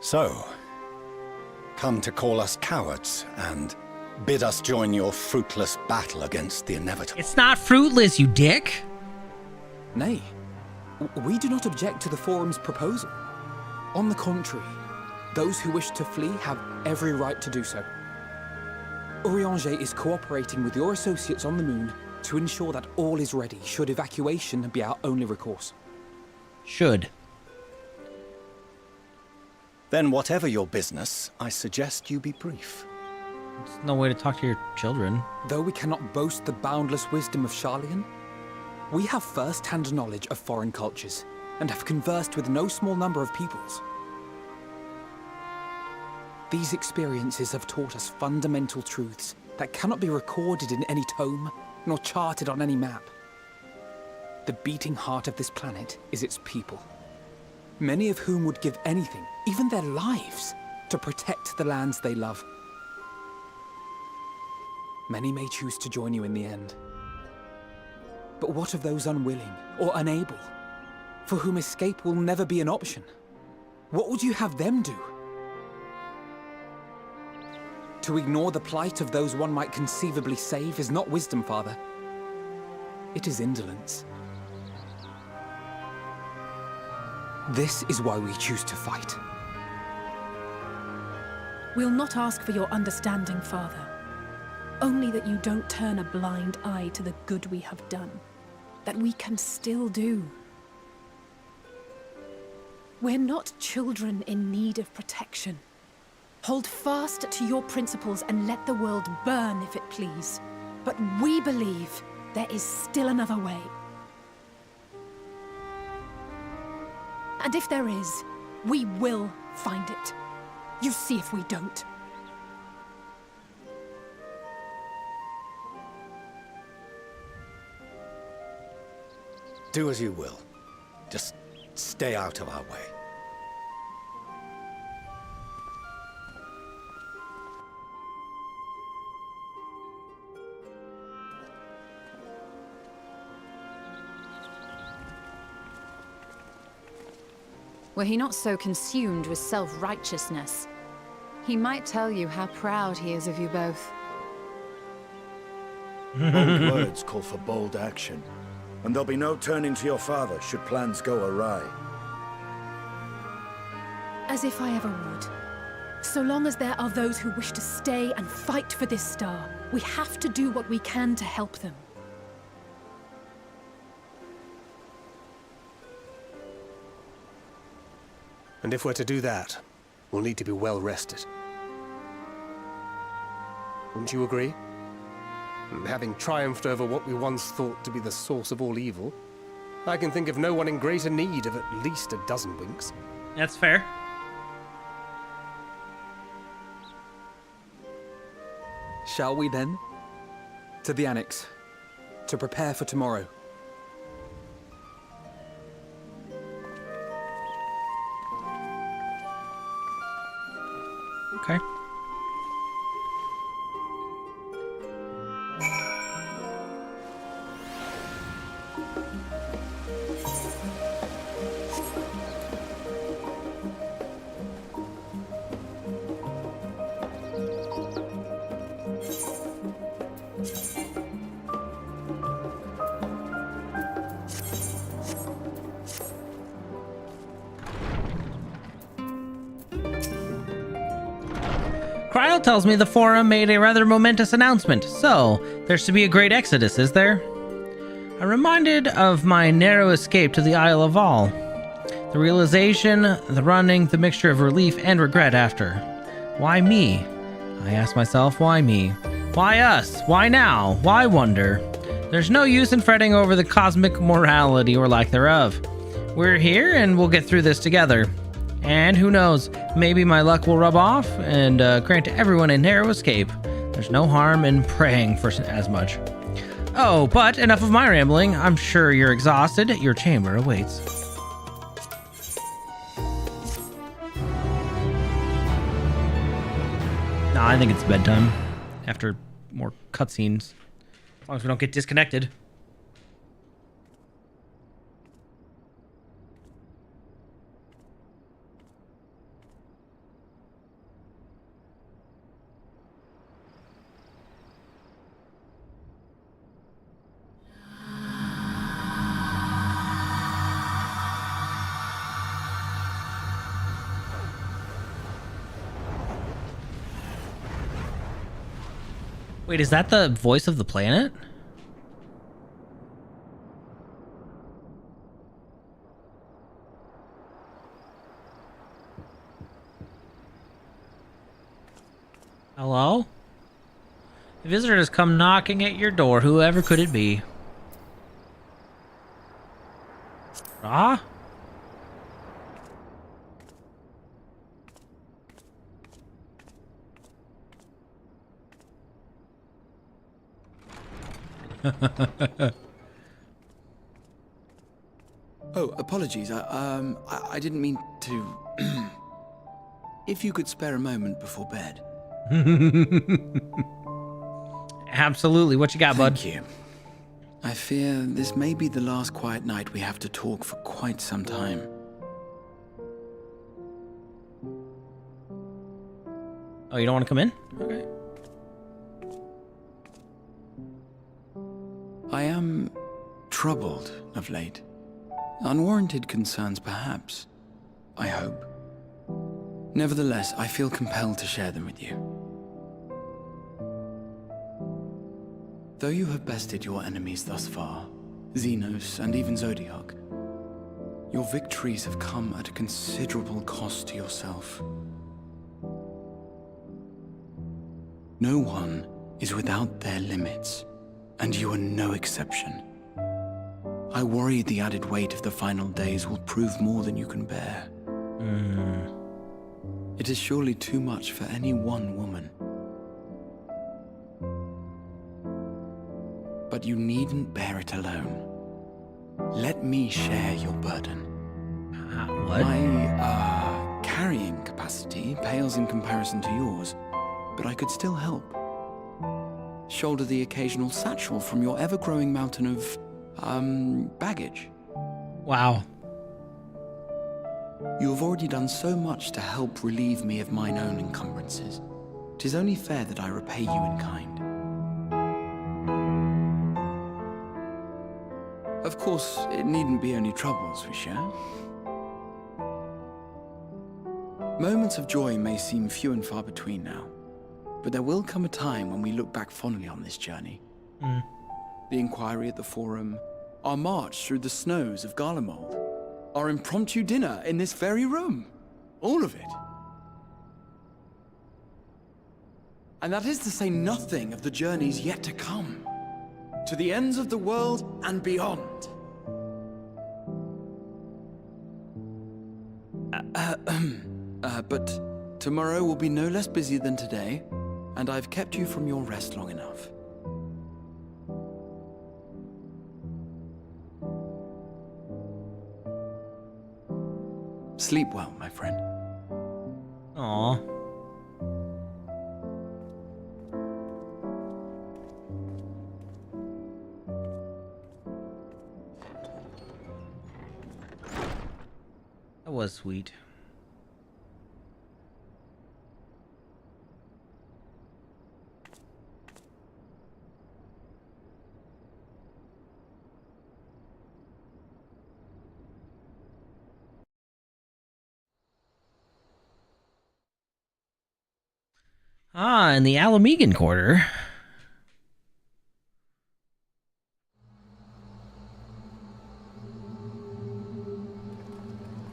So, come to call us cowards and bid us join your fruitless battle against the inevitable. It's not fruitless, you dick! Nay, we do not object to the Forum's proposal. On the contrary, those who wish to flee have every right to do so. Urianger is cooperating with your associates on the moon to ensure that all is ready should evacuation be our only recourse. Should. Then whatever your business, I suggest you be brief. There's no way to talk to your children. Though we cannot boast the boundless wisdom of Charlian, we have first-hand knowledge of foreign cultures, and have conversed with no small number of peoples. These experiences have taught us fundamental truths that cannot be recorded in any tome, nor charted on any map. The beating heart of this planet is its people, many of whom would give anything, even their lives, to protect the lands they love. Many may choose to join you in the end. But what of those unwilling or unable, for whom escape will never be an option? What would you have them do? To ignore the plight of those one might conceivably save is not wisdom, Father. It is indolence. This is why we choose to fight. We'll not ask for your understanding, Father. Only that you don't turn a blind eye to the good we have done. That we can still do. We're not children in need of protection. Hold fast to your principles and let the world burn if it please. But we believe there is still another way. And if there is, we will find it. You see if we don't. Do as you will. Just stay out of our way. Were he not so consumed with self-righteousness, he might tell you how proud he is of you both. Bold words call for bold action, and there'll be no turning to your father should plans go awry. As if I ever would. So long as there are those who wish to stay and fight for this star, we have to do what we can to help them. And if we're to do that, we'll need to be well rested. Wouldn't you agree? And having triumphed over what we once thought to be the source of all evil, I can think of no one in greater need of at least a dozen winks. That's fair. Shall we then? To the Annex. To prepare for tomorrow. Okay. Cryle tells me the Forum made a rather momentous announcement, so there's to be a great exodus, is there? I'm reminded of my narrow escape to the Isle of All. The realization, the running, the mixture of relief and regret after. Why me? I ask myself, why me? Why us? Why now? Why wonder? There's no use in fretting over the cosmic morality or lack thereof. We're here and we'll get through this together. And who knows, maybe my luck will rub off and grant everyone a narrow escape. There's no harm in praying for as much. Oh, but enough of my rambling. I'm sure you're exhausted. Your chamber awaits. Nah, I think it's bedtime. After more cutscenes. As long as we don't get disconnected. Wait, is that the voice of the planet? Hello? A visitor has come knocking at your door. Whoever could it be? Ah? Oh, apologies. I didn't mean to. If you could spare a moment before bed. Absolutely. What you got, bud? Thank you. I fear this may be the last quiet night we have to talk for quite some time. Oh, you don't want to come in? Okay. I am troubled of late. Unwarranted concerns, perhaps. I hope. Nevertheless, I feel compelled to share them with you. Though you have bested your enemies thus far, Zenos and even Zodiac, your victories have come at a considerable cost to yourself. No one is without their limits, and you are no exception. I worry the added weight of the final days will prove more than you can bear. It is surely too much for any one woman. But you needn't bear it alone. Let me share your burden. What? My, carrying capacity pales in comparison to yours, but I could still help. Shoulder the occasional satchel from your ever-growing mountain of, baggage. Wow. You have already done so much to help relieve me of mine own encumbrances. 'Tis only fair that I repay you in kind. Of course, it needn't be only troubles we share. Moments of joy may seem few and far between now, but there will come a time when we look back fondly on this journey. The inquiry at the Forum, our march through the snows of Garlemald, our impromptu dinner in this very room. All of it. And that is to say nothing of the journeys yet to come. To the ends of the world and beyond. But tomorrow will be no less busy than today, and I've kept you from your rest long enough. Sleep well, my friend. Aw. That was sweet. Ah, in the Alamegan Quarter.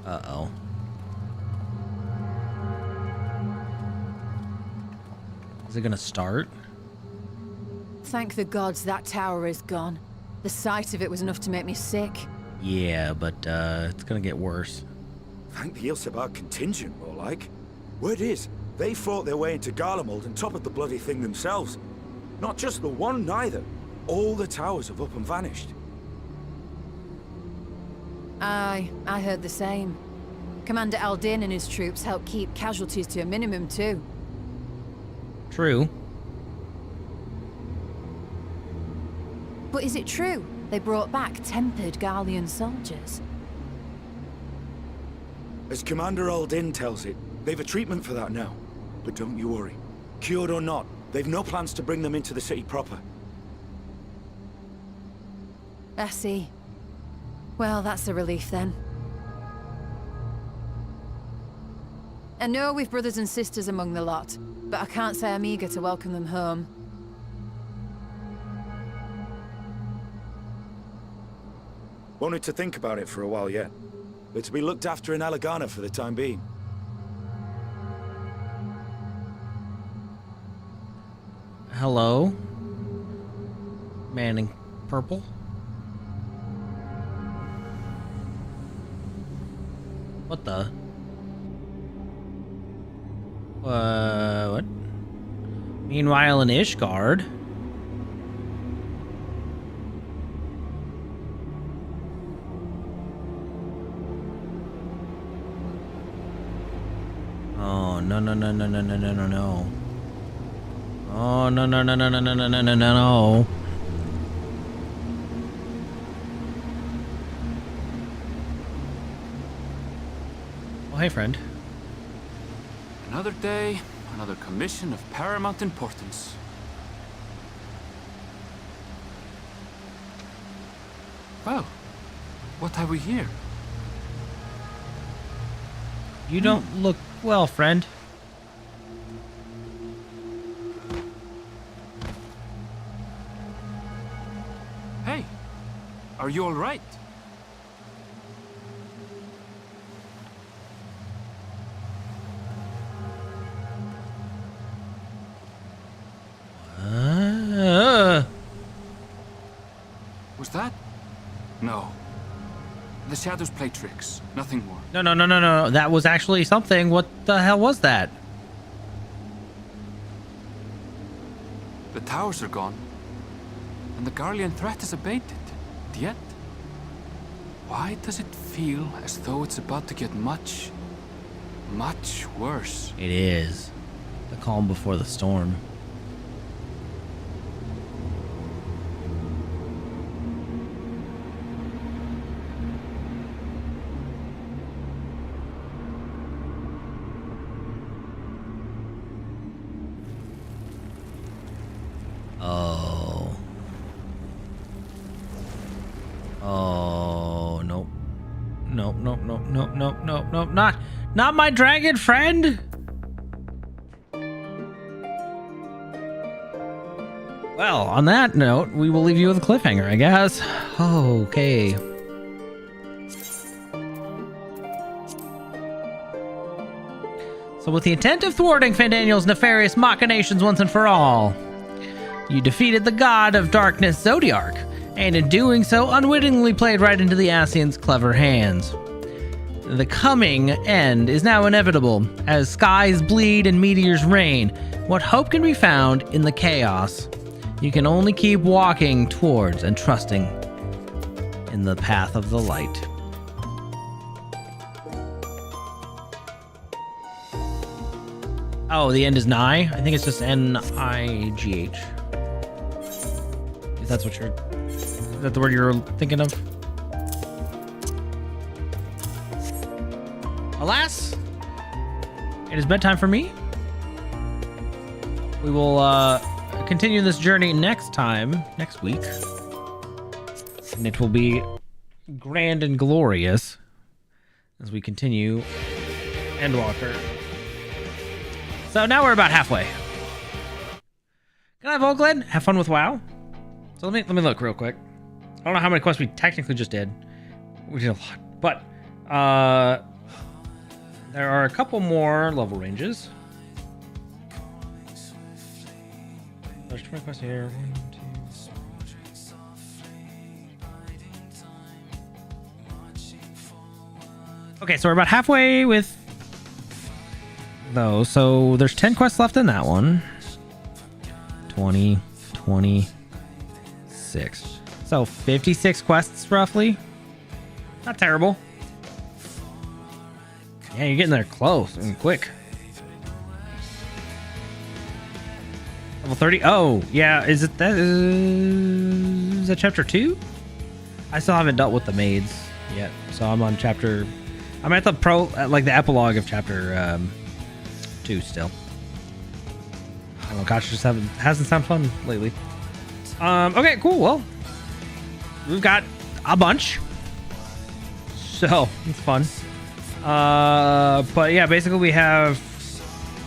Uh-oh. Is it gonna start? Thank the gods that tower is gone. The sight of it was enough to make me sick. Yeah, but it's gonna get worse. Thank the Ilsebar contingent, more like. Word is, they fought their way into Garlemald and toppled the bloody thing themselves. Not just the one, neither. All the towers have up and vanished. Aye, I heard the same. Commander Aldin and his troops helped keep casualties to a minimum, too. True. But is it true they brought back tempered Garlean soldiers? As Commander Aldin tells it, they've a treatment for that now. But don't you worry. Cured or not, they've no plans to bring them into the city proper. I see. Well, that's a relief then. I know we've brothers and sisters among the lot, but I can't say I'm eager to welcome them home. Wanted to think about it for a while yet. But to be looked after in Alagana for the time being. Hello? Man in purple? What the? What? Meanwhile in Ishgard... Oh, no, no, no, no, no, no, no, no, no. Oh, no, no, no, no, no, no, no, no, no, no. Oh, hey, friend. Another day, another commission of paramount importance. Well, what have we here? You don't look well, friend. Hey, are you all right? Was that? No. The shadows play tricks, nothing more. No, no, no, no, no. That was actually something. What the hell was that? The towers are gone, and the Garlean threat is abated. Yet, why does it feel as though it's about to get much, much worse? It is. The calm before the storm. Oh. Oh, nope. Nope, nope, nope, nope, nope, nope, nope. Not my dragon friend! Well, on that note, we will leave you with a cliffhanger, I guess. Okay. So with the intent of thwarting Fandaniel's nefarious machinations once and for all, you defeated the god of darkness, Zodiark, and in doing so, unwittingly played right into the Ascian's clever hands. The coming end is now inevitable. As skies bleed and meteors rain, what hope can be found in the chaos? You can only keep walking towards and trusting in the path of the light. Oh, the end is nigh? I think it's just N-I-G-H. If that's what you're... Is that the word you're thinking of? Alas, it is bedtime for me. We will continue this journey next week. And it will be grand and glorious as we continue Endwalker. So now we're about halfway. Can I have Volgled? Have fun with WoW? So let me look real quick. I don't know how many quests we technically just did. We did a lot. But there are a couple more level ranges. There's 20 quests here. 1, 2. Okay, so we're about halfway with those. So there's 10 quests left in that one. 20, 26. So 56 quests roughly. Not terrible. Yeah, you're getting there close and quick. Level 30. Oh, yeah. Is it that? Is that chapter 2? I still haven't dealt with the maids yet, so I'm on chapter. I'm at the the epilogue of chapter 2 still. I don't know, gosh, just hasn't sounded fun lately. Okay, cool. Well, we've got a bunch, so it's fun. But yeah, basically we have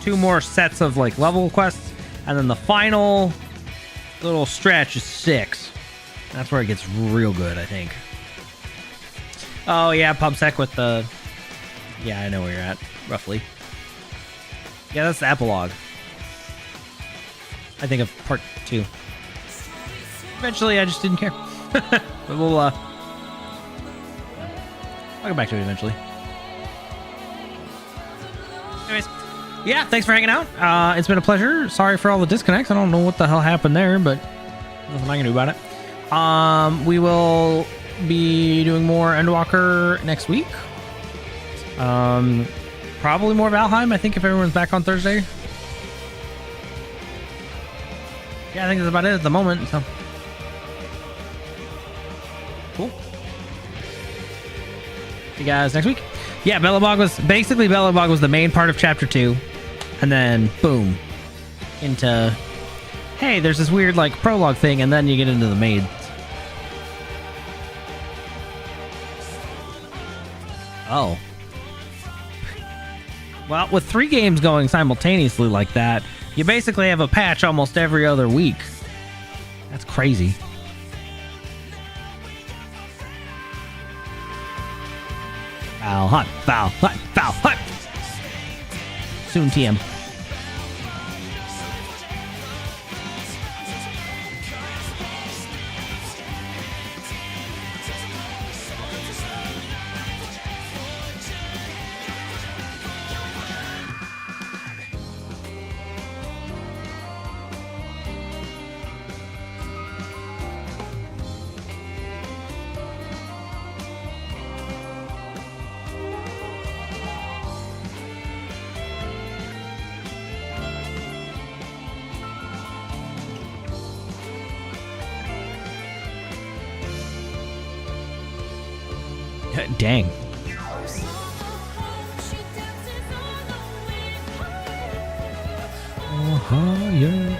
2 more sets of like level quests, and then the final little stretch is 6. That's where it gets real good, I think. Oh yeah, PubSec with the... Yeah, I know where you're at, roughly. Yeah, that's the epilogue. I think of part 2. Eventually, I just didn't care. But we'll, I'll go back to it eventually. Anyways, yeah, thanks for hanging out. It's been a pleasure. Sorry for all the disconnects. I don't know what the hell happened there, but nothing I can do about it. We will be doing more Endwalker next week. Probably more Valheim, I think, if everyone's back on Thursday. Yeah, I think that's about it at the moment, so. Cool. See you guys next week. Yeah, Belobog was the main part of chapter 2, and then boom, into hey, there's this weird like prologue thing, and then you get into the maids. Oh. Well, with 3 games going simultaneously like that, you basically have a patch almost every other week. That's crazy. Foul hot, foul hot, foul hot. Soon TM. Dang. Oh, yeah.